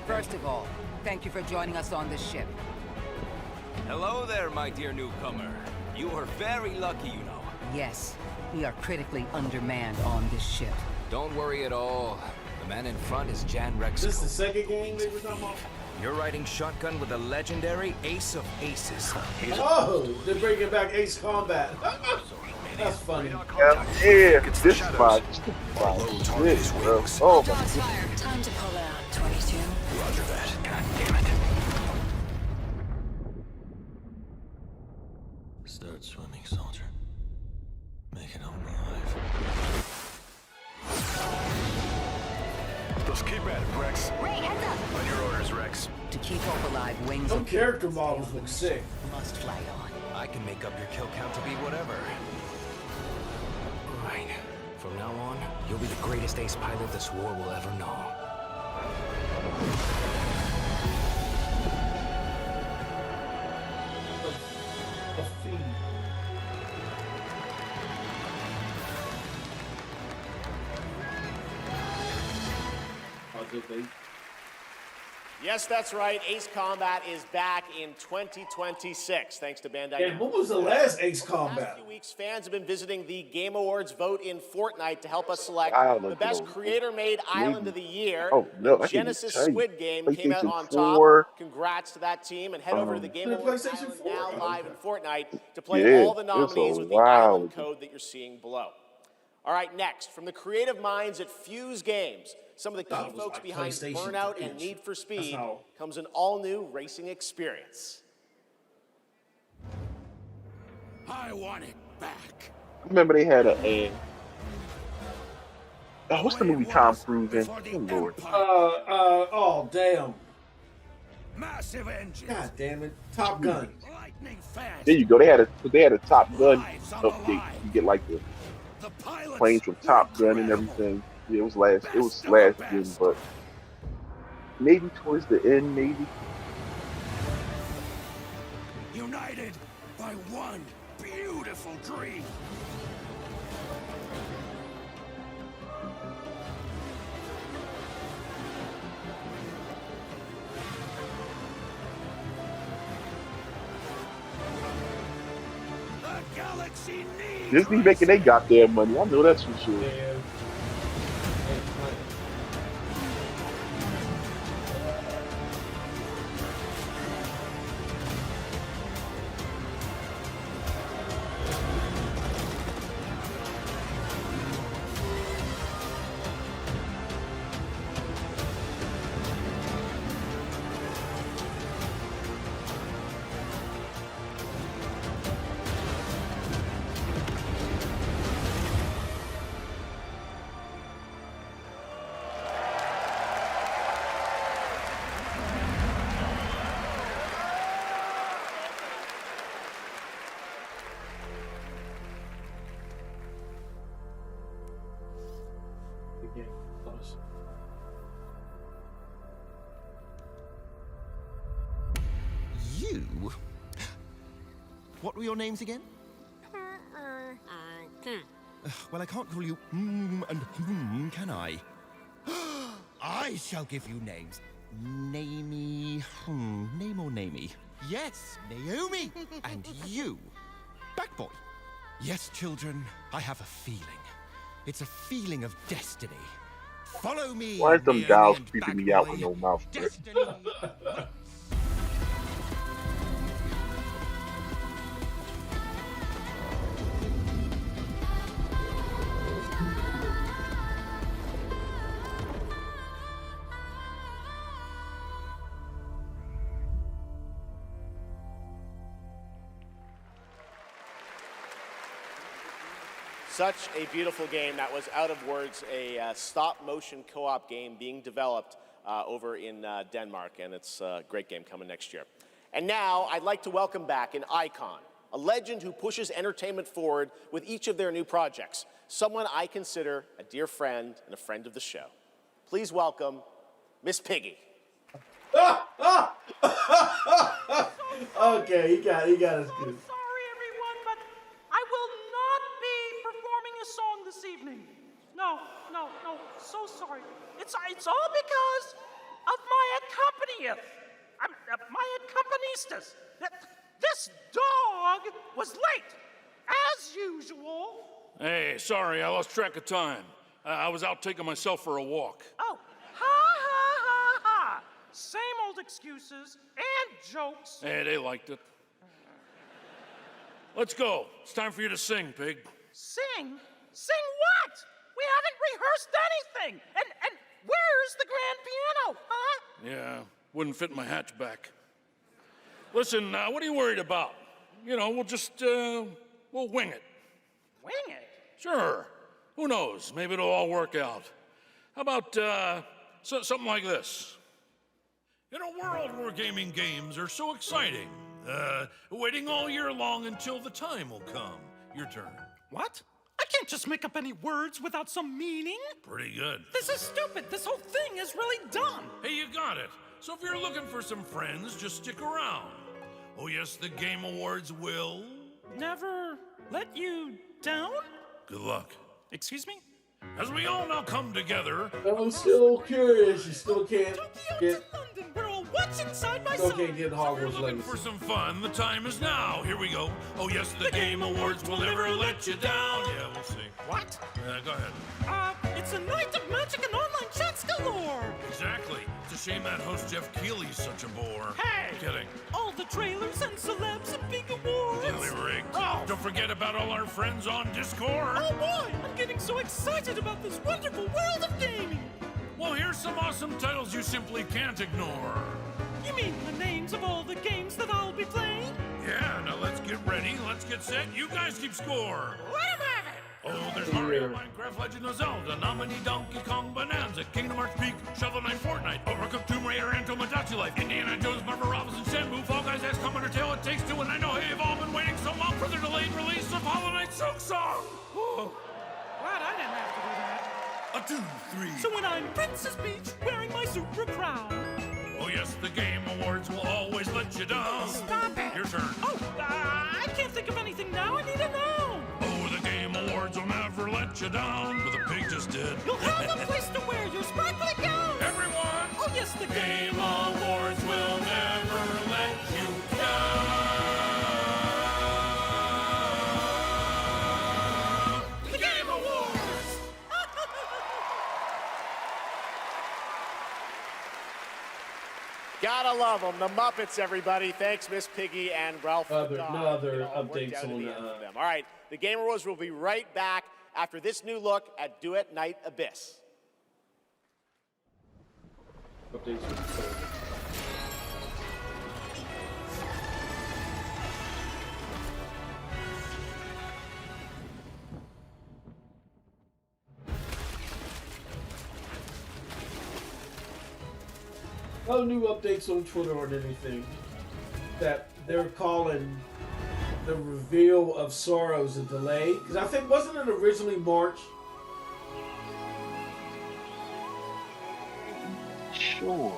First of all, thank you for joining us on this ship. Hello there, my dear newcomer. You are very lucky, you know. Yes, we are critically undermanned on this ship. Don't worry at all. The man in front is Jan Rex. This is the second game they were talking about? You're riding shotgun with the legendary Ace of Aces. Oh, they're bringing back Ace Combat. That's funny. Yeah, this is my shit, bro. Oh my God. Time to pull out, 22. Roger that. God damn it. Start swimming, soldier. Make it home alive. Let's keep at it, Rex. Ray, heads up! On your orders, Rex. To keep hope alive, wings Some and character models look sick. must fly on. I can make up your kill count to be whatever. Right. From now on, you'll be the greatest ace pilot this war will ever know. Yes, that's right. Ace Combat is back in 2026, thanks to Bandai. And what was the last Ace Over the Combat? past few weeks, fans have been visiting the Game Awards vote in Fortnite to help us select Wow, the look best at those. creator-made island Maybe. of the year. Oh, no, The I can't even Genesis tell you. Squid Game came out PlayStation on 4. top. Congrats to that team, and head over to the Game The Awards PlayStation Island 4. now live in Fortnite to Yeah, play all the it's a nominees with the while island ago. code that you're seeing below. All right, next, from the creative minds at Fuse Games, some of the Thought key it was folks like behind PlayStation Burnout 3. and Need for Speed how- comes an all-new racing experience. I want it back. I remember they had what's the movie Tom Cruise in? Oh, Lord. Oh, damn. Massive engines. God damn it. Top Gun. Lightning fast. There you go. They had a Top Gun update. You get like the planes from Top Gun and everything. Yeah, it was last gen, but maybe towards the end, maybe. United by one beautiful dream. The galaxy needs Disney making they goddamn money. I know that's for sure. You? What were your names again? Well, I can't call you and can I? I shall give you names. Namey, name or namey? Yes, Naomi. And you, Backboy. Yes, children, I have a feeling. It's a feeling of destiny. Follow me. Why is them Naomi dolls and creeping me out with Backboy. no mouth? Destiny. Such a beautiful game. That was Out of Words, a stop-motion co-op game being developed over in Denmark, and it's a great game coming next year. And now, I'd like to welcome back an icon, a legend who pushes entertainment forward with each of their new projects, someone I consider a dear friend and a friend of the show. Please welcome Miss Piggy. Okay, he got us good. Sorry, everyone, but I will not be performing a song this evening. No, so sorry. It's all because of my accompanist. This dog was late, as usual. Hey, sorry, I lost track of time. I was out taking myself for a walk. Oh, ha. Same old excuses and jokes. Hey, they liked it. Let's go. It's time for you to sing, pig. Sing? Sing what? We haven't rehearsed anything. And where's the grand piano, huh? Yeah, wouldn't fit in my hatchback. Listen, what are you worried about? You know, we'll just, we'll wing it. Wing it? Sure. Who knows? Maybe it'll all work out. How about, something like this? In a world where gaming games are so exciting, waiting all year long until the time will come. Your turn. What? I can't just make up any words without some meaning. Pretty good. This is stupid. This whole thing is really dumb. Hey, you got it. So if you're looking for some friends, just stick around. Oh yes, the Game Awards will... Never let you down? Good luck. Excuse me? As we all now come together, I'm still curious. You still can't get. We're all watching side by Still side. can't get Hogwarts looking Legacy. for some fun, the time is now. Here we go. Oh yes, the Game Awards will never let you down. Yeah, we'll see. What? Go ahead. It's a night of magic and online chats galore. Exactly. It's a shame that host Geoff Keighley's such a bore. Hey! Kidding. All the trailers and celebs and big awards. Completely rigged. Oh. Don't forget about all our friends on Discord. Oh boy, I'm getting so excited about this wonderful world of gaming. Well, here's some awesome titles you simply can't ignore. You mean the names of all the games that I'll be playing? Yeah, now let's get ready, let's get set, you guys keep score. Let 'em have it! Oh, there's Mario, Minecraft, Legend of Zelda, Nominee, Donkey Kong, Bonanza, Kingdom Hearts Peak, Shovel Knight, Fortnite, Overcooked, Tomb Raider, and Tomodachi Life, Indiana Jones, Marvel Robinson, Shenmue, Fall Guys, XCOM, Undertale, It Takes Two, and I know you've all been waiting so long for the delayed release of Hollow Knight Silk Song. Glad I didn't have to do that. 2, 3. So when I'm Princess Peach wearing my super crown. Oh yes, the Game Awards will always let you down. Stop it! Your turn. Oh, I can't think of anything now. I need to know. Oh, the Game Awards will never let you down. But the pig just did. You'll have a place to wear your sparkly gown. Everyone! Oh yes, the Game Awards will never let you down. The Game Awards! Gotta love them. The Muppets, everybody. Thanks, Miss Piggy and Ralph. No the Dog. other It all worked updates out in on the end for them. All right, the Game Awards will be right back after this new look at Duet Night Abyss. Updates. No new updates on Twitter or anything. That they're calling the reveal of Sorrows a delay. Because I think, wasn't it originally March? Sure.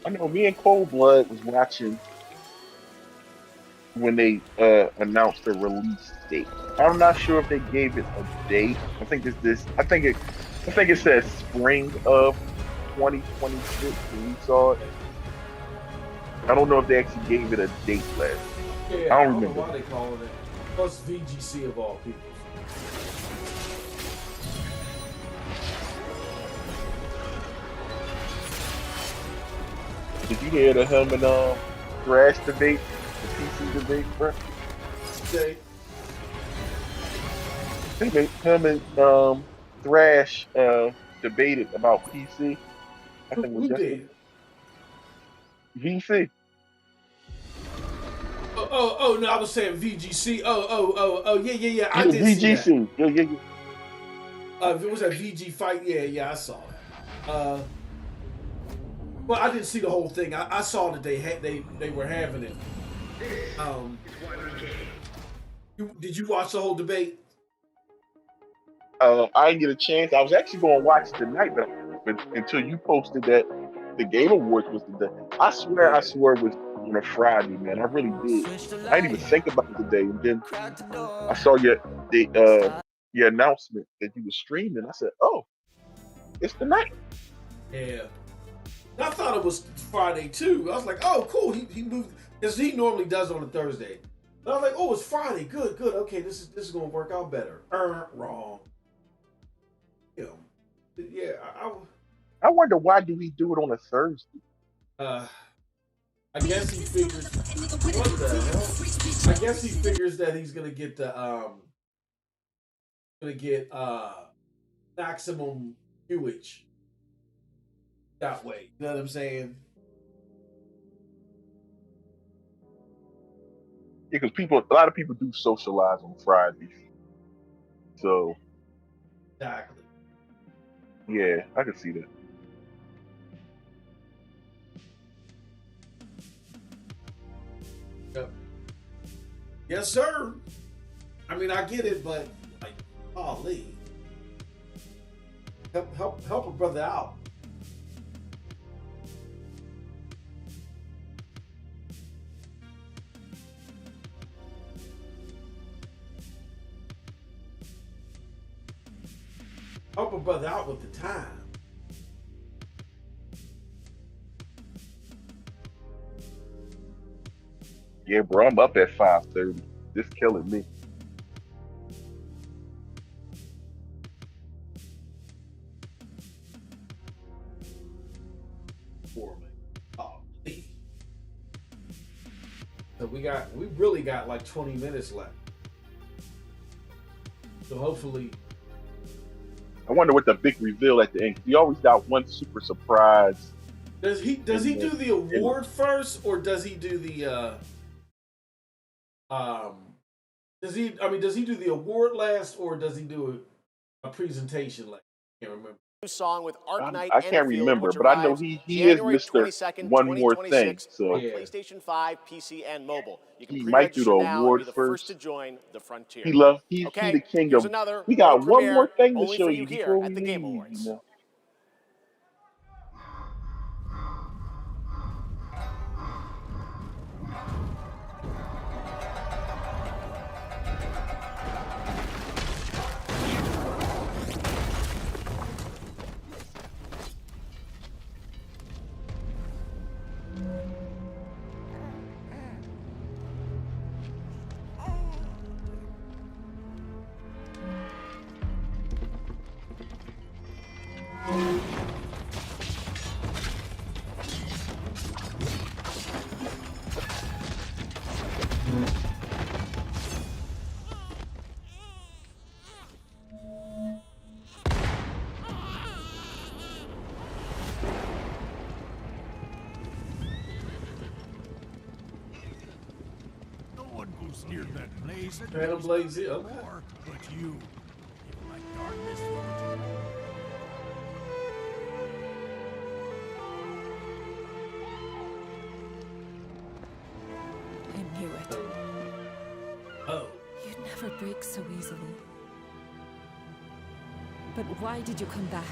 I know me and Cold Blood was watching when they announced the release date. I'm not sure if they gave it a date. I think it says spring of 2026 when we saw it. I don't know if they actually gave it a date last. Yeah, I don't know remember. why they call it. Plus VGC of all people. Did you hear the him and Thrash debate, the PC debate, bro? Say. Him and Thrash debated about PC. I think it was Who did? VC. Oh, no, I was saying VGC. Yeah. I did VGC. see that. Yeah. If it was a VG fight, yeah, I saw it. Well, I didn't see the whole thing. I saw that they were having it. Did you watch the whole debate? I didn't get a chance. I was actually going to watch it tonight, but until you posted that the Game Awards was the day. I swear it was on a Friday, man. I really did. I didn't even think about it today. And then I saw your announcement that you were streaming. I said, oh, it's tonight. Yeah. I thought it was Friday too. I was like, oh, cool. He moved because he normally does it on a Thursday. But I was like, oh, it's Friday. Good. Okay, this is gonna work out better. Wrong. Yeah. I wonder why do we do it on a Thursday? I guess he figures. What the hell? I guess he figures that he's gonna get the maximum viewage that way. You know what I'm saying? Yeah, because a lot of people do socialize on Fridays. So. Exactly. Yeah, I can see that. Yep. Yes, sir. I mean, I get it, but like, golly, help a brother out. Help a brother out with the time. Yeah, bro, I'm up at 5:30. This killing me. Oh, please. So we really got like 20 minutes left. So hopefully. I wonder what the big reveal at the end. He always got one super surprise. Does he do the award first, or does he do the does he do the award last, or does he do a presentation last? I can't remember. Song with Arknight I and can't Field, remember, which but I know arrives he is January Mr. 22nd, One More Thing. 2026 So on PlayStation 5, PC, and mobile. You can he might do the pre-register now and award be the first first. to join the frontier. He Okay, the king here's of. another We got world one more premiere thing to only show for you you here before we at the Game leave. Awards. You know? Near that blaze, Phantom Blaze, okay. But you, like darkness followed you. I knew it. Oh. You'd never break so easily. But why did you come back?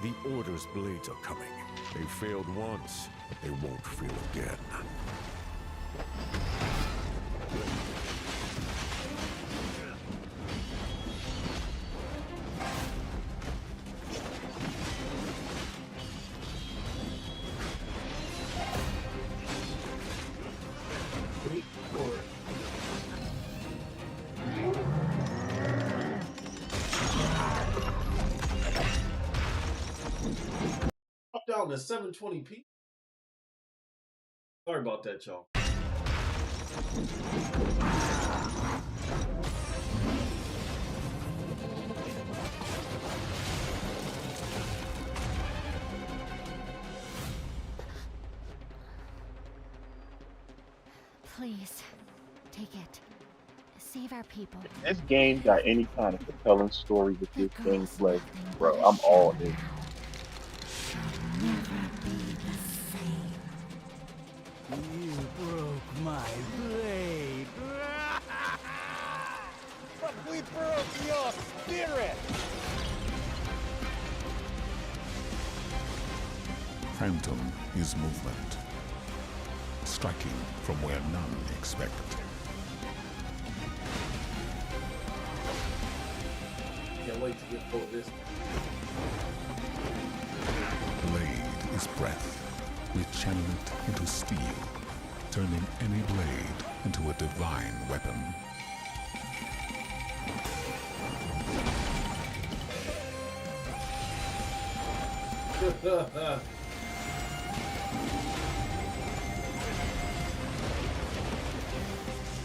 The Order's blades are coming. They failed once. They won't fail again. Up down to 720p. Sorry about that, y'all. Please, take it. Save our people. If this game got any kind of compelling story with this gameplay, bro, I'm all in. You broke my blade. But we broke your spirit! Phantom is movement, striking from where none expect. Can't wait to get full of this. Blade is breath. We channel it into steel, turning any blade into a divine weapon.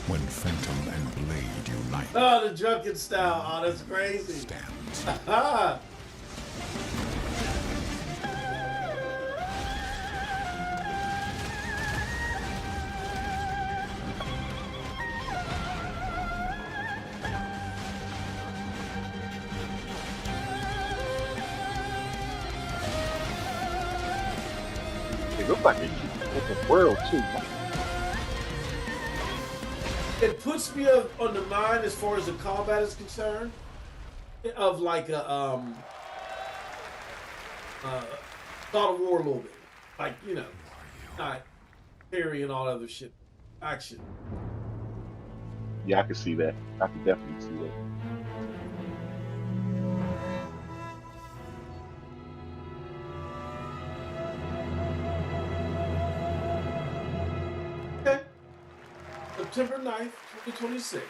When Phantom and Blade unite, Oh, the drunken style. Oh, that's crazy. Stands. It looks like it's a world too. It puts me on the mind as far as the combat is concerned of like a God of War a little bit, like not parry and all other shit, action. Yeah, I can see that. I can definitely see that. September 9th, 2026.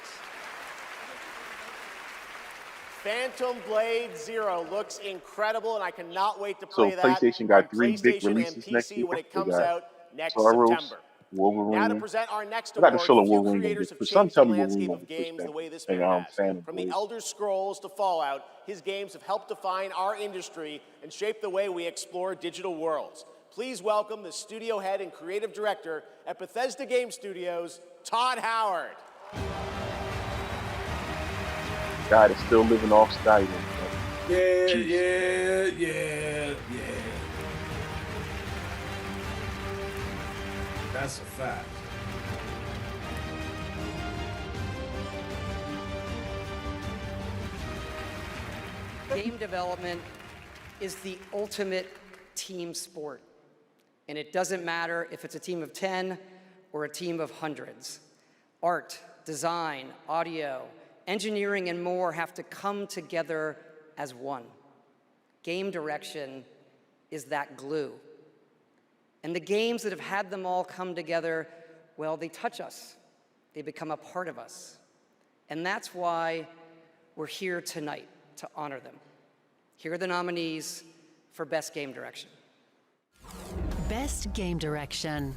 Phantom Blade Zero looks incredible, and I cannot wait to So play that PlayStation got on 3 big PlayStation and releases next PC year. when it They comes got out next Soros, September. Wolverine. Now to present our next I got the award, show of few Wolverine. creators have For some changed the tell me Wolverine landscape won't of be pushed games back. the way this Hey, man I'm a has. fan of From the Blade. Elder Scrolls to Fallout, his games have helped define our industry and shape the way we explore digital worlds. Please welcome the studio head and creative director at Bethesda Game Studios, Todd Howard. Guy that's still living off Skyrim. Yeah. That's a fact. Game development is the ultimate team sport. And it doesn't matter if it's a team of 10 or a team of hundreds. Art, design, audio, engineering, and more have to come together as one. Game direction is that glue. And the games that have had them all come together, well, they touch us. They become a part of us. And that's why we're here tonight, to honor them. Here are the nominees for Best Game Direction. Best Game Direction.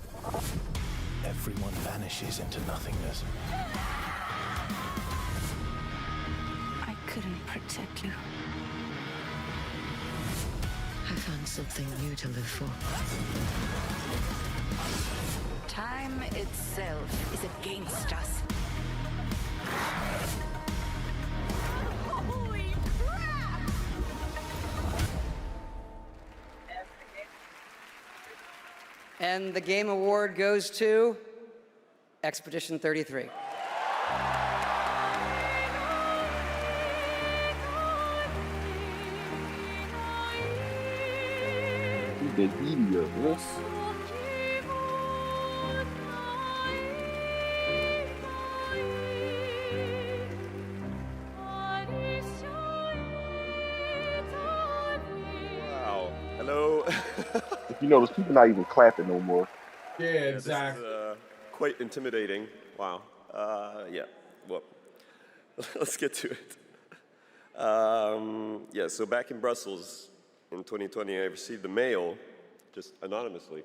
Everyone vanishes into nothingness. I couldn't protect you. I found something new to live for. Time itself is against us. Holy crap! And the Game Award goes to Expedition 33. The idiot, bro. Wow. Hello. If you notice, people not even clapping no more. Yeah, exactly. This is, quite intimidating. Wow. Yeah. Well, let's get to it. Yeah, so back in Brussels in 2020, I received a mail, just anonymously.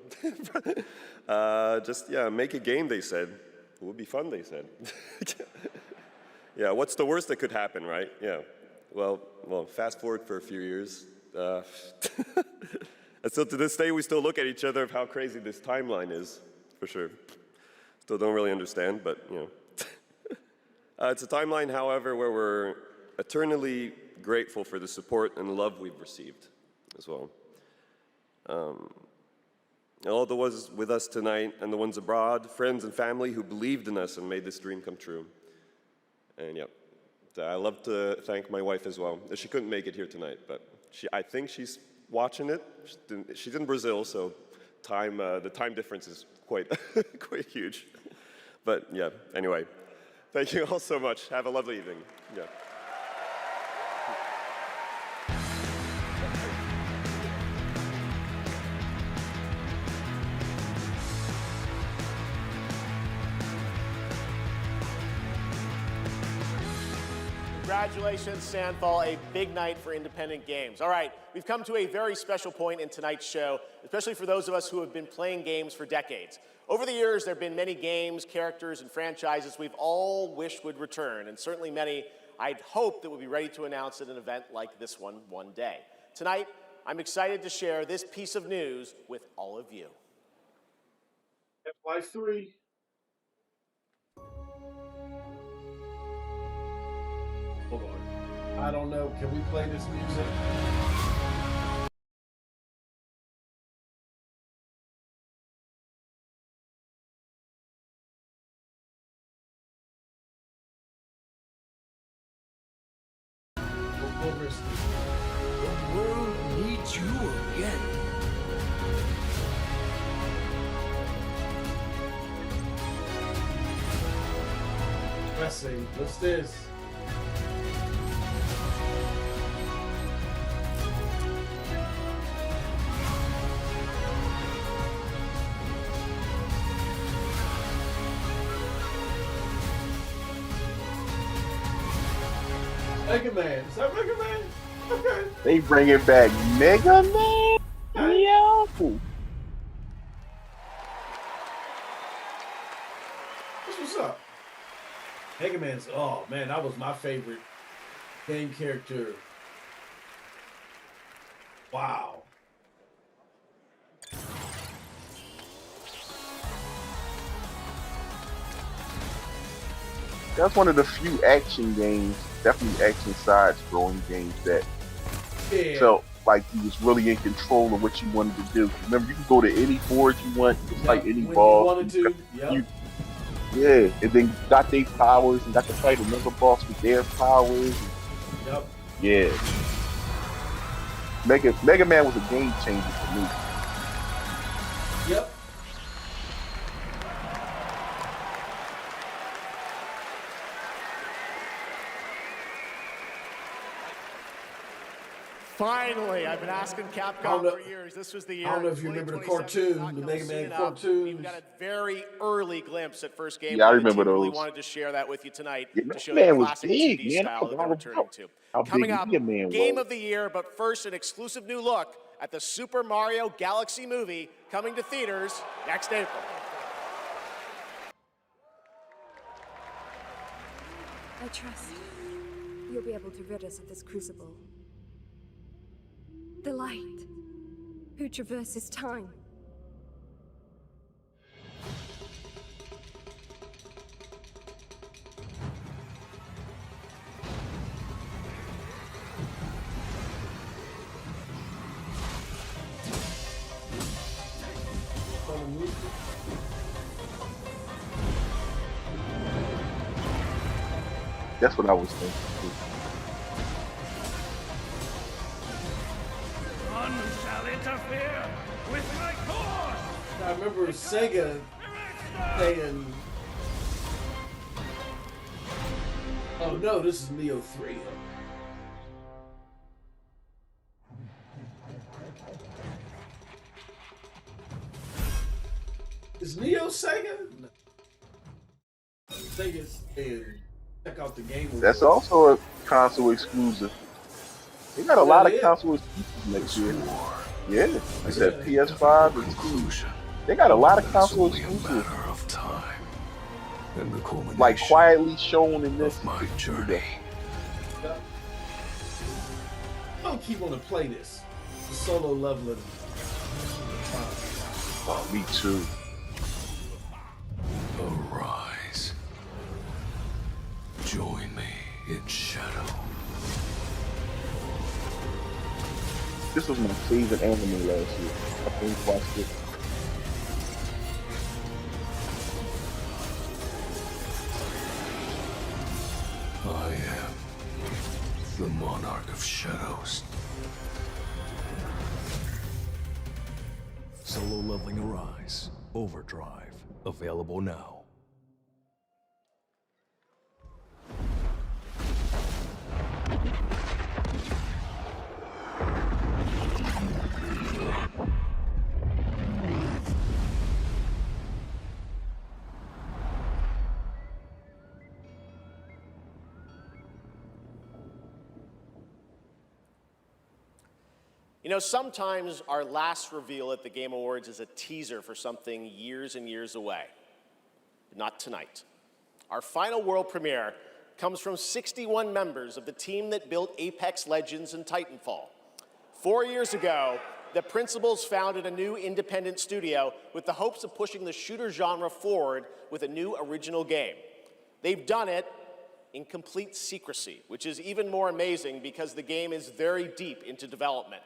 Make a game, they said. It would be fun, they said. Yeah, what's the worst that could happen, right? Yeah. Well, fast forward for a few years. And so to this day, we still look at each other of how crazy this timeline is, for sure. Still don't really understand, but, you know. It's a timeline, however, where we're eternally grateful for the support and love we've received as well. All the ones with us tonight and the ones abroad, friends and family who believed in us and made this dream come true. And yeah, I love to thank my wife as well. She couldn't make it here tonight, but I think she's watching it. She's in Brazil, so the time difference is quite, quite huge. But yeah, anyway, thank you all so much. Have a lovely evening. Yeah. Congratulations, Sandfall, a big night for independent games. All right, we've come to a very special point in tonight's show, especially for those of us who have been playing games for decades. Over the years, there have been many games, characters, and franchises we've all wished would return, and certainly many I'd hoped that would be ready to announce at an event like this one day. Tonight, I'm excited to share this piece of news with all of you. FY3. Hold on. I don't know. Can we play this music? We'll risk it. The world needs you again. Pressing. What's this? Mega Man. Is that Mega Man? Okay. They bringing back Mega Man. Yo. What's up? Mega Man's, oh man, that was my favorite game character. Wow. That's one of the few action games, definitely action side-scrolling games that felt like you was really in control of what you wanted to do. Remember, you can go to any board you want, just like any boss. Yeah, and then got their powers and got to fight another boss with their powers. Yep. Yeah. Mega Man was a game changer for me. Yep. Finally, I've been asking Capcom for years. This was the year. I don't know if you remember the cartoon, the Mega Man cartoon. We've got a very early glimpse at first game. Yeah, I remember those. those. Really wanted to share that with you tonight to show Man the was classic big, 2D man. style that they're returning to. Coming up, Game of the Year, but first an exclusive new look at the Super Mario Galaxy movie coming to theaters next April. I trust you'll be able to rid us of this crucible. The light, who traverses time. That's what I was thinking. None shall interfere with my course. I remember Sega saying, "Oh no, this is Neo 3." Is Neo Sega? No. Sega's saying, check out the game. That's also a console exclusive. They got a lot of console exclusives next year. Yeah, I said PS5 and Steam. They got a lot of console exclusives. Like quietly shown in this journey. I don't keep wanting to play this. The solo leveling. Oh, me too. Arise. Join me in shadow. This was my favorite anime last year. I think watched it. I am the Monarch of Shadows. Solo Leveling Arise. Overdrive. Available now. You know, sometimes our last reveal at the Game Awards is a teaser for something years and years away. But not tonight. Our final world premiere comes from 61 members of the team that built Apex Legends and Titanfall. 4 years ago, the principals founded a new independent studio with the hopes of pushing the shooter genre forward with a new original game. They've done it in complete secrecy, which is even more amazing because the game is very deep into development.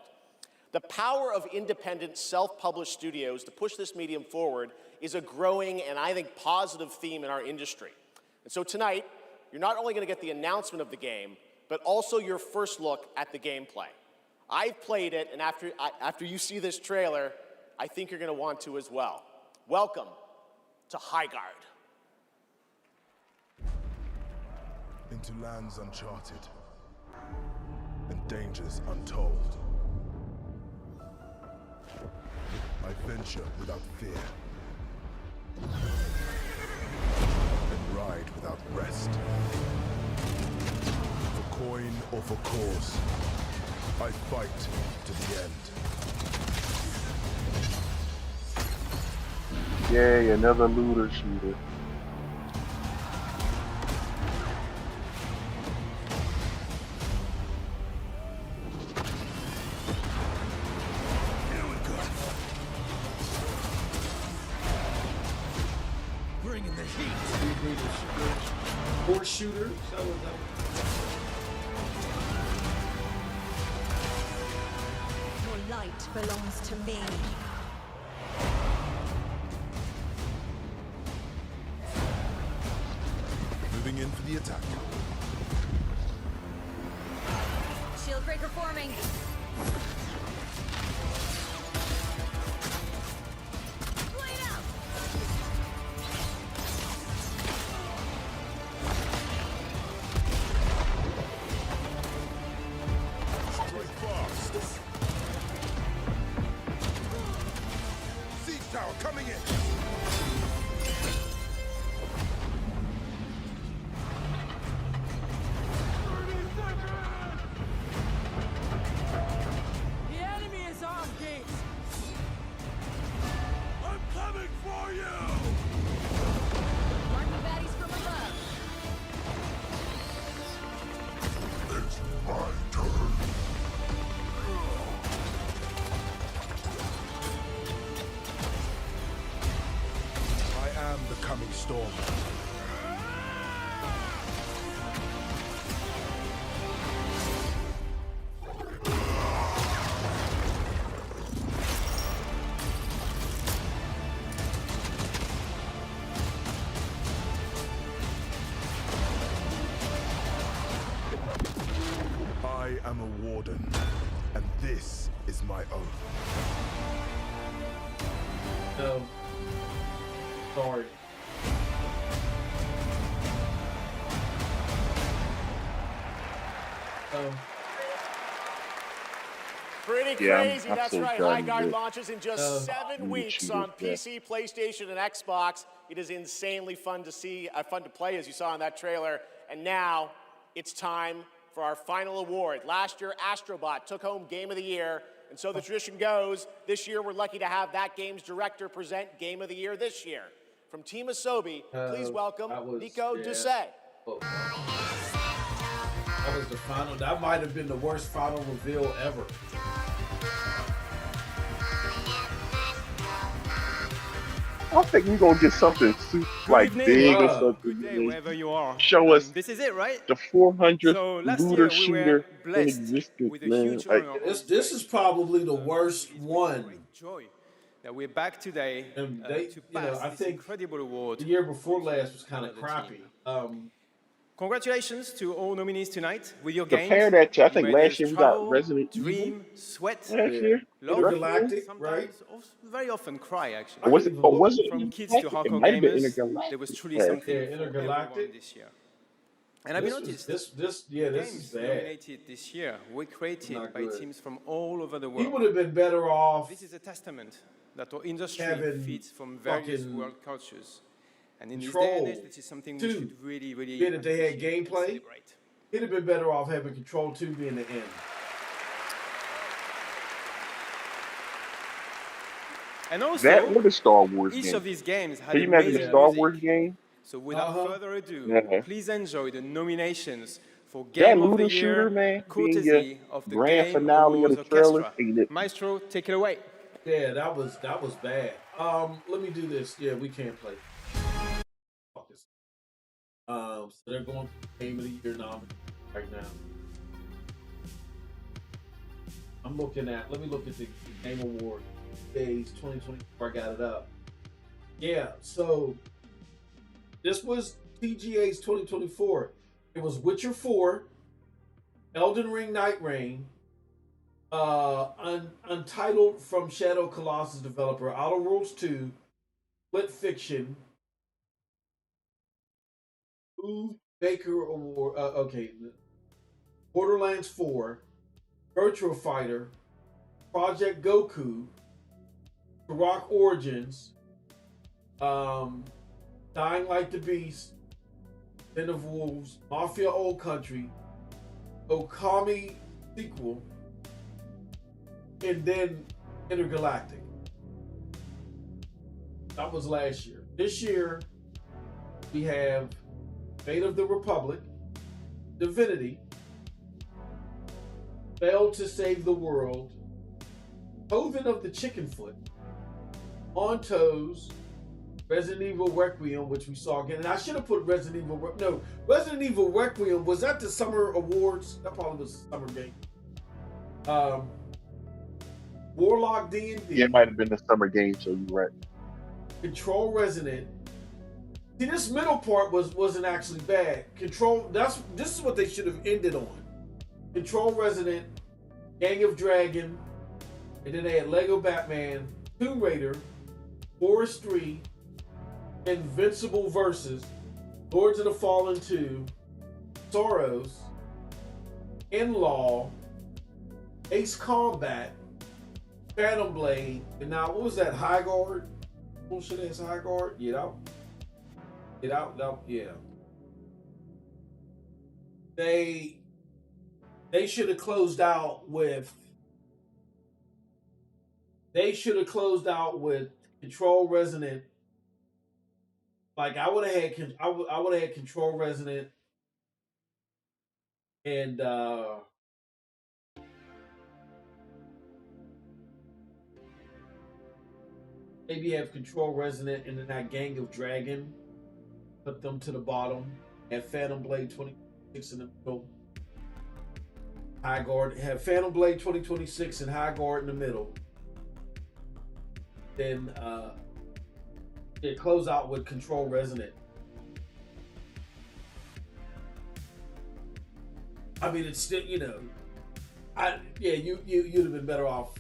The power of independent, self-published studios to push this medium forward is a growing and I think positive theme in our industry. And so tonight, you're not only going to get the announcement of the game, but also your first look at the gameplay. I've played it, and after you see this trailer, I think you're going to want to as well. Welcome to Highguard. Into lands uncharted and dangers untold. I venture without fear and ride without rest. For coin or for cause. I fight to the end. Yay, another looter shooter. Bringing the heat. Four shooters. Your light belongs to me. Moving in for the attack. Shield breaker forming. Blade out. Strike fast. Siege tower coming in. The enemy is on gates. I'm coming for you! Marking baddies from above. It's my turn. I am the coming storm. I am a warden, and this is my oath. No. Sorry. Pretty Yeah, crazy, I'm that's so right. done High Guard with launches in just 7 weeks shooters, on yeah. PC, PlayStation, and Xbox. It is insanely fun to see, fun to play, as you saw in that trailer. And now it's time for our final award. Last year, Astrobot took home Game of the Year, and so the tradition goes. This year, we're lucky to have that game's director present Game of the Year this year. From Team Asobi, please welcome Nico Doucet. That was the final. That might have been the worst final reveal ever. I think we're gonna get something like big or something. Good day, wherever you are. Show us This is it, right? the 400th So last looter year we shooter were in blessed existence, with a man. huge Like, honor. This is probably the worst one. Joy that we're back today And they, to you know, pass I this think incredible award. the year before last was kind of another crappy. team. Congratulations to all nominees tonight with your compare games. that to, I think Whether last it's year we Travel, got Resident Dream, Evil. Sweat, Last year? Love, Intergalactic, sometimes, very often cry actually. Or was it? Or was it? From kids It to hardcore might have been gamers, Intergalactic. there was truly Yeah. something Yeah, for Intergalactic. everyone this year. And have you noticed? This is games bad. nominated this year were created Not by good. teams from all over the He world. would have been better off. This is a testament that our industry having feeds from various fucking world cultures. And in this Control day and age, this is something we 2. should really, really Being that they had appreciate and gameplay. celebrate. He'd have been better off having Control 2 being the end. And also, That or the Star Wars each game. of these games had Can you imagine amazing the Star music. Wars game? So without further ado, Uh-huh. please enjoy the nominations for That Game of looter the Year, shooter, man, being courtesy your of the grand Game finale of Awards the trailer, Orchestra. ain't it? Maestro, take it away. Yeah, that was bad. Let me do this. Yeah, we can't play. Fuck this. So they're going for Game of the Year nominee right now. Let me look at the Game Award days 2024. I got it up. Yeah, so this was TGA's 2024. It was Witcher 4, Elden Ring Night Reign, Untitled from Shadow Colossus developer, Outer Worlds 2, Split Fiction, Ooh, Baker Award, Borderlands 4, Virtua Fighter, Project Goku, Rock Origins, Dying Like the Beast, Den of Wolves, Mafia Old Country, Okami sequel, and then Intergalactic. That was last year. This year, we have Fate of the Republic, Divinity, Failed to Save the World, Coven of the Chicken Foot, On Toes, Resident Evil Requiem, which we saw again. And I should have put Resident Evil Requiem. Was that the Summer Awards? That probably was the Summer Game. Warlock D&D. Yeah, it might have been the summer game, so you're right. Control Resonant. See, this middle part wasn't actually bad. This is what they should have ended on. Control Resonant, Gang of Dragon, and then they had Lego Batman, Tomb Raider, Forest 3, Invincible Versus, Lords of the Fallen 2, Soros, In-Law, Ace Combat, Phantom Blade, and now what was that? High Guard? Bullshit ass High Guard? Yeah. They should have closed out with. They should have closed out with Control Resonant. Like I would have had Control Resonant and maybe have Control Resonant and then that Gang of Dragon. Put them to the bottom. Have Phantom Blade 2026 in the middle. High Guard. Have Phantom Blade 2026 and High Guard in the middle. Then close out with Control Resonant. I mean, it's still, you'd have been better off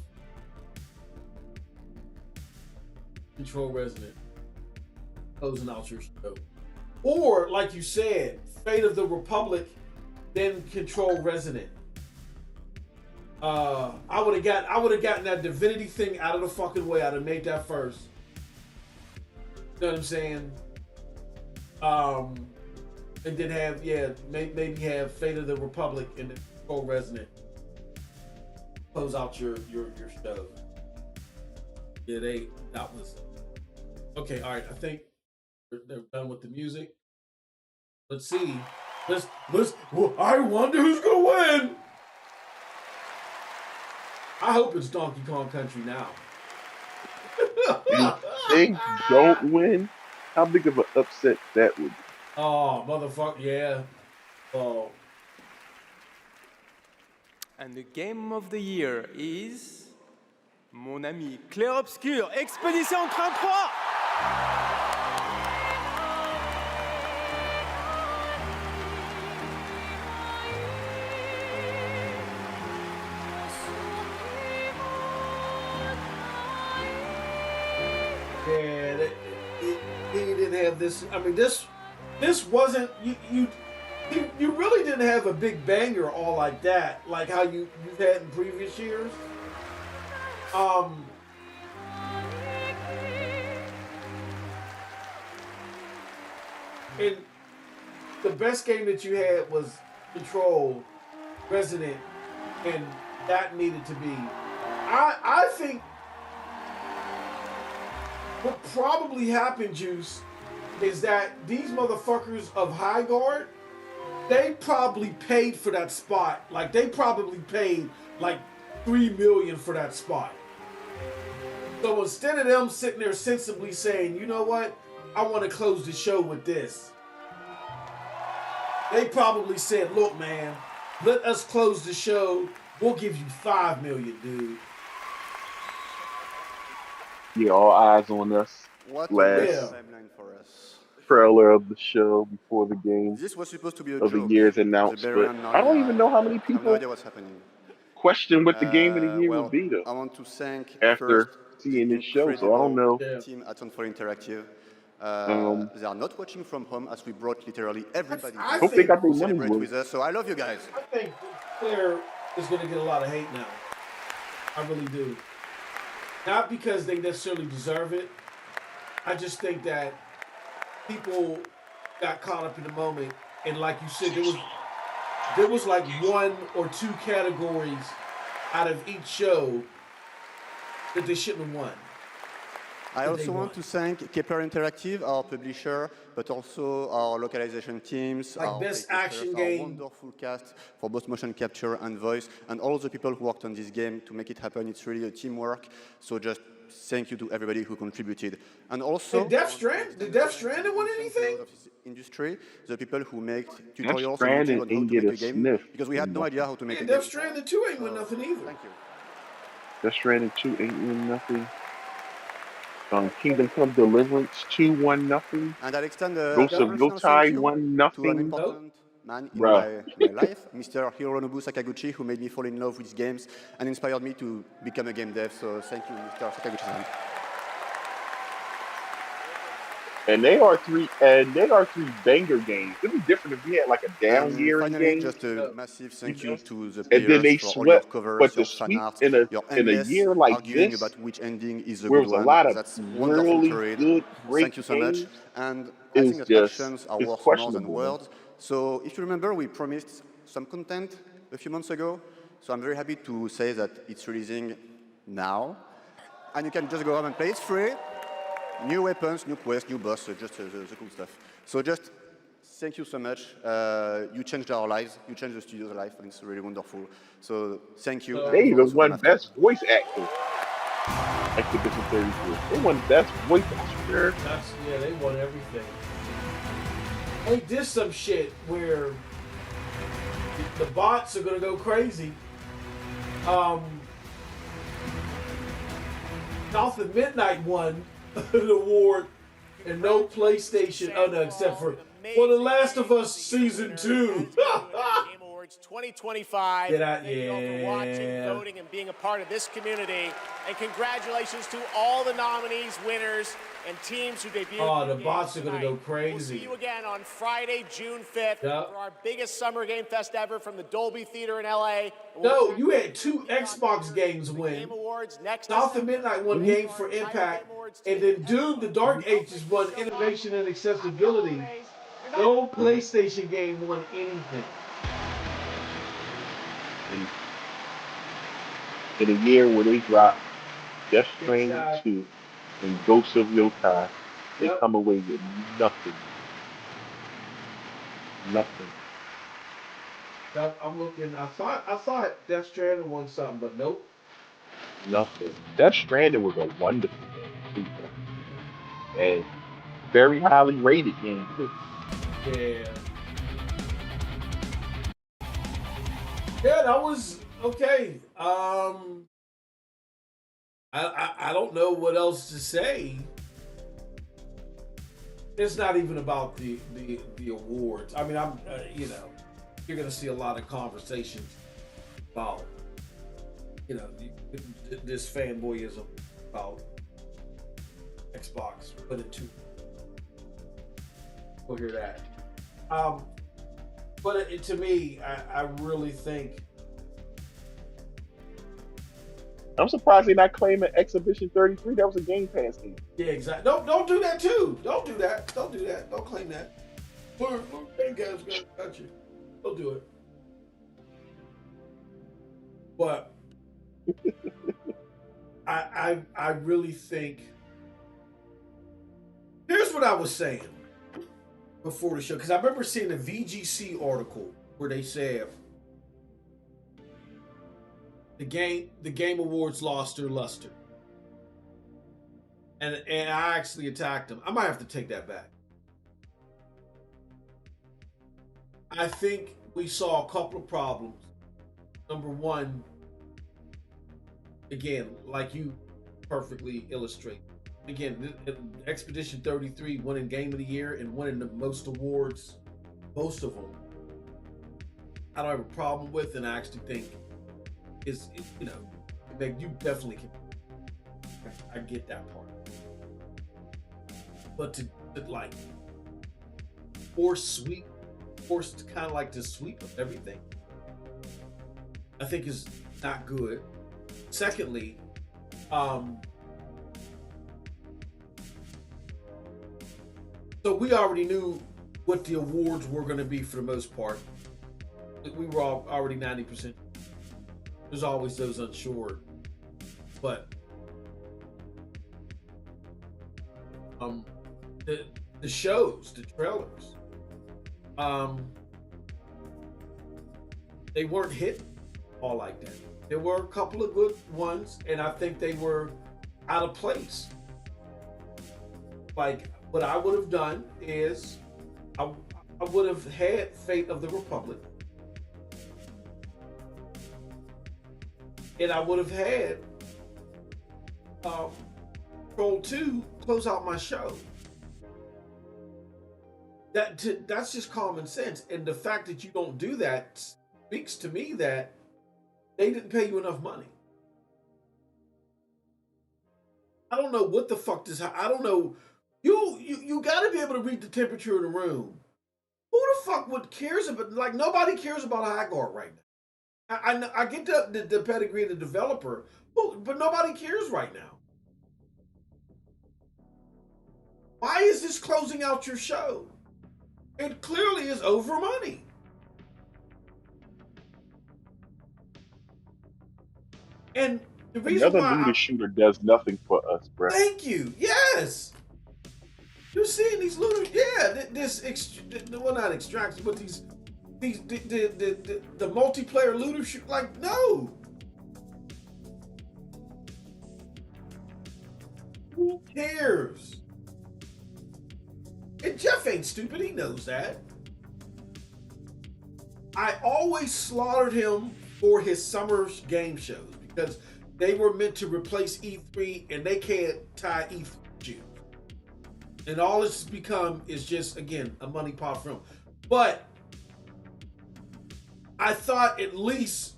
Control Resonant closing out your show. Or, like you said, Fate of the Republic, then Control Resonant. I would have gotten that Divinity thing out of the fucking way. I'd have made that first. You know what I'm saying? And then have maybe have Fate of the Republic and then Control Resonant. Close out your show. Yeah, that was okay. All right, I think they're done with the music. Let's see. I wonder who's gonna win. I hope it's Donkey Kong Country now. If they don't win, how big of an upset that would be? Oh, motherfucker, yeah. Oh. And the game of the year is mon ami Clair Obscur, Expédition 33. He didn't have this. I mean, this wasn't you really didn't have a big banger all like that, like how you've had in previous years. And the best game that you had was Control, Resident, and that needed to be. I think. What probably happened, Juice, is that these motherfuckers of High Guard, they probably paid for that spot. Like, they probably paid like $3 million for that spot. So instead of them sitting there sensibly saying, you know what, I want to close the show with this, they probably said, look, man, let us close the show. We'll give you $5 million, dude. Yeah, all eyes on us. What last timeline for us? Trailer of the show before the game. This was supposed to be a of joke. the year's announced, but I don't even know how many people no idea what's happening. question what the game of the year would be, though. I want to thank after seeing this show, so I don't know. Team at For Interactive. They are not watching from home as we brought literally everybody I hope they got their to money celebrate worth. with us. So I love you guys. I think Claire is going to get a lot of hate now. I really do. Not because they necessarily deserve it. I just think that people got caught up in the moment, and like you said, there was like 1 or 2 categories out of each show that they shouldn't have won. I also want to thank Kepler Interactive, our publisher, but also our localization teams, Like our best playtesters, action our game. wonderful cast for both motion capture and voice, and all the people who worked on this game to make it happen. It's really a teamwork. So just thank you to everybody who contributed. And also, Did Death Stranding win anything? Industry, the people who make Death tutorials on Stranding YouTube on how ain't to get make a a game, sniff. because we had no idea how to make Yeah, a game. Death Stranding 2 ain't win nothing either. Thank you. Death Stranding 2 ain't win nothing. Kingdom Come Deliverance 2 won nothing. And I'll extend a Ghost of personal thank Yotai you won to an nothing. important man in Bruh. my life, Mr. Hironobu Sakaguchi, who made me fall in love with games and inspired me to become a game dev. So thank you, Mr. Sakaguchi-san. And they are three banger games. It'd be different if we had like a down year in Finally, games. just a massive thank you to the And then they players for all your swept, covers, but your the fan sweep art, in your a endless year like arguing this, about which ending is the where good it was a one. lot of That's wonderful really to read. good, great Thank you so much. games, And I is think that just actions are it's worth more than questionable. words. So if you remember, we promised some content a few months ago. So I'm very happy to say that it's releasing now. And you can just go home and play. It's free. New weapons, new quests, new boss, so just the cool stuff. So just thank you so much. You changed our lives. You changed the studio's life, and it's really wonderful. So thank you. They even also won come Best Voice Actor. Exhibition 33. They won Best Voice Actor. Yeah, they won everything. They did some shit where the bots are gonna go crazy. South of Midnight won an award, and no PlayStation. Oh no, except for The Last of Us Season 2. 2025. Get out, Thank you all for watching, voting, and being a part of this community. And congratulations to all the nominees, winners, and teams who debuted. Oh, the bots are gonna go We'll crazy. see you again on Friday, June 5th for our biggest summer game fest ever from the Dolby Theater in LA. No, you had 2 Xbox games win. Game Awards next South of Midnight won Game for Impact, and then Doom: The Dark Ages won Innovation and Accessibility. No PlayStation game won anything. In a year where they dropped Death Stranding 2 and Ghost of Yotai, they come away with nothing. Nothing. I'm looking. I thought Death Stranding won something, but nope. Nothing. Death Stranding was a wonderful game, too, and very highly rated game, too. Yeah. Yeah, that was okay. I don't know what else to say. It's not even about the awards. I mean, I'm you're gonna see a lot of conversations about this fanboyism about Xbox, but it too. We'll hear that. But to me, I really think. I'm surprised they're not claiming Exhibition 33. That was a Game Pass game. Yeah, exactly. Don't do that too. Don't do that. Don't do that. Don't claim that. Look, Game Pass got you. Don't do it. But I really think. Here's what I was saying before the show, because I remember seeing a VGC article where they said the Game Awards lost their luster, and I actually attacked them. I might have to take that back. I think we saw a couple of problems. Number one, again, like you perfectly illustrate. Again, Expedition 33 winning Game of the Year and winning the most awards, most of them, I don't have a problem with, and I actually think you definitely can. I get that part, but to like force kind of like to sweep of everything, I think is not good. Secondly, so we already knew what the awards were going to be for the most part. we were all already 90%. There's always those unsure, but the shows, the trailers, they weren't hit all like that. There were a couple of good ones, and I think they were out of place. Like, what I would have done is I would have had Fate of the Republic, and I would have had Troll 2 close out my show. That's just common sense, and the fact that you don't do that speaks to me that they didn't pay you enough money. I don't know what the fuck this. I don't know. You got to be able to read the temperature of the room. Who the fuck would cares about? Like, nobody cares about High Guard right now. I get the pedigree of the developer, but nobody cares right now. Why is this closing out your show? It clearly is over money. And the reason another why looter shooter does nothing for us, bro. Thank you. Yes. You're seeing these looters. Yeah, well, not extraction, but the multiplayer looter shoot. Like, no. Who cares? And Geoff ain't stupid. He knows that. I always slaughtered him for his summer game shows because they were meant to replace E3, and they can't tie E3 to you. And all it's become is just, again, a money pot for him. But I thought at least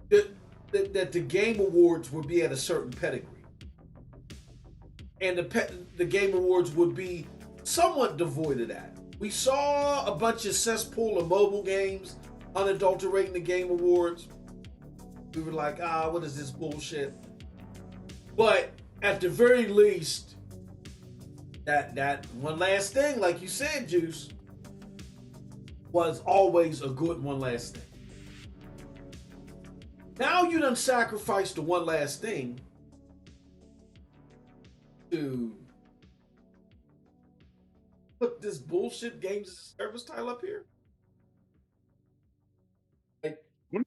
that the Game Awards would be at a certain pedigree. And the Game Awards would be somewhat devoid of that. We saw a bunch of cesspool of mobile games unadulterating the Game Awards. We were like, what is this bullshit? But at the very least, that one last thing, like you said, Juice, was always a good one last thing. Now you done sacrificed the one last thing to put this bullshit games as a service title up here. Like, when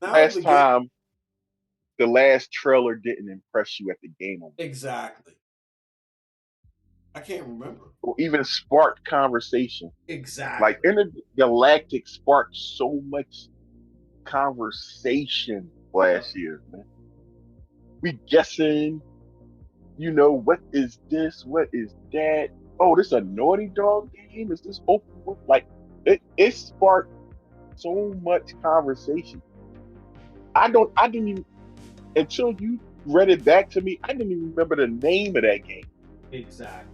the last trailer didn't impress you at the Game Awards? Exactly. I can't remember. Or even sparked conversation. Exactly. Like, Intergalactic sparked so much conversation last year, man. We guessing, what is this? What is that? Oh, this is a Naughty Dog game? Is this open world? Like, it sparked so much conversation. I didn't even, until you read it back to me, I didn't even remember the name of that game. Exactly.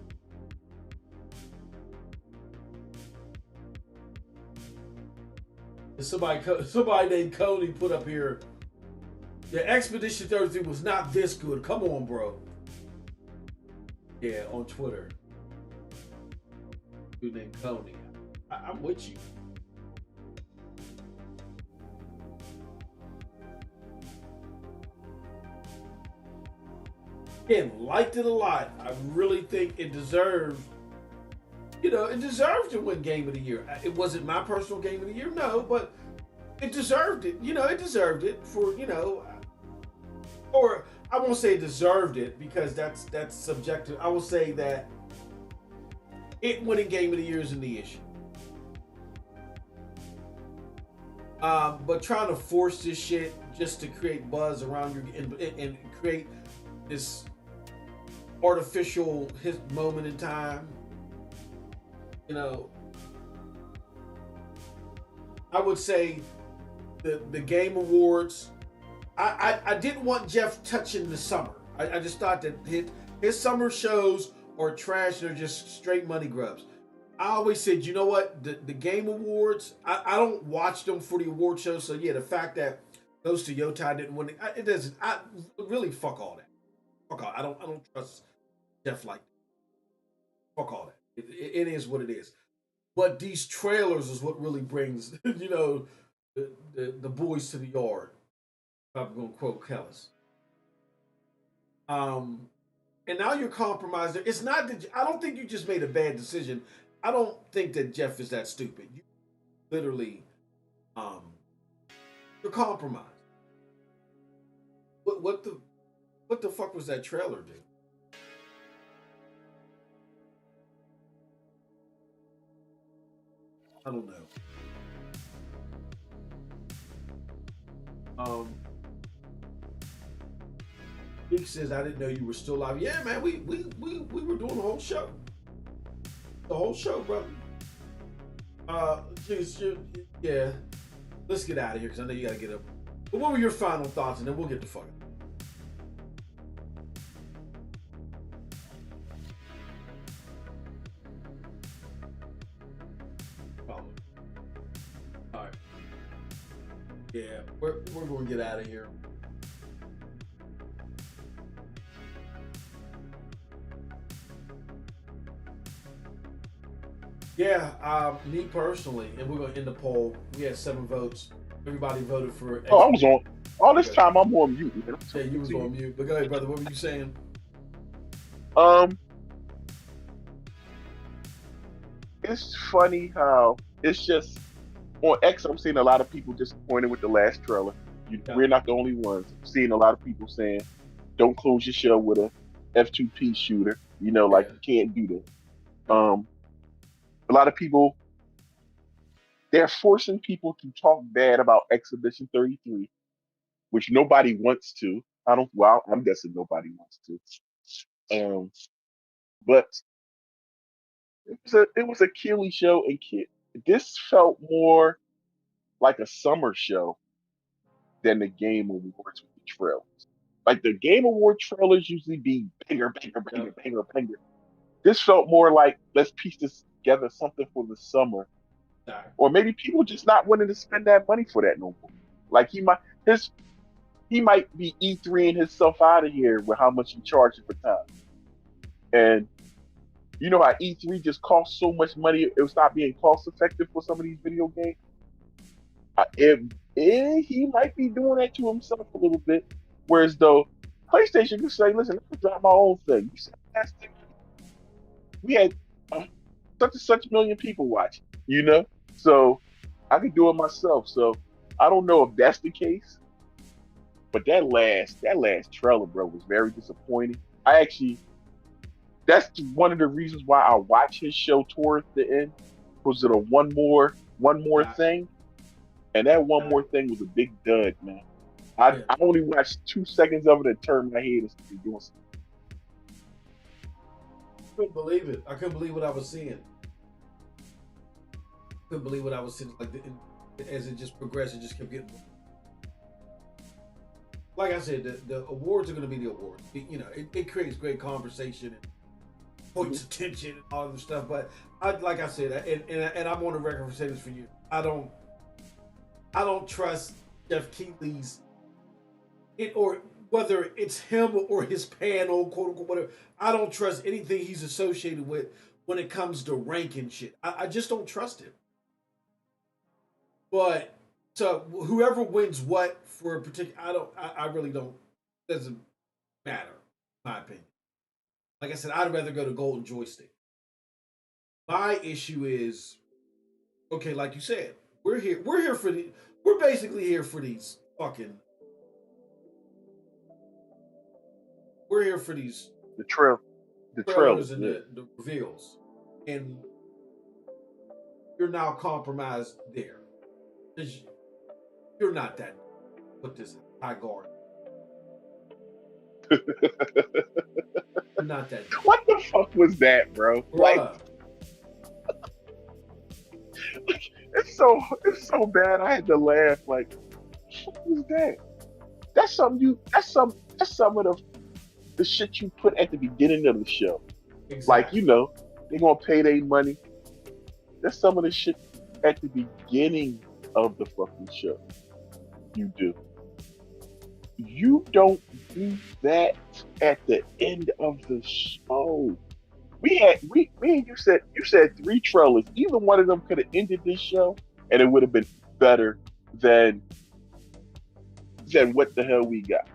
Somebody named Cody put up here, the Expedition 33 was not this good. Come on, bro. Yeah, on Twitter. Dude named Cody. I'm with you. Again, liked it a lot. I really think it deserved, it deserved to win Game of the Year. It wasn't my personal Game of the Year, no, but it deserved it. It deserved it for, or I won't say it deserved it because that's subjective. I will say that it winning Game of the Year isn't the issue. But trying to force this shit just to create buzz around your and create this artificial moment in time, I would say the Game Awards. I didn't want Geoff touching the summer. I just thought that his summer shows are trash. They're just straight money grubs. I always said, you know what? The Game Awards, I don't watch them for the award shows. So yeah, the fact that those to GOTY didn't win, it doesn't. I really fuck all that. Fuck all. I don't trust Geoff like that. Fuck all that. It is what it is. But these trailers is what really brings the boys to the yard. I'm going to quote Kellis. And now you're compromised. It's not that I don't think you just made a bad decision. I don't think that Geoff is that stupid. You literally, you're compromised. What the fuck was that trailer, dude? I don't know. Nick says, I didn't know you were still alive. Yeah, man, we were doing the whole show. The whole show, brother. Yeah. Let's get out of here because I know you gotta get up. But what were your final thoughts, and then we'll get the fuck out. All right. Yeah, we're gonna get out of here. Yeah, me personally, and we're gonna end the poll. We had 7 votes. Everybody voted for. Oh, I was on. All this time I'm on mute. Man. Yeah, you was on mute. But go ahead, brother. What were you saying? It's funny how it's just on X. I'm seeing a lot of people disappointed with the last trailer. We're not the only ones. I'm seeing a lot of people saying, "Don't close your show with a F2P shooter." You know, like you can't do that. A lot of people, they're forcing people to talk bad about Exhibition 33, which nobody wants to. Well, I'm guessing nobody wants to. But it was a Keighley show, and this felt more like a summer show than the Game Awards with the trailers. Like the Game Award trailers usually be bigger. This felt more like, let's piece this together, something for the summer. Or maybe people just not wanting to spend that money for that no more. Like he might be E3ing himself out of here with how much he charging for time. And you know how E3 just costs so much money, it was not being cost effective for some of these video games. He might be doing that to himself a little bit. Whereas though PlayStation could say, listen, let me drop my own thing. We had such and such million people watching, you know? So I could do it myself. So I don't know if that's the case. But that last trailer, bro, was very disappointing. That's one of the reasons why I watch his show towards the end. Was it a one more thing? And that one more thing was a big dud, man. I only watched 2 seconds of it and turned my head and started doing something. I couldn't believe it. I couldn't believe what I was seeing. Couldn't believe what I was seeing. Like as it just progressed, it just kept getting. Like I said, the awards are going to be the awards. You know, it creates great conversation and points attention and all this stuff. But like I said, and I'm on the record for saying this for you. I don't trust Geoff Keighley's or whether it's him or his panel, quote unquote, whatever. I don't trust anything he's associated with when it comes to ranking shit. I just don't trust him. But so whoever wins what for a particular, I really don't. Doesn't matter, in my opinion. Like I said, I'd rather go to Golden Joystick. My issue is, okay, like you said, we're basically here for these fucking. We're here for these the trailers and the reveals, and you're now compromised there. You're not that. Put this high guard. You're not that. What the fuck was that, bro? Like, it's so bad. I had to laugh. Like, what was that? That's some of the shit you put at the beginning of the show. Exactly. Like, you know, they're gonna pay their money. That's some of the shit at the beginning of the fucking show. You do. You don't do that at the end of the show. You said 3 trailers. Either one of them could have ended this show and it would have been better then what the hell we got?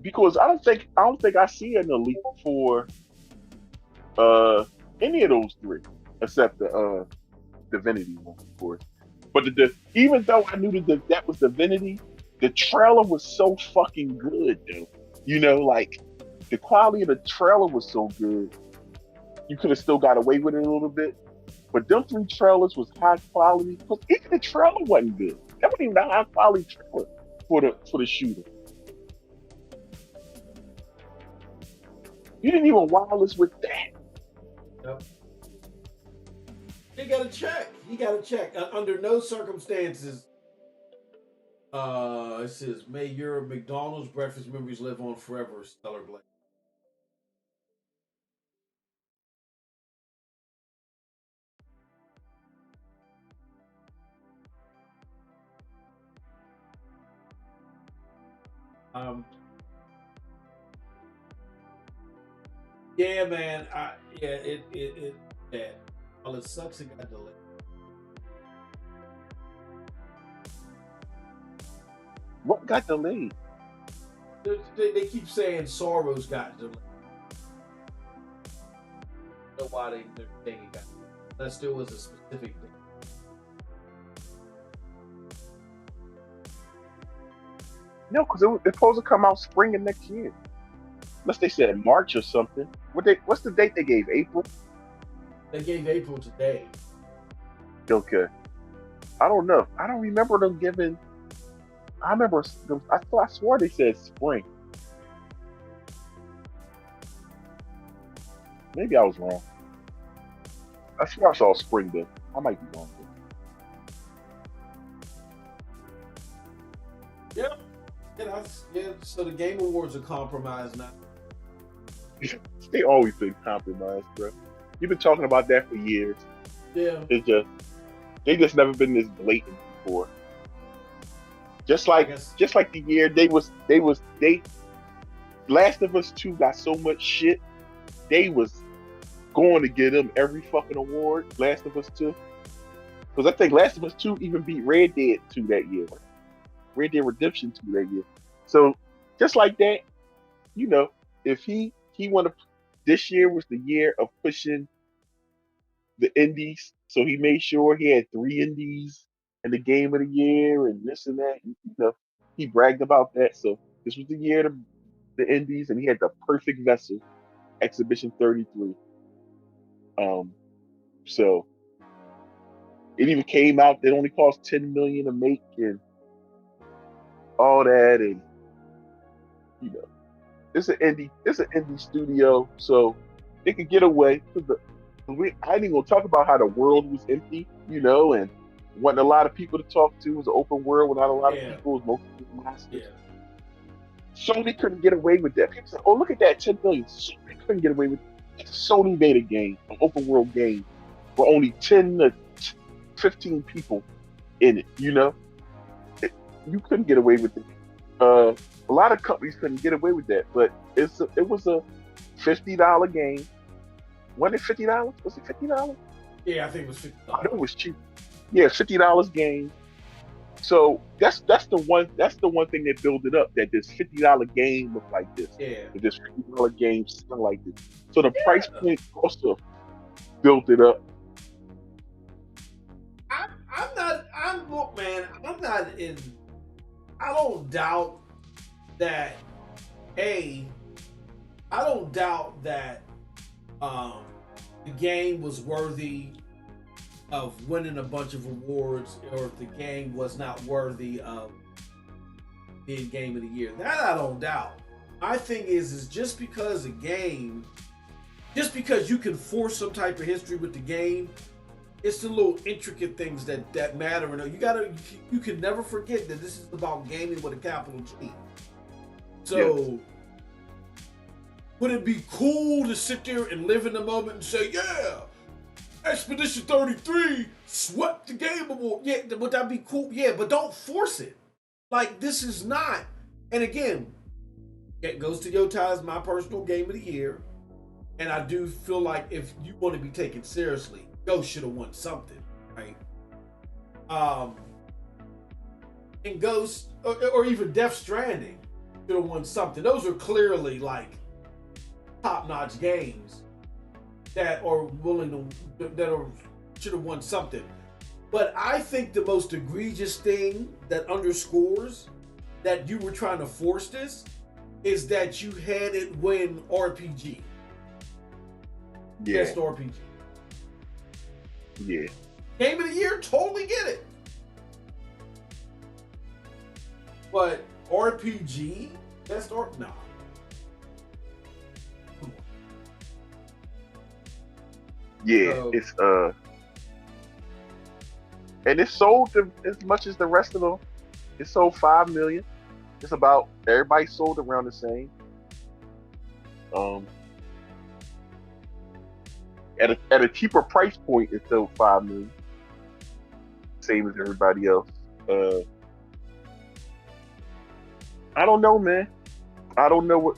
Because I don't think I see an elite for any of those three, except the Divinity one, of course. But even though I knew that was Divinity, the trailer was so fucking good, dude. You know, like the quality of the trailer was so good. You could have still got away with it a little bit. But them three trailers was high quality. Because even the trailer wasn't good. That wasn't even a high quality trailer for the shooter. You didn't even wireless with that. Yep. He got to check. He got to check. Under no circumstances, it says, may your McDonald's breakfast memories live on forever, Stellar Blade. Yeah, man. It bad. Well, it sucks it got delayed. What got delayed? They keep saying Sorrows got delayed. I don't know why they're saying it got delayed. Unless there was a specific thing. No, because it's supposed to come out spring of next year. Unless they said March or something. What's the date they gave? April? They gave April today. Okay. I don't know. I don't remember them giving. I remember. I swore they said spring. Maybe I was wrong. I swear I saw spring though. I might be wrong. Yep. Yeah, so the Game Awards are compromised now. They always been compromised, bro. You've been talking about that for years. Yeah. They just never been this blatant before. Just like the year they Last of Us 2 got so much shit, they was going to give them every fucking award, Last of Us 2. Because I think Last of Us 2 even beat Red Dead 2 that year. Red Dead Redemption 2 that year. So just like that, you know, if he wanted, this year was the year of pushing the indies. So he made sure he had 3 indies in the game of the year and this and that. And, you know, he bragged about that. So this was the year of the indies, and he had the perfect vessel, Exhibition 33. So it even came out that only cost $10 million to make and all that, and you know, it's an indie studio, so they could get away. I ain't even gonna talk about how the world was empty, you know, and wasn't a lot of people to talk to. It was an open world without a lot of people. It was mostly masters. Sony couldn't get away with that. People said, "Oh, look at that, 10 million." Sony couldn't get away with it. Sony made a game, an open world game, with only 10 to 15 people in it. You know, you couldn't get away with it. A lot of companies couldn't get away with that, but it was a $50 game. Wasn't it $50? Was it $50? Yeah, I think it was $50. I know it was cheap. Yeah, $50 game. So that's the one thing that built it up, that this $50 game looked like this. Yeah. That this $50 game sound like this. So the price point also built it up. I don't doubt that. I don't doubt that the game was worthy of winning a bunch of awards, or if the game was not worthy of being Game of the Year. That I don't doubt. My thing is just because just because you can force some type of history with the game, it's the little intricate things that matter. And you can never forget that this is about gaming with a capital G. So, would it be cool to sit there and live in the moment and say, yeah, Expedition 33 swept the Game Award? Yeah, would that be cool? Yeah, but don't force it. Like, this is not. And again, it goes to GOTY, my personal Game of the Year. And I do feel like if you want to be taken seriously, Go should have won something, right? And Ghost, or even Death Stranding, should have won something. Those are clearly like top-notch games that are should have won something. But I think the most egregious thing that underscores that you were trying to force this is that you had it win RPG. Yeah. Best RPG. Yeah. Game of the year, totally get it. But RPG, best or no. Yeah, it's and it sold as much as the rest of them. It sold 5 million. It's about everybody sold around the same. At a cheaper price point, it sold 5 million. Same as everybody else. I don't know, man. I don't know.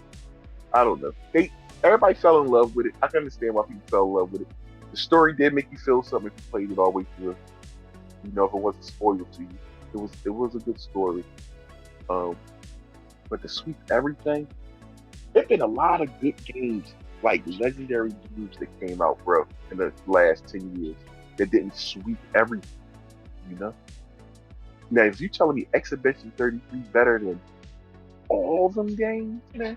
Everybody fell in love with it. I can understand why people fell in love with it. The story did make you feel something if you played it all the way through. You know, if it wasn't spoiled to you, it was a good story. But to sweep everything, there've been a lot of good games, like legendary games that came out, bro, in the last 10 years that didn't sweep everything. You know. Now, if you telling me Exhibition 33 better than all of them games, man,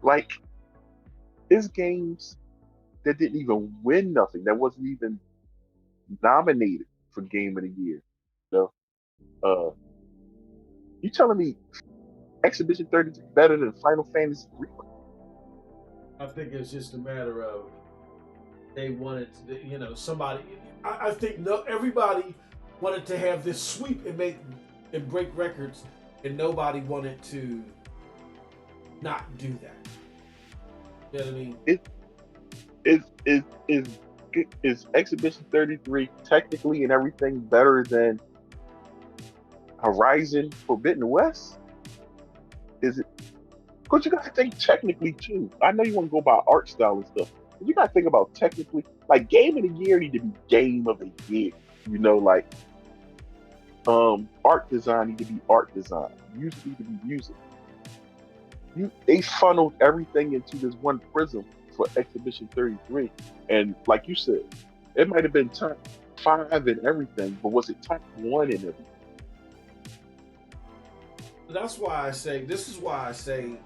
like it's games that didn't even win nothing, that wasn't even nominated for Game of the Year. You know, you telling me Exhibition 33 better than Final Fantasy 3? I think it's just a matter of they wanted to, you know, somebody. I think everybody wanted to have this sweep and break records, and nobody wanted to not do that. You know what I mean? Is Exhibition 33 technically and everything better than Horizon Forbidden West? Is it? Because you gotta think technically too. I know you want to go by art style and stuff, but you gotta think about technically. Like Game of the Year need to be Game of the Year. You know, like art design need to be art design. Music need to be music. They funneled everything into this one prism for Exhibition 33, and like you said, it might have been top 5 in everything, but was it top 1 in everything? That's why I say, this is why I say,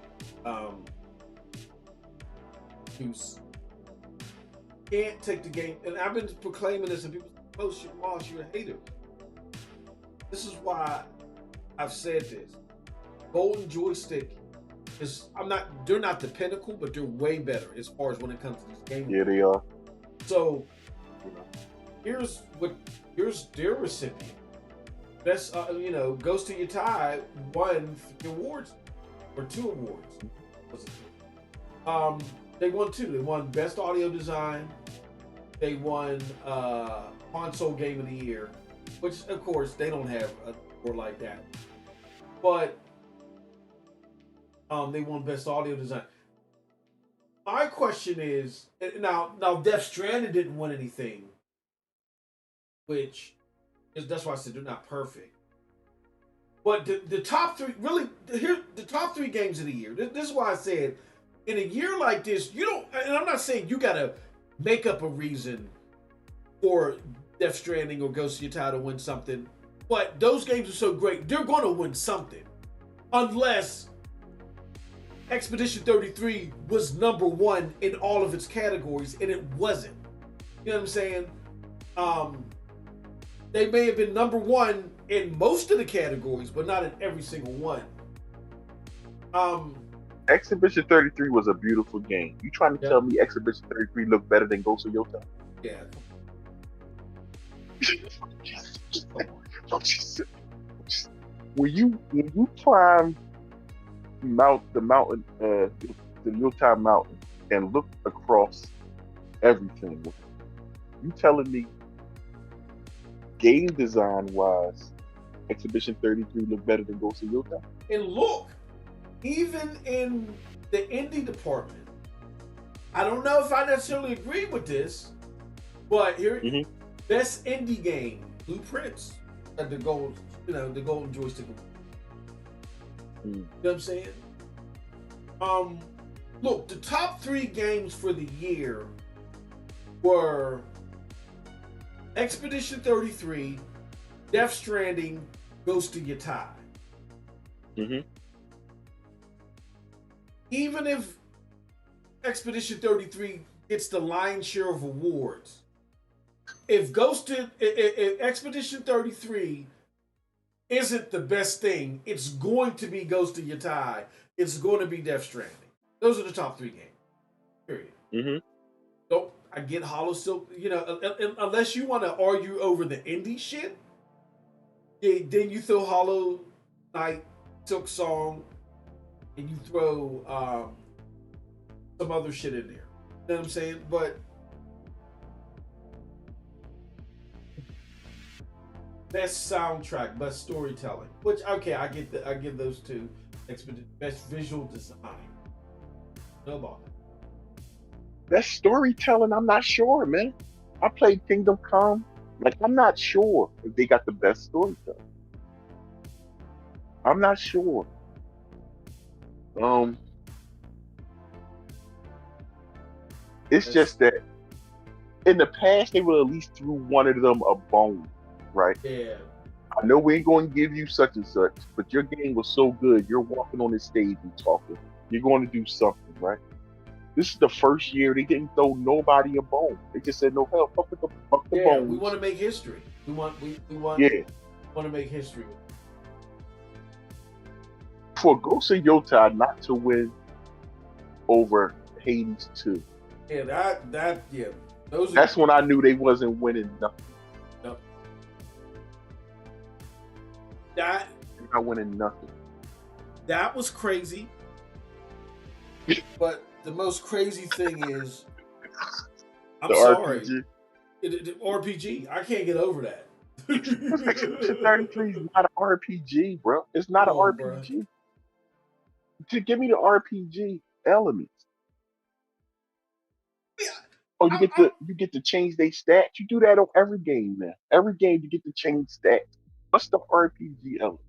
you can't take the game, and I've been proclaiming this, and people say, oh, you're a hater. This is why I've said this. Golden Joystick is, they're not the pinnacle, but they're way better as far as when it comes to this game. Yeah, they are. So, here's their recipient. Best, Ghost of Yotai won 3 awards, or 2 awards. They won 2. They won Best Audio Design. They won Console Game of the Year, which of course they don't have a award like that. But they won Best Audio Design. My question is, now Death Stranding didn't win anything, which that's why I said they're not perfect. But the top 3, really, here the top 3 games of the year. This is why I said, in a year like this, you don't. And I'm not saying you gotta make up a reason for Death Stranding or Ghost of Yotai to win something, but those games are so great, they're going to win something, unless Expedition 33 was number 1 in all of its categories, and it wasn't. You know what I'm saying? They may have been number 1 in most of the categories, but not in every single one. Exhibition 33 was a beautiful game. You trying to tell me Exhibition 33 looked better than Ghost of Yotai? Yeah. When you climb the mountain, the Yotai mountain, and look across everything, you telling me game design wise, Exhibition 33 looked better than Ghost of Yotai? And look, even in the indie department, I don't know if I necessarily agree with this, but here, Best indie game, Blueprints, at the gold, the golden joystick. You know what I'm saying? Look, the top 3 games for the year were Expedition 33, Death Stranding, Ghost of Yatai. Even if Expedition 33 gets the lion's share of awards, if Expedition 33 isn't the best thing, it's going to be Ghost of Yatai. It's going to be Death Stranding. Those are the top 3 games. Period. So I get Hollow Silk, unless you want to argue over the indie shit, then you throw Hollow Knight, Silk Song, and you throw some other shit in there. You know what I'm saying? But best soundtrack, best storytelling. Which I give those 2. Best visual design. Know about that. Best storytelling, I'm not sure, man. I played Kingdom Come. Like, I'm not sure if they got the best storytelling. I'm not sure. It's just that in the past they would at least threw one of them a bone, right? Yeah. I know we ain't going to give you such and such, but your game was so good. You're walking on the stage and talking. You're going to do something, right? This is the first year they didn't throw nobody a bone. They just said, "No hell, fuck the bones." We want to make history. We want to make history. For Ghost of Yotai not to win over Hades 2. Yeah, That's when I knew they wasn't winning nothing. Nope. They're not winning nothing. That was crazy. But the most crazy thing is, I'm sorry. RPG. The RPG. I can't get over that. 33 is not an RPG, bro. It's not an RPG. To give me the RPG elements. Oh, you get to change their stats. You do that on every game, man. Every game you get to change stats. What's the RPG element?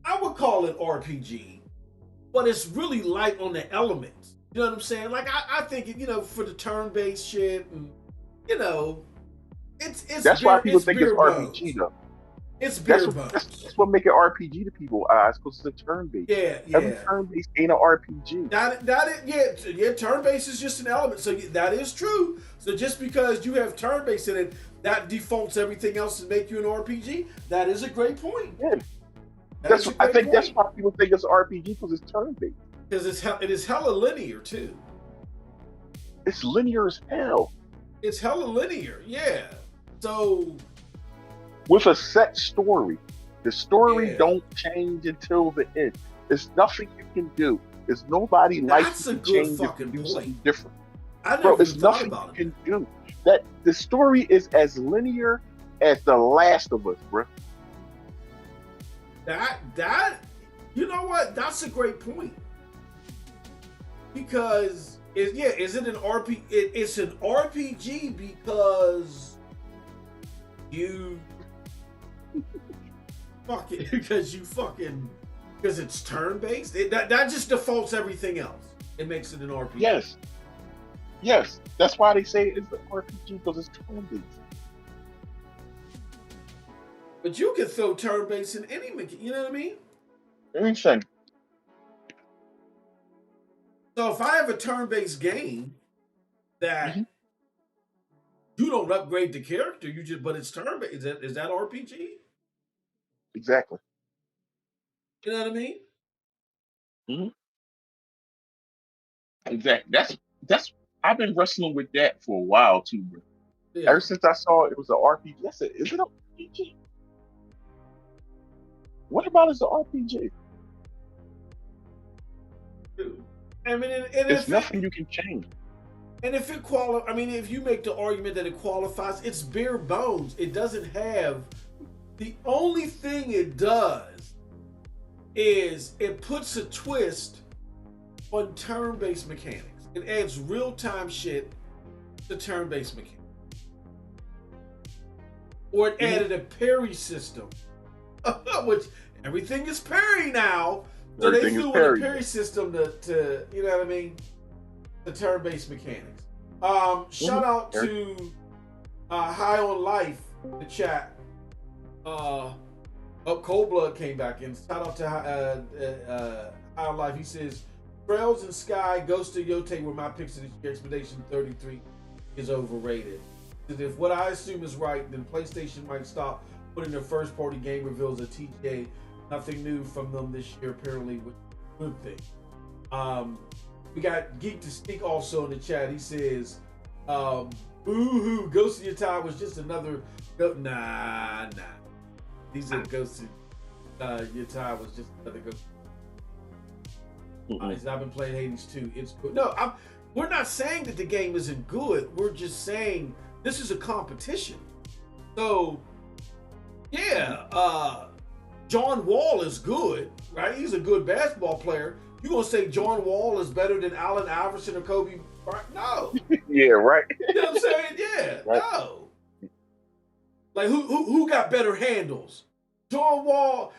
I would call it RPG, but it's really light on the elements. You know what I'm saying? Like I think for the turn-based shit, and it's that's why people think it's RPG though. It's bare bones. That's what make it RPG to people's eyes, because it's a turn-based. Yeah. Every turn-based ain't an RPG. Turn-based is just an element. So that is true. So just because you have turn-based in it, that defaults everything else to make you an RPG. That is a great point. Yeah. That's why people think it's an RPG, because it's turn-based. Because it is hella linear too. It's linear as hell. It's hella linear, yeah. So with a set story, the story don't change until the end. There's nothing you can do. There's nobody like you to change if you do something different. Bro, it's nothing you can do. That the story is as linear as The Last of Us, bro. That you know what? That's a great point. Because is it an RPG? It's an RPG because you because it's turn-based. That just defaults everything else. It makes it an RPG. Yes. That's why they say it's an RPG, because it's turn-based. But you can throw turn-based in any, you know what I mean? Anything. So if I have a turn-based game that you don't upgrade the character, but it's turn-based, is that RPG? Exactly. You know what I mean? Mm-hmm. Exactly. That's I've been wrestling with that for a while too, bro. Yeah. Ever since I saw it was an RPG, I said, "Is it an RPG? What about it's an RPG?" Dude. I mean, it's nothing you can change. And if it if you make the argument that it qualifies, it's bare bones. It doesn't have. The only thing it does is it puts a twist on turn-based mechanics. It adds real-time shit to turn-based mechanics. or it added a parry system, which everything is parry now. So they threw in a parry system to you know what I mean, the turn-based mechanics. Shout out to High on Life, the chat. Cold Blood came back in. Shout out to High on Life. He says, Trails and Sky, Ghost of Yote were my picks of this year. Expedition 33 is overrated. If what I assume is right, then PlayStation might stop putting their first-party game reveals at TJ. Nothing new from them this year, apparently, which is a good thing. We got Geek to Speak also in the chat. He says, boo-hoo, Ghost of Yotai was just another... Nah. He said Ghost of Yotai was just another Ghost. He said, I've been playing Hades 2. It's good. No, we're not saying that the game isn't good. We're just saying this is a competition. So, yeah, John Wall is good, right? He's a good basketball player. You gonna say John Wall is better than Allen Iverson or Kobe Bryant? No. Yeah, right. You know what I'm saying? Yeah, right. No. Like who got better handles? John Wall.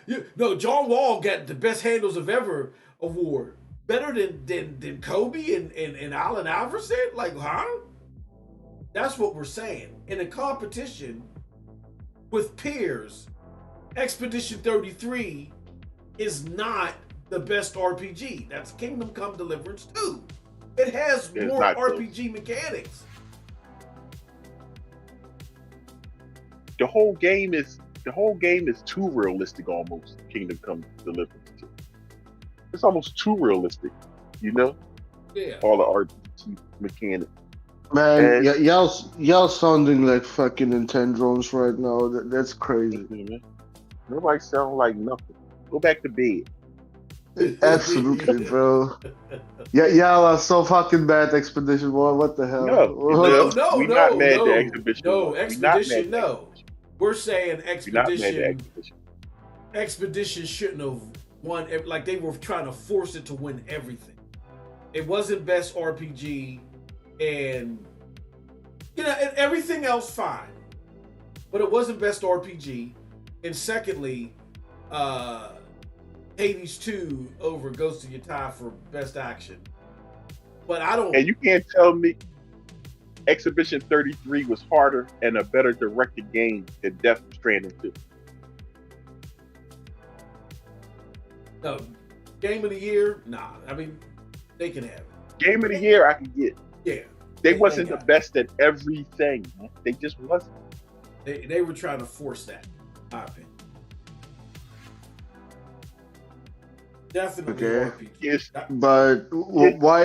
John Wall got the best handles of ever award. Better than Kobe and Allen Iverson? Like, huh? That's what we're saying. In a competition with peers, Expedition 33 is not the best RPG. That's Kingdom Come Deliverance 2. It has more RPG mechanics. The whole game is too realistic almost. Kingdom Come Deliverance 2. It's almost too realistic, you know? Yeah. All the RPG mechanics. Man, y'all sounding like fucking Nintendros right now. That's crazy. Nobody sound like nothing. Go back to bed. Absolutely, bro. Yeah, y'all are so fucking bad, Expedition 1. What the hell? No, we're not mad at Expedition. No, Expedition, no. We're saying Expedition shouldn't have won. Like, they were trying to force it to win everything. It wasn't best RPG, and and everything else fine, but it wasn't best RPG. And secondly, Hades 2 over Ghost of Yotai for best action. But I don't. And you can't tell me Exhibition 33 was harder and a better directed game than Death Stranding 2. No, Game of the Year, nah. I mean, they can have it. Game of the Year, I can get. Yeah. They wasn't the best at everything. Man. They just wasn't. They were trying to force that, in my opinion. Definitely RPG. Yes. But why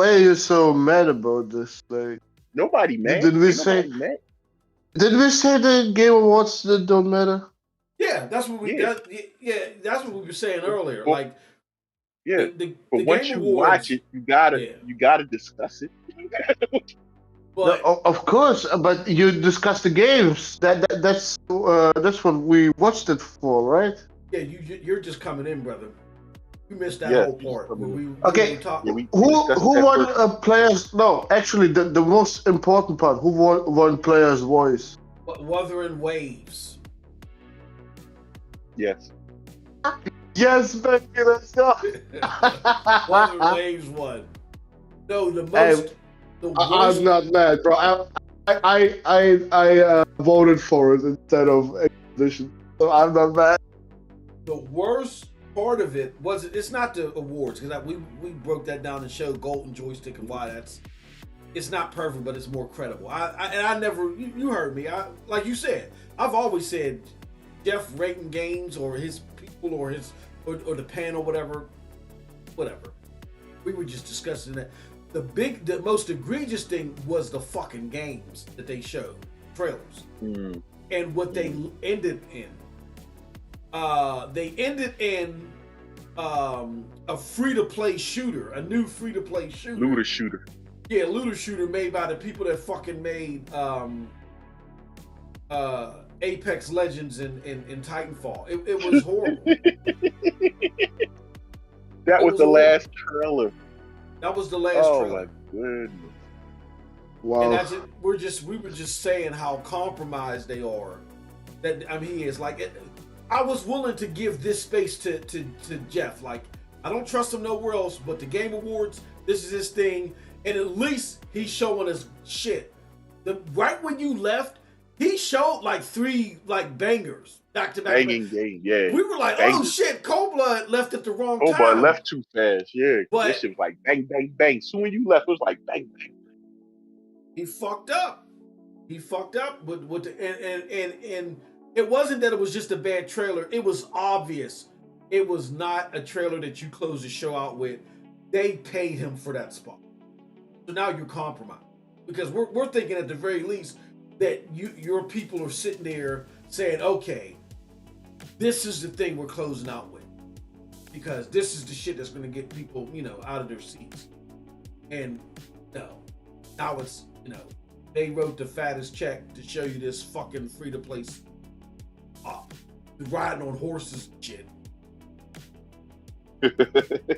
are you so mad about this? Like, nobody mad. Did we say the Game Awards that don't matter? Yeah, that's what we. That's what we were saying earlier. Well, like, but once you watch it, you gotta discuss it. But of course, but you discuss the games. That's what we watched it for, right? Yeah, you're just coming in, brother. You missed that whole part. Who won players? No, actually, the most important part. Who won players' voice? Wuthering Waves. Yes. Yes, baby, let's go. Wuthering Waves won. No, the most. I'm not mad, bro. I voted for it instead of Expedition, so I'm not mad. The worst part of it was it's not the awards, because we broke that down and showed Golden Joystick and why it's not perfect, but it's more credible. I never, you heard me. Like you said, I've always said Geoff rating games or his people or the panel, whatever. We were just discussing that. The most egregious thing was the fucking games that they showed, trailers, and what they ended in. They ended in a free-to-play shooter, a new free-to-play shooter. Looter shooter. Yeah, looter shooter made by the people that fucking made Apex Legends and Titanfall. It was horrible. That was the last trailer. That was the last trailer. Oh my goodness. Wow. And that's it. We were just saying how compromised they are. That I mean, he is like. I was willing to give this space to Geoff. Like, I don't trust him nowhere else. But the Game Awards, this is his thing, and at least he's showing us shit. Right when you left, he showed like 3 like bangers back to back. Banging game, yeah. We were like, Bangers. oh shit, Cold Blood left at the wrong Cold time. Blood left too fast, yeah. But this shit was like bang, bang, bang. Soon when you left, it was like bang, bang. He fucked up. He fucked up with the, and it wasn't that it was just a bad trailer. It was obvious. It was not a trailer that you close the show out with. They paid him for that spot. So now you're compromised. Because we're thinking at the very least that your people are sitting there saying, okay, this is the thing we're closing out with. Because this is the shit that's going to get people, out of their seats. And no. Now it's, they wrote the fattest check to show you this fucking free-to-play riding on horses and shit.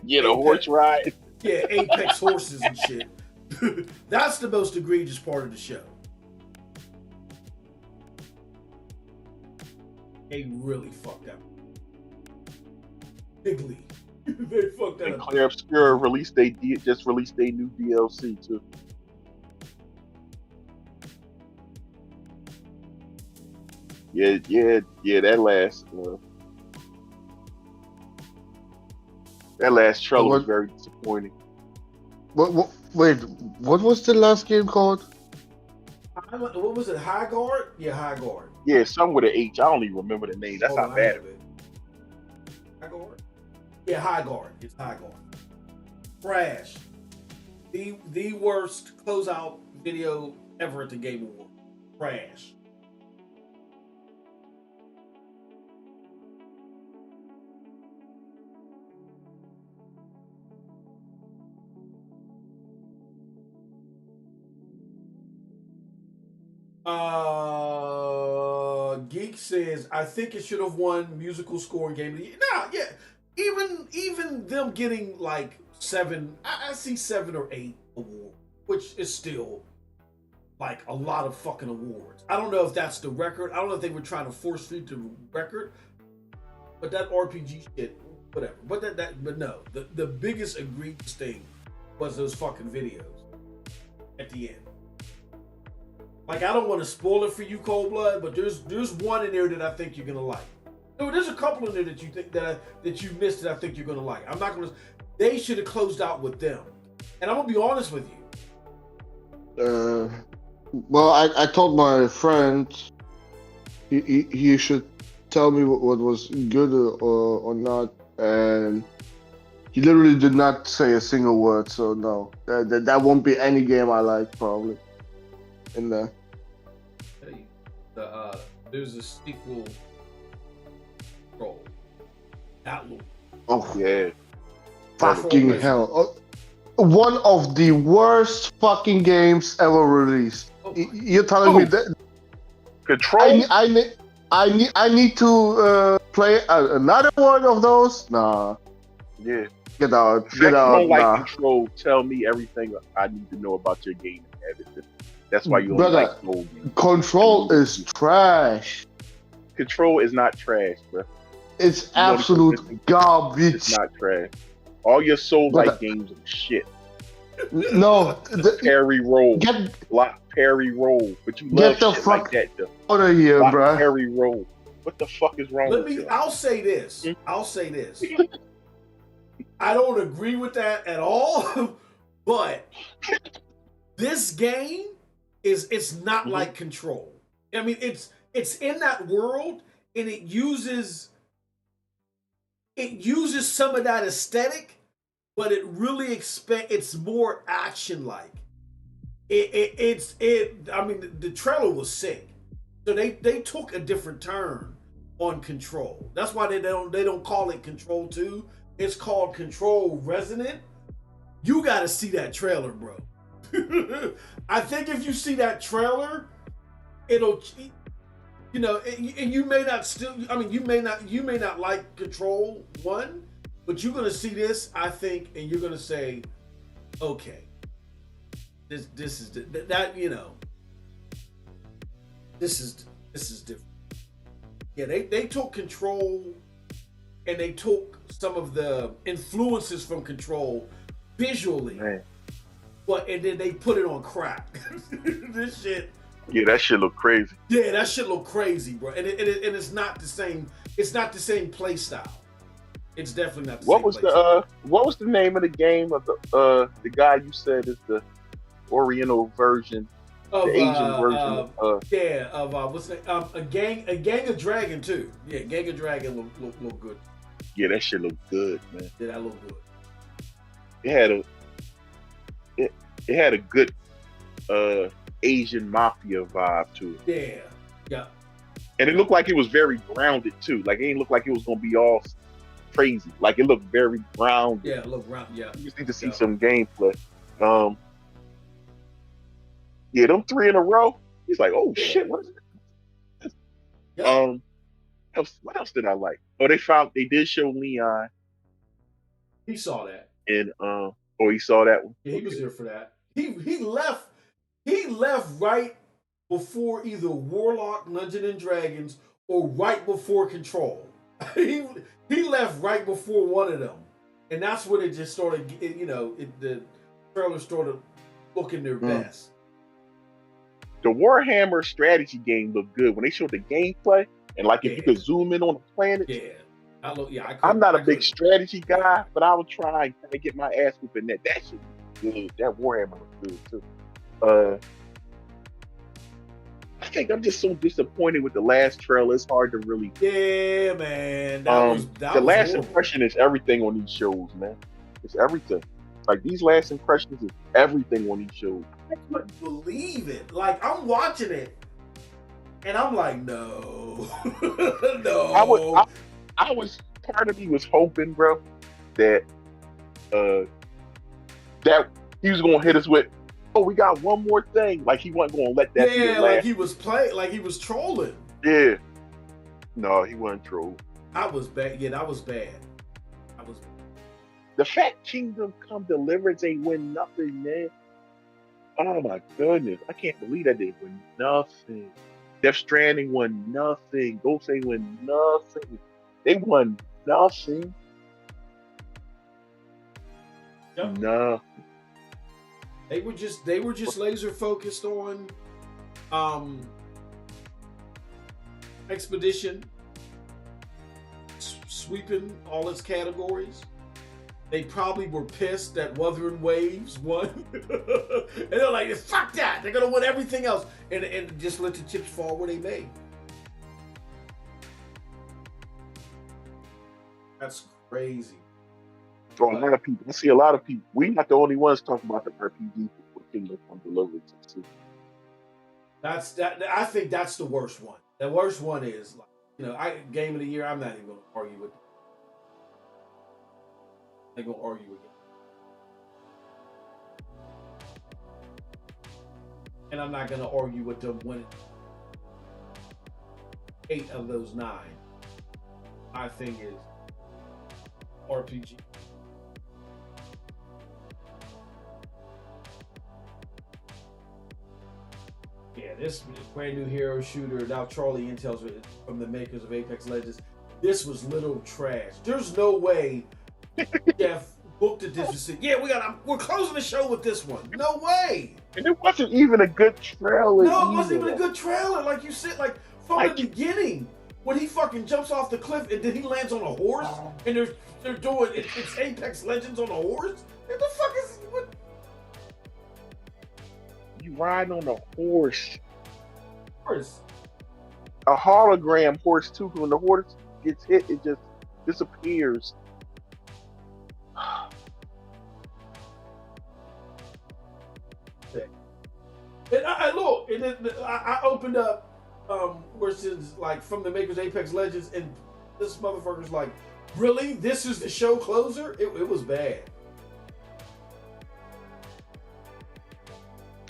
Yeah, the horse ride. Yeah, Apex horses and shit. That's the most egregious part of the show. They really fucked up. Bigly. They fucked And up. Claire Obscure just released their new DLC too. Yeah, that last trailer was very disappointing. Wait, what was the last game called? What was it? High Guard? Yeah, High Guard. Yeah, some with an H. I don't even remember the name. That's how bad it is. High Guard? Yeah, High Guard. It's High Guard. Trash. The worst closeout video ever at the Game Awards. Trash. Geek says, I think it should have won musical score and game of the year. Nah, yeah. Even them getting like 7, I see 7 or 8 awards, which is still like a lot of fucking awards. I don't know if that's the record. I don't know if they were trying to force feed the record, but that RPG shit, whatever. But no, the biggest egregious thing was those fucking videos at the end. Like, I don't want to spoil it for you, Cold Blood, but there's one in there that I think you're gonna like. No, there's a couple in there that you think that you missed that I think you're gonna like. I'm not gonna. They should have closed out with them, and I'm gonna be honest with you. Well, I told my friend he should tell me what was good or not, and he literally did not say a single word. So no, that won't be any game I like probably in there. There's a sequel. That look. Oh yeah. Fucking hell! One of the worst fucking games ever released. You're telling me that? Control. I need to play another one of those? Nah. Yeah. Get out. If you don't like Control, tell me everything I need to know about your game. That's why you don't like Control. Control is trash. Control is not trash, bro. It's absolute garbage. It's not trash. All your Soul-like games are shit. No. Parry roll. Block, parry roll. But you love shit like that, though. Out of here, block, bro. Parry roll. What the fuck is wrong with you? I'll say this. I don't agree with that at all, but this game it's not like Control. I mean, it's in that world, and it uses some of that aesthetic, but it really it's more action like. I mean, the trailer was sick, so they took a different turn on Control. That's why they don't call it Control 2. It's called Control Resonant. You got to see that trailer, bro. I think if you see that trailer, it'll, and you may not you may not like Control 1, but you're gonna see this, I think, and you're gonna say, okay, This is that you know. This is different. Yeah, they took Control, and they took some of the influences from Control visually, and then they put it on crack. This shit. Yeah, that shit look crazy. Yeah, that shit look crazy, bro. And it's not the same. It's not the same play style. It's definitely not the same. What was the name of the game of the guy you said is the Oriental version, of, the Asian version? What's the name? A gang of Dragon too. Yeah, Gang of Dragon look good. Yeah, that shit look good, man. Yeah, that look good. It had a good Asian mafia vibe to it. Yeah. And it looked like it was very grounded too. Like it didn't look like it was gonna be all crazy. Like it looked very grounded. Yeah, look grounded. Yeah. You just need to see some gameplay. Yeah, them 3 in a row. He's like, oh shit, what is it? Yeah. What else did I like? Oh, they did show Leon. He saw that. And he saw that one. Yeah, he was there for that. He left right before either Warlock, Dungeons and Dragons, or right before Control. he left right before one of them, and that's when it just started. The trailer started looking their best. The Warhammer strategy game looked good when they showed the gameplay, and like if you could zoom in on the planet. Yeah, I'm not a big strategy guy, but I would try and kind of get my ass whooping that. That shit was good. That Warhammer was good too. I think I'm just so disappointed with the last trailer. It's hard to really. Yeah, man. The last impression is everything on these shows, man. It's everything. Like these last impressions is everything on these shows. I couldn't believe it. Like I'm watching it, and I'm like, no, no. I was part of me was hoping, bro, that that he was gonna hit us with, oh, we got one more thing. Like he wasn't gonna let that. Yeah, like he was like he was trolling. Yeah. No, he wasn't trolling. I was bad. Yeah, that was bad. The fact Kingdom Come Deliverance ain't win nothing, man. Oh my goodness. I can't believe that they win nothing. Death Stranding won nothing. Ghost ain't win nothing. They won nothing. Yep. No. They were just laser focused on Expedition, sweeping all its categories. They probably were pissed that Wuthering Waves won. And they're like, fuck that. They're going to win everything else. And just let the chips fall where they may. That's crazy. For a lot of people. I see a lot of people. We're not the only ones talking about the RPG for Kingdom Come Deliverance. I think that's the worst one. The worst one is, Game of the Year, I'm not even going to argue with it. They're going to argue again. And I'm not going to argue with them winning 8 of those 9. My thing is RPG. Yeah, this brand new hero shooter, now Charlie Intel's from the makers of Apex Legends. This was little trash. There's no way Geoff looked at this and said, "Yeah, we're closing the show with this one." No way. And it wasn't even a good trailer. No, it wasn't even a good trailer. Like you said, from the beginning, when he fucking jumps off the cliff and then he lands on a horse, and they're doing it's Apex Legends on a horse. What the fuck is what? You riding on a horse. Horse. A hologram horse too. When the horse gets hit, it just disappears. And I opened up where it says from the makers of Apex Legends, and this motherfucker's like, really? This is the show closer? It was bad.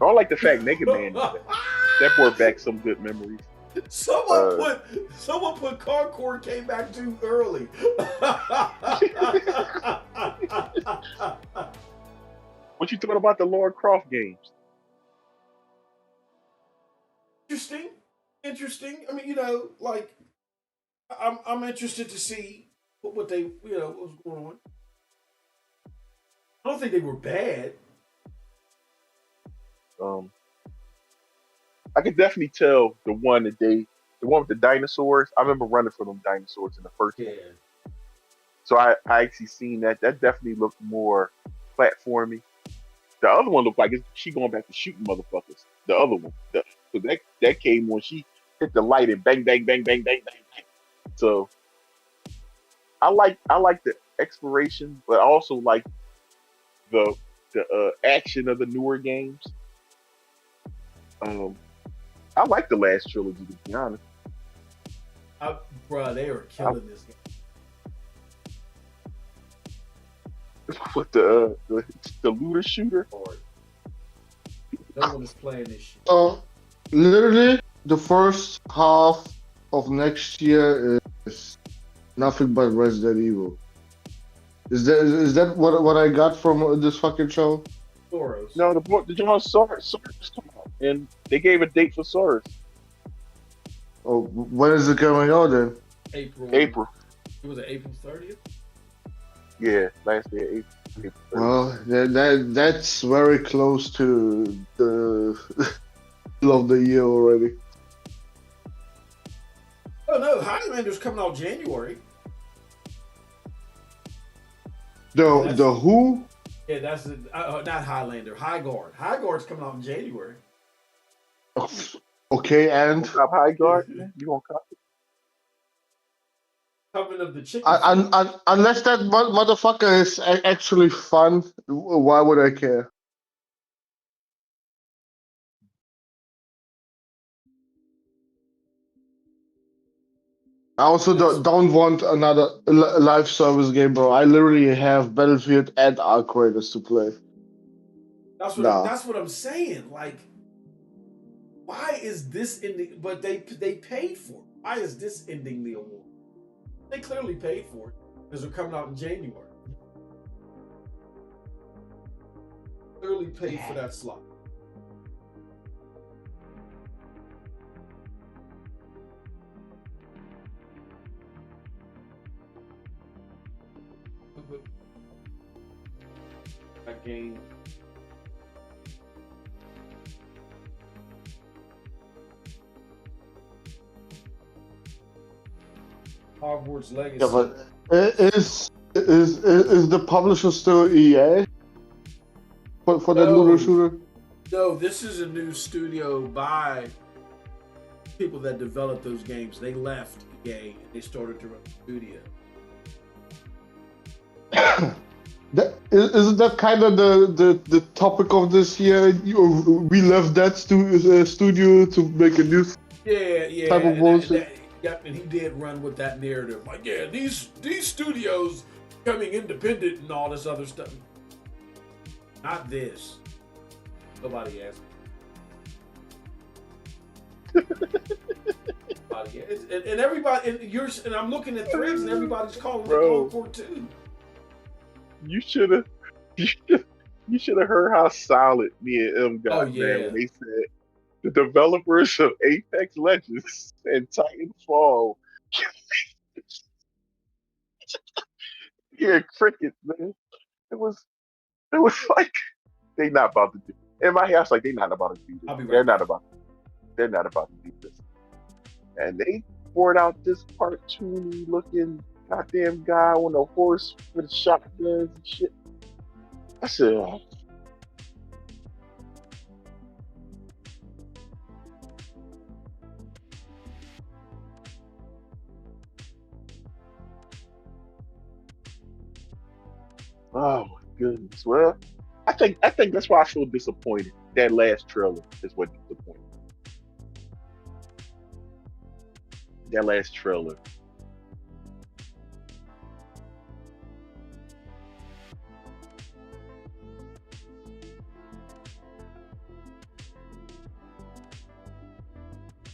I like the fact Mega Man that brought back some good memories. Someone put Concord came back too early. What you thought about the Lara Croft games? Interesting. I mean, you know, like I'm interested to see what they, you know, what was going on. I don't think they were bad. I could definitely tell the one with the dinosaurs. I remember running for them dinosaurs in the first one. So I actually seen that. That definitely looked more platformy. The other one looked like she going back to shooting motherfuckers. The other one, so that came when she hit the light and bang bang bang bang bang bang bang. So I like the exploration, but I also like the action of the newer games. I like the last trilogy, to be honest. Bruh, they were killing this game. With the looter shooter. No one is playing this shit. Literally, the first half of next year is nothing but Resident Evil. Is that what I got from this fucking show? Soros. No, the John Soros come out, and they gave a date for Soros. Oh, when is it coming out then? April. It was April 30th. Yeah, last day of April. Well, that's very close to the middle of the year already. Oh no, Highlander's coming out January. The who? Yeah, that's not Highlander. High Guard. High Guard's coming out in January. Okay, and Cop High Guard. You gonna cop it? Coming of the chicken. Unless that motherfucker is actually fun, why would I care? I also don't want another live service game, bro. I literally have Battlefield and Arc Raiders to play. That's what I'm saying. Like, why is this ending? But they paid for it. Why is this ending the award? They clearly paid for it because they're coming out in January. Clearly paid for that slot. That game. Hogwarts Legacy. Yeah, but is the publisher still EA for that looter shooter? No, this is a new studio by people that developed those games. They left EA and they started to run a studio. Isn't that kind of the topic of this year? We left that studio to make a new type of bullshit. Yep, and he did run with that narrative. Like, yeah, these studios becoming independent and all this other stuff. Not this. Nobody asked. Nobody asked. And everybody, and I'm looking at threads, and everybody's calling it Concord 2. You should have heard how solid me and M got, man, when they said the developers of Apex Legends and Titanfall. Yeah, crickets, man. It was like they not about to do it. In my house, like they not about to do this. They're not about to do this. And they poured out this cartoony looking goddamn guy on a horse with shotguns and shit. I said, oh my goodness. Well, I think that's why I feel disappointed. That last trailer is what disappointed. That last trailer.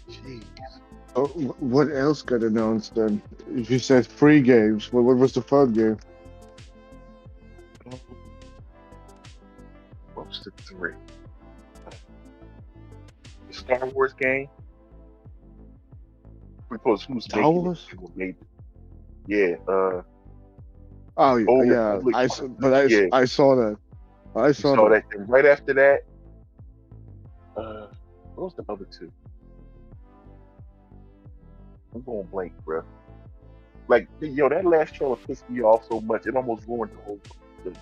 Jeez. Oh, what else got announced then? If you said free games, what was the third game? What was the three? The Star Wars game. because who's Star making Wars? it? Who made it? Yeah. Oh Old yeah, Republic. I Yeah. saw that. I You saw saw that. that. And right after that, what was the other two? I'm going blank, bro. Like, yo, that last trailer pissed me off so much. It almost ruined the whole thing.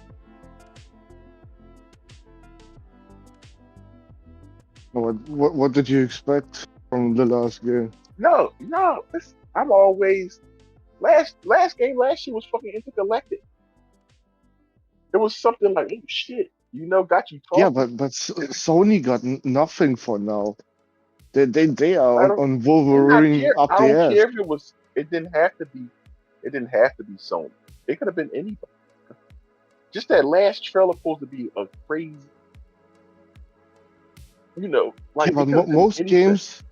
What did you expect from the last game? No. I'm always last game last year was fucking intergalactic. It was something like, oh shit, got you Yeah, talking. but Sony got nothing for now. They are I don't on and I Wolverine care. up I the don't ass. care if it was. It didn't have to be. It didn't have to be Sony. It could have been anybody. Just that last trailer supposed to be a crazy. Like Yeah, but it could have been anything.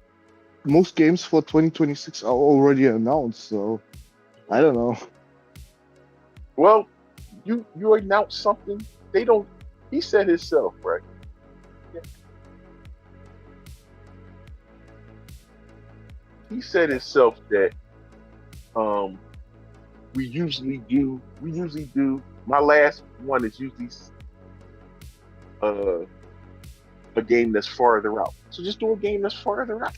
most games for 2026 are already announced. So I don't know. Well, you announce something. They don't. He said himself, right? He said himself that we usually do. My last one is usually uh, a game that's farther out. So just do a game that's farther out.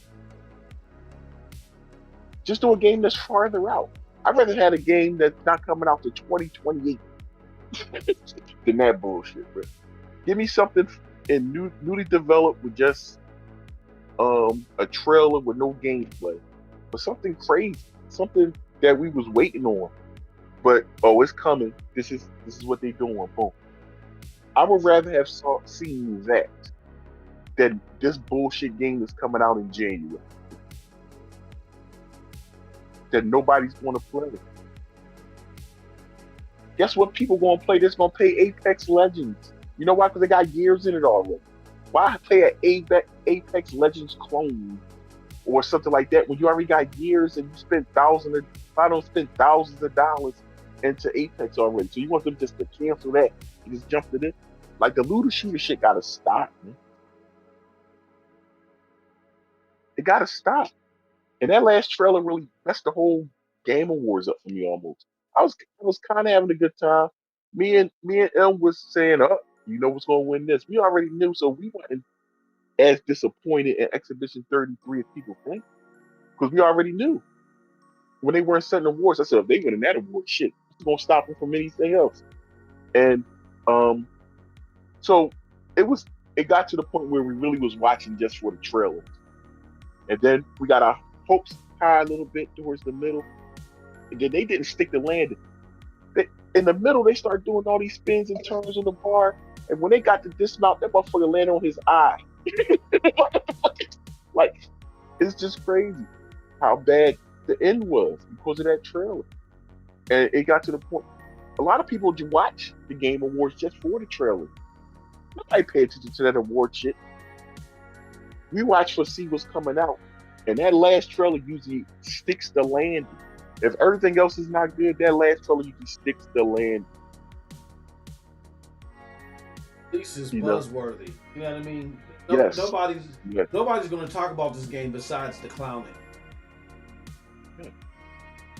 Just do a game that's farther out. I'd rather have a game that's not coming out to 2028 than that bullshit, bro. Give me something newly developed with just a trailer with no gameplay. But something crazy. Something that we was waiting on. But it's coming. This is what they doing. Boom. I would rather have seen that than this bullshit game that's coming out in January that nobody's going to play. Guess what? People going to play this? Going to play Apex Legends. You know why? Because they got years in it already. Why play an Apex Legends clone or something like that when you already got years and you spent thousands of dollars into Apex already? So you want them just to cancel that and just jump to this? Like the looter shooter shit got to stop, man. It got to stop. And that last trailer really messed the whole Game Awards up for me almost. I was kind of having a good time. Me and M was saying, you know what's going to win this. We already knew, so we weren't as disappointed in Exhibition 33 as people think, because we already knew when they weren't setting awards. I said, if they win that award, shit, it's going to stop them from anything else. And so it got to the point where we really was watching just for the trailer, and then we got our hopes high a little bit towards the middle, and then they didn't stick the landing. In the middle, they started doing all these spins and turns on the bar, and when they got to dismount, that motherfucker landed on his eye. Like, it's just crazy how bad the end was because of that trailer. And it got to the point, a lot of people watch the Game Awards just for the trailer. Nobody pay attention to that award shit. We watch for see what's coming out, and that last trailer usually sticks the landing. If everything else is not good, that last trailer usually sticks the landing. At least it's buzzworthy. You know what I mean? Yes. Nobody's going to talk about this game besides the clowning.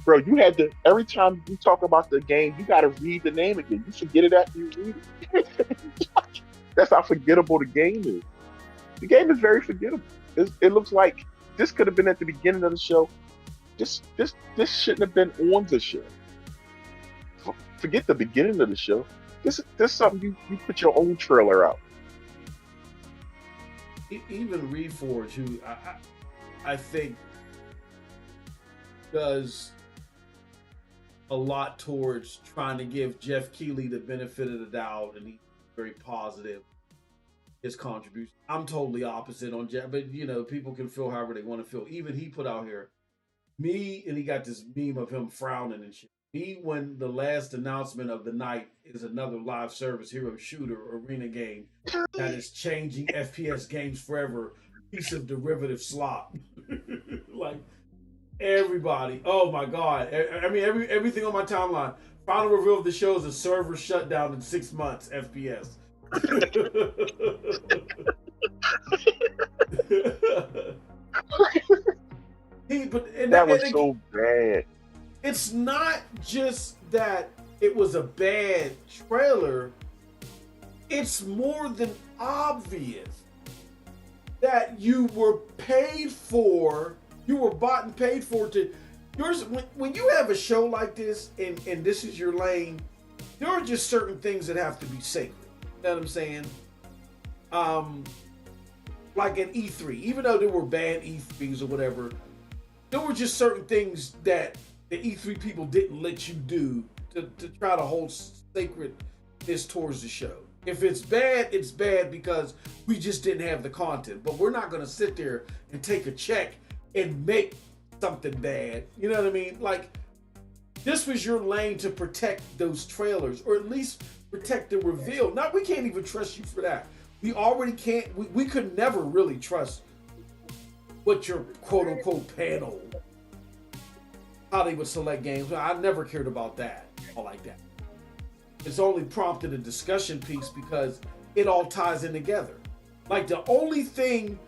Bro, you had to, every time you talk about the game, you got to read the name again. You forget it after you read it. That's how forgettable the game is. The game is very forgettable. It looks like this could have been at the beginning of the show. This shouldn't have been on the show. Forget the beginning of the show. This is something you put your own trailer out. Even Reforge, who I think does a lot towards trying to give Geoff Keighley the benefit of the doubt, and he's very positive his contribution. I'm totally opposite on Geoff, but people can feel however they want to feel. Even he put out here and he got this meme of him frowning and shit. When the last announcement of the night is another live service hero shooter arena game that is changing FPS games forever, piece of derivative slop. Like everybody, oh my god! I mean, everything on my timeline. Final reveal of the show is a server shut down in 6 months. FPS. That was so bad. It's not just that it was a bad trailer. It's more than obvious that you were paid for, you were bought and paid for to. When you have a show like this and this is your lane, there are just certain things that have to be sacred. You know what I'm saying? Like at E3, even though there were bad E3s or whatever, there were just certain things that the E3 people didn't let you do to try to hold sacredness towards the show. If it's bad because we just didn't have the content. But we're not going to sit there and take a check and make something bad. You know what I mean? Like, this was your lane to protect those trailers, or at least protect the reveal. Now, we can't even trust you for that. We already can't. We could never really trust what your quote-unquote panel, how they would select games. I never cared about that, all like that. It's only prompted a discussion piece because it all ties in together. Like, the only thing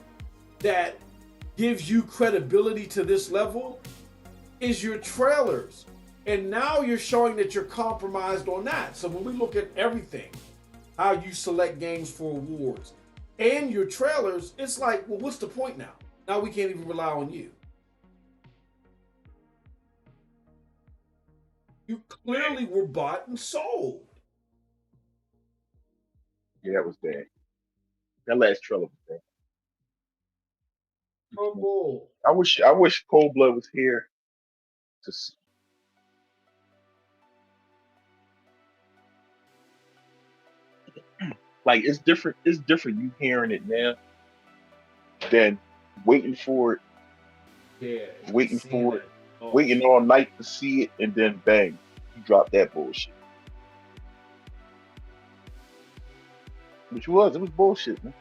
that gives you credibility to this level is your trailers. And now you're showing that you're compromised on that. So when we look at everything, how you select games for awards and your trailers, it's like, well, what's the point now? Now we can't even rely on you. You clearly were bought and sold. Yeah, that was bad. That last trailer was bad. Oh, I wish Cold Blood was here to see. Like, it's different. It's different you hearing it now than waiting for it. Yeah. Waiting for it. Waiting all night to see it, and then bang, you drop that bullshit. Which was, it was bullshit, man.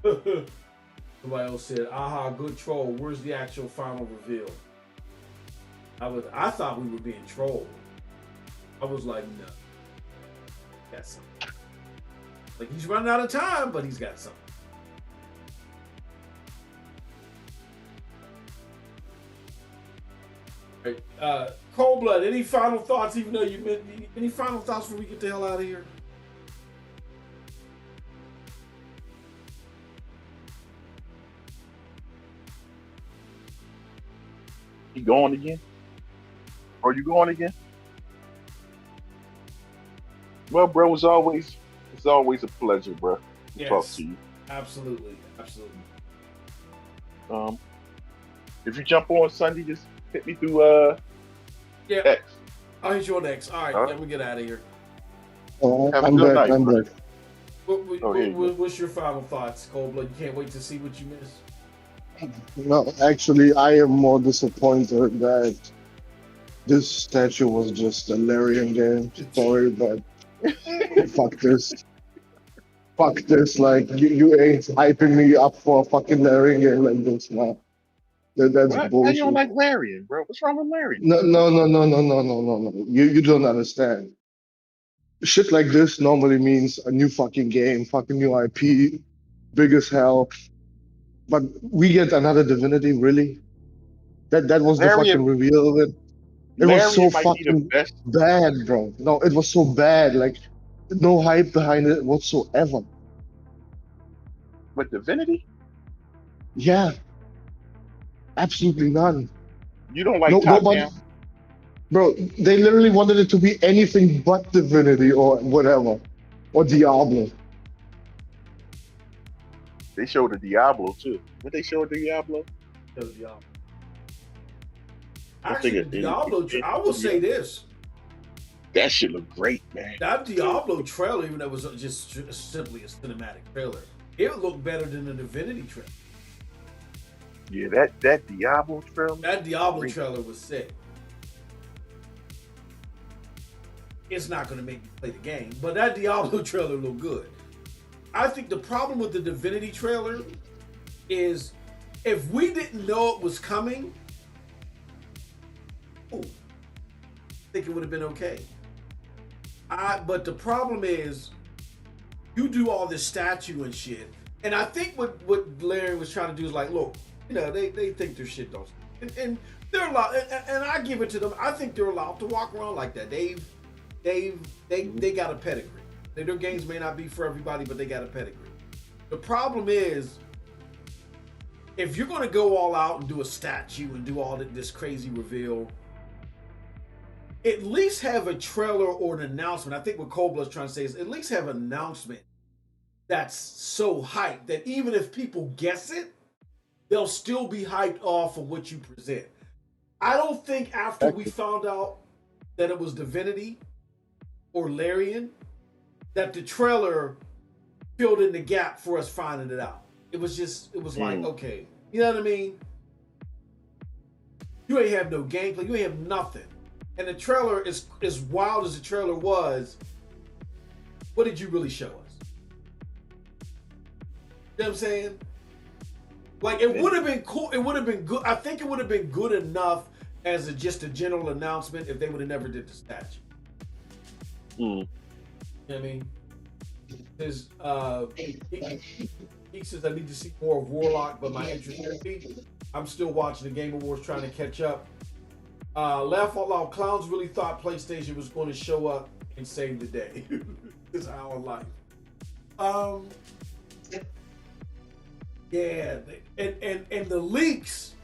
Somebody else said, aha, good troll. Where's the actual final reveal? I thought we were being trolled. I was like, no. Got something. Like, he's running out of time, but he's got something. Right. Cold Blood, any final thoughts, even though any final thoughts before we get the hell out of here? You going again? Are you going again? Well, bro, it's always a pleasure, bro, to talk to you. Absolutely. If you jump on Sunday, just hit me through X. I'll hit you on X. All right, let me get out of here. Have a good night. I'm back. What's your final thoughts, Cold Blood? You can't wait to see what you missed. No, actually, I am more disappointed that this statue was just a Larian game. Sorry, but fuck this. Fuck this. Like, you ain't hyping me up for a fucking Larian game like this now. That's What? bullshit. How you don't like Larian, bro? What's wrong with Larian? No. You don't understand. Shit like this normally means a new fucking game, fucking new IP, big as hell. But we get another Divinity, really? That was the fucking reveal of it. It was so fucking bad, bro. No, it was so bad. Like, no hype behind it whatsoever. With Divinity? Yeah. Absolutely none. You don't like Top Down? Bro, they literally wanted it to be anything but Divinity or whatever. Or Diablo. They showed the Diablo too. What they showed Diablo? Actually, Diablo, I will say this. That shit looked great, man. That Diablo trailer, even though it was just simply a cinematic trailer, it looked better than the Divinity trailer. Yeah, that Diablo trailer. That Diablo trailer was sick. It's not going to make you play the game, but that Diablo trailer looked good. I think the problem with the Divinity trailer is if we didn't know it was coming, I think it would have been okay. But the problem is, you do all this statue and shit, And I think what Larry was trying to do is like, look, they think their shit don't, and they're allowed, and I give it to them. I think they're allowed to walk around like that. They got a pedigree. Their games may not be for everybody, but they got a pedigree. The problem is, if you're going to go all out and do a statue and do all this crazy reveal, at least have a trailer or an announcement. I think what Coldblood's trying to say is at least have an announcement that's so hyped that even if people guess it, they'll still be hyped off of what you present. I don't think after we found out that it was Divinity or Larian, that the trailer filled in the gap for us finding it out. It was like, okay, you know what I mean? You ain't have no gameplay, you ain't have nothing. And the trailer, is as wild as the trailer was, what did you really show us? You know what I'm saying? Like, it would have been cool. It would have been good. I think it would have been good enough as just a general announcement if they would have never did the statue. You know what I mean? His, he says, I need to see more of Warlock, but my interest in me. I'm still watching the Game Awards trying to catch up. Laugh Out Loud, clowns really thought PlayStation was going to show up and save the day. This is our life. Yeah, and the leaks,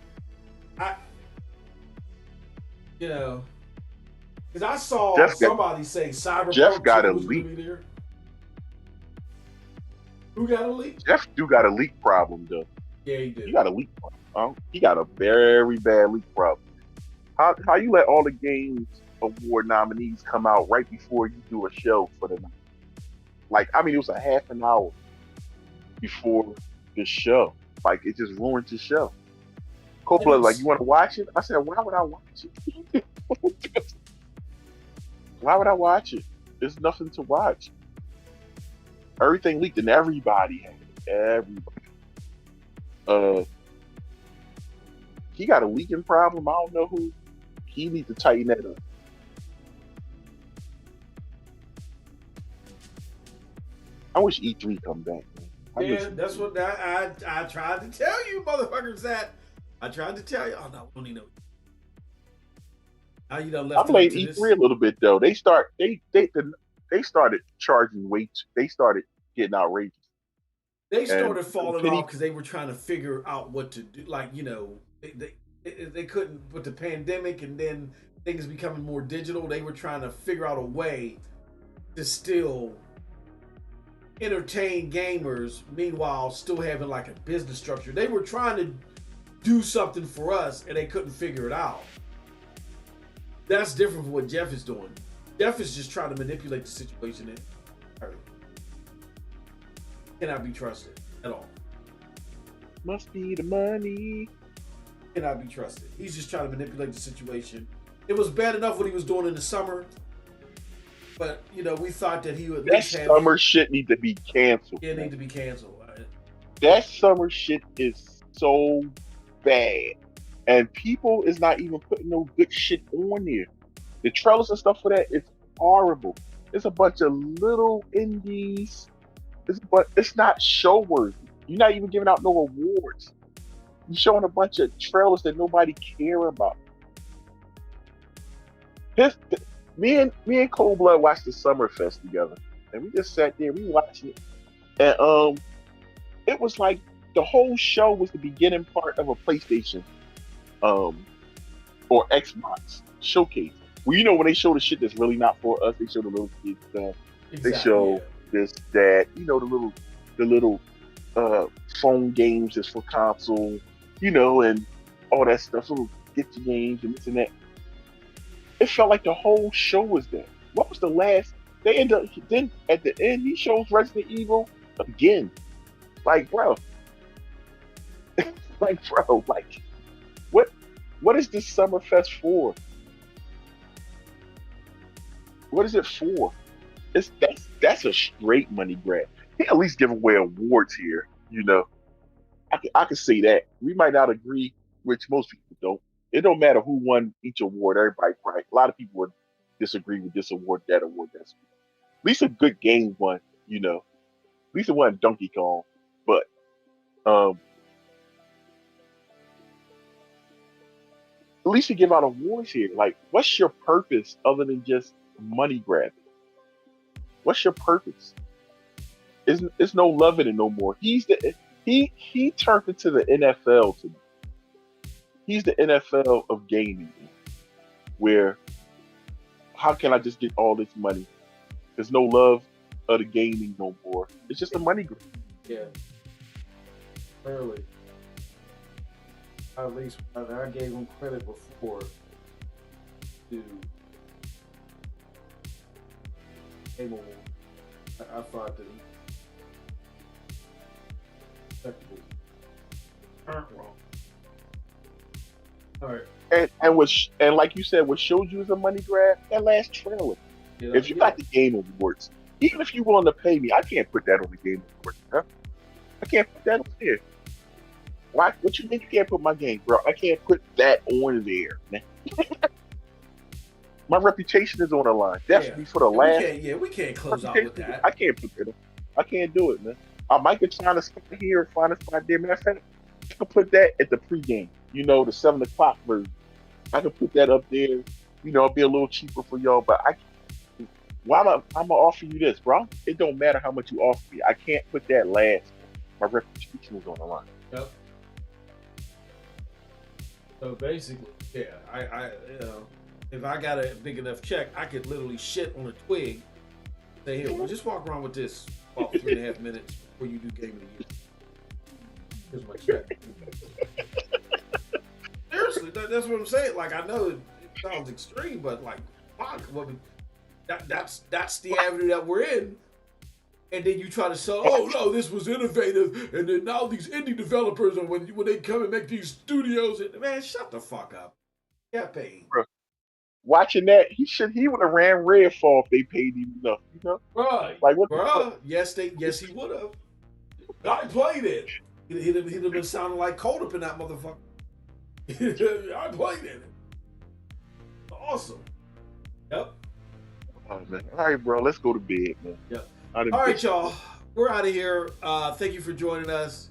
because I saw somebody say Cyberpunk. Jeff got a was leak. Gonna be there. Who got a leak? Jeff do got a leak problem though. Yeah, he did. He got a leak problem. He got a very bad leak problem. How you let all the games award nominees come out right before you do a show for the night? Like, I mean, it was a half an hour before the show. Like, it just ruined the show. Coppola like, you want to watch it? I said, why would I watch it? Why would I watch it? There's nothing to watch. Everything leaked and everybody had it. Everybody. He got a leaking problem. I don't know who. He needs to tighten that up. I wish E3 come back, man. Yeah, that's what I tried to tell you, motherfuckers. That I tried to tell you. Oh no, don't even know. Now you done left. I blame E3 a little bit though. They started charging way. They started getting outrageous. They started falling off because they were trying to figure out what to do. Like, they couldn't with the pandemic and then things becoming more digital. They were trying to figure out a way to still entertain gamers, meanwhile still having like a business structure. They were trying to do something for us and they couldn't figure it out. That's different from what Jeff is doing. Jeff is just trying to manipulate the situation and cannot be trusted at all. Must be the money. Cannot be trusted. He's just trying to manipulate the situation. It was bad enough what he was doing in the summer, but we thought that he would. That summer shit need to be canceled. It need to be canceled. Right? That summer shit is so bad, and people is not even putting no good shit on there. The trailers and stuff for that is horrible. It's a bunch of little indies. But it's not show worthy. You're not even giving out no awards. You're showing a bunch of trailers that nobody care about. Me and Cold Blood watched the Summerfest together, and we just sat there, we watched it, and it was like the whole show was the beginning part of a PlayStation, or Xbox showcase. Well, when they show the shit that's really not for us, they show the little kids stuff. Exactly, they show this, that, the little phone games that's for console, and all that stuff, little get your games and this and that. It felt like the whole show was there. What was the last? They end up then at the end he shows Resident Evil again. Like, bro. What is this Summerfest for? What is it for? That's a straight money grab. He at least give away awards here, I can say that. We might not agree, which most people don't. It don't matter who won each award. Everybody probably, a lot of people would disagree with this award, that award, that's at least a good game won, At least it wasn't Donkey Kong. But at least you give out awards here. Like, what's your purpose other than just money grabbing? What's your purpose? It's no love in it no more. He turned into the NFL to me. He's the NFL of gaming, where how can I just get all this money? There's no love of the gaming no more. It's just a money grab. Yeah. Clearly. At least I gave him credit before to Game Award. I thought that he wrong. All right. And like you said, what showed you as a money grab, that last trailer. Yeah, if you got the Game Awards, even if you willing to pay me, I can't put that on the Game Awards. Huh? I can't put that on there. Why? What you think you can't put my game, bro? I can't put that on there, man. My reputation is on the line. Definitely for the last. We can't close out with that. I can't put that on. I can't do it, man. I might get trying to spot here, find a spot there. Matter of fact, I can put that at the pregame. You know, the 7 o'clock version. I can put that up there. You know, it'll be a little cheaper for y'all, but I'm gonna offer you this, bro. It don't matter how much you offer me. I can't put that last. My reputation is on the line. Yep. So basically, yeah, I if I got a big enough check, I could literally shit on a twig. Say, here, well, just walk around with this about 3.5 minutes before you do Game of the Year. Here's my check. Seriously, that's what I'm saying. Like, I know it sounds extreme, but like, fuck, that's the avenue that we're in. And then you try to sell, oh no, this was innovative, and then now these indie developers, and when they come and make these studios, and man, shut the fuck up. Yeah, paid. Bro, watching that, he would have ran Redfall if they paid him enough, you know? Right. Like what? Yes, he would have. I played it. He'd have been sounding like Cold up in that motherfucker. I played it. Awesome. Yep. Oh man. All right, bro. Let's go to bed, man. Yep. All right, y'all. We're out of here. Thank you for joining us.